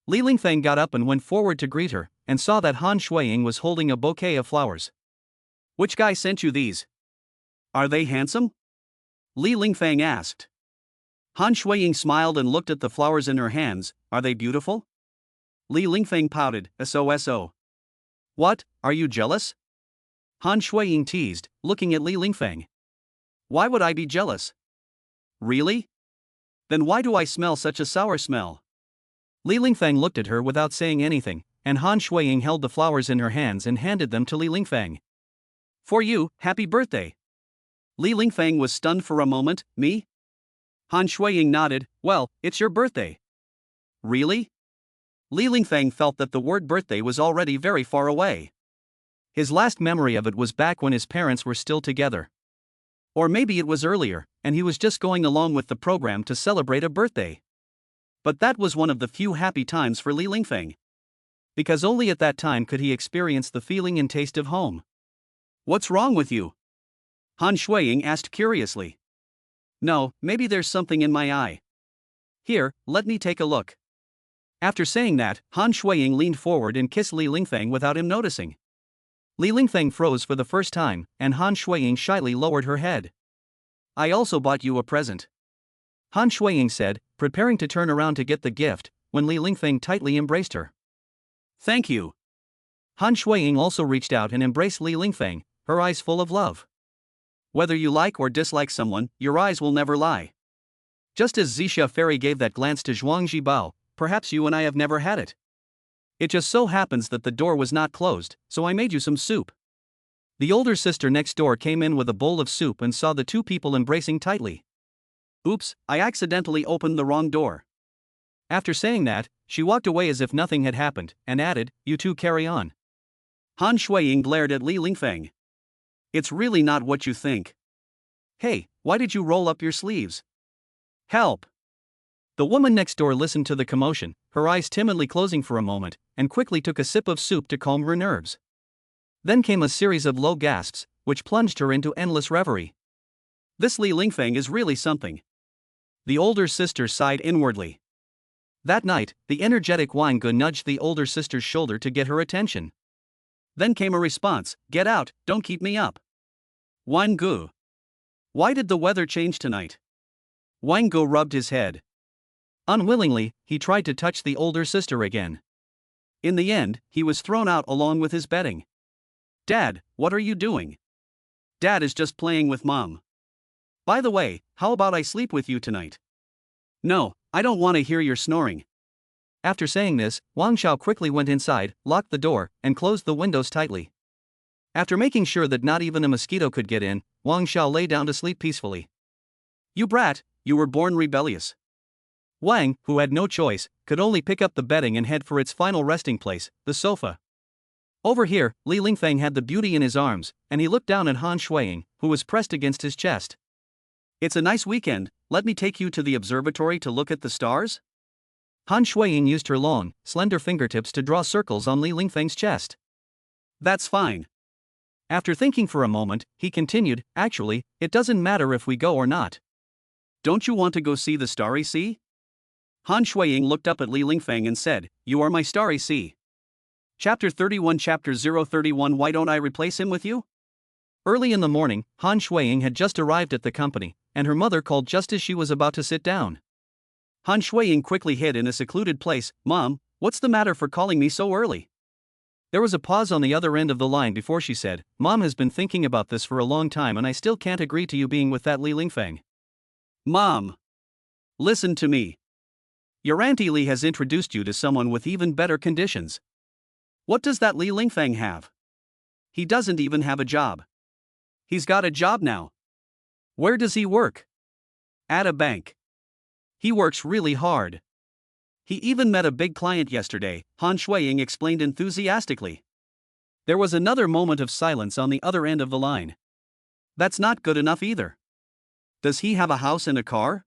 Li Lingfeng got up and went forward to greet her, and saw that Han Shuiying was holding a bouquet of flowers. "Which guy sent you these? Are they handsome?" Li Lingfeng asked. Han Shuiying smiled and looked at the flowers in her hands. "Are they beautiful?" Li Lingfeng pouted, "So. What, are you jealous?" Han Shuiying teased, looking at Li Lingfeng. "Why would I be jealous?" "Really? Then why do I smell such a sour smell?" Li Lingfeng looked at her without saying anything, and Han Shuiying held the flowers in her hands and handed them to Li Lingfeng. "For you, happy birthday." Li Lingfeng was stunned for a moment. "Me?" Han Shuiying nodded. "Well, it's your birthday." "Really?" Li Lingfeng felt that the word birthday was already very far away. His last memory of it was back when his parents were still together. Or maybe it was earlier, and he was just going along with the program to celebrate a birthday. But that was one of the few happy times for Li Lingfeng. Because only at that time could he experience the feeling and taste of home. "What's wrong with you?" Han Shuiying asked curiously. "No, maybe there's something in my eye. Here, let me take a look." After saying that, Han Shuiying leaned forward and kissed Li Lingfeng without him noticing. Li Lingfeng froze for the first time, and Han Shuiying shyly lowered her head. "I also bought you a present," Han Shuiying said, preparing to turn around to get the gift, when Li Lingfeng tightly embraced her. "Thank you." Han Shuiying also reached out and embraced Li Lingfeng, her eyes full of love. Whether you like or dislike someone, your eyes will never lie. Just as Zixia Fairy gave that glance to Zhuang Zhibao, perhaps you and I have never had it. It just so happens that the door was not closed, so I made you some soup. The older sister next door came in with a bowl of soup and saw the two people embracing tightly. "Oops, I accidentally opened the wrong door." After saying that, she walked away as if nothing had happened, and added, "You two carry on." Han Shuiying glared at Li Lingfeng. "It's really not what you think. Hey, why did you roll up your sleeves?" Help! The woman next door listened to the commotion, her eyes timidly closing for a moment, and quickly took a sip of soup to calm her nerves. Then came a series of low gasps, which plunged her into endless reverie. This Li Lingfeng is really something. The older sister sighed inwardly. That night, the energetic Wang Gu nudged the older sister's shoulder to get her attention. Then came a response, "Get out, don't keep me up." Wang Gu. Why did the weather change tonight? Wang Gu rubbed his head. Unwillingly, he tried to touch the older sister again. In the end, he was thrown out along with his bedding. Dad, what are you doing? Dad is just playing with Mom. By the way, how about I sleep with you tonight? No, I don't want to hear your snoring. After saying this, Wang Xiao quickly went inside, locked the door, and closed the windows tightly. After making sure that not even a mosquito could get in, Wang Xiao lay down to sleep peacefully. You brat, you were born rebellious. Wang, who had no choice, could only pick up the bedding and head for its final resting place, the sofa. Over here, Li Lingfeng had the beauty in his arms, and he looked down at Han Shuiying, who was pressed against his chest. It's a nice weekend, let me take you to the observatory to look at the stars? Han Shuiying used her long, slender fingertips to draw circles on Li Lingfeng's chest. That's fine. After thinking for a moment, he continued, actually, it doesn't matter if we go or not. Don't you want to go see the starry sea? Han Shuiying looked up at Li Lingfeng and said, You are my starry sea. Chapter 31 Chapter 031 Why don't I replace him with you? Early in the morning, Han Shuiying had just arrived at the company, and her mother called just as she was about to sit down. Han Shuiying quickly hid in a secluded place. Mom, what's the matter for calling me so early? There was a pause on the other end of the line before she said, Mom has been thinking about this for a long time and I still can't agree to you being with that Li Lingfeng. Mom! Listen to me. Your Auntie Li has introduced you to someone with even better conditions. What does that Li Lingfeng have? He doesn't even have a job. He's got a job now. Where does he work? At a bank. He works really hard. He even met a big client yesterday, Han Shuiying explained enthusiastically. There was another moment of silence on the other end of the line. That's not good enough either. Does he have a house and a car?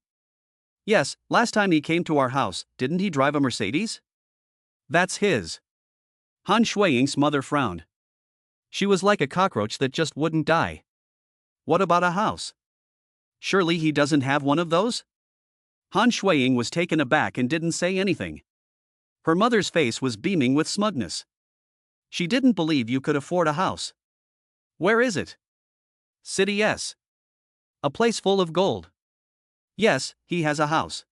Yes, last time he came to our house, didn't he drive a Mercedes? That's his. Han Shuiying's mother frowned. She was like a cockroach that just wouldn't die. What about a house? Surely he doesn't have one of those? Han Shuiying was taken aback and didn't say anything. Her mother's face was beaming with smugness. She didn't believe you could afford a house. Where is it? City S. A place full of gold. Yes, he has a house.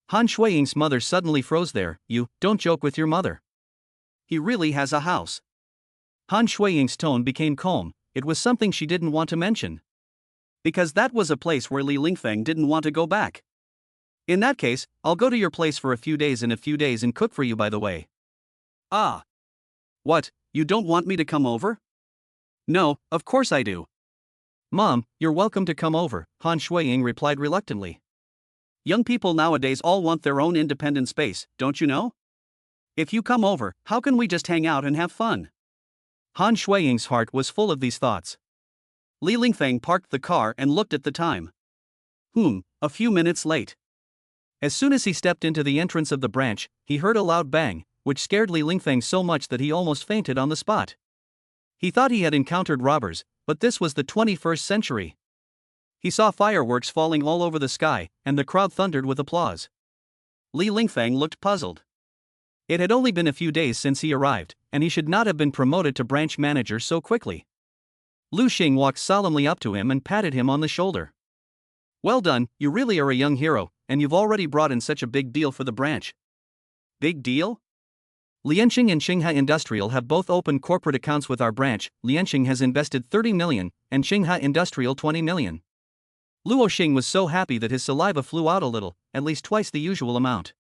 Han Shuiying's mother suddenly froze there. You don't joke with your mother. He really has a house. Han Shuiying's tone became calm. It was something she didn't want to mention. Because that was a place where Li Lingfeng didn't want to go back. In that case, I'll go to your place for a few days and cook for you by the way. Ah. What, you don't want me to come over? No, of course I do. Mom, you're welcome to come over, Han Shuiying replied reluctantly. Young people nowadays all want their own independent space, don't you know? If you come over, how can we just hang out and have fun? Han Shuiying's heart was full of these thoughts. Li Lingfeng parked the car and looked at the time. A few minutes late. As soon as he stepped into the entrance of the branch, he heard a loud bang, which scared Li Lingfeng so much that he almost fainted on the spot. He thought he had encountered robbers, but this was the 21st century. He saw fireworks falling all over the sky, and the crowd thundered with applause. Li Lingfeng looked puzzled. It had only been a few days since he arrived, and he should not have been promoted to branch manager so quickly. Lu Xing walked solemnly up to him and patted him on the shoulder. Well done, you really are a young hero, and you've already brought in such a big deal for the branch. Big deal? Lianxing and Xingha Industrial have both opened corporate accounts with our branch. Lianxing has invested 30 million, and Xingha Industrial 20 million. Luo Xing was so happy that his saliva flew out a little, at least twice the usual amount.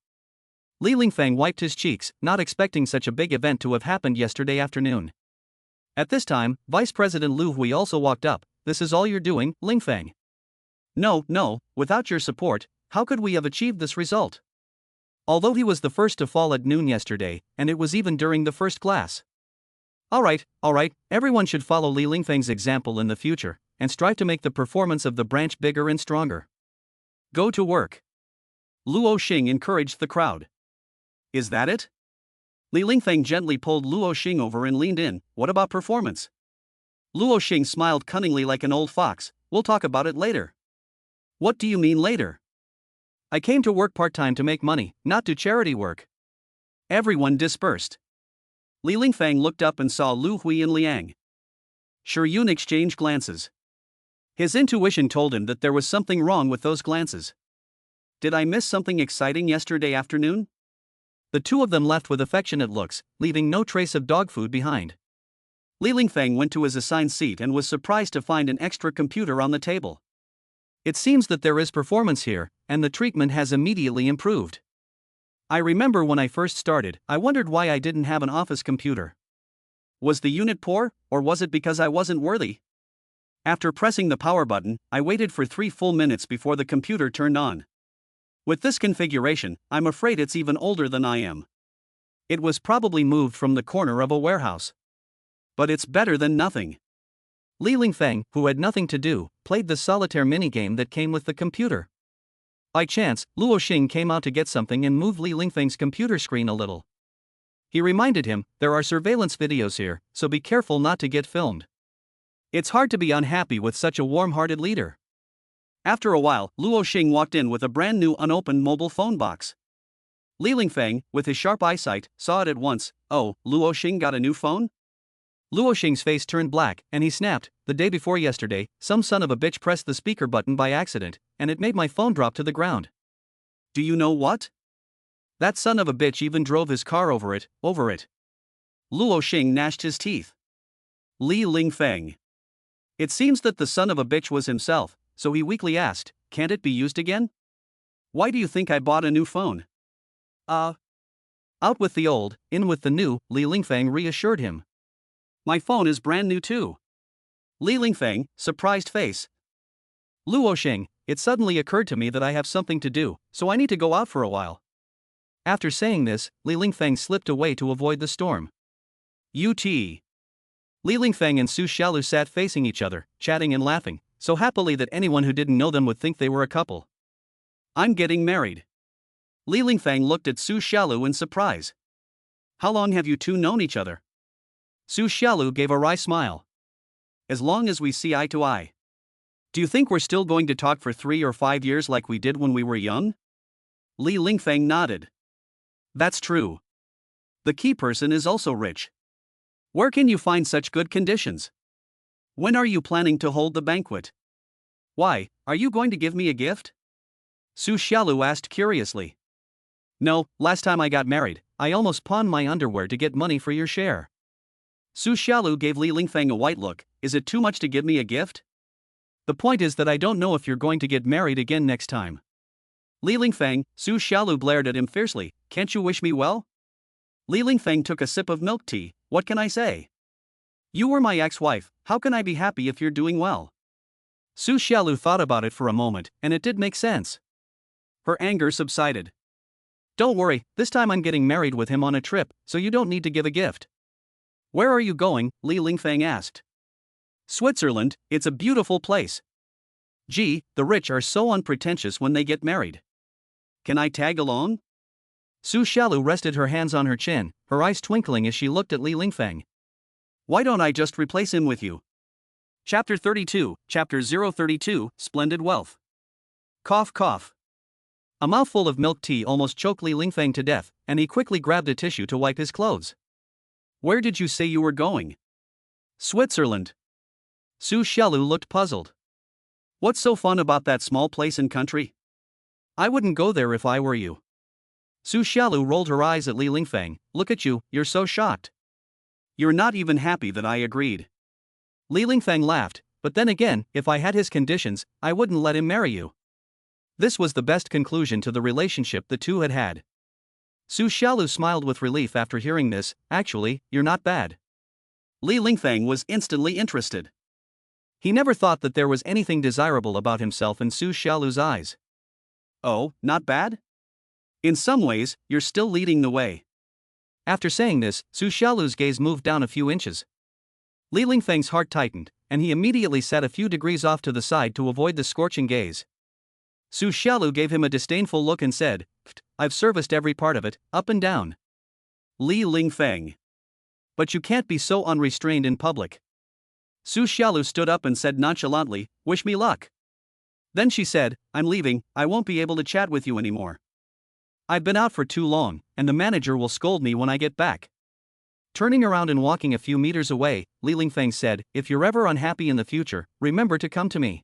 Li Lingfeng wiped his cheeks, not expecting such a big event to have happened yesterday afternoon. At this time, Vice President Lu Hui also walked up. This is all you're doing, Lingfeng? No, without your support, how could we have achieved this result? Although he was the first to fall at noon yesterday, and it was even during the first class. Alright, everyone should follow Li Lingfeng's example in the future, and strive to make the performance of the branch bigger and stronger. Go to work. Luo Xing encouraged the crowd. Is that it? Li Lingfeng gently pulled Luo Xing over and leaned in. What about performance? Luo Xing smiled cunningly like an old fox. We'll talk about it later. What do you mean later? I came to work part-time to make money, not do charity work. Everyone dispersed. Li Lingfeng looked up and saw Lu Hui and Liang. Yun exchanged glances. His intuition told him that there was something wrong with those glances. Did I miss something exciting yesterday afternoon? The two of them left with affectionate looks, leaving no trace of dog food behind. Li Lingfeng went to his assigned seat and was surprised to find an extra computer on the table. It seems that there is performance here, and the treatment has immediately improved. I remember when I first started, I wondered why I didn't have an office computer. Was the unit poor, or was it because I wasn't worthy? After pressing the power button, I waited for 3 full minutes before the computer turned on. With this configuration, I'm afraid it's even older than I am. It was probably moved from the corner of a warehouse. But it's better than nothing. Li Lingfeng, who had nothing to do, played the solitaire minigame that came with the computer. By chance, Luo Xing came out to get something and moved Li Lingfeng's computer screen a little. He reminded him, there are surveillance videos here, so be careful not to get filmed. It's hard to be unhappy with such a warm-hearted leader. After a while, Luo Xing walked in with a brand new unopened mobile phone box. Li Lingfeng, with his sharp eyesight, saw it at once. Oh, Luo Xing got a new phone? Luo Xing's face turned black, and he snapped, the day before yesterday, some son of a bitch pressed the speaker button by accident, and it made my phone drop to the ground. Do you know what? That son of a bitch even drove his car over it. Luo Xing gnashed his teeth. Li Lingfeng. It seems that the son of a bitch was himself, so he weakly asked, can't it be used again? Why do you think I bought a new phone? Out with the old, in with the new, Li Lingfeng reassured him. My phone is brand new too. Li Lingfeng, surprised face. Luo Xing, it suddenly occurred to me that I have something to do, so I need to go out for a while. After saying this, Li Lingfeng slipped away to avoid the storm. Li Lingfeng and Su Xiaolu sat facing each other, chatting and laughing, so happily that anyone who didn't know them would think they were a couple. I'm getting married. Li Lingfeng looked at Su Xiaolu in surprise. How long have you two known each other? Su Xiaolu gave a wry smile. As long as we see eye to eye. Do you think we're still going to talk for 3 or 5 years like we did when we were young? Li Lingfeng nodded. That's true. The key person is also rich. Where can you find such good conditions? When are you planning to hold the banquet? Why, are you going to give me a gift? Su Xiaolu asked curiously. No, last time I got married, I almost pawned my underwear to get money for your share. Su Xiaolu gave Li Lingfeng a white look. Is it too much to give me a gift? The point is that I don't know if you're going to get married again next time. Li Lingfeng, Su Xiaolu glared at him fiercely. Can't you wish me well? Li Lingfeng took a sip of milk tea. What can I say? You were my ex-wife, how can I be happy if you're doing well? Su Xiaolu thought about it for a moment, and it did make sense. Her anger subsided. Don't worry, this time I'm getting married with him on a trip, so you don't need to give a gift. Where are you going? Li Lingfeng asked. Switzerland, it's a beautiful place. Gee, the rich are so unpretentious when they get married. Can I tag along? Su Xiaolu rested her hands on her chin, her eyes twinkling as she looked at Li Lingfeng. Why don't I just replace him with you? Chapter 32, Chapter 032, Splendid Wealth. Cough cough. A mouthful of milk tea almost choked Li Lingfeng to death, and he quickly grabbed a tissue to wipe his clothes. Where did you say you were going? Switzerland. Su Xiaolu looked puzzled. What's so fun about that small place and country? I wouldn't go there if I were you. Su Xiaolu rolled her eyes at Li Lingfeng. Look at you, you're so shocked. You're not even happy that I agreed. Li Lingfeng laughed, but then again, if I had his conditions, I wouldn't let him marry you. This was the best conclusion to the relationship the two had had. Su Xiaolu smiled with relief after hearing this. Actually, you're not bad. Li Lingfeng was instantly interested. He never thought that there was anything desirable about himself in Su Xiaolu's eyes. Oh, not bad? In some ways, you're still leading the way. After saying this, Su Xiaolu's gaze moved down a few inches. Li Lingfeng's heart tightened, and he immediately sat a few degrees off to the side to avoid the scorching gaze. Su Xiaolu gave him a disdainful look and said, I've serviced every part of it, up and down. Li Lingfeng. But you can't be so unrestrained in public. Su Xiaolu stood up and said nonchalantly, wish me luck. Then she said, I'm leaving, I won't be able to chat with you anymore. I've been out for too long, and the manager will scold me when I get back. Turning around and walking a few meters away, Li Lingfeng said, if you're ever unhappy in the future, remember to come to me.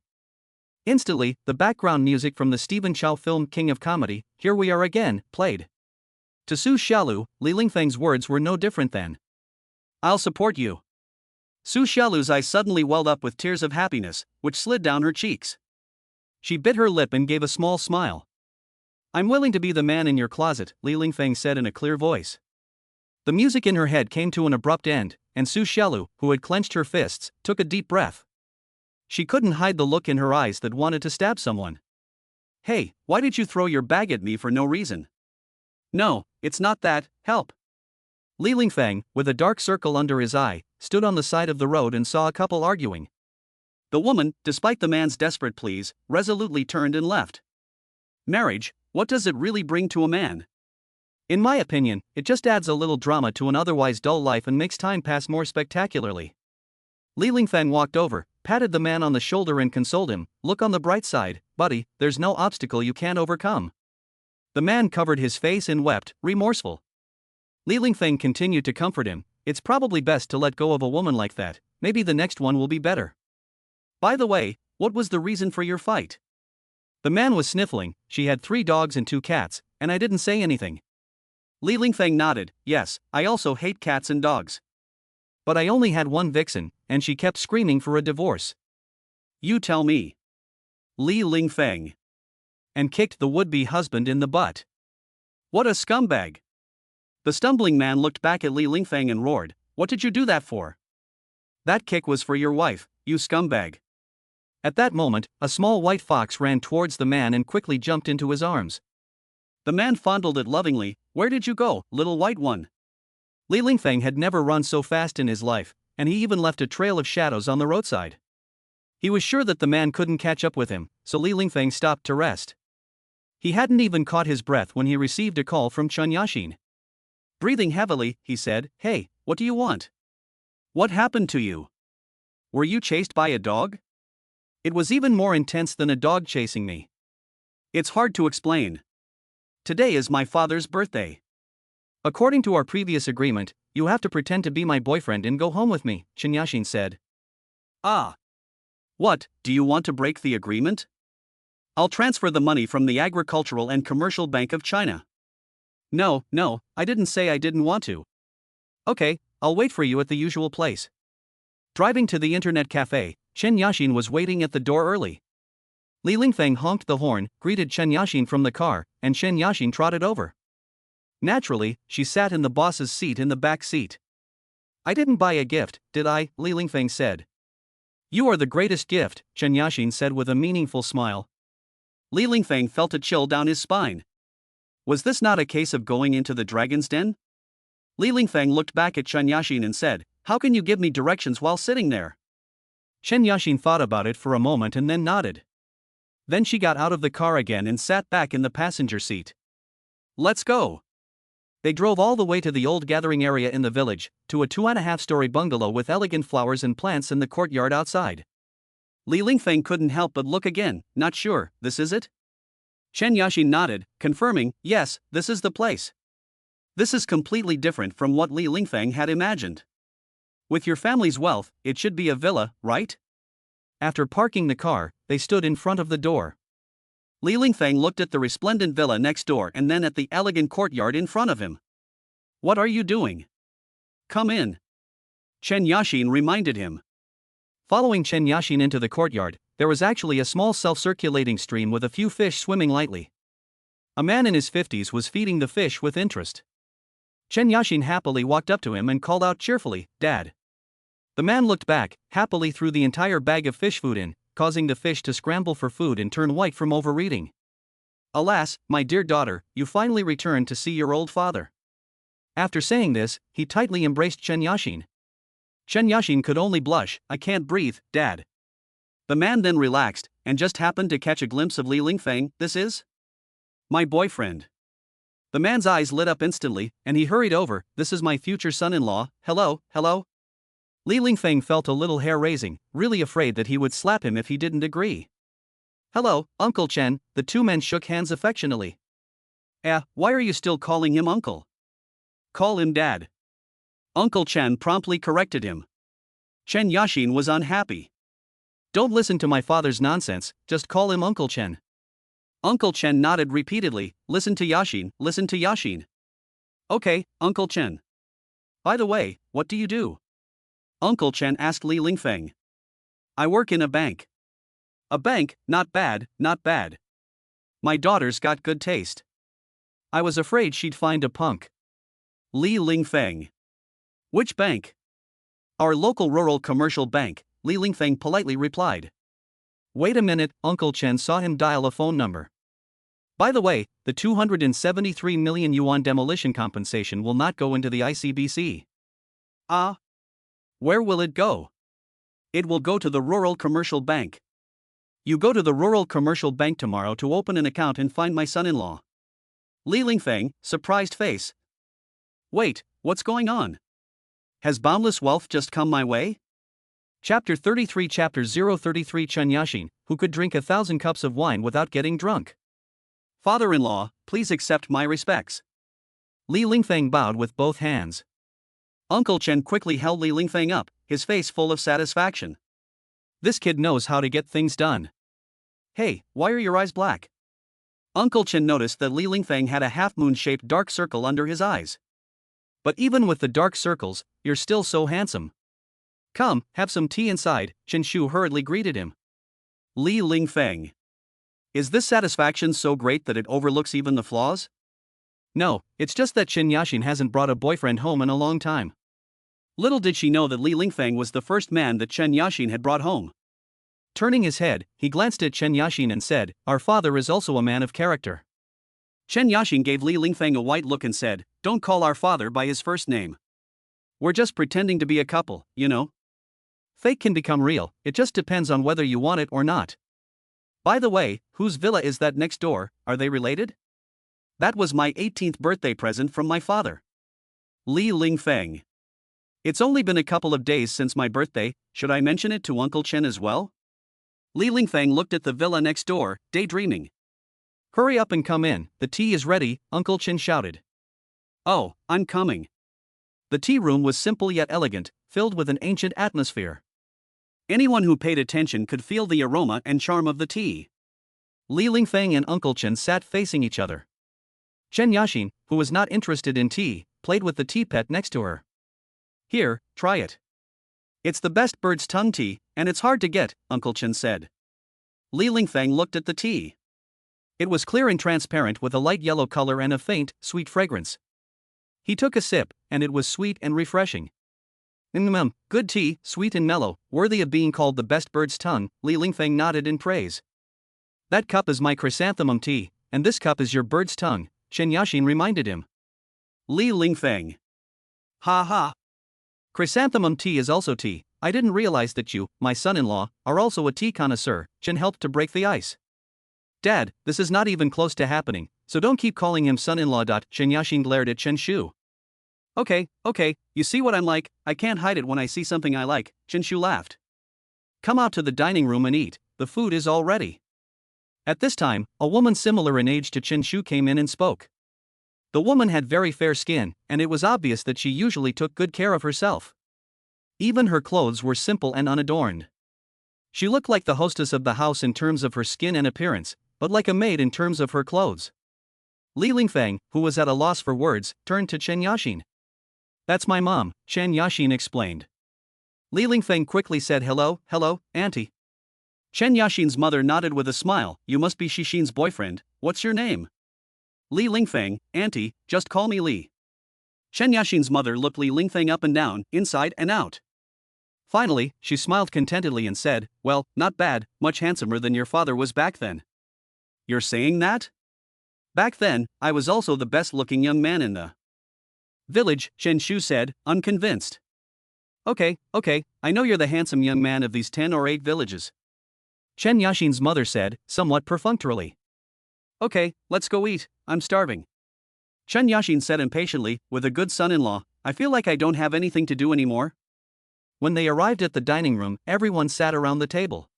Instantly, the background music from the Stephen Chow film King of Comedy, Here We Are Again, played. To Su Xiaolu, Li Lingfeng's words were no different than, I'll support you. Su Xiaolu's eyes suddenly welled up with tears of happiness, which slid down her cheeks. She bit her lip and gave a small smile. I'm willing to be the man in your closet, Li Lingfeng said in a clear voice. The music in her head came to an abrupt end, and Su Xiaolu, who had clenched her fists, took a deep breath. She couldn't hide the look in her eyes that wanted to stab someone. Hey, why did you throw your bag at me for no reason? No, it's not that, help. Li Lingfeng, with a dark circle under his eye, stood on the side of the road and saw a couple arguing. The woman, despite the man's desperate pleas, resolutely turned and left. Marriage, what does it really bring to a man? In my opinion, it just adds a little drama to an otherwise dull life and makes time pass more spectacularly. Li Lingfeng walked over, patted the man on the shoulder and consoled him, look on the bright side, buddy, there's no obstacle you can't overcome. The man covered his face and wept, remorseful. Li Lingfeng continued to comfort him, it's probably best to let go of a woman like that, maybe the next one will be better. By the way, what was the reason for your fight? The man was sniffling, she had 3 dogs and 2 cats, and I didn't say anything. Li Lingfeng nodded, yes, I also hate cats and dogs. But I only had one vixen, and she kept screaming for a divorce. You tell me. Li Lingfeng. And kicked the would-be husband in the butt. What a scumbag. The stumbling man looked back at Li Lingfeng and roared, what did you do that for? That kick was for your wife, you scumbag. At that moment, a small white fox ran towards the man and quickly jumped into his arms. The man fondled it lovingly, where did you go, little white one? Li Lingfeng had never run so fast in his life, and he even left a trail of shadows on the roadside. He was sure that the man couldn't catch up with him, so Li Lingfeng stopped to rest. He hadn't even caught his breath when he received a call from Chen Yashin. Breathing heavily, he said, hey, what do you want? What happened to you? Were you chased by a dog? It was even more intense than a dog chasing me. It's hard to explain. Today is my father's birthday. According to our previous agreement, you have to pretend to be my boyfriend and go home with me, Chen Yashin said. Ah. What, do you want to break the agreement? I'll transfer the money from the Agricultural and Commercial Bank of China. No, I didn't say I didn't want to. Okay, I'll wait for you at the usual place. Driving to the internet cafe, Chen Yashin was waiting at the door early. Li Lingfeng honked the horn, greeted Chen Yashin from the car, and Chen Yashin trotted over. Naturally, she sat in the boss's seat in the back seat. I didn't buy a gift, did I? Li Lingfeng said. You are the greatest gift, Chen Yashin said with a meaningful smile. Li Lingfeng felt a chill down his spine. Was this not a case of going into the dragon's den? Li Lingfeng looked back at Chen Yashin and said, how can you give me directions while sitting there? Chen Yashin thought about it for a moment and then nodded. Then she got out of the car again and sat back in the passenger seat. Let's go. They drove all the way to the old gathering area in the village, to a 2.5-story bungalow with elegant flowers and plants in the courtyard outside. Li Lingfeng couldn't help but look again, not sure, this is it? Chen Yashin nodded, confirming, yes, this is the place. This is completely different from what Li Lingfeng had imagined. With your family's wealth, it should be a villa, right? After parking the car, they stood in front of the door. Li Lingfeng looked at the resplendent villa next door and then at the elegant courtyard in front of him. What are you doing? Come in. Chen Yashin reminded him. Following Chen Yashin into the courtyard, there was actually a small self-circulating stream with a few fish swimming lightly. A man in his 50s was feeding the fish with interest. Chen Yashin happily walked up to him and called out cheerfully, Dad. The man looked back, happily threw the entire bag of fish food in, causing the fish to scramble for food and turn white from overeating. Alas, my dear daughter, you finally returned to see your old father. After saying this, he tightly embraced Chen Yashin. Chen Yashin could only blush, I can't breathe, Dad. The man then relaxed, and just happened to catch a glimpse of Li Lingfeng. This is my boyfriend. The man's eyes lit up instantly, and he hurried over. This is my future son-in-law. Hello, hello. Li Lingfeng felt a little hair-raising, really afraid that he would slap him if he didn't agree. Hello, Uncle Chen. The two men shook hands affectionately. Why are you still calling him uncle? Call him dad. Uncle Chen promptly corrected him. Chen Yashin was unhappy. Don't listen to my father's nonsense, just call him Uncle Chen. Uncle Chen nodded repeatedly. Listen to Yashin, listen to Yashin. Okay, Uncle Chen. By the way, what do you do? Uncle Chen asked Li Lingfeng. I work in a bank. A bank, not bad, not bad. My daughter's got good taste. I was afraid she'd find a punk. Li Lingfeng. Which bank? Our local rural commercial bank, Li Lingfeng politely replied. Wait a minute, Uncle Chen saw him dial a phone number. By the way, the 273 million yuan demolition compensation will not go into the ICBC. Where will it go? It will go to the rural commercial bank. You go to the rural commercial bank tomorrow to open an account and find my son-in-law. Li Lingfeng, surprised face. Wait, what's going on? Has boundless wealth just come my way? Chapter 33 Chapter 033 Chen Yashin, who could drink 1,000 cups of wine without getting drunk. Father-in-law, please accept my respects. Li Lingfeng bowed with both hands. Uncle Chen quickly held Li Lingfeng up, his face full of satisfaction. This kid knows how to get things done. Hey, why are your eyes black? Uncle Chen noticed that Li Lingfeng had a half-moon-shaped dark circle under his eyes. But even with the dark circles, you're still so handsome. Come, have some tea inside, Chen Shu hurriedly greeted him. Li Lingfeng. Is this satisfaction so great that it overlooks even the flaws? No, it's just that Chen Yashin hasn't brought a boyfriend home in a long time. Little did she know that Li Lingfeng was the first man that Chen Yashin had brought home. Turning his head, he glanced at Chen Yashin and said, Our father is also a man of character. Chen Yashin gave Li Lingfeng a white look and said, Don't call our father by his first name. We're just pretending to be a couple, you know. Fake can become real, it just depends on whether you want it or not. By the way, whose villa is that next door? Are they related? That was my 18th birthday present from my father. Li Lingfeng. It's only been a couple of days since my birthday, should I mention it to Uncle Chen as well? Li Lingfeng looked at the villa next door, daydreaming. Hurry up and come in, the tea is ready, Uncle Chen shouted. Oh, I'm coming. The tea room was simple yet elegant, filled with an ancient atmosphere. Anyone who paid attention could feel the aroma and charm of the tea. Li Lingfeng and Uncle Chen sat facing each other. Chen Yashin, who was not interested in tea, played with the teapot next to her. Here, try it. It's the best bird's tongue tea, and it's hard to get, Uncle Chen said. Li Lingfeng looked at the tea. It was clear and transparent with a light yellow color and a faint, sweet fragrance. He took a sip, and it was sweet and refreshing. Good tea, sweet and mellow, worthy of being called the best bird's tongue, Li Lingfeng nodded in praise. That cup is my chrysanthemum tea, and this cup is your bird's tongue, Chen Yashin reminded him. Li Lingfeng. Ha ha. Chrysanthemum tea is also tea. I didn't realize that you, my son-in-law, are also a tea connoisseur, Chen helped to break the ice. Dad, this is not even close to happening, so don't keep calling him son-in-law. Chen Yashin glared at Chen Shu. Okay, you see what I'm like, I can't hide it when I see something I like, Chen Shu laughed. Come out to the dining room and eat, the food is all ready. At this time, a woman similar in age to Chen Shu came in and spoke. The woman had very fair skin, and it was obvious that she usually took good care of herself. Even her clothes were simple and unadorned. She looked like the hostess of the house in terms of her skin and appearance, but like a maid in terms of her clothes. Li Lingfeng, who was at a loss for words, turned to Chen Yashin. That's my mom, Chen Yashin explained. Li Lingfeng quickly said hello, auntie. Chen Yashin's mother nodded with a smile. You must be Xixin's boyfriend, what's your name? Li Lingfeng, auntie, just call me Li. Chen Yashin's mother looked Li Lingfeng up and down, inside and out. Finally, she smiled contentedly and said, Well, not bad, much handsomer than your father was back then. You're saying that? Back then, I was also the best-looking young man in the village, Chen Shu said, unconvinced. Okay, I know you're the handsome young man of these 10 or 8 villages. Chen Yashin's mother said, somewhat perfunctorily. Okay, let's go eat, I'm starving. Chen Yashin said impatiently, with a good son-in-law, I feel like I don't have anything to do anymore. When they arrived at the dining room, everyone sat around the table.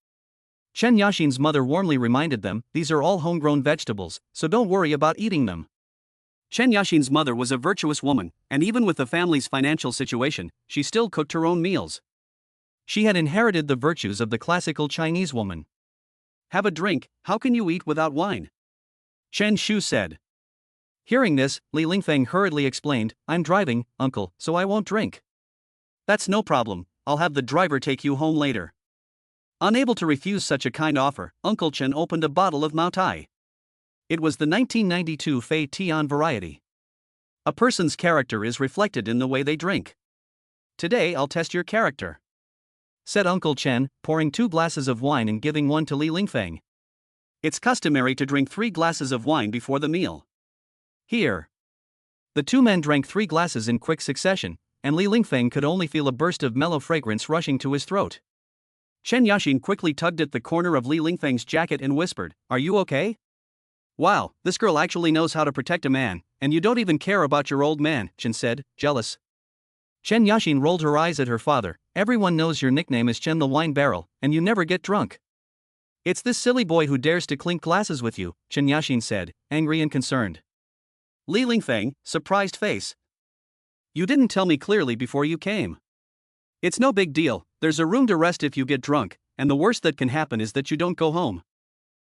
Chen Yashin's mother warmly reminded them, these are all homegrown vegetables, so don't worry about eating them. Chen Yashin's mother was a virtuous woman, and even with the family's financial situation, she still cooked her own meals. She had inherited the virtues of the classical Chinese woman. Have a drink, how can you eat without wine? Chen Shu said. Hearing this, Li Lingfeng hurriedly explained, I'm driving, uncle, so I won't drink. That's no problem, I'll have the driver take you home later. Unable to refuse such a kind offer, Uncle Chen opened a bottle of Maotai. It was the 1992 Fei Tian variety. A person's character is reflected in the way they drink. Today I'll test your character, said Uncle Chen, pouring 2 glasses of wine and giving one to Li Lingfeng. It's customary to drink 3 glasses of wine before the meal. Here. The 2 men drank 3 glasses in quick succession, and Li Lingfeng could only feel a burst of mellow fragrance rushing to his throat. Chen Yashin quickly tugged at the corner of Li Lingfeng's jacket and whispered, Are you okay? Wow, this girl actually knows how to protect a man, and you don't even care about your old man, Chen said, jealous. Chen Yashin rolled her eyes at her father, everyone knows your nickname is Chen the Wine Barrel, and you never get drunk. It's this silly boy who dares to clink glasses with you, Chen Yashin said, angry and concerned. Li Lingfeng, surprised face. You didn't tell me clearly before you came. It's no big deal, there's a room to rest if you get drunk, and the worst that can happen is that you don't go home.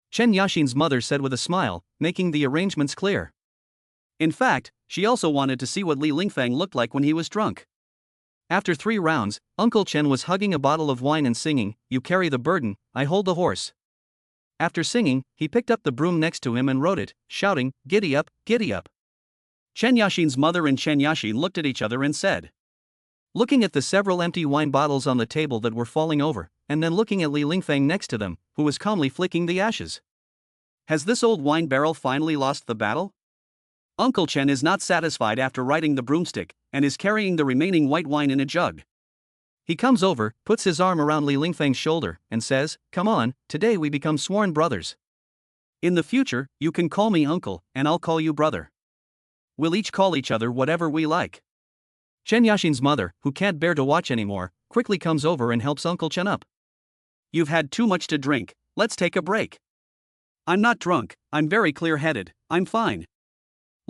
Chen Yashin's mother said with a smile, making the arrangements clear. In fact, she also wanted to see what Li Lingfeng looked like when he was drunk. After 3 rounds, Uncle Chen was hugging a bottle of wine and singing, You carry the burden, I hold the horse. After singing, he picked up the broom next to him and rode it, shouting, Giddy up, giddy up. Chen Yashin's mother and Chen Yashin looked at each other and said, looking at the several empty wine bottles on the table that were falling over, and then looking at Li Lingfeng next to them, who was calmly flicking the ashes. Has this old wine barrel finally lost the battle? Uncle Chen is not satisfied after riding the broomstick, and is carrying the remaining white wine in a jug. He comes over, puts his arm around Li Lingfeng's shoulder, and says, Come on, today we become sworn brothers. In the future, you can call me uncle, and I'll call you brother. We'll each call each other whatever we like. Chen Yashin's mother, who can't bear to watch anymore, quickly comes over and helps Uncle Chen up. You've had too much to drink, let's take a break. I'm not drunk, I'm very clear-headed, I'm fine.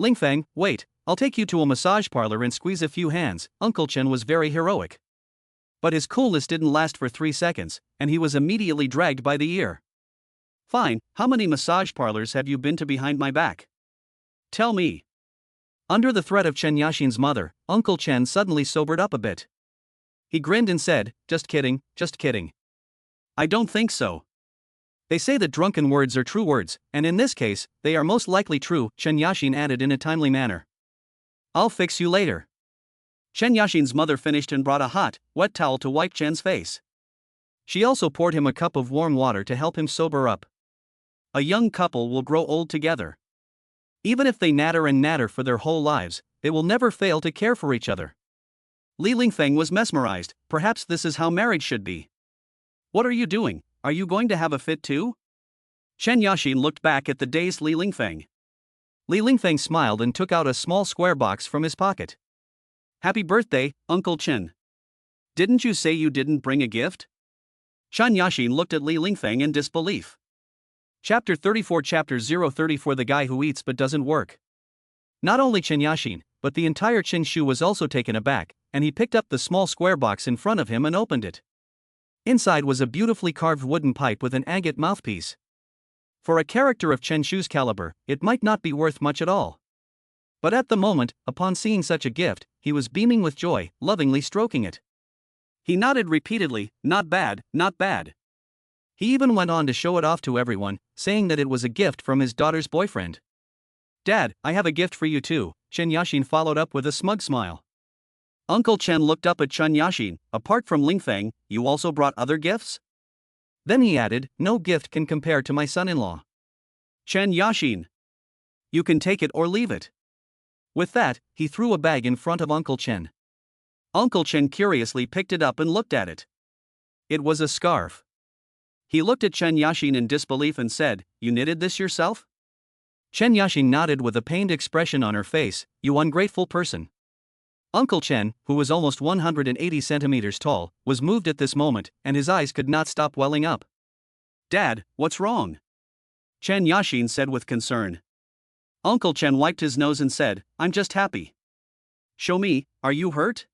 Lingfeng, wait, I'll take you to a massage parlor and squeeze a few hands. Uncle Chen was very heroic. But his coolness didn't last for 3 seconds, and he was immediately dragged by the ear. Fine, how many massage parlors have you been to behind my back? Tell me. Under the threat of Chen Yashin's mother, Uncle Chen suddenly sobered up a bit. He grinned and said, Just kidding, just kidding. I don't think so. They say that drunken words are true words, and in this case, they are most likely true, Chen Yashin added in a timely manner. I'll fix you later. Chen Yashin's mother finished and brought a hot, wet towel to wipe Chen's face. She also poured him a cup of warm water to help him sober up. A young couple will grow old together. Even if they natter and natter for their whole lives, they will never fail to care for each other. Li Lingfeng was mesmerized, perhaps this is how marriage should be. What are you doing, are you going to have a fit too? Chen Yashin looked back at the dazed Li Lingfeng. Li Lingfeng smiled and took out a small square box from his pocket. Happy birthday, Uncle Chen. Didn't you say you didn't bring a gift? Chen Yashin looked at Li Lingfeng in disbelief. Chapter 34 Chapter 034 The guy who eats but doesn't work. Not only Chen Yashin, but the entire Chen Shu was also taken aback, and he picked up the small square box in front of him and opened it. Inside was a beautifully carved wooden pipe with an agate mouthpiece. For a character of Chen Shu's caliber, it might not be worth much at all. But at the moment, upon seeing such a gift, he was beaming with joy, lovingly stroking it. He nodded repeatedly, not bad, not bad. He even went on to show it off to everyone, saying that it was a gift from his daughter's boyfriend. Dad, I have a gift for you too, Chen Yashin followed up with a smug smile. Uncle Chen looked up at Chen Yashin, apart from Lingfeng, you also brought other gifts? Then he added, no gift can compare to my son-in-law. Chen Yashin. You can take it or leave it. With that, he threw a bag in front of Uncle Chen. Uncle Chen curiously picked it up and looked at it. It was a scarf. He looked at Chen Yashin in disbelief and said, "You knitted this yourself?" Chen Yashin nodded with a pained expression on her face. "You ungrateful person." Uncle Chen, who was almost 180 centimeters tall, was moved at this moment, and his eyes could not stop welling up. "Dad, what's wrong?" Chen Yashin said with concern. Uncle Chen wiped his nose and said, "I'm just happy." "Show me, are you hurt?"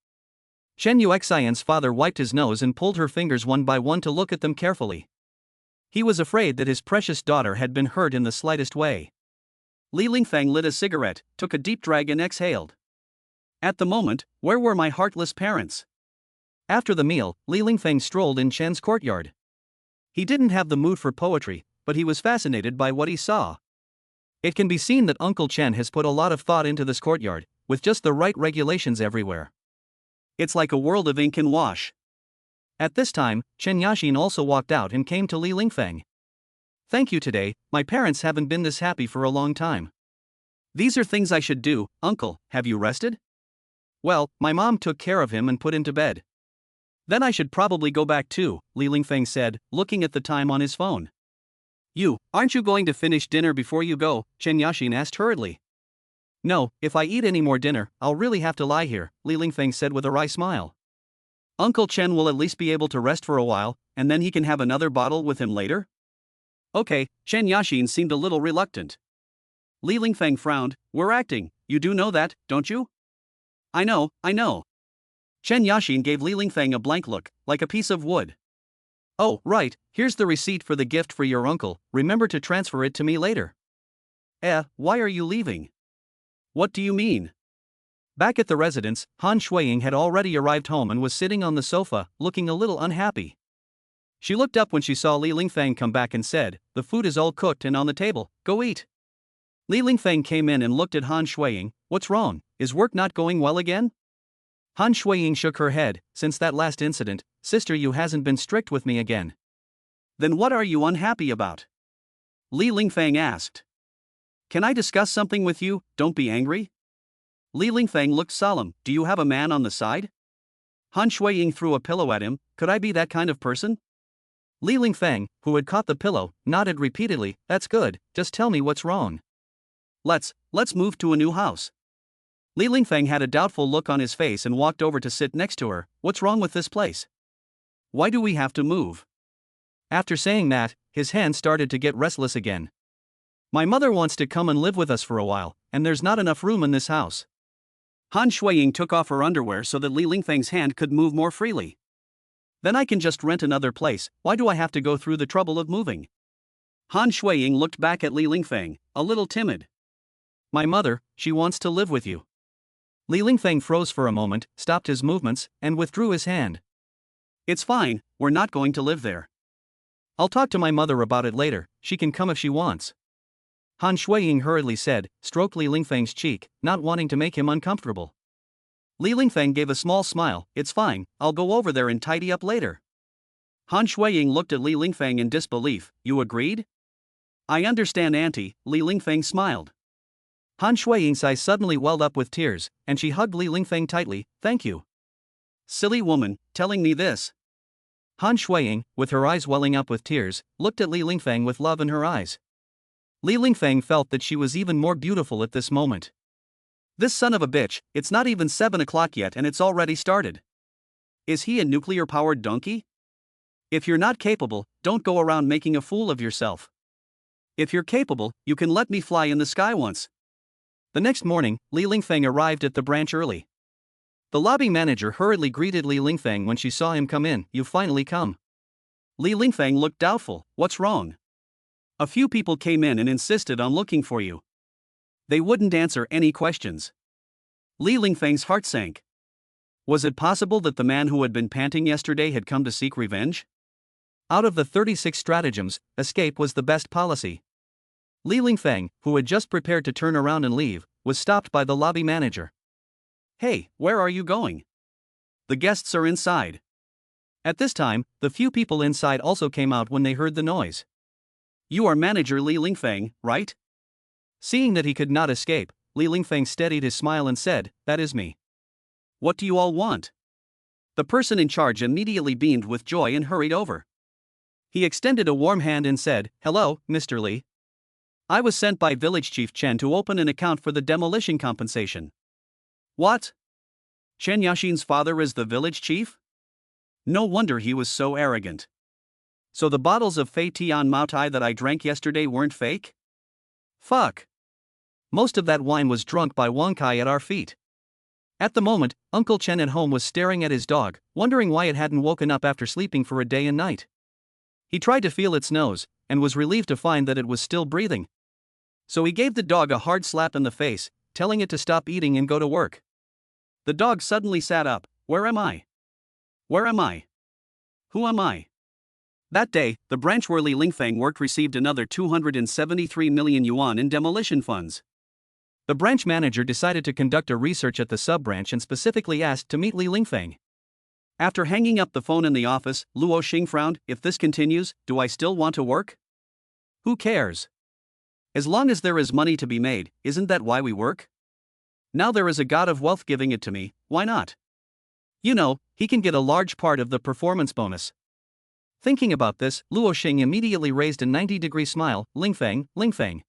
Chen Yuxian's father wiped his nose and pulled her fingers one by one to look at them carefully. He was afraid that his precious daughter had been hurt in the slightest way. Li Lingfeng lit a cigarette, took a deep drag and exhaled. At the moment, where were my heartless parents? After the meal, Li Lingfeng strolled in Chen's courtyard. He didn't have the mood for poetry, but he was fascinated by what he saw. It can be seen that Uncle Chen has put a lot of thought into this courtyard, with just the right regulations everywhere. It's like a world of ink and wash. At this time, Chen Yashin also walked out and came to Li Lingfeng. "Thank you today, my parents haven't been this happy for a long time. These are things I should do, uncle, have you rested?" "Well, my mom took care of him and put him to bed." "Then I should probably go back too," Li Lingfeng said, looking at the time on his phone. Aren't you going to finish dinner before you go?" Chen Yashin asked hurriedly. "No, if I eat any more dinner, I'll really have to lie here," Li Lingfeng said with a wry smile. "Uncle Chen will at least be able to rest for a while, and then he can have another bottle with him later?" "Okay." Chen Yashin seemed a little reluctant. Li Lingfeng frowned. "We're acting, you do know that, don't you?" I know. Chen Yashin gave Li Lingfeng a blank look, like a piece of wood. "Oh, right, here's the receipt for the gift for your uncle, remember to transfer it to me later." Why are you leaving?" "What do you mean?" Back at the residence, Han Shuiying had already arrived home and was sitting on the sofa, looking a little unhappy. She looked up when she saw Li Lingfeng come back and said, "The food is all cooked and on the table, go eat." Li Lingfeng came in and looked at Han Shuiying. "What's wrong, is work not going well again?" Han Shuiying shook her head. "Since that last incident, Sister Yu hasn't been strict with me again." "Then what are you unhappy about?" Li Lingfeng asked. "Can I discuss something with you? Don't be angry." Li Lingfeng looked solemn. "Do you have a man on the side?" Han Shuiying threw a pillow at him. "Could I be that kind of person?" Li Lingfeng, who had caught the pillow, nodded repeatedly. "That's good, just tell me what's wrong." Let's move to a new house." Li Lingfeng had a doubtful look on his face and walked over to sit next to her. "What's wrong with this place? Why do we have to move?" After saying that, his hand started to get restless again. "My mother wants to come and live with us for a while, and there's not enough room in this house." Han Shuiying took off her underwear so that Li Lingfeng's hand could move more freely. "Then I can just rent another place, why do I have to go through the trouble of moving?" Han Shuiying looked back at Li Lingfeng, a little timid. "My mother, she wants to live with you." Li Lingfeng froze for a moment, stopped his movements, and withdrew his hand. "It's fine, we're not going to live there. I'll talk to my mother about it later, she can come if she wants." Han Shuiying hurriedly said, stroked Li Lingfeng's cheek, not wanting to make him uncomfortable. Li Lingfeng gave a small smile. "It's fine, I'll go over there and tidy up later." Han Shuiying looked at Li Lingfeng in disbelief. "You agreed?" "I understand, Auntie," Li Lingfeng smiled. Han Shuiying's eyes suddenly welled up with tears, and she hugged Li Lingfeng tightly. "Thank you." "Silly woman, telling me this." Han Shuiying, with her eyes welling up with tears, looked at Li Lingfeng with love in her eyes. Li Lingfeng felt that she was even more beautiful at this moment. This son of a bitch, it's not even 7 o'clock yet and it's already started. Is he a nuclear-powered donkey? If you're not capable, don't go around making a fool of yourself. If you're capable, you can let me fly in the sky once. The next morning, Li Lingfeng arrived at the branch early. The lobby manager hurriedly greeted Li Lingfeng when she saw him come in. "You've finally come." Li Lingfeng looked doubtful. "What's wrong?" "A few people came in and insisted on looking for you. They wouldn't answer any questions." Li Lingfeng's heart sank. Was it possible that the man who had been panting yesterday had come to seek revenge? Out of the 36 stratagems, escape was the best policy. Li Lingfeng, who had just prepared to turn around and leave, was stopped by the lobby manager. "Hey, where are you going? The guests are inside." At this time, the few people inside also came out when they heard the noise. "You are manager Li Lingfeng, right?" Seeing that he could not escape, Li Lingfeng steadied his smile and said, "That is me." "What do you all want?" The person in charge immediately beamed with joy and hurried over. He extended a warm hand and said, "Hello, Mr. Li. I was sent by Village Chief Chen to open an account for the demolition compensation." "What? Chen Yashin's father is the village chief? No wonder he was so arrogant. So the bottles of Fei Tian Mao Tai that I drank yesterday weren't fake? Fuck. Most of that wine was drunk by Wang Kai at our feet." At the moment, Uncle Chen at home was staring at his dog, wondering why it hadn't woken up after sleeping for a day and night. He tried to feel its nose, and was relieved to find that it was still breathing. So he gave the dog a hard slap in the face, telling it to stop eating and go to work. The dog suddenly sat up. "Where am I? Where am I? Who am I?" That day, the branch where Li Lingfeng worked received another 273 million yuan in demolition funds. The branch manager decided to conduct a research at the sub-branch and specifically asked to meet Li Lingfeng. After hanging up the phone in the office, Luo Xing frowned. "If this continues, do I still want to work? Who cares? As long as there is money to be made, isn't that why we work? Now there is a god of wealth giving it to me, why not? You know, he can get a large part of the performance bonus." Thinking about this, Luo Xing immediately raised a 90-degree smile. Lingfeng, Lingfeng.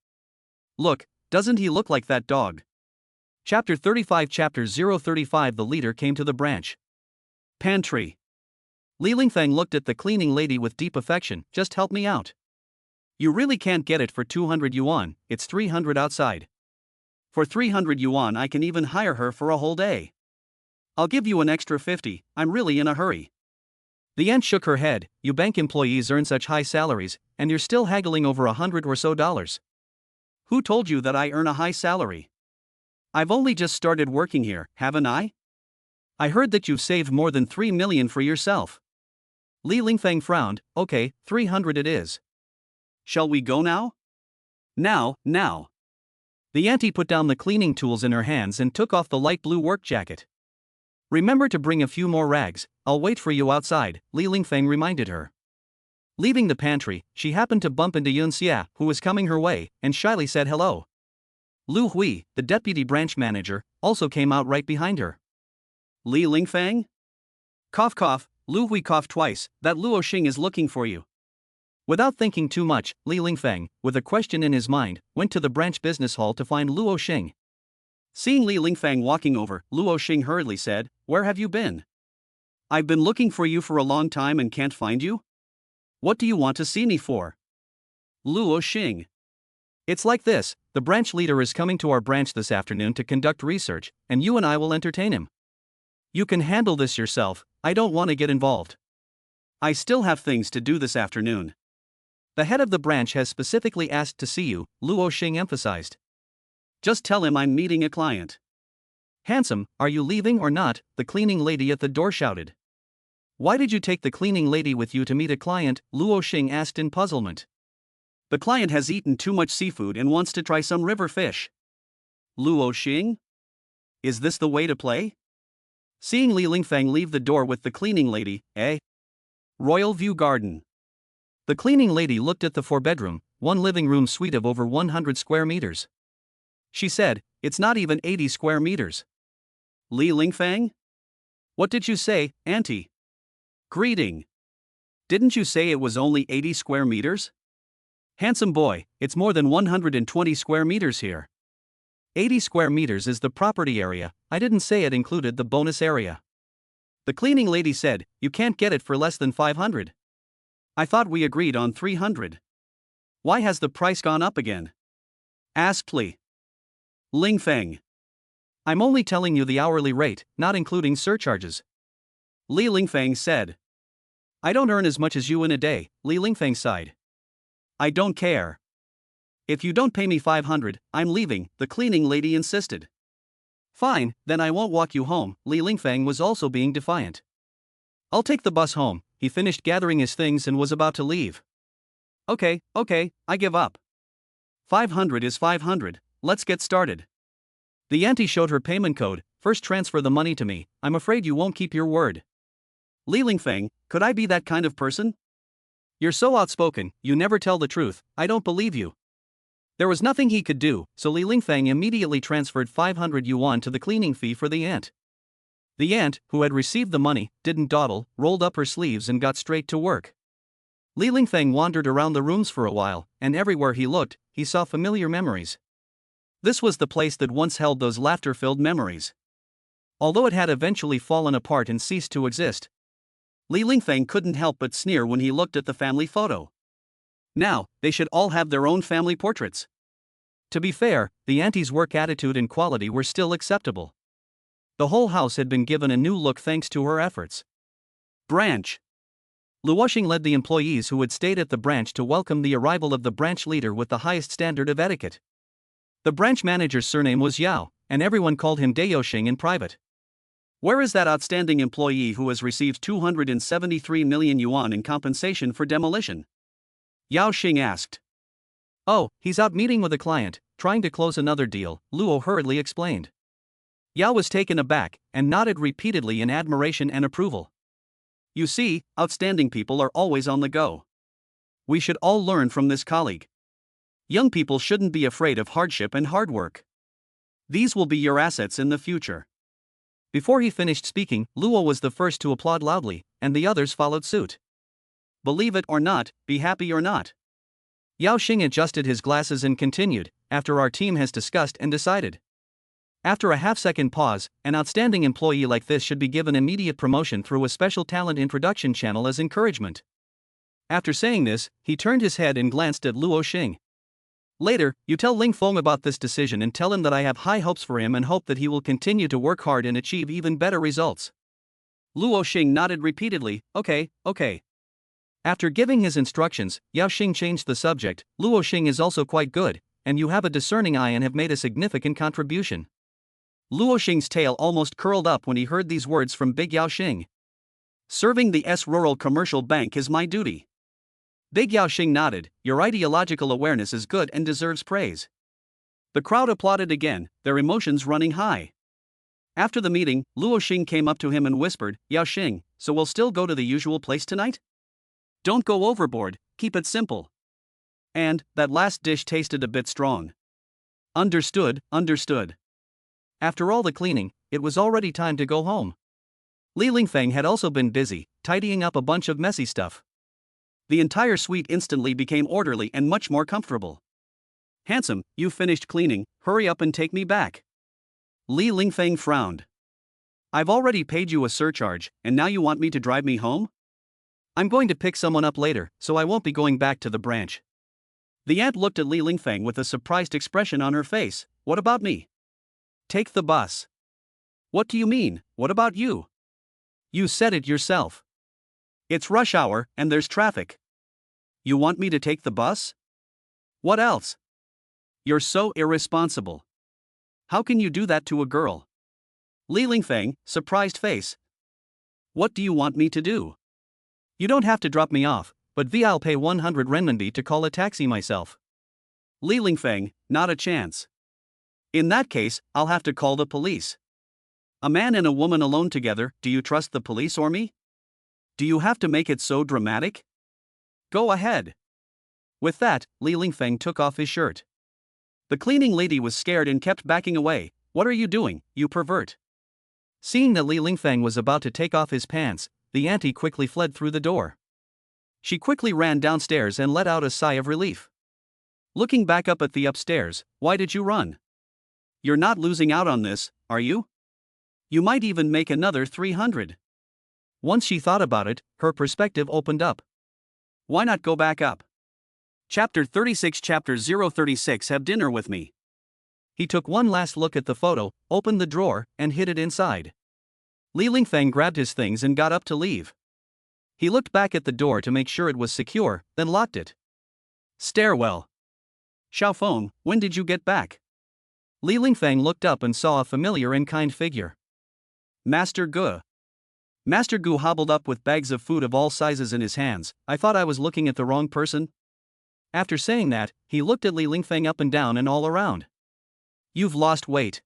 Look, doesn't he look like that dog? Chapter 35 Chapter 035 The leader came to the branch. Pantry. Li Lingfeng looked at the cleaning lady with deep affection. "Just help me out. You really can't get it for 200 yuan, it's 300 outside. For 300 yuan I can even hire her for a whole day. I'll give you an extra 50, I'm really in a hurry." The aunt shook her head. "You bank employees earn such high salaries, and you're still haggling over $100 or so. Who told you that I earn a high salary? I've only just started working here, haven't I? I heard that you've saved more than 3 million for yourself." Li Lingfeng frowned. "Okay, 300 it is. Shall we go now?" Now. The auntie put down the cleaning tools in her hands and took off the light blue work jacket. "Remember to bring a few more rags, I'll wait for you outside," Li Lingfeng reminded her. Leaving the pantry, she happened to bump into Yun Xia, who was coming her way, and shyly said hello. Lu Hui, the deputy branch manager, also came out right behind her. "Li Lingfeng?" Cough cough, Lu Hui coughed twice. "That Luo Xing is looking for you." Without thinking too much, Li Lingfeng, with a question in his mind, went to the branch business hall to find Luo Xing. Seeing Li Lingfeng walking over, Luo Xing hurriedly said, "Where have you been? I've been looking for you for a long time and can't find you. What do you want to see me for?" Luo Xing. "It's like this, the branch leader is coming to our branch this afternoon to conduct research, and you and I will entertain him. You can handle this yourself, I don't want to get involved. I still have things to do this afternoon. The head of the branch has specifically asked to see you," Luo Xing emphasized. "Just tell him I'm meeting a client." "Handsome, are you leaving or not?" the cleaning lady at the door shouted. "Why did you take the cleaning lady with you to meet a client?" Luo Xing asked in puzzlement. "The client has eaten too much seafood and wants to try some river fish." Luo Xing? Is this the way to play? Seeing Li Lingfeng leave the door with the cleaning lady, Royal View Garden. The cleaning lady looked at the 4-bedroom, 1 living room suite of over 100 square meters. She said, "It's not even 80 square meters." Li Lingfeng? What did you say, auntie? Greeting. Didn't you say it was only 80 square meters? Handsome boy, it's more than 120 square meters here. 80 square meters is the property area, I didn't say it included the bonus area. The cleaning lady said, "You can't get it for less than 500. I thought we agreed on 300. Why has the price gone up again?" Asked Li Lingfeng. "I'm only telling you the hourly rate, not including surcharges." Li Lingfeng said. "I don't earn as much as you in a day," Li Lingfeng sighed. "I don't care. If you don't pay me 500, I'm leaving," the cleaning lady insisted. "Fine, then I won't walk you home," Li Lingfeng was also being defiant. "I'll take the bus home," he finished gathering his things and was about to leave. Okay, I give up. 500 is 500, let's get started." The auntie showed her payment code. "First transfer the money to me, I'm afraid you won't keep your word." Li Lingfeng, could I be that kind of person? You're so outspoken, you never tell the truth, I don't believe you. There was nothing he could do, so Li Lingfeng immediately transferred 500 yuan to the cleaning fee for the aunt. The aunt, who had received the money, didn't dawdle, rolled up her sleeves and got straight to work. Li Lingfeng wandered around the rooms for a while, and everywhere he looked, he saw familiar memories. This was the place that once held those laughter-filled memories. Although it had eventually fallen apart and ceased to exist, Li Lingfeng couldn't help but sneer when he looked at the family photo. Now, they should all have their own family portraits. To be fair, the auntie's work attitude and quality were still acceptable. The whole house had been given a new look thanks to her efforts. Branch. Luo Xing led the employees who had stayed at the branch to welcome the arrival of the branch leader with the highest standard of etiquette. The branch manager's surname was Yao, and everyone called him Daoxing in private. Where is that outstanding employee who has received 273 million yuan in compensation for demolition? Yao Xing asked. Oh, he's out meeting with a client, trying to close another deal, Luo hurriedly explained. Yao was taken aback, and nodded repeatedly in admiration and approval. You see, outstanding people are always on the go. We should all learn from this colleague. Young people shouldn't be afraid of hardship and hard work. These will be your assets in the future. Before he finished speaking, Luo was the first to applaud loudly, and the others followed suit. Believe it or not, be happy or not. Yao Xing adjusted his glasses and continued, after our team has discussed and decided. After a half-second pause, an outstanding employee like this should be given immediate promotion through a special talent introduction channel as encouragement. After saying this, he turned his head and glanced at Luo Xing. Later, you tell Ling Feng about this decision and tell him that I have high hopes for him and hope that he will continue to work hard and achieve even better results. Luo Xing nodded repeatedly, okay. After giving his instructions, Yao Xing changed the subject. Luo Xing is also quite good, and you have a discerning eye and have made a significant contribution. Luo Xing's tail almost curled up when he heard these words from Big Yao Xing. Serving the Rural Commercial Bank is my duty. Big Yao Xing nodded, your ideological awareness is good and deserves praise. The crowd applauded again, their emotions running high. After the meeting, Luo Xing came up to him and whispered, Yao Xing, so we'll still go to the usual place tonight? Don't go overboard, keep it simple. And, that last dish tasted a bit strong. Understood. After all the cleaning, it was already time to go home. Li Lingfeng had also been busy, tidying up a bunch of messy stuff. The entire suite instantly became orderly and much more comfortable. Handsome, you've finished cleaning, hurry up and take me back. Li Lingfeng frowned. I've already paid you a surcharge, and now you want me to drive me home? I'm going to pick someone up later, so I won't be going back to the branch. The aunt looked at Li Lingfeng with a surprised expression on her face. What about me? Take the bus. What do you mean, what about you? You said it yourself. It's rush hour, and there's traffic. You want me to take the bus? What else? You're so irresponsible. How can you do that to a girl? Li Lingfeng, surprised face. What do you want me to do? You don't have to drop me off, but I'll pay 100 renminbi to call a taxi myself. Li Lingfeng, not a chance. In that case, I'll have to call the police. A man and a woman alone together, do you trust the police or me? Do you have to make it so dramatic? Go ahead. With that, Li Lingfeng took off his shirt. The cleaning lady was scared and kept backing away. What are you doing, you pervert? Seeing that Li Lingfeng was about to take off his pants, the auntie quickly fled through the door. She quickly ran downstairs and let out a sigh of relief. Looking back up at the upstairs, why did you run? You're not losing out on this, are you? You might even make another 300. Once she thought about it, her perspective opened up. Why not go back up? Chapter 36 Chapter 036 Have dinner with me. He took one last look at the photo, opened the drawer, and hid it inside. Li Lingfeng grabbed his things and got up to leave. He looked back at the door to make sure it was secure, then locked it. Stairwell. Xiaofeng, when did you get back? Li Lingfeng looked up and saw a familiar and kind figure. Master Gu. Master Gu hobbled up with bags of food of all sizes in his hands. I thought I was looking at the wrong person. After saying that, he looked at Li Lingfeng up and down and all around. You've lost weight.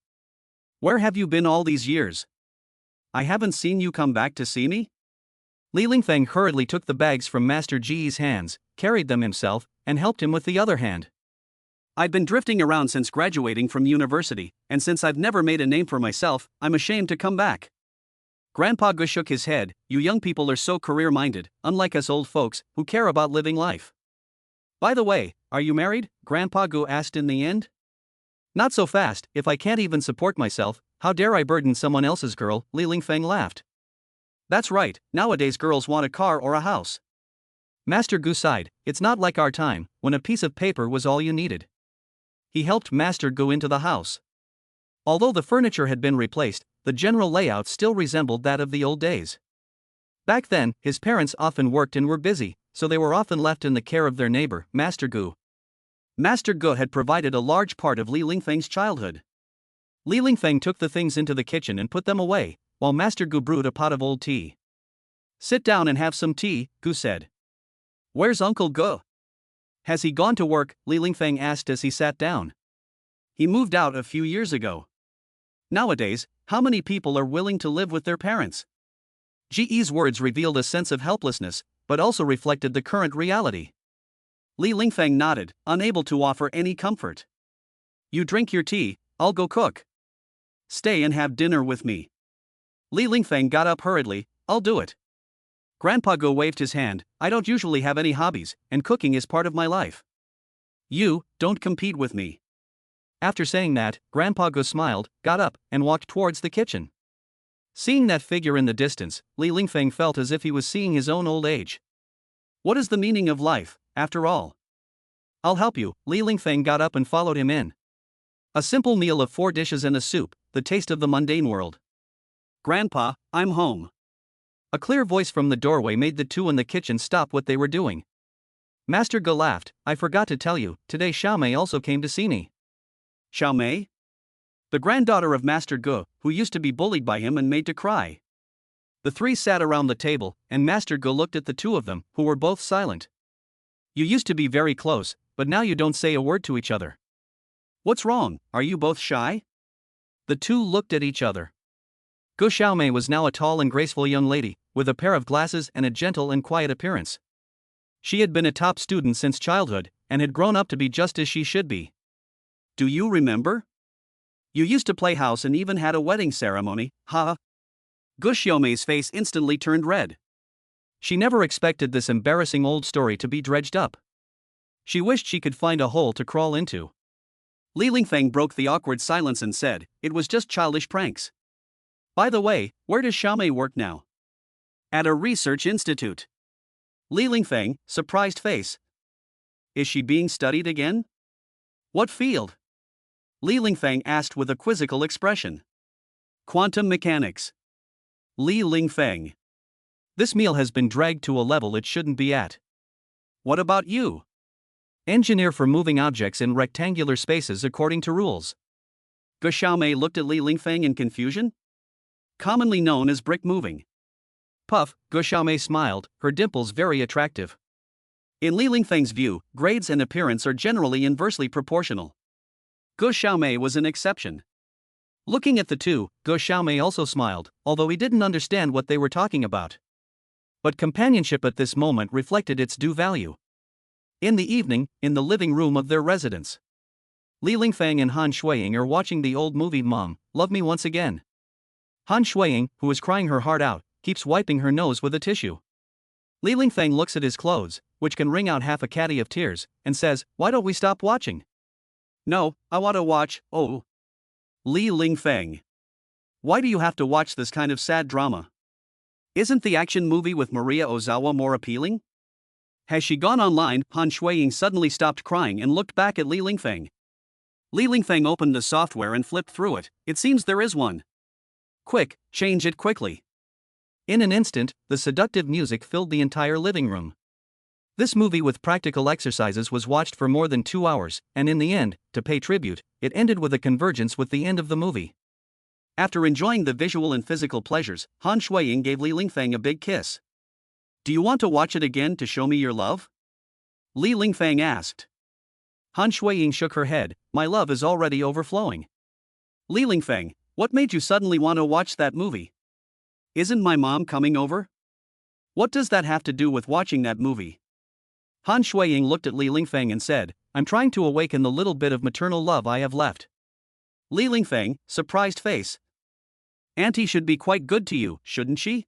Where have you been all these years? I haven't seen you come back to see me? Li Lingfeng hurriedly took the bags from Master Ji's hands, carried them himself, and helped him with the other hand. I've been drifting around since graduating from university, and since I've never made a name for myself, I'm ashamed to come back. Grandpa Gu shook his head. You young people are so career-minded, unlike us old folks, who care about living life. By the way, are you married? Grandpa Gu asked in the end. Not so fast, if I can't even support myself, how dare I burden someone else's girl, Li Lingfeng laughed. That's right, nowadays girls want a car or a house. Master Gu sighed, it's not like our time, when a piece of paper was all you needed. He helped Master Gu into the house. Although the furniture had been replaced, the general layout still resembled that of the old days. Back then, his parents often worked and were busy, so they were often left in the care of their neighbor, Master Gu. Master Gu had provided a large part of Li Lingfeng's childhood. Li Lingfeng took the things into the kitchen and put them away, while Master Gu brewed a pot of old tea. Sit down and have some tea, Gu said. Where's Uncle Gu? Has he gone to work? Li Lingfeng asked as he sat down. He moved out a few years ago. Nowadays, how many people are willing to live with their parents? Ge's words revealed a sense of helplessness, but also reflected the current reality. Li Lingfeng nodded, unable to offer any comfort. You drink your tea, I'll go cook. Stay and have dinner with me. Li Lingfeng got up hurriedly. I'll do it. Grandpa Gu waved his hand. I don't usually have any hobbies, and cooking is part of my life. You, don't compete with me. After saying that, Grandpa Gu smiled, got up, and walked towards the kitchen. Seeing that figure in the distance, Li Lingfeng felt as if he was seeing his own old age. What is the meaning of life, after all? I'll help you. Li Lingfeng got up and followed him in. A simple meal of 4 dishes and a soup, the taste of the mundane world. Grandpa, I'm home. A clear voice from the doorway made the two in the kitchen stop what they were doing. Master Gu laughed. I forgot to tell you, today Xiaomei also came to see me. Xiaomei? The granddaughter of Master Gu, who used to be bullied by him and made to cry. The three sat around the table, and Master Gu looked at the two of them, who were both silent. You used to be very close, but now you don't say a word to each other. What's wrong? Are you both shy? The two looked at each other. Gu Xiaomei was now a tall and graceful young lady, with a pair of glasses and a gentle and quiet appearance. She had been a top student since childhood, and had grown up to be just as she should be. Do you remember? You used to play house and even had a wedding ceremony, huh? Gu Xiaomei's face instantly turned red. She never expected this embarrassing old story to be dredged up. She wished she could find a hole to crawl into. Li Lingfeng broke the awkward silence and said, it was just childish pranks. By the way, where does Xiaomei work now? At a research institute. Li Lingfeng, surprised face. Is she being studied again? What field? Li Lingfeng asked with a quizzical expression. Quantum mechanics. Li Lingfeng. This meal has been dragged to a level it shouldn't be at. What about you? Engineer for moving objects in rectangular spaces according to rules. Gu Xiaomei looked at Li Lingfeng in confusion. Commonly known as brick moving. Puff, Gu Xiaomei smiled, her dimples very attractive. In Li Lingfeng's view, grades and appearance are generally inversely proportional. Gu Xiaomei was an exception. Looking at the two, Gu Xiaomei also smiled, although he didn't understand what they were talking about. But companionship at this moment reflected its due value. In the evening, in the living room of their residence, Li Lingfeng and Han Shuiying are watching the old movie Mom, Love Me Once Again. Han Shuiying, who is crying her heart out, keeps wiping her nose with a tissue. Li Lingfeng looks at his clothes, which can wring out half a caddy of tears, and says, why don't we stop watching? No, I want to watch, oh. Li Lingfeng. Why do you have to watch this kind of sad drama? Isn't the action movie with Maria Ozawa more appealing? Has she gone online? Han Shuiying suddenly stopped crying and looked back at Li Lingfeng. Li Lingfeng opened the software and flipped through it. It seems there is one. Quick, change it quickly. In an instant, the seductive music filled the entire living room. This movie with practical exercises was watched for more than 2 hours, and in the end, to pay tribute, it ended with a convergence with the end of the movie. After enjoying the visual and physical pleasures, Han Shuiying gave Li Lingfeng a big kiss. Do you want to watch it again to show me your love? Li Lingfeng asked. Han Shuiying shook her head. My love is already overflowing. Li Lingfeng, what made you suddenly want to watch that movie? Isn't my mom coming over? What does that have to do with watching that movie? Han Shuiying looked at Li Lingfeng and said, I'm trying to awaken the little bit of maternal love I have left. Li Lingfeng, surprised face. Auntie should be quite good to you, shouldn't she?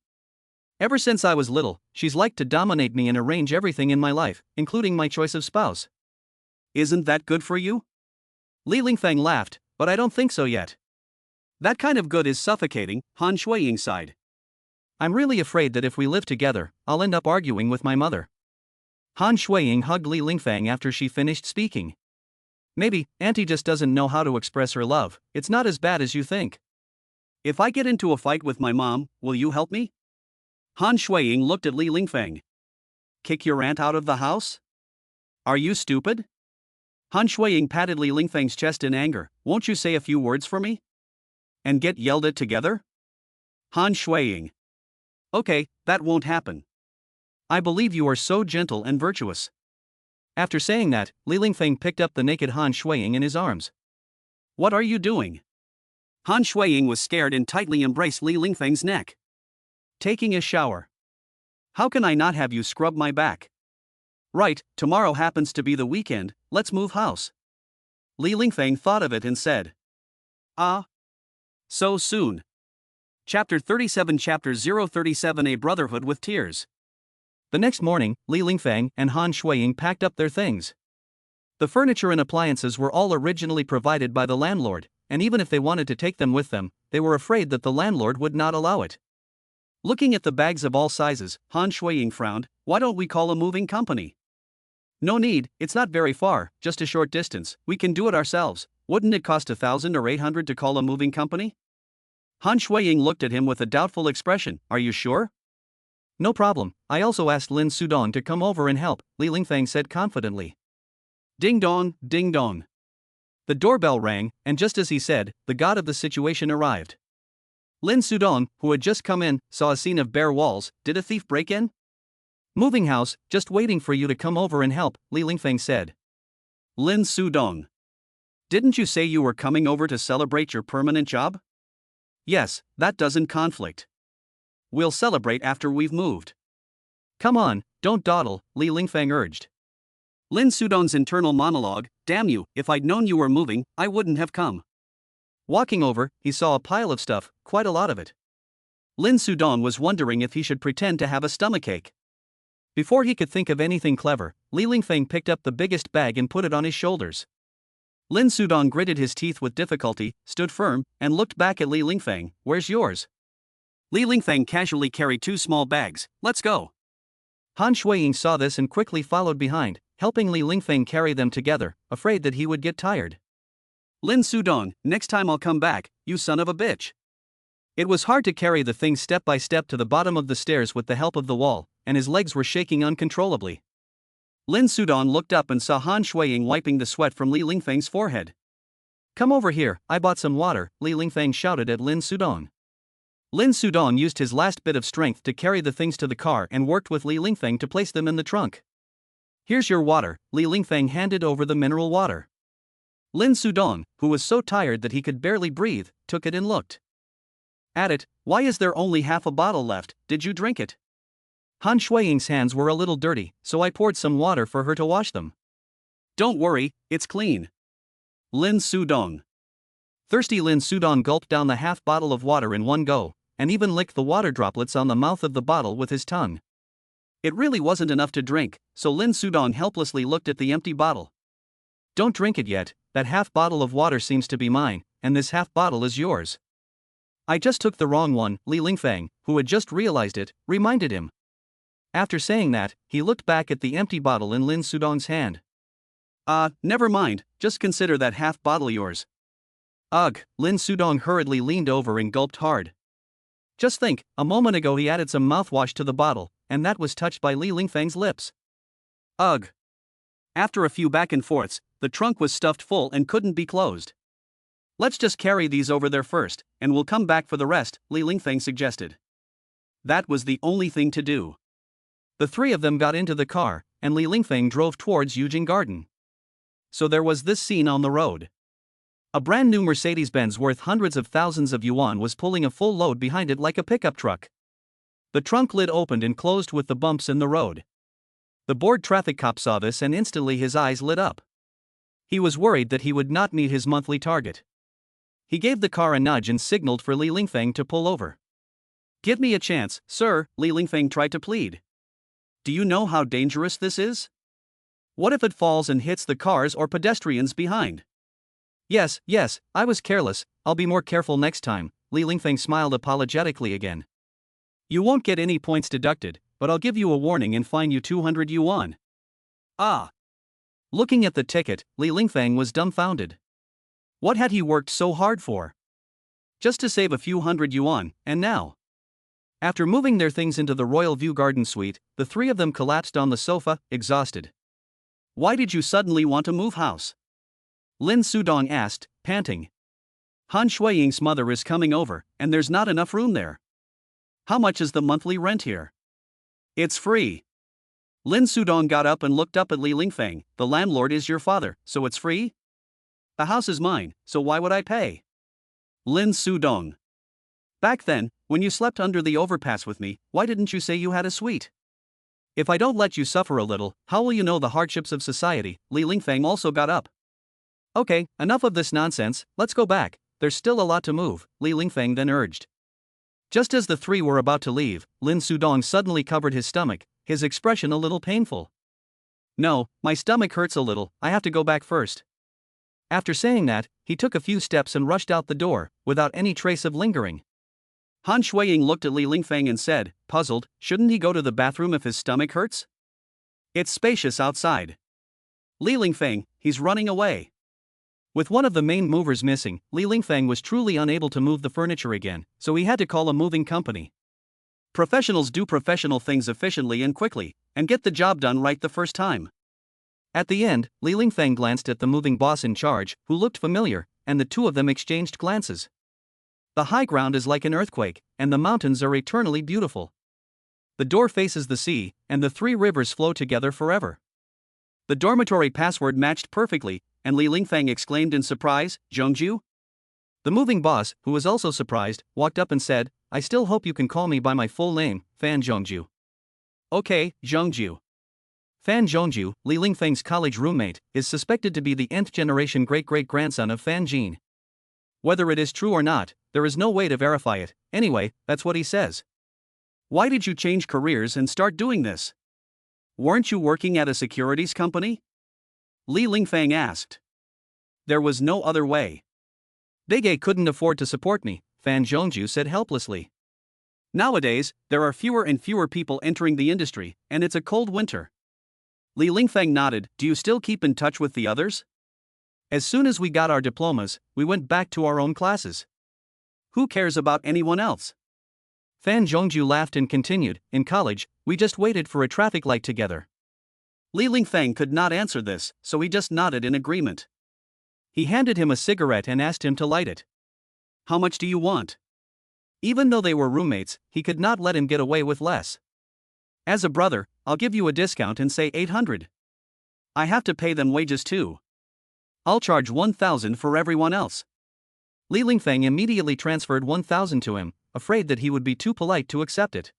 Ever since I was little, she's liked to dominate me and arrange everything in my life, including my choice of spouse. Isn't that good for you? Li Lingfeng laughed, but I don't think so yet. That kind of good is suffocating, Han Shuiying sighed. I'm really afraid that if we live together, I'll end up arguing with my mother. Han Shuiying hugged Li Lingfeng after she finished speaking. Maybe, Auntie just doesn't know how to express her love, it's not as bad as you think. If I get into a fight with my mom, will you help me? Han Shuiying looked at Li Lingfeng. Kick your aunt out of the house? Are you stupid? Han Shuiying patted Li Lingfeng's chest in anger. Won't you say a few words for me? And get yelled at together? Han Shuiying. Okay, that won't happen. I believe you are so gentle and virtuous. After saying that, Li Lingfeng picked up the naked Han Shuiying in his arms. What are you doing? Han Shuiying was scared and tightly embraced Li Lingfeng's neck. Taking a shower. How can I not have you scrub my back? Right, tomorrow happens to be the weekend, let's move house. Li Lingfeng thought of it and said. Ah. So soon. Chapter 37 Chapter 037 A Brotherhood with Tears. The next morning, Li Lingfeng and Han Shuiying packed up their things. The furniture and appliances were all originally provided by the landlord, and even if they wanted to take them with them, they were afraid that the landlord would not allow it. Looking at the bags of all sizes, Han Shuiying frowned. Why don't we call a moving company? No need, it's not very far, just a short distance, we can do it ourselves. Wouldn't it cost 1,000 or 800 to call a moving company? Han Shuiying looked at him with a doubtful expression. Are you sure? No problem, I also asked Lin Sudong to come over and help, Li Lingfeng said confidently. Ding dong, ding dong. The doorbell rang, and just as he said, the god of the situation arrived. Lin Sudong, who had just come in, saw a scene of bare walls. Did a thief break in? Moving house, just waiting for you to come over and help, Li Lingfeng said. Lin Sudong. Didn't you say you were coming over to celebrate your permanent job? Yes, that doesn't conflict. We'll celebrate after we've moved. Come on, don't dawdle, Li Lingfeng urged. Lin Sudong's internal monologue, damn you, if I'd known you were moving, I wouldn't have come. Walking over, he saw a pile of stuff, quite a lot of it. Lin Sudong was wondering if he should pretend to have a stomachache. Before he could think of anything clever, Li Lingfeng picked up the biggest bag and put it on his shoulders. Lin Sudong gritted his teeth with difficulty, stood firm, and looked back at Li Lingfeng. Where's yours? Li Lingfeng casually carried 2 small bags. Let's go. Han Shuiying saw this and quickly followed behind, helping Li Lingfeng carry them together, afraid that he would get tired. Lin Sudong, next time I'll come back, you son of a bitch. It was hard to carry the things step by step to the bottom of the stairs with the help of the wall, and his legs were shaking uncontrollably. Lin Sudong looked up and saw Han Shuiying wiping the sweat from Li Lingfeng's forehead. Come over here, I bought some water, Li Lingfeng shouted at Lin Sudong. Lin Sudong used his last bit of strength to carry the things to the car and worked with Li Lingfeng to place them in the trunk. Here's your water, Li Lingfeng handed over the mineral water. Lin Sudong, who was so tired that he could barely breathe, took it and looked at it. Why is there only half a bottle left? Did you drink it? Han Shuiying's hands were a little dirty, so I poured some water for her to wash them. Don't worry, it's clean. Lin Sudong. Thirsty Lin Sudong gulped down the half bottle of water in one go, and even licked the water droplets on the mouth of the bottle with his tongue. It really wasn't enough to drink, so Lin Sudong helplessly looked at the empty bottle. Don't drink it yet, that half bottle of water seems to be mine, and this half bottle is yours. I just took the wrong one, Li Lingfeng, who had just realized it, reminded him. After saying that, he looked back at the empty bottle in Lin Sudong's hand. Never mind, just consider that half bottle yours. Ugh, Lin Sudong hurriedly leaned over and gulped hard. Just think, a moment ago he added some mouthwash to the bottle, and that was touched by Li Lingfeng's lips. Ugh. After a few back and forths, the trunk was stuffed full and couldn't be closed. Let's just carry these over there first, and we'll come back for the rest, Li Lingfeng suggested. That was the only thing to do. The 3 of them got into the car, and Li Lingfeng drove towards Yujing Garden. So there was this scene on the road. A brand new Mercedes-Benz worth hundreds of thousands of yuan was pulling a full load behind it like a pickup truck. The trunk lid opened and closed with the bumps in the road. The bored traffic cop saw this and instantly his eyes lit up. He was worried that he would not meet his monthly target. He gave the car a nudge and signaled for Li Lingfeng to pull over. Give me a chance, sir, Li Lingfeng tried to plead. Do you know how dangerous this is? What if it falls and hits the cars or pedestrians behind? Yes, I was careless, I'll be more careful next time, Li Lingfeng smiled apologetically again. You won't get any points deducted, but I'll give you a warning and fine you 200 yuan. Ah! Looking at the ticket, Li Lingfeng was dumbfounded. What had he worked so hard for? Just to save a few hundred yuan, and now? After moving their things into the Royal View Garden Suite, the three of them collapsed on the sofa, exhausted. Why did you suddenly want to move house? Lin Sudong asked, panting. Han Shuiying's mother is coming over, and there's not enough room there. How much is the monthly rent here? It's free. Lin Sudong got up and looked up at Li Lingfeng. The landlord is your father, so it's free? The house is mine, so why would I pay? Lin Sudong. Back then, when you slept under the overpass with me, why didn't you say you had a suite? If I don't let you suffer a little, how will you know the hardships of society? Li Lingfeng also got up. Okay, enough of this nonsense, let's go back, there's still a lot to move, Li Lingfeng then urged. Just as the three were about to leave, Lin Sudong suddenly covered his stomach, his expression a little painful. No, my stomach hurts a little, I have to go back first. After saying that, he took a few steps and rushed out the door, without any trace of lingering. Han Shuiying looked at Li Lingfeng and said, puzzled, shouldn't he go to the bathroom if his stomach hurts? It's spacious outside. Li Lingfeng, he's running away. With one of the main movers missing, Li Lingfeng was truly unable to move the furniture again, so he had to call a moving company. Professionals do professional things efficiently and quickly, and get the job done right the first time. At the end, Li Lingfeng glanced at the moving boss in charge, who looked familiar, and the two of them exchanged glances. The high ground is like an earthquake, and the mountains are eternally beautiful. The door faces the sea, and the three rivers flow together forever. The dormitory password matched perfectly, and Li Lingfeng exclaimed in surprise, Zhongju? The moving boss, who was also surprised, walked up and said, I still hope you can call me by my full name, Fan Zhongju. Okay, Zhongju. Fan Zhongju, Li Lingfeng's college roommate, is suspected to be the nth generation great-great-grandson of Fan Jin. Whether it is true or not, there is no way to verify it, anyway, that's what he says. Why did you change careers and start doing this? Weren't you working at a securities company? Li Lingfeng asked. There was no other way. Big A couldn't afford to support me, Fan Zhongju said helplessly. Nowadays, there are fewer and fewer people entering the industry, and it's a cold winter. Li Lingfeng nodded, do you still keep in touch with the others? As soon as we got our diplomas, we went back to our own classes. Who cares about anyone else? Fan Zhongju laughed and continued, in college, we just waited for a traffic light together. Li Lingfeng could not answer this, so he just nodded in agreement. He handed him a cigarette and asked him to light it. How much do you want? Even though they were roommates, he could not let him get away with less. As a brother, I'll give you a discount and say 800. I have to pay them wages too. I'll charge 1,000 for everyone else. Li Lingfeng immediately transferred 1,000 to him, afraid that he would be too polite to accept it.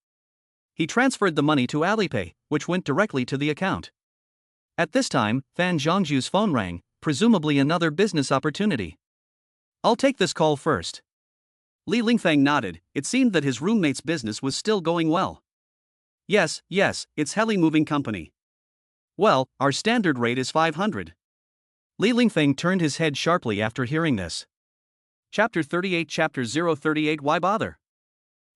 He transferred the money to Alipay, which went directly to the account. At this time, Fan Zhongju's phone rang, presumably another business opportunity. I'll take this call first. Li Lingfeng nodded, it seemed that his roommate's business was still going well. Yes, it's Heli Moving Company. Well, our standard rate is 500. Li Lingfeng turned his head sharply after hearing this. Chapter 38 Chapter 038 Why bother?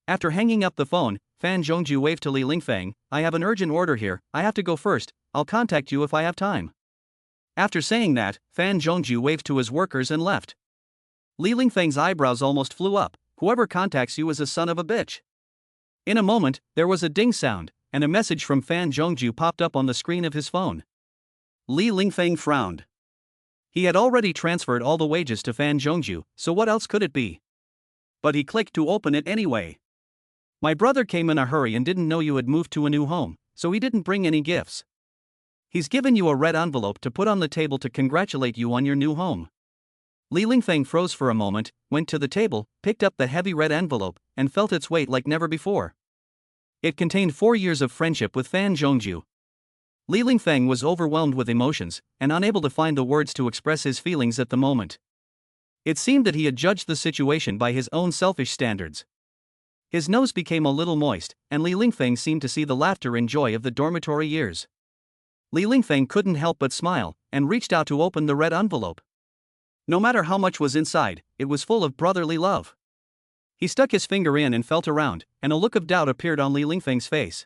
After hanging up the phone, Fan Zhongju waved to Li Lingfeng, I have an urgent order here, I have to go first, I'll contact you if I have time. After saying that, Fan Zhongju waved to his workers and left. Li Lingfeng's eyebrows almost flew up, whoever contacts you is a son of a bitch. In a moment, there was a ding sound, and a message from Fan Zhongju popped up on the screen of his phone. Li Lingfeng frowned. He had already transferred all the wages to Fan Zhongju, so what else could it be? But he clicked to open it anyway. My brother came in a hurry and didn't know you had moved to a new home, so he didn't bring any gifts. He's given you a red envelope to put on the table to congratulate you on your new home. Li Lingfeng froze for a moment, went to the table, picked up the heavy red envelope, and felt its weight like never before. It contained 4 years of friendship with Fan Zhongju. Li Lingfeng was overwhelmed with emotions, and unable to find the words to express his feelings at the moment. It seemed that he had judged the situation by his own selfish standards. His nose became a little moist, and Li Lingfeng seemed to see the laughter and joy of the dormitory years. Li Lingfeng couldn't help but smile, and reached out to open the red envelope. No matter how much was inside, it was full of brotherly love. He stuck his finger in and felt around, and a look of doubt appeared on Li Lingfeng's face.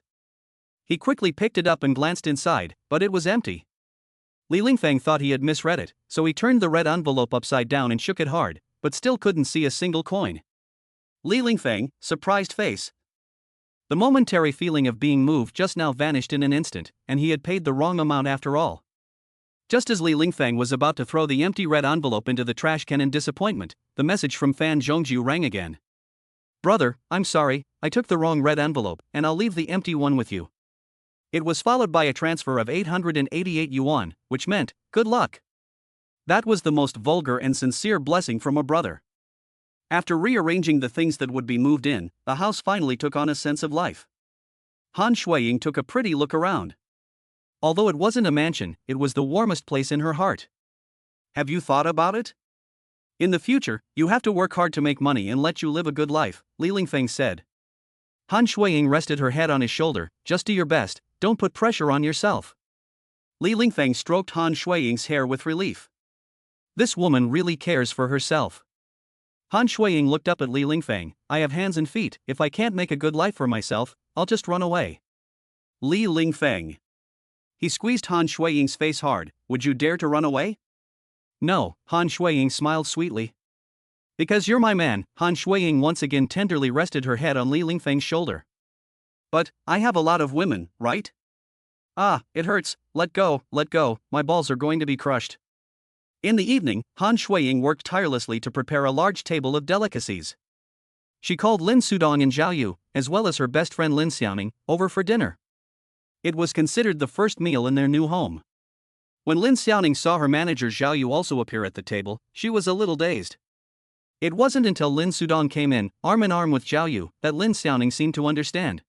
He quickly picked it up and glanced inside, but it was empty. Li Lingfeng thought he had misread it, so he turned the red envelope upside down and shook it hard, but still couldn't see a single coin. Li Lingfeng, surprised face. The momentary feeling of being moved just now vanished in an instant, and he had paid the wrong amount after all. Just as Li Lingfeng was about to throw the empty red envelope into the trash can in disappointment, the message from Fan Zhongzhu rang again. "Brother, I'm sorry, I took the wrong red envelope, and I'll leave the empty one with you." It was followed by a transfer of 888 yuan, which meant, "Good luck." That was the most vulgar and sincere blessing from a brother. After rearranging the things that would be moved in, the house finally took on a sense of life. Han Shuiying took a pretty look around. Although it wasn't a mansion, it was the warmest place in her heart. "Have you thought about it? In the future, you have to work hard to make money and let you live a good life," Li Lingfeng said. Han Shuiying rested her head on his shoulder. "Just do your best, don't put pressure on yourself." Li Lingfeng stroked Han Shuiying's hair with relief. This woman really cares for herself. Han Shuiying looked up at Li Lingfeng. "I have hands and feet, if I can't make a good life for myself, I'll just run away." Li Lingfeng. He squeezed Han Shuiying's face hard. "Would you dare to run away?" "No," Han Shuiying smiled sweetly. "Because you're my man." Han Shuiying once again tenderly rested her head on Li Lingfeng's shoulder. "But, I have a lot of women, right?" "Ah, it hurts, let go, my balls are going to be crushed." In the evening, Han Shuiying worked tirelessly to prepare a large table of delicacies. She called Lin Sudong and Zhao Yu, as well as her best friend Lin Xiaoning, over for dinner. It was considered the first meal in their new home. When Lin Xiaoning saw her manager Zhao Yu also appear at the table, she was a little dazed. It wasn't until Lin Sudong came in, arm in arm with Zhao Yu, that Lin Xiaoning seemed to understand.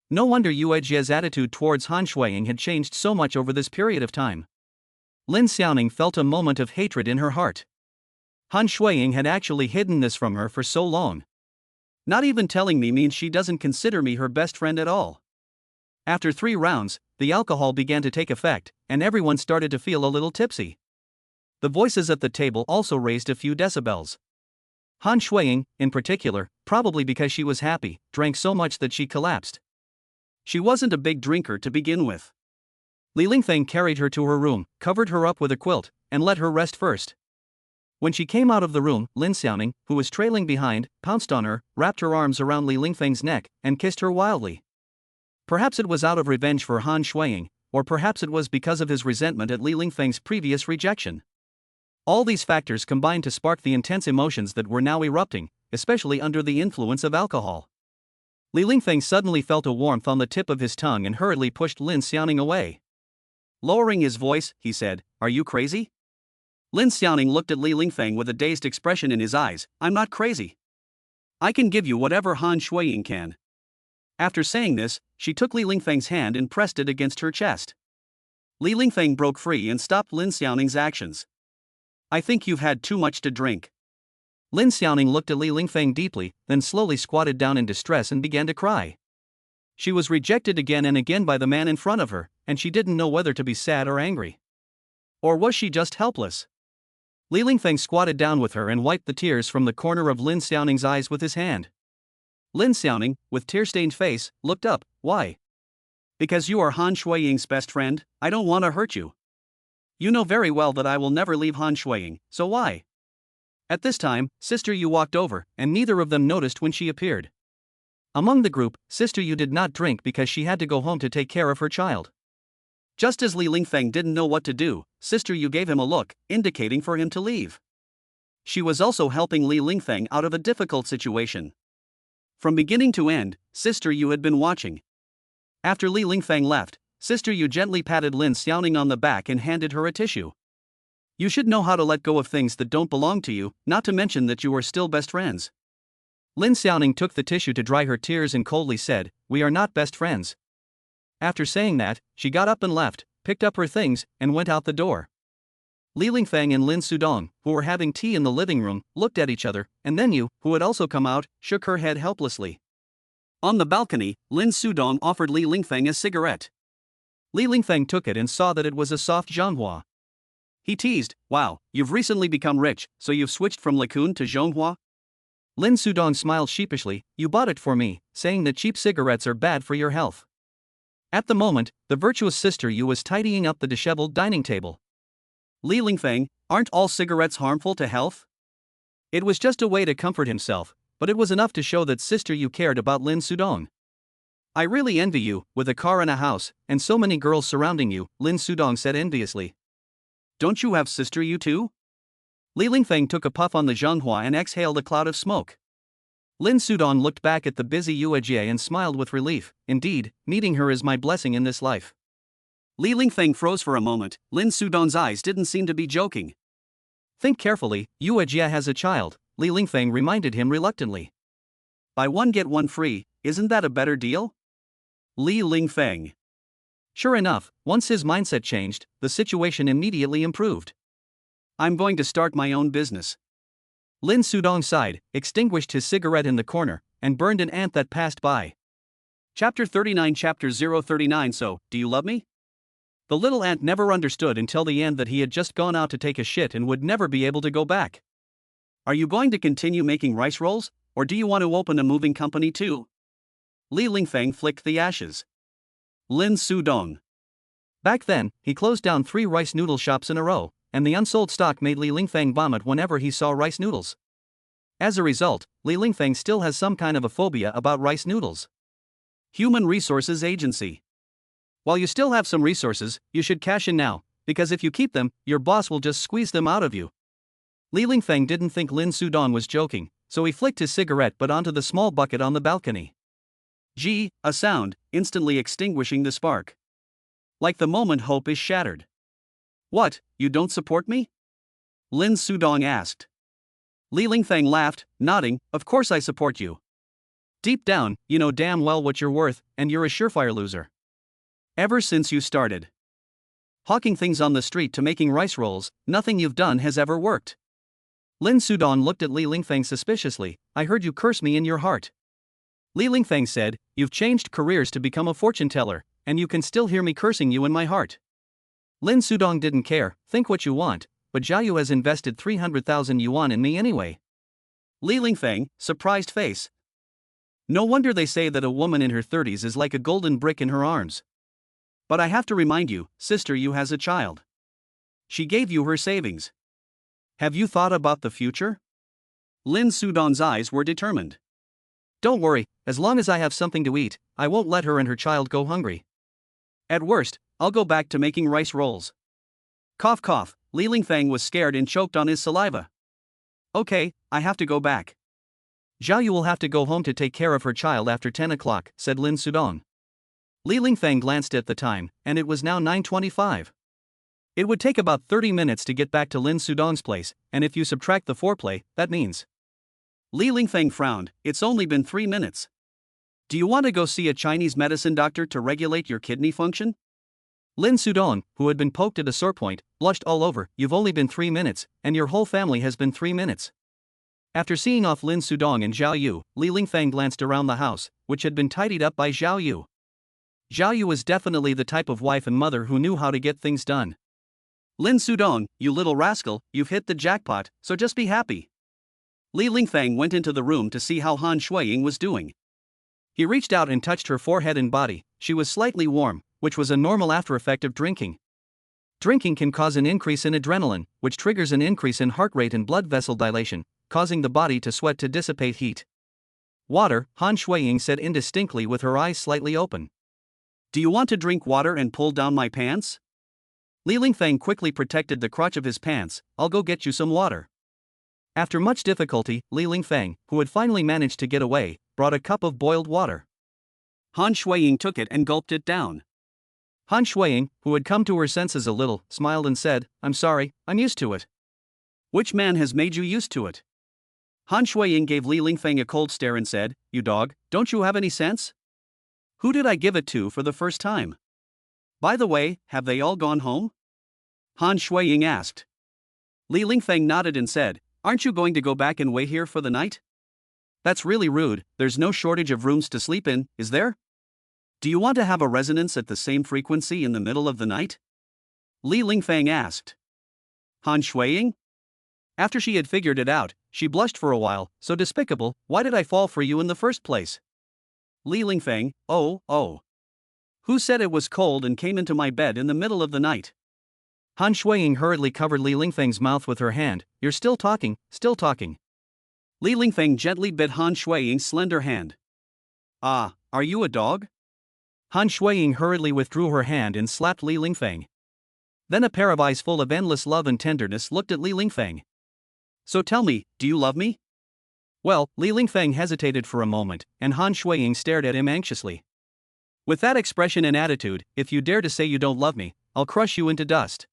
No wonder Yue Jie's attitude towards Han Shuiying had changed so much over this period of time. Lin Xiaoning felt a moment of hatred in her heart. Han Shuiying had actually hidden this from her for so long. Not even telling me means she doesn't consider me her best friend at all. After 3 rounds, the alcohol began to take effect, and everyone started to feel a little tipsy. The voices at the table also raised a few decibels. Han Shuiying, in particular, probably because she was happy, drank so much that she collapsed. She wasn't a big drinker to begin with. Li Lingfeng carried her to her room, covered her up with a quilt, and let her rest first. When she came out of the room, Lin Xiaoning, who was trailing behind, pounced on her, wrapped her arms around Li Lingfeng's neck, and kissed her wildly. Perhaps it was out of revenge for Han Shuiying, or perhaps it was because of his resentment at Li Lingfeng's previous rejection. All these factors combined to spark the intense emotions that were now erupting, especially under the influence of alcohol. Li Lingfeng suddenly felt a warmth on the tip of his tongue and hurriedly pushed Lin Xiaoning away. Lowering his voice, he said, "Are you crazy?" Lin Xiaoning looked at Li Lingfeng with a dazed expression in his eyes. "I'm not crazy. I can give you whatever Han Shuiying can." After saying this, she took Li Lingfeng's hand and pressed it against her chest. Li Lingfeng broke free and stopped Lin Xiaoning's actions. "I think you've had too much to drink." Lin Xiaoning looked at Li Lingfeng deeply, then slowly squatted down in distress and began to cry. She was rejected again and again by the man in front of her, and she didn't know whether to be sad or angry. Or was she just helpless? Li Lingfeng squatted down with her and wiped the tears from the corner of Lin Xiaoning's eyes with his hand. Lin Xiaoning, with tear-stained face, looked up. "Why?" "Because you are Han Shuiying's best friend, I don't want to hurt you. You know very well that I will never leave Han Shuiying, so why?" At this time, Sister Yu walked over, and neither of them noticed when she appeared. Among the group, Sister Yu did not drink because she had to go home to take care of her child. Just as Li Lingfeng didn't know what to do, Sister Yu gave him a look, indicating for him to leave. She was also helping Li Lingfeng out of a difficult situation. From beginning to end, Sister Yu had been watching. After Li Lingfeng left, Sister Yu gently patted Lin Xiaoning on the back and handed her a tissue. "You should know how to let go of things that don't belong to you, not to mention that you are still best friends." Lin Xiaoning took the tissue to dry her tears and coldly said, "We are not best friends." After saying that, she got up and left, picked up her things, and went out the door. Li Lingfeng and Lin Sudong, who were having tea in the living room, looked at each other, and then Yu, who had also come out, shook her head helplessly. On the balcony, Lin Sudong offered Li Lingfeng a cigarette. Li Lingfeng took it and saw that it was a soft Zhonghua. He teased, "Wow, you've recently become rich, so you've switched from Likun to Zhonghua?" Lin Sudong smiled sheepishly. "You bought it for me, saying that cheap cigarettes are bad for your health." At the moment, the virtuous sister Yu was tidying up the disheveled dining table. Li Lingfeng, aren't all cigarettes harmful to health? It was just a way to comfort himself, but it was enough to show that Sister Yu cared about Lin Sudong. "I really envy you, with a car and a house, and so many girls surrounding you," Lin Sudong said enviously. "Don't you have Sister Yu too?" Li Lingfeng took a puff on the Zhonghua and exhaled a cloud of smoke. Lin Sudong looked back at the busy Yuejie and smiled with relief. "Indeed, meeting her is my blessing in this life." Li Lingfeng froze for a moment. Lin Sudong's eyes didn't seem to be joking. "Think carefully, Yuejie has a child," Li Lingfeng reminded him reluctantly. "Buy one get one free, isn't that a better deal?" Li Lingfeng. Sure enough, once his mindset changed, the situation immediately improved. "I'm going to start my own business." Lin Sudong sighed, extinguished his cigarette in the corner, and burned an ant that passed by. Chapter 39 Chapter 039 So, do you love me? The little ant never understood until the end that he had just gone out to take a shit and would never be able to go back. "Are you going to continue making rice rolls, or do you want to open a moving company too?" Li Lingfeng flicked the ashes. Lin Sudong. Back then, he closed down 3 rice noodle shops in a row, and the unsold stock made Li Lingfeng vomit whenever he saw rice noodles. As a result, Li Lingfeng still has some kind of a phobia about rice noodles. Human Resources Agency. While you still have some resources, you should cash in now, because if you keep them, your boss will just squeeze them out of you. Li Lingfeng didn't think Lin Sudong was joking, so he flicked his cigarette butt onto the small bucket on the balcony. Gee, a sound, instantly extinguishing the spark. Like the moment hope is shattered. "What, you don't support me?" Lin Sudong asked. Li Lingfeng laughed, nodding, "Of course I support you. Deep down, you know damn well what you're worth, and you're a surefire loser. Ever since you started hawking things on the street to making rice rolls, nothing you've done has ever worked." Lin Sudong looked at Li Lingfeng suspiciously. "I heard you curse me in your heart." Li Lingfeng said, "You've changed careers to become a fortune teller, and you can still hear me cursing you in my heart." Lin Sudong didn't care. "Think what you want, but Jiayu has invested 300,000 yuan in me anyway." Li Lingfeng, surprised face. "No wonder they say that a woman in her 30s is like a golden brick in her arms. But I have to remind you, Sister Yu has a child. She gave you her savings. Have you thought about the future?" Lin Sudong's eyes were determined. "Don't worry, as long as I have something to eat, I won't let her and her child go hungry. At worst, I'll go back to making rice rolls." Cough cough, Li Lingfeng was scared and choked on his saliva. "Okay, I have to go back. Xiaoyu will have to go home to take care of her child after 10 o'clock, said Lin Sudong. Li Lingfeng glanced at the time, and it was now 9:25. It would take about 30 minutes to get back to Lin Sudong's place, and if you subtract the foreplay, that means. Li Lingfeng frowned. "It's only been 3 minutes. Do you want to go see a Chinese medicine doctor to regulate your kidney function?" Lin Sudong, who had been poked at a sore point, blushed all over. "You've only been 3 minutes, and your whole family has been 3 minutes. After seeing off Lin Sudong and Zhao Yu, Li Lingfeng glanced around the house, which had been tidied up by Zhao Yu. Zhao Yu was definitely the type of wife and mother who knew how to get things done. "Lin Sudong, you little rascal, you've hit the jackpot, so just be happy." Li Lingfeng went into the room to see how Han Shuiying was doing. He reached out and touched her forehead and body. She was slightly warm, which was a normal after effect of drinking. Drinking can cause an increase in adrenaline, which triggers an increase in heart rate and blood vessel dilation, causing the body to sweat to dissipate heat. "Water," Han Shuiying said indistinctly with her eyes slightly open. "Do you want to drink water and pull down my pants?" Li Lingfeng quickly protected the crotch of his pants. "I'll go get you some water." After much difficulty, Li Lingfeng, who had finally managed to get away, brought a cup of boiled water. Han Shuiying took it and gulped it down. Han Shuiying, who had come to her senses a little, smiled and said, "I'm sorry, I'm used to it." "Which man has made you used to it?" Han Shuiying gave Li Lingfeng a cold stare and said, "You dog, don't you have any sense? Who did I give it to for the first time? By the way, have they all gone home?" Han Shuiying asked. Li Lingfeng nodded and said, "Aren't you going to go back and wait here for the night? That's really rude, there's no shortage of rooms to sleep in, is there? Do you want to have a resonance at the same frequency in the middle of the night?" Li Lingfeng asked. Han Shuiying? After she had figured it out, she blushed for a while. "So despicable, why did I fall for you in the first place?" Li Lingfeng, oh. Who said it was cold and came into my bed in the middle of the night? Han Shuiying hurriedly covered Li Lingfeng's mouth with her hand. "You're still talking, still talking." Li Lingfeng gently bit Han Shuiying's slender hand. "Ah, are you a dog?" Han Shuiying hurriedly withdrew her hand and slapped Li Lingfeng. Then a pair of eyes full of endless love and tenderness looked at Li Lingfeng. "So tell me, do you love me?" Well, Li Lingfeng hesitated for a moment, and Han Shuiying stared at him anxiously. "With that expression and attitude, if you dare to say you don't love me, I'll crush you into dust."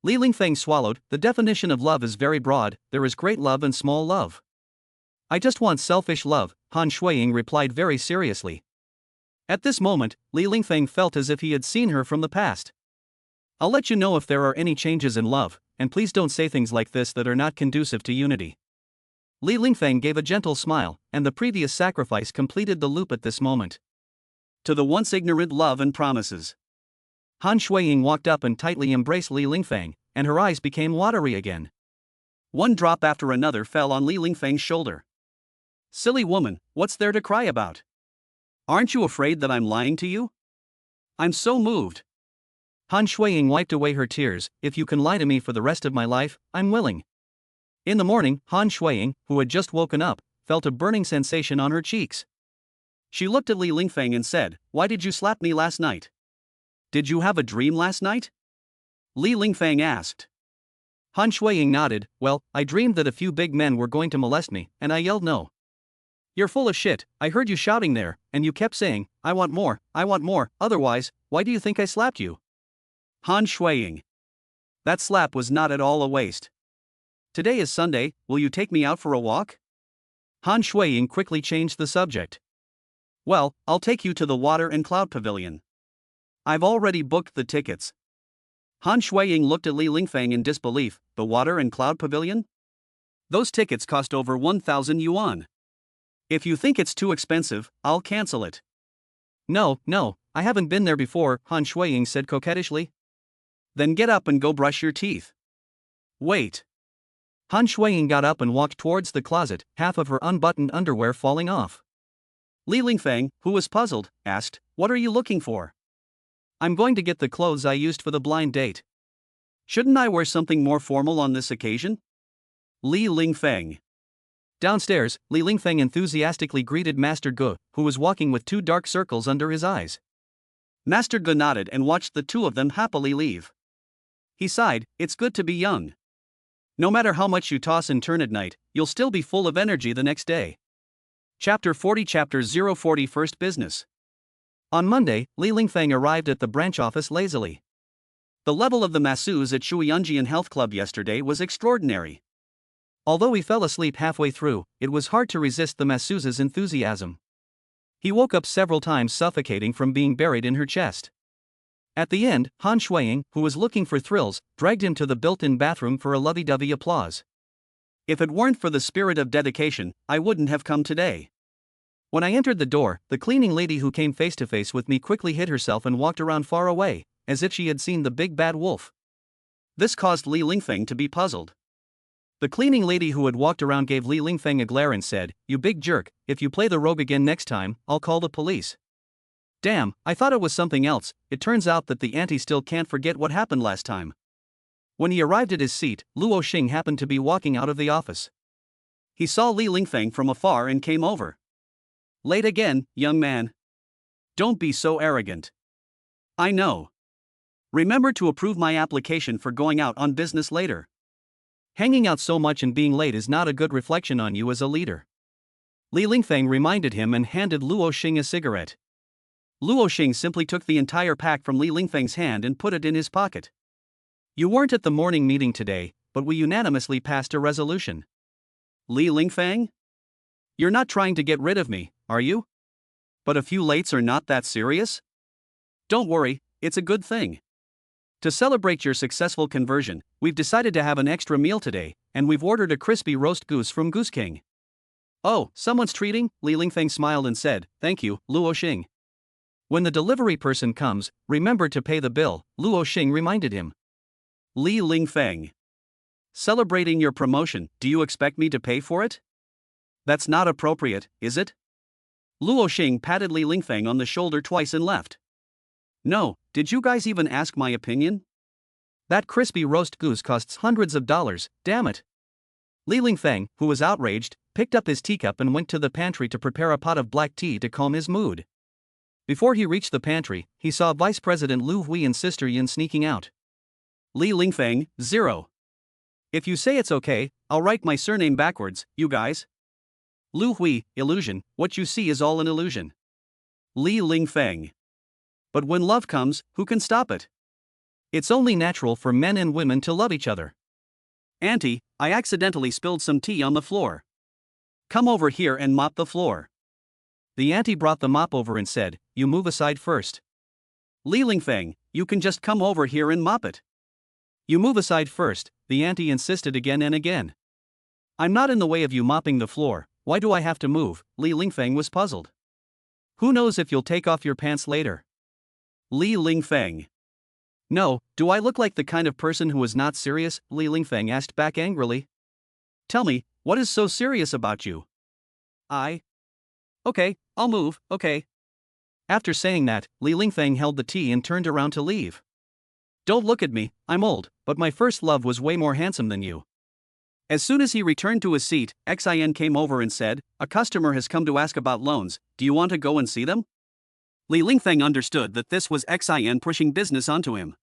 Li Lingfeng swallowed. "The definition of love is very broad, there is great love and small love." "I just want selfish love," Han Shuiying replied very seriously. At this moment, Li Lingfeng felt as if he had seen her from the past. "I'll let you know if there are any changes in love, and please don't say things like this that are not conducive to unity." Li Lingfeng gave a gentle smile, and the previous sacrifice completed the loop at this moment. To the once ignorant love and promises. Han Shuiying walked up and tightly embraced Li Lingfeng, and her eyes became watery again. One drop after another fell on Li Lingfeng's shoulder. "Silly woman, what's there to cry about? Aren't you afraid that I'm lying to you? I'm so moved." Han Shuiying wiped away her tears. "If you can lie to me for the rest of my life, I'm willing." In the morning, Han Shuiying, who had just woken up, felt a burning sensation on her cheeks. She looked at Li Lingfeng and said, "Why did you slap me last night? Did you have a dream last night?" Li Lingfeng asked. Han Shuiying nodded. "Well, I dreamed that a few big men were going to molest me, and I yelled no." "You're full of shit, I heard you shouting there, and you kept saying, I want more, otherwise, why do you think I slapped you?" Han Shuiying. "That slap was not at all a waste. Today is Sunday, will you take me out for a walk?" Han Shuiying quickly changed the subject. "Well, I'll take you to the Water and Cloud Pavilion. I've already booked the tickets." Han Shuiying looked at Li Lingfeng in disbelief. "The Water and Cloud Pavilion? Those tickets cost over 1,000 yuan. If you think it's too expensive, I'll cancel it." No, I haven't been there before," Han Shuiying said coquettishly. "Then get up and go brush your teeth." "Wait." Han Shuiying got up and walked towards the closet, half of her unbuttoned underwear falling off. Li Lingfeng, who was puzzled, asked, "What are you looking for?" "I'm going to get the clothes I used for the blind date." "Shouldn't I wear something more formal on this occasion?" Li Lingfeng. Downstairs, Li Lingfeng enthusiastically greeted Master Gu, who was walking with two dark circles under his eyes. Master Gu nodded and watched the two of them happily leave. He sighed, "It's good to be young. No matter how much you toss and turn at night, you'll still be full of energy the next day." Chapter 40 Chapter 040 First Business. On Monday, Li Lingfeng arrived at the branch office lazily. The level of the masseurs at Shuiyangjian Health Club yesterday was extraordinary. Although he fell asleep halfway through, it was hard to resist the masseuse's enthusiasm. He woke up several times suffocating from being buried in her chest. At the end, Han Shuiying, who was looking for thrills, dragged him to the built-in bathroom for a lovey-dovey applause. "If it weren't for the spirit of dedication, I wouldn't have come today. When I entered the door, the cleaning lady who came face to face with me quickly hid herself and walked around far away, as if she had seen the big bad wolf." This caused Li Lingfeng to be puzzled. The cleaning lady who had walked around gave Li Lingfeng a glare and said, "You big jerk, if you play the rogue again next time, I'll call the police." "Damn, I thought it was something else." It turns out that the auntie still can't forget what happened last time. When he arrived at his seat, Luo Xing happened to be walking out of the office. He saw Li Lingfeng from afar and came over. "Late again, young man. Don't be so arrogant. I know. Remember to approve my application for going out on business later. Hanging out so much and being late is not a good reflection on you as a leader." Li Lingfeng reminded him and handed Luo Xing a cigarette. Luo Xing simply took the entire pack from Li Lingfeng's hand and put it in his pocket. "You weren't at the morning meeting today, but we unanimously passed a resolution." "Li Lingfeng? You're not trying to get rid of me, are you? But a few lates are not that serious? Don't worry, it's a good thing. To celebrate your successful conversion, we've decided to have an extra meal today, and we've ordered a crispy roast goose from Goose King. Oh, someone's treating? Li Lingfeng smiled and said, "Thank you, Luo Xing." When the delivery person comes, remember to pay the bill, Luo Xing reminded him. Li Lingfeng. Celebrating your promotion, do you expect me to pay for it? That's not appropriate, is it? Luo Xing patted Li Lingfeng on the shoulder twice and left. No, did you guys even ask my opinion? That crispy roast goose costs hundreds of dollars, damn it. Li Lingfeng, who was outraged, picked up his teacup and went to the pantry to prepare a pot of black tea to calm his mood. Before he reached the pantry, he saw Vice President Lu Hui and Sister Yin sneaking out. Li Lingfeng, 0. If you say it's okay, I'll write my surname backwards, you guys. Lu Hui, illusion, what you see is all an illusion. Li Lingfeng. But when love comes, who can stop it? It's only natural for men and women to love each other. Auntie, I accidentally spilled some tea on the floor. Come over here and mop the floor. The auntie brought the mop over and said, "You move aside first." Li Lingfeng, you can just come over here and mop it. You move aside first, the auntie insisted again and again. I'm not in the way of you mopping the floor, why do I have to move? Li Lingfeng was puzzled. Who knows if you'll take off your pants later? Li Lingfeng. No, do I look like the kind of person who is not serious? Li Lingfeng asked back angrily. Tell me, what is so serious about you? Okay, I'll move, okay. After saying that, Li Lingfeng held the tea and turned around to leave. Don't look at me, I'm old, but my first love was way more handsome than you. As soon as he returned to his seat, Xin came over and said, "A customer has come to ask about loans, do you want to go and see them?" Li Lingfeng understood that this was Xin pushing business onto him.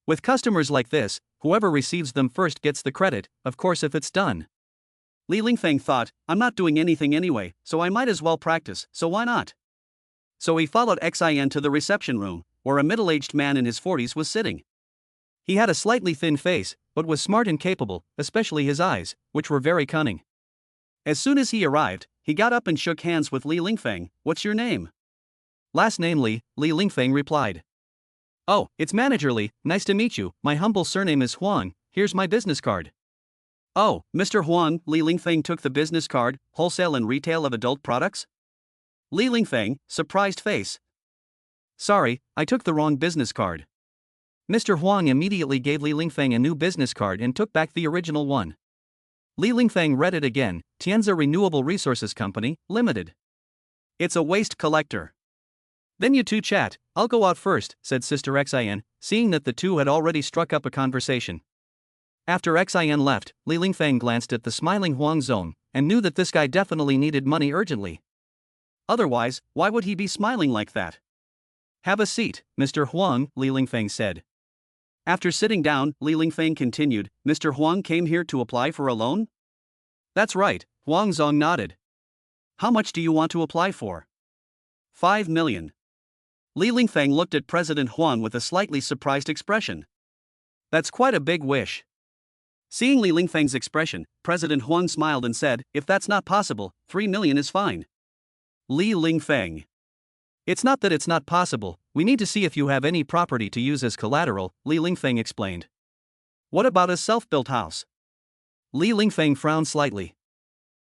With customers like this, whoever receives them first gets the credit, of course if it's done. Li Lingfeng thought, I'm not doing anything anyway, so I might as well practice, so why not? So he followed Xin to the reception room, where a middle-aged man in his 40s was sitting. He had a slightly thin face, but was smart and capable, especially his eyes, which were very cunning. As soon as he arrived, he got up and shook hands with Li Lingfeng. What's your name? Last name Li, Li Lingfeng replied. Oh, it's Manager Li, nice to meet you, my humble surname is Huang, here's my business card. Oh, Mr. Huang, Li Lingfeng took the business card, wholesale and retail of adult products? Li Lingfeng, surprised face. Sorry, I took the wrong business card. Mr. Huang immediately gave Li Lingfeng a new business card and took back the original one. Li Lingfeng read it again, Tianza Renewable Resources Company, Limited. It's a waste collector. Then you two chat, I'll go out first, said Sister Xin, seeing that the two had already struck up a conversation. After Xin left, Li Lingfeng glanced at the smiling Huang Zong, and knew that this guy definitely needed money urgently. Otherwise, why would he be smiling like that? Have a seat, Mr. Huang, Li Lingfeng said. After sitting down, Li Lingfeng continued, Mr. Huang came here to apply for a loan? That's right, Huang Zong nodded. How much do you want to apply for? 5 million. Li Lingfeng looked at President Huang with a slightly surprised expression. That's quite a big wish. Seeing Li Lingfeng's expression, President Huang smiled and said, if that's not possible, 3 million is fine. Li Lingfeng. It's not that it's not possible, we need to see if you have any property to use as collateral, Li Lingfeng explained. What about a self-built house? Li Lingfeng frowned slightly.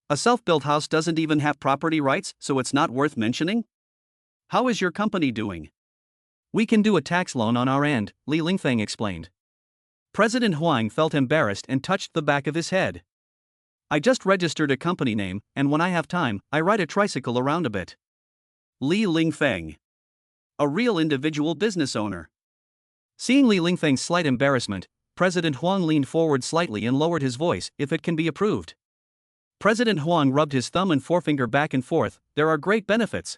A self-built house doesn't even have property rights, so it's not worth mentioning? How is your company doing? We can do a tax loan on our end, Li Lingfeng explained. President Huang felt embarrassed and touched the back of his head. I just registered a company name, and when I have time, I ride a tricycle around a bit. Li Lingfeng. A real individual business owner. Seeing Li Lingfeng's slight embarrassment, President Huang leaned forward slightly and lowered his voice, if it can be approved. President Huang rubbed his thumb and forefinger back and forth, there are great benefits.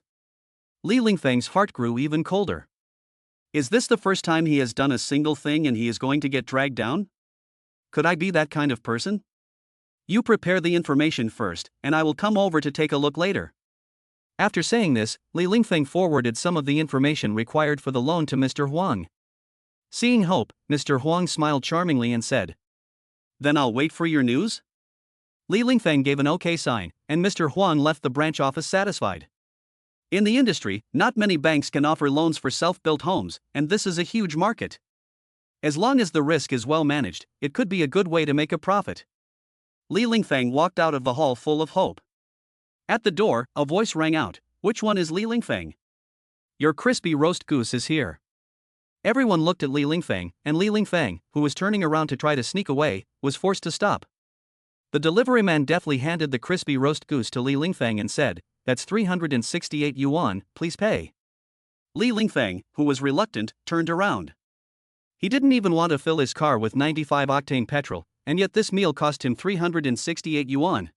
Li Lingfeng's heart grew even colder. Is this the first time he has done a single thing and he is going to get dragged down? Could I be that kind of person? You prepare the information first, and I will come over to take a look later. After saying this, Li Lingfeng forwarded some of the information required for the loan to Mr. Huang. Seeing hope, Mr. Huang smiled charmingly and said, Then I'll wait for your news? Li Lingfeng gave an okay sign, and Mr. Huang left the branch office satisfied. In the industry, not many banks can offer loans for self-built homes, and this is a huge market. As long as the risk is well managed, it could be a good way to make a profit. Li Lingfeng walked out of the hall full of hope. At the door, a voice rang out. Which one is Li Lingfeng? Your crispy roast goose is here. Everyone looked at Li Lingfeng, and Li Lingfeng, who was turning around to try to sneak away, was forced to stop. The deliveryman deftly handed the crispy roast goose to Li Lingfeng and said, That's 368 yuan, please pay. Li Lingfeng, who was reluctant, turned around. He didn't even want to fill his car with 95-octane petrol, and yet this meal cost him 368 yuan.